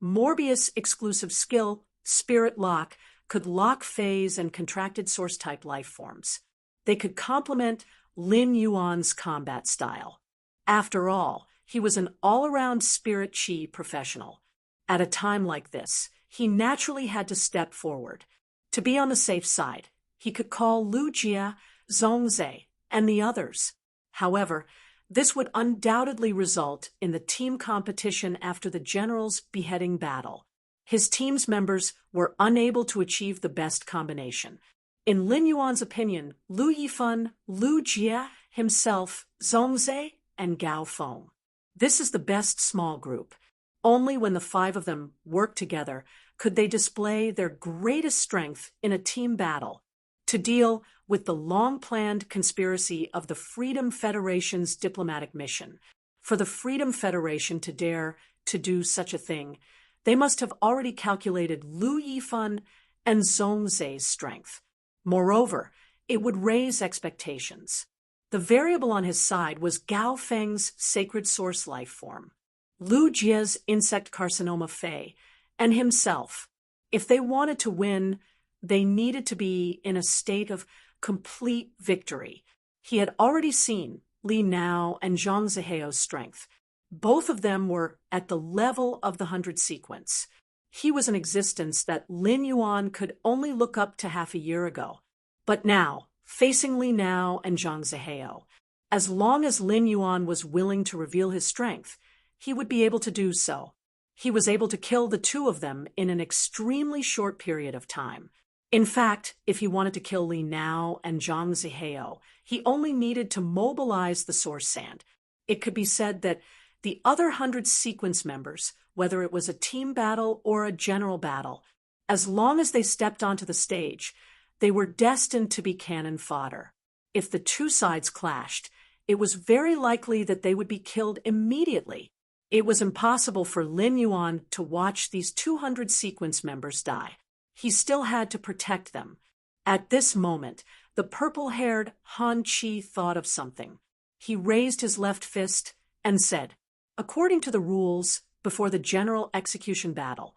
Morbius' exclusive skill, Spirit Lock, could lock Feys and contracted source-type life forms. They could complement Lin Yuan's combat style. After all, he was an all-around spirit qi professional. At a time like this, he naturally had to step forward. To be on the safe side, he could call Lu Jie, Zhong Zhe, and the others. However, this would undoubtedly result in the team competition after the general's beheading battle. His team's members were unable to achieve the best combination. In Lin Yuan's opinion, Lu Yifan, Lu Jie himself, Zhong Zhe, and Gao Feng. This is the best small group. Only when the five of them work together could they display their greatest strength in a team battle to deal with the long-planned conspiracy of the Freedom Federation's diplomatic mission. For the Freedom Federation to dare to do such a thing, they must have already calculated Lu Yifan and Zhong Zhe's strength. Moreover, it would raise expectations. The variable on his side was Gao Feng's sacred source life form, Lu Jie's insect carcinoma Fey, and himself. If they wanted to win, they needed to be in a state of complete victory. He had already seen Li Nao and Zhang Ziheo's strength. Both of them were at the level of the 100 sequence. He was an existence that Lin Yuan could only look up to half a year ago. But now, facing Li Nao and Zhang Ziheo, as long as Lin Yuan was willing to reveal his strength, he would be able to do so. He was able to kill the two of them in an extremely short period of time. In fact, if he wanted to kill Li Nao and Zhang Ziheo, he only needed to mobilize the source sand. It could be said that the other 100 sequence members, whether it was a team battle or a general battle, as long as they stepped onto the stage, they were destined to be cannon fodder. If the two sides clashed, it was very likely that they would be killed immediately. It was impossible for Lin Yuan to watch these 200 sequence members die. He still had to protect them. At this moment, the purple-haired Han Chi thought of something. He raised his left fist and said, "According to the rules, before the general execution battle,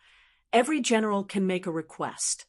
every general can make a request.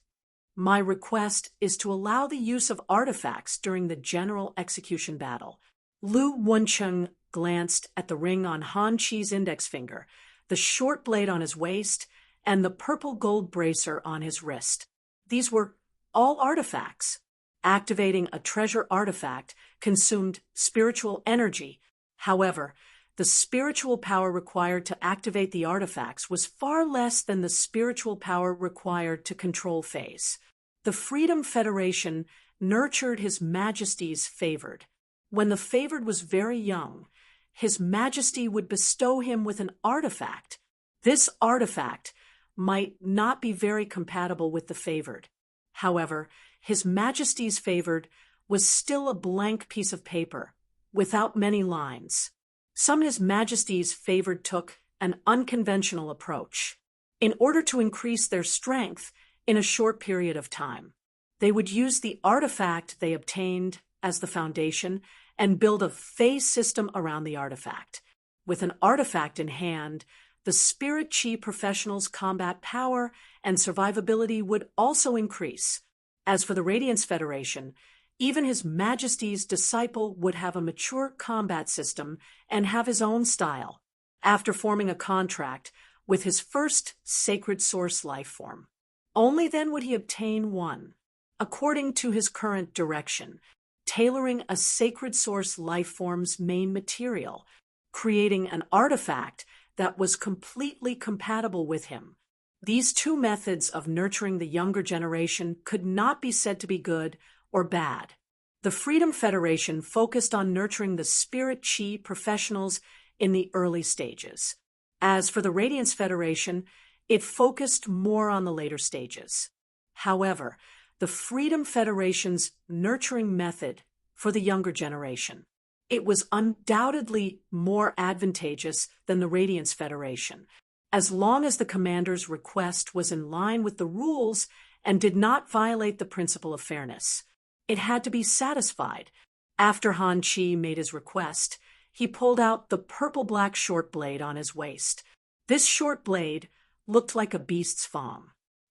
My request is to allow the use of artifacts during the general execution battle." Lu Wencheng glanced at the ring on Han Chi's index finger, the short blade on his waist, and the purple gold bracer on his wrist. These were all artifacts. Activating a treasure artifact consumed spiritual energy. However, the spiritual power required to activate the artifacts was far less than the spiritual power required to control phase. The Freedom Federation nurtured His Majesty's favored. When the favored was very young, His Majesty would bestow him with an artifact. This artifact might not be very compatible with the favored. However, His Majesty's favored was still a blank piece of paper, without many lines. Some His Majesty's favored took an unconventional approach. In order to increase their strength in a short period of time, they would use the artifact they obtained as the foundation and build a phase system around the artifact. With an artifact in hand, the Spirit Chi professionals' combat power and survivability would also increase. As for the Radiance Federation, even His Majesty's disciple would have a mature combat system and have his own style, after forming a contract with his first sacred source life form. Only then would he obtain one, according to his current direction, tailoring a sacred source life form's main material, creating an artifact that was completely compatible with him. These two methods of nurturing the younger generation could not be said to be good or bad. The Freedom Federation focused on nurturing the Spirit Chi professionals in the early stages. As for the Radiance Federation, it focused more on the later stages. However, the Freedom Federation's nurturing method for the younger generation, it was undoubtedly more advantageous than the Radiance Federation, as long as the commander's request was in line with the rules and did not violate the principle of fairness. It had to be satisfied. After Han Chi made his request, he pulled out the purple-black short blade on his waist. This short blade looked like a beast's fang.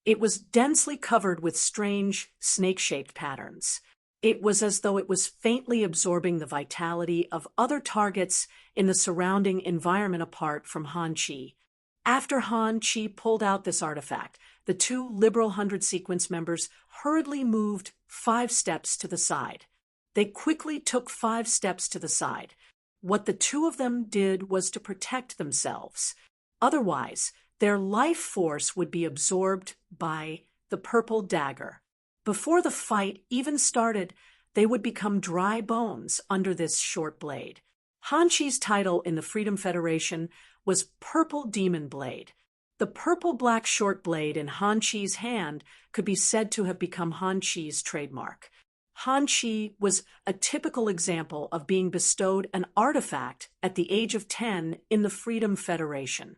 It was densely covered with strange, snake-shaped patterns. It was as though it was faintly absorbing the vitality of other targets in the surrounding environment apart from Han Chi. After Han Chi pulled out this artifact, the two Liberal 100 sequence members hurriedly moved 5 steps to the side. They quickly took 5 steps to the side. What the two of them did was to protect themselves. Otherwise, their life force would be absorbed by the purple dagger. Before the fight even started, they would become dry bones under this short blade. Han Chi's title in the Freedom Federation was Purple Demon Blade. The purple-black short blade in Han Chi's hand could be said to have become Han Chi's trademark. Han Chi was a typical example of being bestowed an artifact at the age of 10 in the Freedom Federation.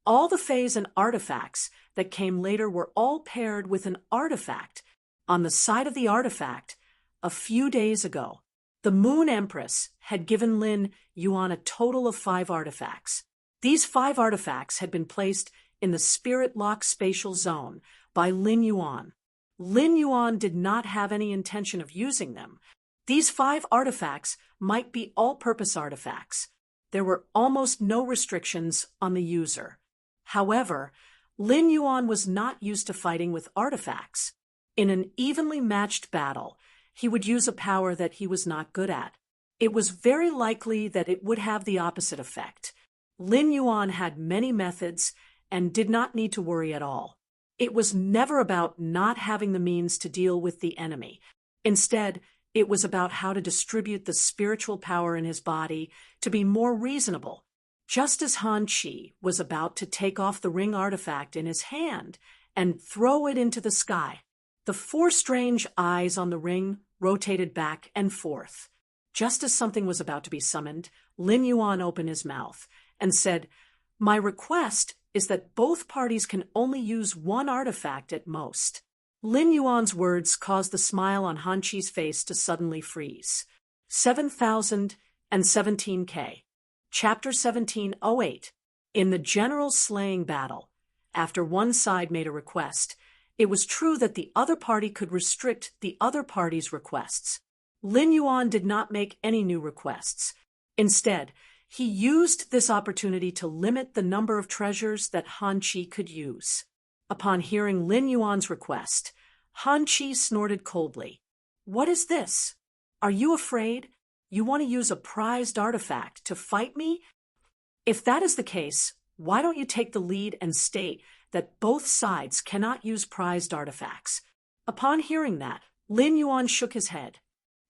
All the phase and artifacts that came later were all paired with an artifact. On the side of the artifact, a few days ago, the Moon Empress had given Lin Yuan a total of 5 artifacts. These 5 artifacts had been placed in the Spirit Lock Spatial Zone by Lin Yuan. Lin Yuan did not have any intention of using them. These 5 artifacts might be all-purpose artifacts. There were almost no restrictions on the user. However, Lin Yuan was not used to fighting with artifacts. In an evenly matched battle, he would use a power that he was not good at. It was very likely that it would have the opposite effect. Lin Yuan had many methods and did not need to worry at all. It was never about not having the means to deal with the enemy. Instead, it was about how to distribute the spiritual power in his body to be more reasonable. Just as Han Chi was about to take off the ring artifact in his hand and throw it into the sky, the 4 strange eyes on the ring rotated back and forth. Just as something was about to be summoned, Lin Yuan opened his mouth and said, "My request is that both parties can only use 1 artifact at most." Lin Yuan's words caused the smile on Han Chi's face to suddenly freeze. 7017K. Chapter 1708. In the general slaying battle, after one side made a request, it was true that the other party could restrict the other party's requests. Lin Yuan did not make any new requests. Instead, He used this opportunity to limit the number of treasures that Han Chi could use. Upon hearing Lin Yuan's request, Han Chi snorted coldly. "What is this? Are you afraid? You want to use a prized artifact to fight me? If that is the case, why don't you take the lead and state that both sides cannot use prized artifacts?" Upon hearing that, Lin Yuan shook his head.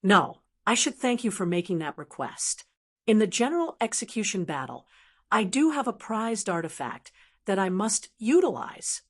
"No, I should thank you for making that request. In the general execution battle, I do have a prized artifact that I must utilize."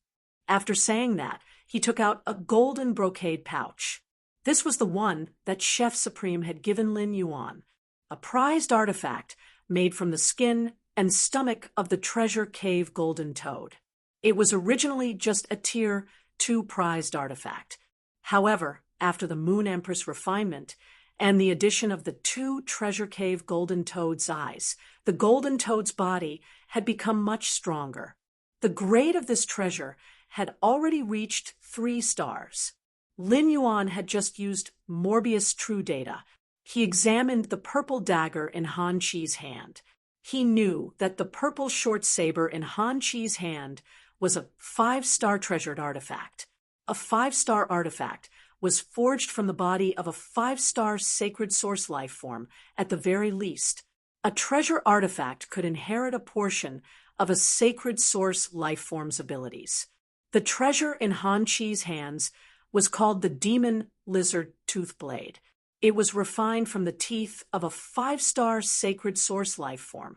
After saying that, he took out a golden brocade pouch. This was the one that Chef Supreme had given Lin Yuan, a prized artifact made from the skin and stomach of the treasure cave golden toad. It was originally just a Tier 2 prized artifact. However, after the Moon Empress refinement and the addition of the 2 treasure cave golden toad's eyes, the golden toad's body had become much stronger. The grade of this treasure had already reached 3 stars. Lin Yuan had just used Morbius True Data. He examined the purple dagger in Han Chi's hand. He knew that the purple short saber in Han Chi's hand was a 5-star treasured artifact. A 5-star artifact was forged from the body of a 5-star sacred source life form, at the very least. A treasure artifact could inherit a portion of a sacred source life form's abilities. The treasure in Han Chi's hands was called the Demon Lizard Tooth Blade. It was refined from the teeth of a 5-star sacred source life form,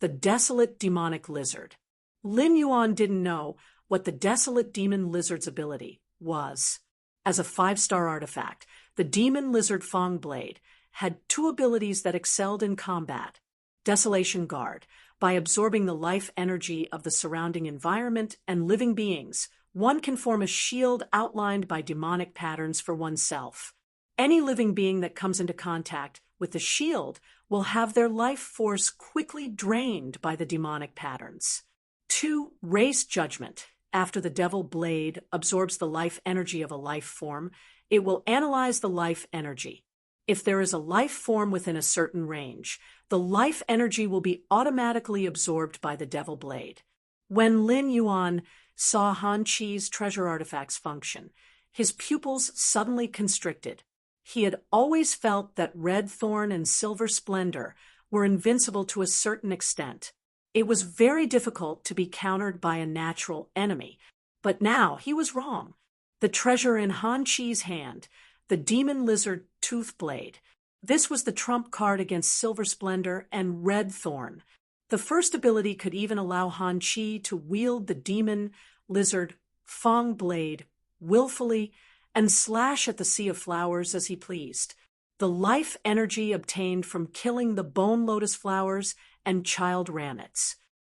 the Desolate Demonic Lizard. Lin Yuan didn't know what the Desolate Demon Lizard's ability was. As a 5-star artifact, the Demon Lizard Fang Blade had 2 abilities that excelled in combat. Desolation Guard. By absorbing the life energy of the surrounding environment and living beings, one can form a shield outlined by demonic patterns for oneself. Any living being that comes into contact with the shield will have their life force quickly drained by the demonic patterns. 2. Race Judgment. After the Devil Blade absorbs the life energy of a life form, it will analyze the life energy. If there is a life form within a certain range, the life energy will be automatically absorbed by the Devil Blade. When Lin Yuan saw Han Chi's treasure artifacts function, his pupils suddenly constricted. He had always felt that Red Thorn and Silver Splendor were invincible to a certain extent. It was very difficult to be countered by a natural enemy, but now he was wrong. The treasure in Han Chi's hand, the Demon Lizard Tooth Blade, this was the trump card against Silver Splendor and Red Thorn. The first ability could even allow Han Chi to wield the Demon Lizard Fang Blade willfully and slash at the Sea of Flowers as he pleased. The life energy obtained from killing the Bone Lotus Flowers and Child Ranets.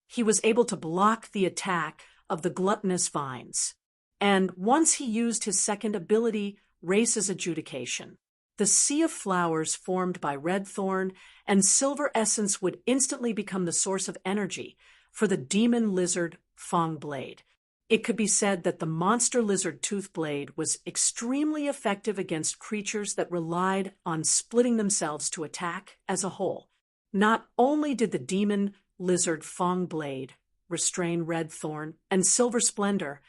He was able to block the attack of the gluttonous vines. And once he used his second ability, Race's Adjudication, the Sea of Flowers formed by Red Thorn and Silver Essence would instantly become the source of energy for the Demon Lizard Fang Blade. It could be said that the Monster Lizard Tooth Blade was extremely effective against creatures that relied on splitting themselves to attack as a whole. Not only did the Demon Lizard Fang Blade restrain Red Thorn and Silver Splendor,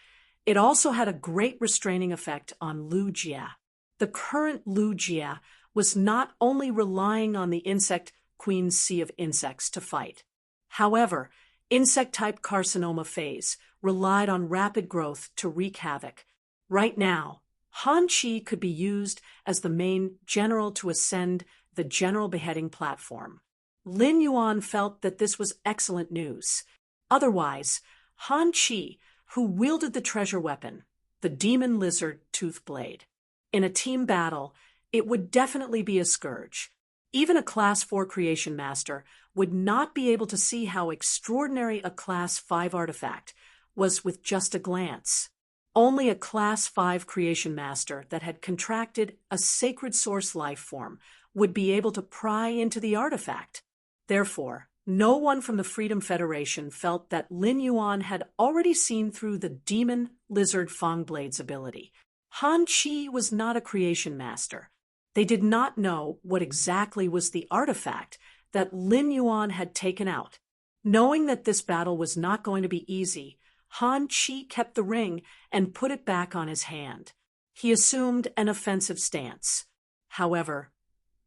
it also had a great restraining effect on Lu Jia. The current Lu Jia was not only relying on the insect Queen's Sea of Insects to fight. However, insect-type carcinoma phase relied on rapid growth to wreak havoc. Right now, Han Chi could be used as the main general to ascend the general beheading platform. Lin Yuan felt that this was excellent news. Otherwise, Han Chi, who wielded the treasure weapon, the Demon Lizard Tooth Blade, in a team battle, it would definitely be a scourge. Even a Class 4 Creation Master would not be able to see how extraordinary a Class 5 artifact was with just a glance. Only a Class 5 Creation Master that had contracted a sacred source life form would be able to pry into the artifact. Therefore, no one from the Freedom Federation felt that Lin Yuan had already seen through the Demon Lizard Fang Blade's ability. Han Chi was not a Creation Master. They did not know what exactly was the artifact that Lin Yuan had taken out. Knowing that this battle was not going to be easy, Han Chi kept the ring and put it back on his hand. He assumed an offensive stance. However,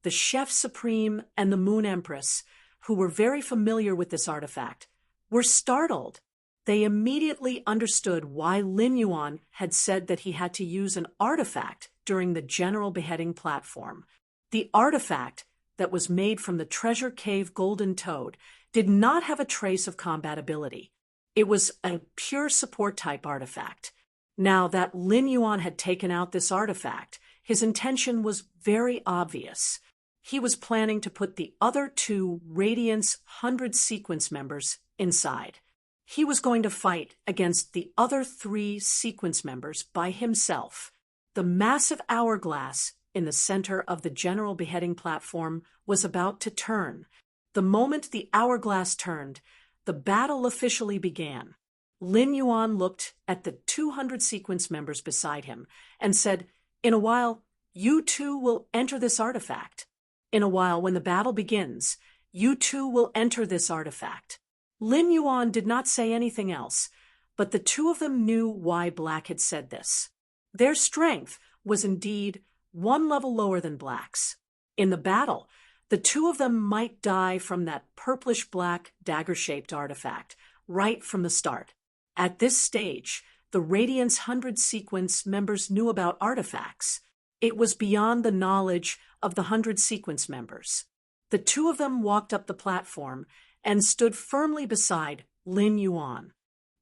the Chef Supreme and the Moon Empress, who were very familiar with this artifact, were startled. They immediately understood why Lin Yuan had said that he had to use an artifact during the general beheading platform. The artifact that was made from the Treasure Cave Golden Toad did not have a trace of combat ability. It was a pure support-type artifact. Now that Lin Yuan had taken out this artifact, his intention was very obvious. He was planning to put the other two Radiance 100 sequence members inside. He was going to fight against the other 3 sequence members by himself. The massive hourglass in the center of the general beheading platform was about to turn. The moment the hourglass turned, the battle officially began. Lin Yuan looked at the 200 sequence members beside him and said, "In a while, you two will enter this artifact. In a while, when the battle begins, you two will enter this artifact." Lin Yuan did not say anything else, but the two of them knew why Black had said this. Their strength was indeed 1 level lower than Black's. In the battle, the two of them might die from that purplish-black dagger-shaped artifact right from the start. At this stage, the Radiance 100 sequence members knew about artifacts. It was beyond the knowledge of the 100 sequence members. The two of them walked up the platform and stood firmly beside Lin Yuan.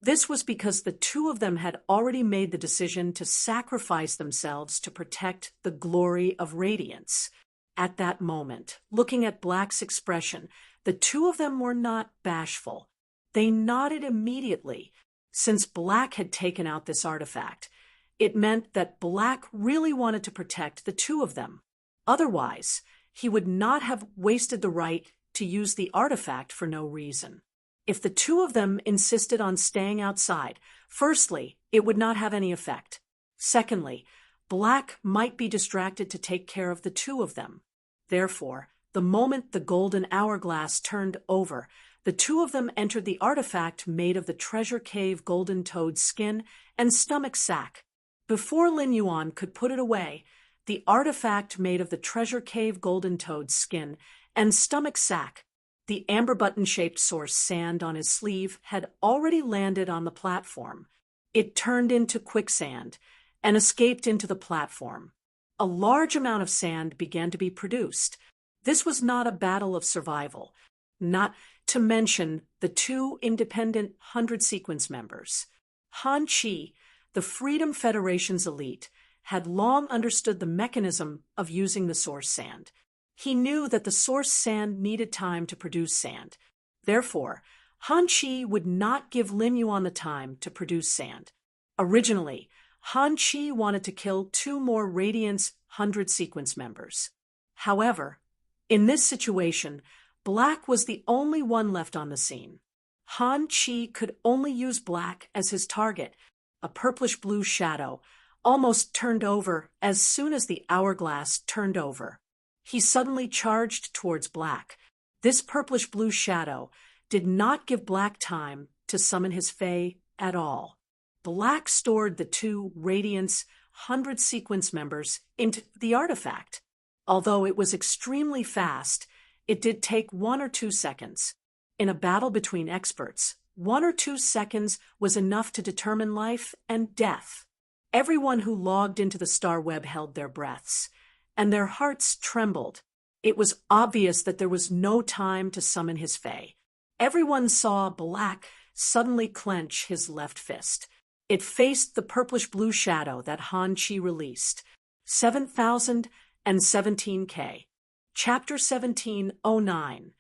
This was because the two of them had already made the decision to sacrifice themselves to protect the glory of Radiance. At that moment, looking at Black's expression, the two of them were not bashful. They nodded immediately. Since Black had taken out this artifact, it meant that Black really wanted to protect the two of them. Otherwise, he would not have wasted the right to use the artifact for no reason. If the two of them insisted on staying outside, firstly, it would not have any effect. Secondly, Black might be distracted to take care of the two of them. Therefore, the moment the golden hourglass turned over, the two of them entered the artifact made of the Treasure Cave Golden Toad skin and stomach sac. Before Lin Yuan could put it away, the artifact made of the Treasure Cave Golden Toad skin and stomach sac, the amber button-shaped source sand on his sleeve, had already landed on the platform. It turned into quicksand and escaped into the platform. A large amount of sand began to be produced. This was not a battle of survival, not to mention the two independent 100 sequence members. Han Chi, the Freedom Federation's elite, had long understood the mechanism of using the source sand. He knew that the source sand needed time to produce sand. Therefore, Han Chi would not give Lin Yuan the time to produce sand. Originally, Han Chi wanted to kill 2 more Radiance 100 sequence members. However, in this situation, Black was the only one left on the scene. Han Chi could only use Black as his target. A purplish-blue shadow almost turned over as soon as the hourglass turned over. He suddenly charged towards Black. This purplish-blue shadow did not give Black time to summon his Fae at all. Black stored the 2 Radiance 100 sequence members into the artifact. Although it was extremely fast, it did take 1 or 2 seconds. In a battle between experts, 1 or 2 seconds was enough to determine life and death. Everyone who logged into the star web held their breaths, and their hearts trembled. It was obvious that there was no time to summon his Fae. Everyone saw Black suddenly clench his left fist. It faced the purplish-blue shadow that Han Chi released. 7,017K. Chapter 1709.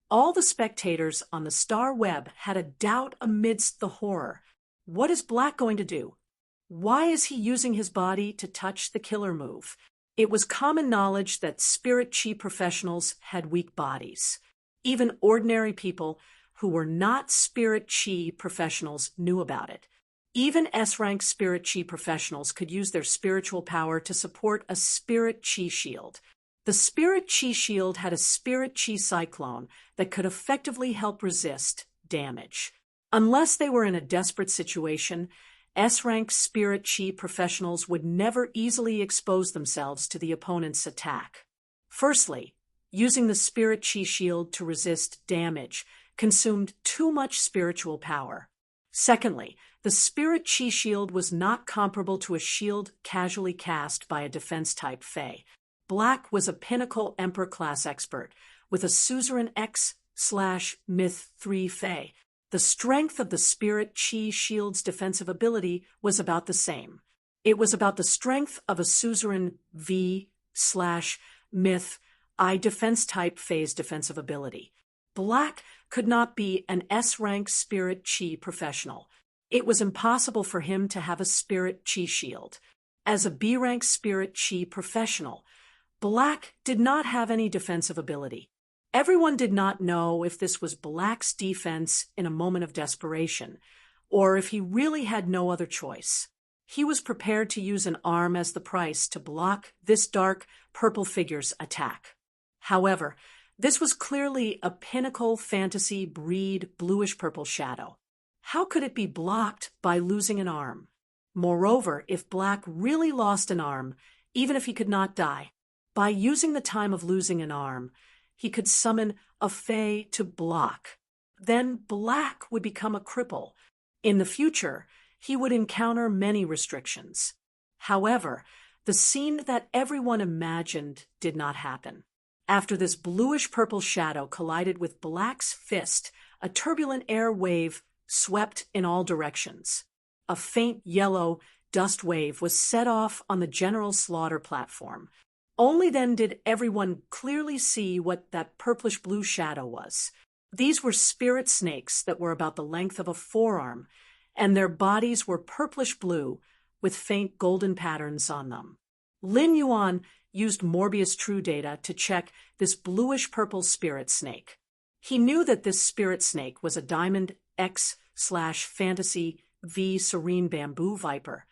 All the spectators on the star web had a doubt amidst the horror. What is Black going to do? Why is he using his body to touch the killer move? It was common knowledge that spirit chi professionals had weak bodies. Even ordinary people who were not spirit chi professionals knew about it. Even S-rank spirit chi professionals could use their spiritual power to support a spirit chi shield. The Spirit Chi shield had a Spirit Chi cyclone that could effectively help resist damage. Unless they were in a desperate situation, S-rank Spirit Chi professionals would never easily expose themselves to the opponent's attack. Firstly, using the Spirit Chi shield to resist damage consumed too much spiritual power. Secondly, the Spirit Chi shield was not comparable to a shield casually cast by a defense-type Fae. Black was a pinnacle Emperor-class expert, with a Suzerain X/Myth 3 Fae. The strength of the Spirit Chi shield's defensive ability was about the same. It was about the strength of a Suzerain V/Myth I defense-type Fae's defensive ability. Black could not be an S-rank Spirit Chi professional. It was impossible for him to have a Spirit Chi shield. As a B-rank Spirit Chi professional, Black did not have any defensive ability. Everyone did not know if this was Black's defense in a moment of desperation, or if he really had no other choice. He was prepared to use an arm as the price to block this dark purple figure's attack. However, this was clearly a pinnacle fantasy breed bluish-purple shadow. How could it be blocked by losing an arm? Moreover, if Black really lost an arm, even if he could not die, by using the time of losing an arm, he could summon a Fae to block. Then Black would become a cripple. In the future, he would encounter many restrictions. However, the scene that everyone imagined did not happen. After this bluish-purple shadow collided with Black's fist, a turbulent air wave swept in all directions. A faint yellow dust wave was set off on the General Slaughter platform. Only then did everyone clearly see what that purplish-blue shadow was. These were spirit snakes that were about the length of a forearm, and their bodies were purplish-blue with faint golden patterns on them. Lin Yuan used Morbius True Data to check this bluish-purple spirit snake. He knew that this spirit snake was a Diamond X/Fantasy V Serene Bamboo Viper,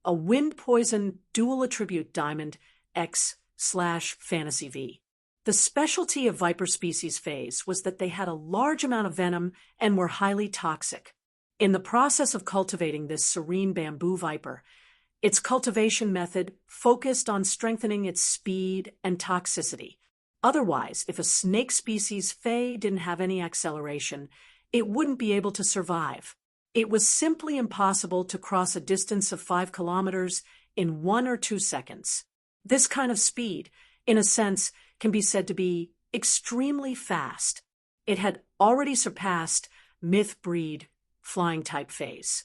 a wind-poison dual-attribute Diamond X/Fantasy V. The specialty of Viper species Faes was that they had a large amount of venom and were highly toxic. In the process of cultivating this Serene Bamboo Viper, its cultivation method focused on strengthening its speed and toxicity. Otherwise, if a snake species Fae didn't have any acceleration, it wouldn't be able to survive. It was simply impossible to cross a distance of 5 kilometers in 1 or 2 seconds. This kind of speed, in a sense, can be said to be extremely fast. It had already surpassed myth breed flying type Faes.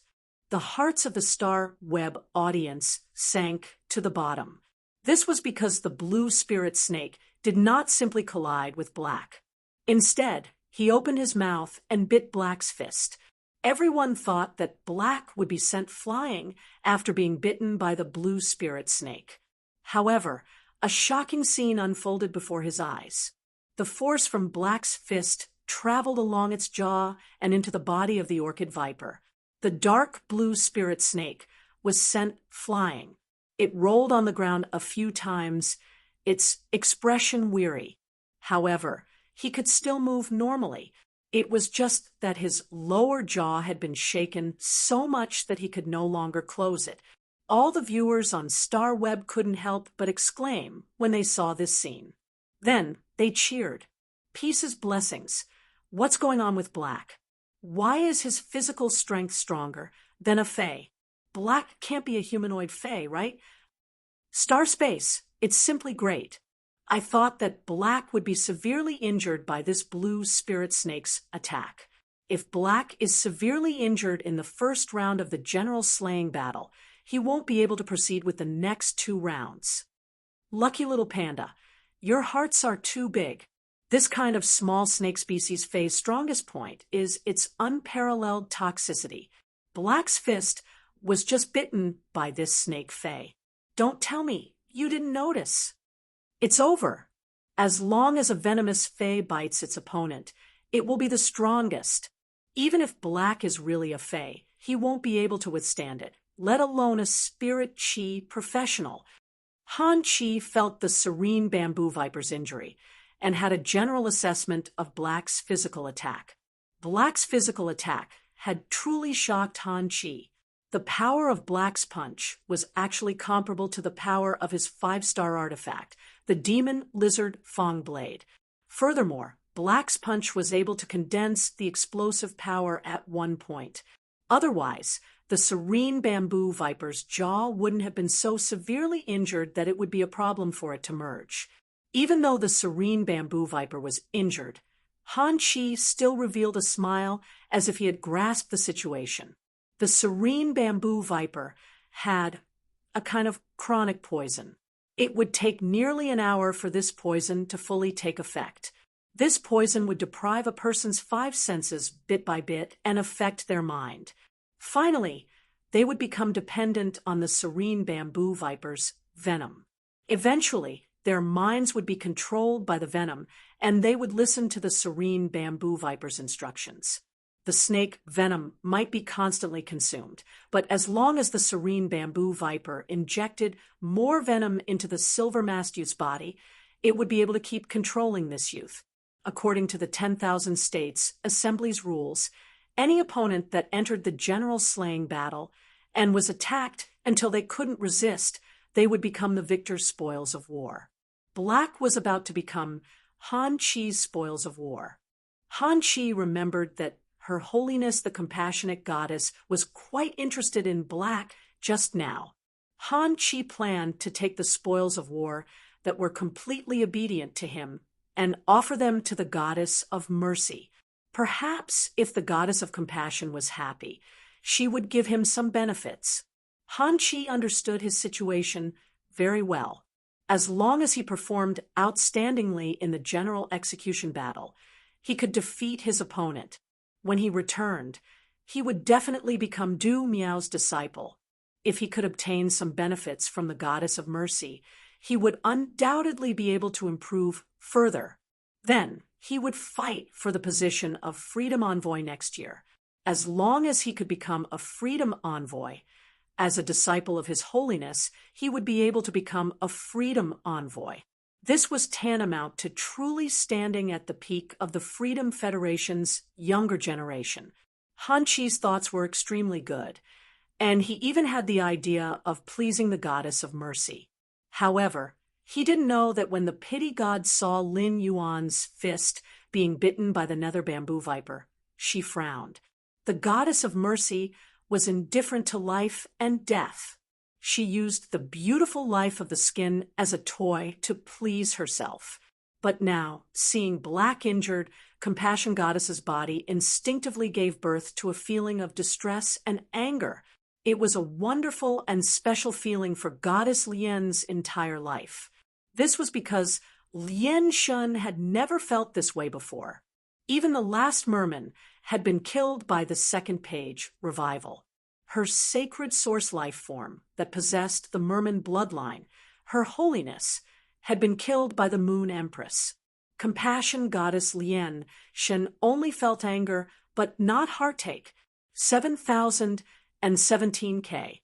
The hearts of the Star Web audience sank to the bottom. This was because the blue spirit snake did not simply collide with Black. Instead, he opened his mouth and bit Black's fist. Everyone thought that Black would be sent flying after being bitten by the blue spirit snake. However, a shocking scene unfolded before his eyes. The force from Black's fist traveled along its jaw and into the body of the orchid viper. The dark blue spirit snake was sent flying. It rolled on the ground a few times, its expression weary. However, he could still move normally. It was just that his lower jaw had been shaken so much that he could no longer close it. All the viewers on Star Web couldn't help but exclaim when they saw this scene. Then they cheered. Peace's blessings. What's going on with Black? Why is his physical strength stronger than a Fae? Black can't be a humanoid Fae, right? Star Space, it's simply great. I thought that Black would be severely injured by this blue spirit snake's attack. If Black is severely injured in the first round of the general slaying battle, he won't be able to proceed with the next 2 rounds. Lucky little panda, your hearts are too big. This kind of small snake species Fae's strongest point is its unparalleled toxicity. Black's fist was just bitten by this snake Fae. Don't tell me you didn't notice. It's over. As long as a venomous Fae bites its opponent, it will be the strongest. Even if Black is really a Fae, he won't be able to withstand it, let alone a Spirit Chi professional. Han Chi felt the serene bamboo viper's injury and had a general assessment of Black's physical attack. Black's physical attack had truly shocked Han Chi. The power of Black's punch was actually comparable to the power of his 5-star artifact, the Demon Lizard Fong Blade. Furthermore, Black's punch was able to condense the explosive power at one point. Otherwise, the serene bamboo viper's jaw wouldn't have been so severely injured that it would be a problem for it to merge. Even though the serene bamboo viper was injured, Han Chi still revealed a smile as if he had grasped the situation. The serene bamboo viper had a kind of chronic poison. It would take nearly an hour for this poison to fully take effect. This poison would deprive a person's 5 senses bit by bit and affect their mind. Finally, they would become dependent on the serene bamboo viper's venom. Eventually, their minds would be controlled by the venom, and they would listen to the serene bamboo viper's instructions. The snake venom might be constantly consumed, but as long as the serene bamboo viper injected more venom into the silver-masked youth's body, it would be able to keep controlling this youth. According to the 10,000 States Assembly's rules, any opponent that entered the general slaying battle and was attacked until they couldn't resist, they would become the victor's spoils of war. Black was about to become Han Chi's spoils of war. Han Chi remembered that Her Holiness the Compassionate Goddess was quite interested in Black just now. Han Chi planned to take the spoils of war that were completely obedient to him and offer them to the Goddess of Mercy. Perhaps if the Goddess of Compassion was happy, she would give him some benefits. Han Chi understood his situation very well. As long as he performed outstandingly in the general execution battle, he could defeat his opponent. When he returned, he would definitely become Du Miao's disciple. If he could obtain some benefits from the Goddess of Mercy, he would undoubtedly be able to improve further. Then, he would fight for the position of Freedom Envoy next year. As long as he could become a Freedom Envoy, as a disciple of His Holiness, he would be able to become a Freedom Envoy. This was tantamount to truly standing at the peak of the Freedom Federation's younger generation. Han Chi's thoughts were extremely good, and he even had the idea of pleasing the Goddess of Mercy. However, he didn't know that when the pity god saw Lin Yuan's fist being bitten by the nether bamboo viper, she frowned. The Goddess of Mercy was indifferent to life and death. She used the beautiful life of the skin as a toy to please herself. But now, seeing Black injured, Compassion Goddess's body instinctively gave birth to a feeling of distress and anger. It was a wonderful and special feeling for Goddess Lian's entire life. This was because Lian Shun had never felt this way before. Even the last merman had been killed by the second page revival. Her sacred source life form that possessed the merman bloodline, Her Holiness, had been killed by the Moon Empress. Compassion Goddess Lian Shen only felt anger, but not heartache. 7,017K.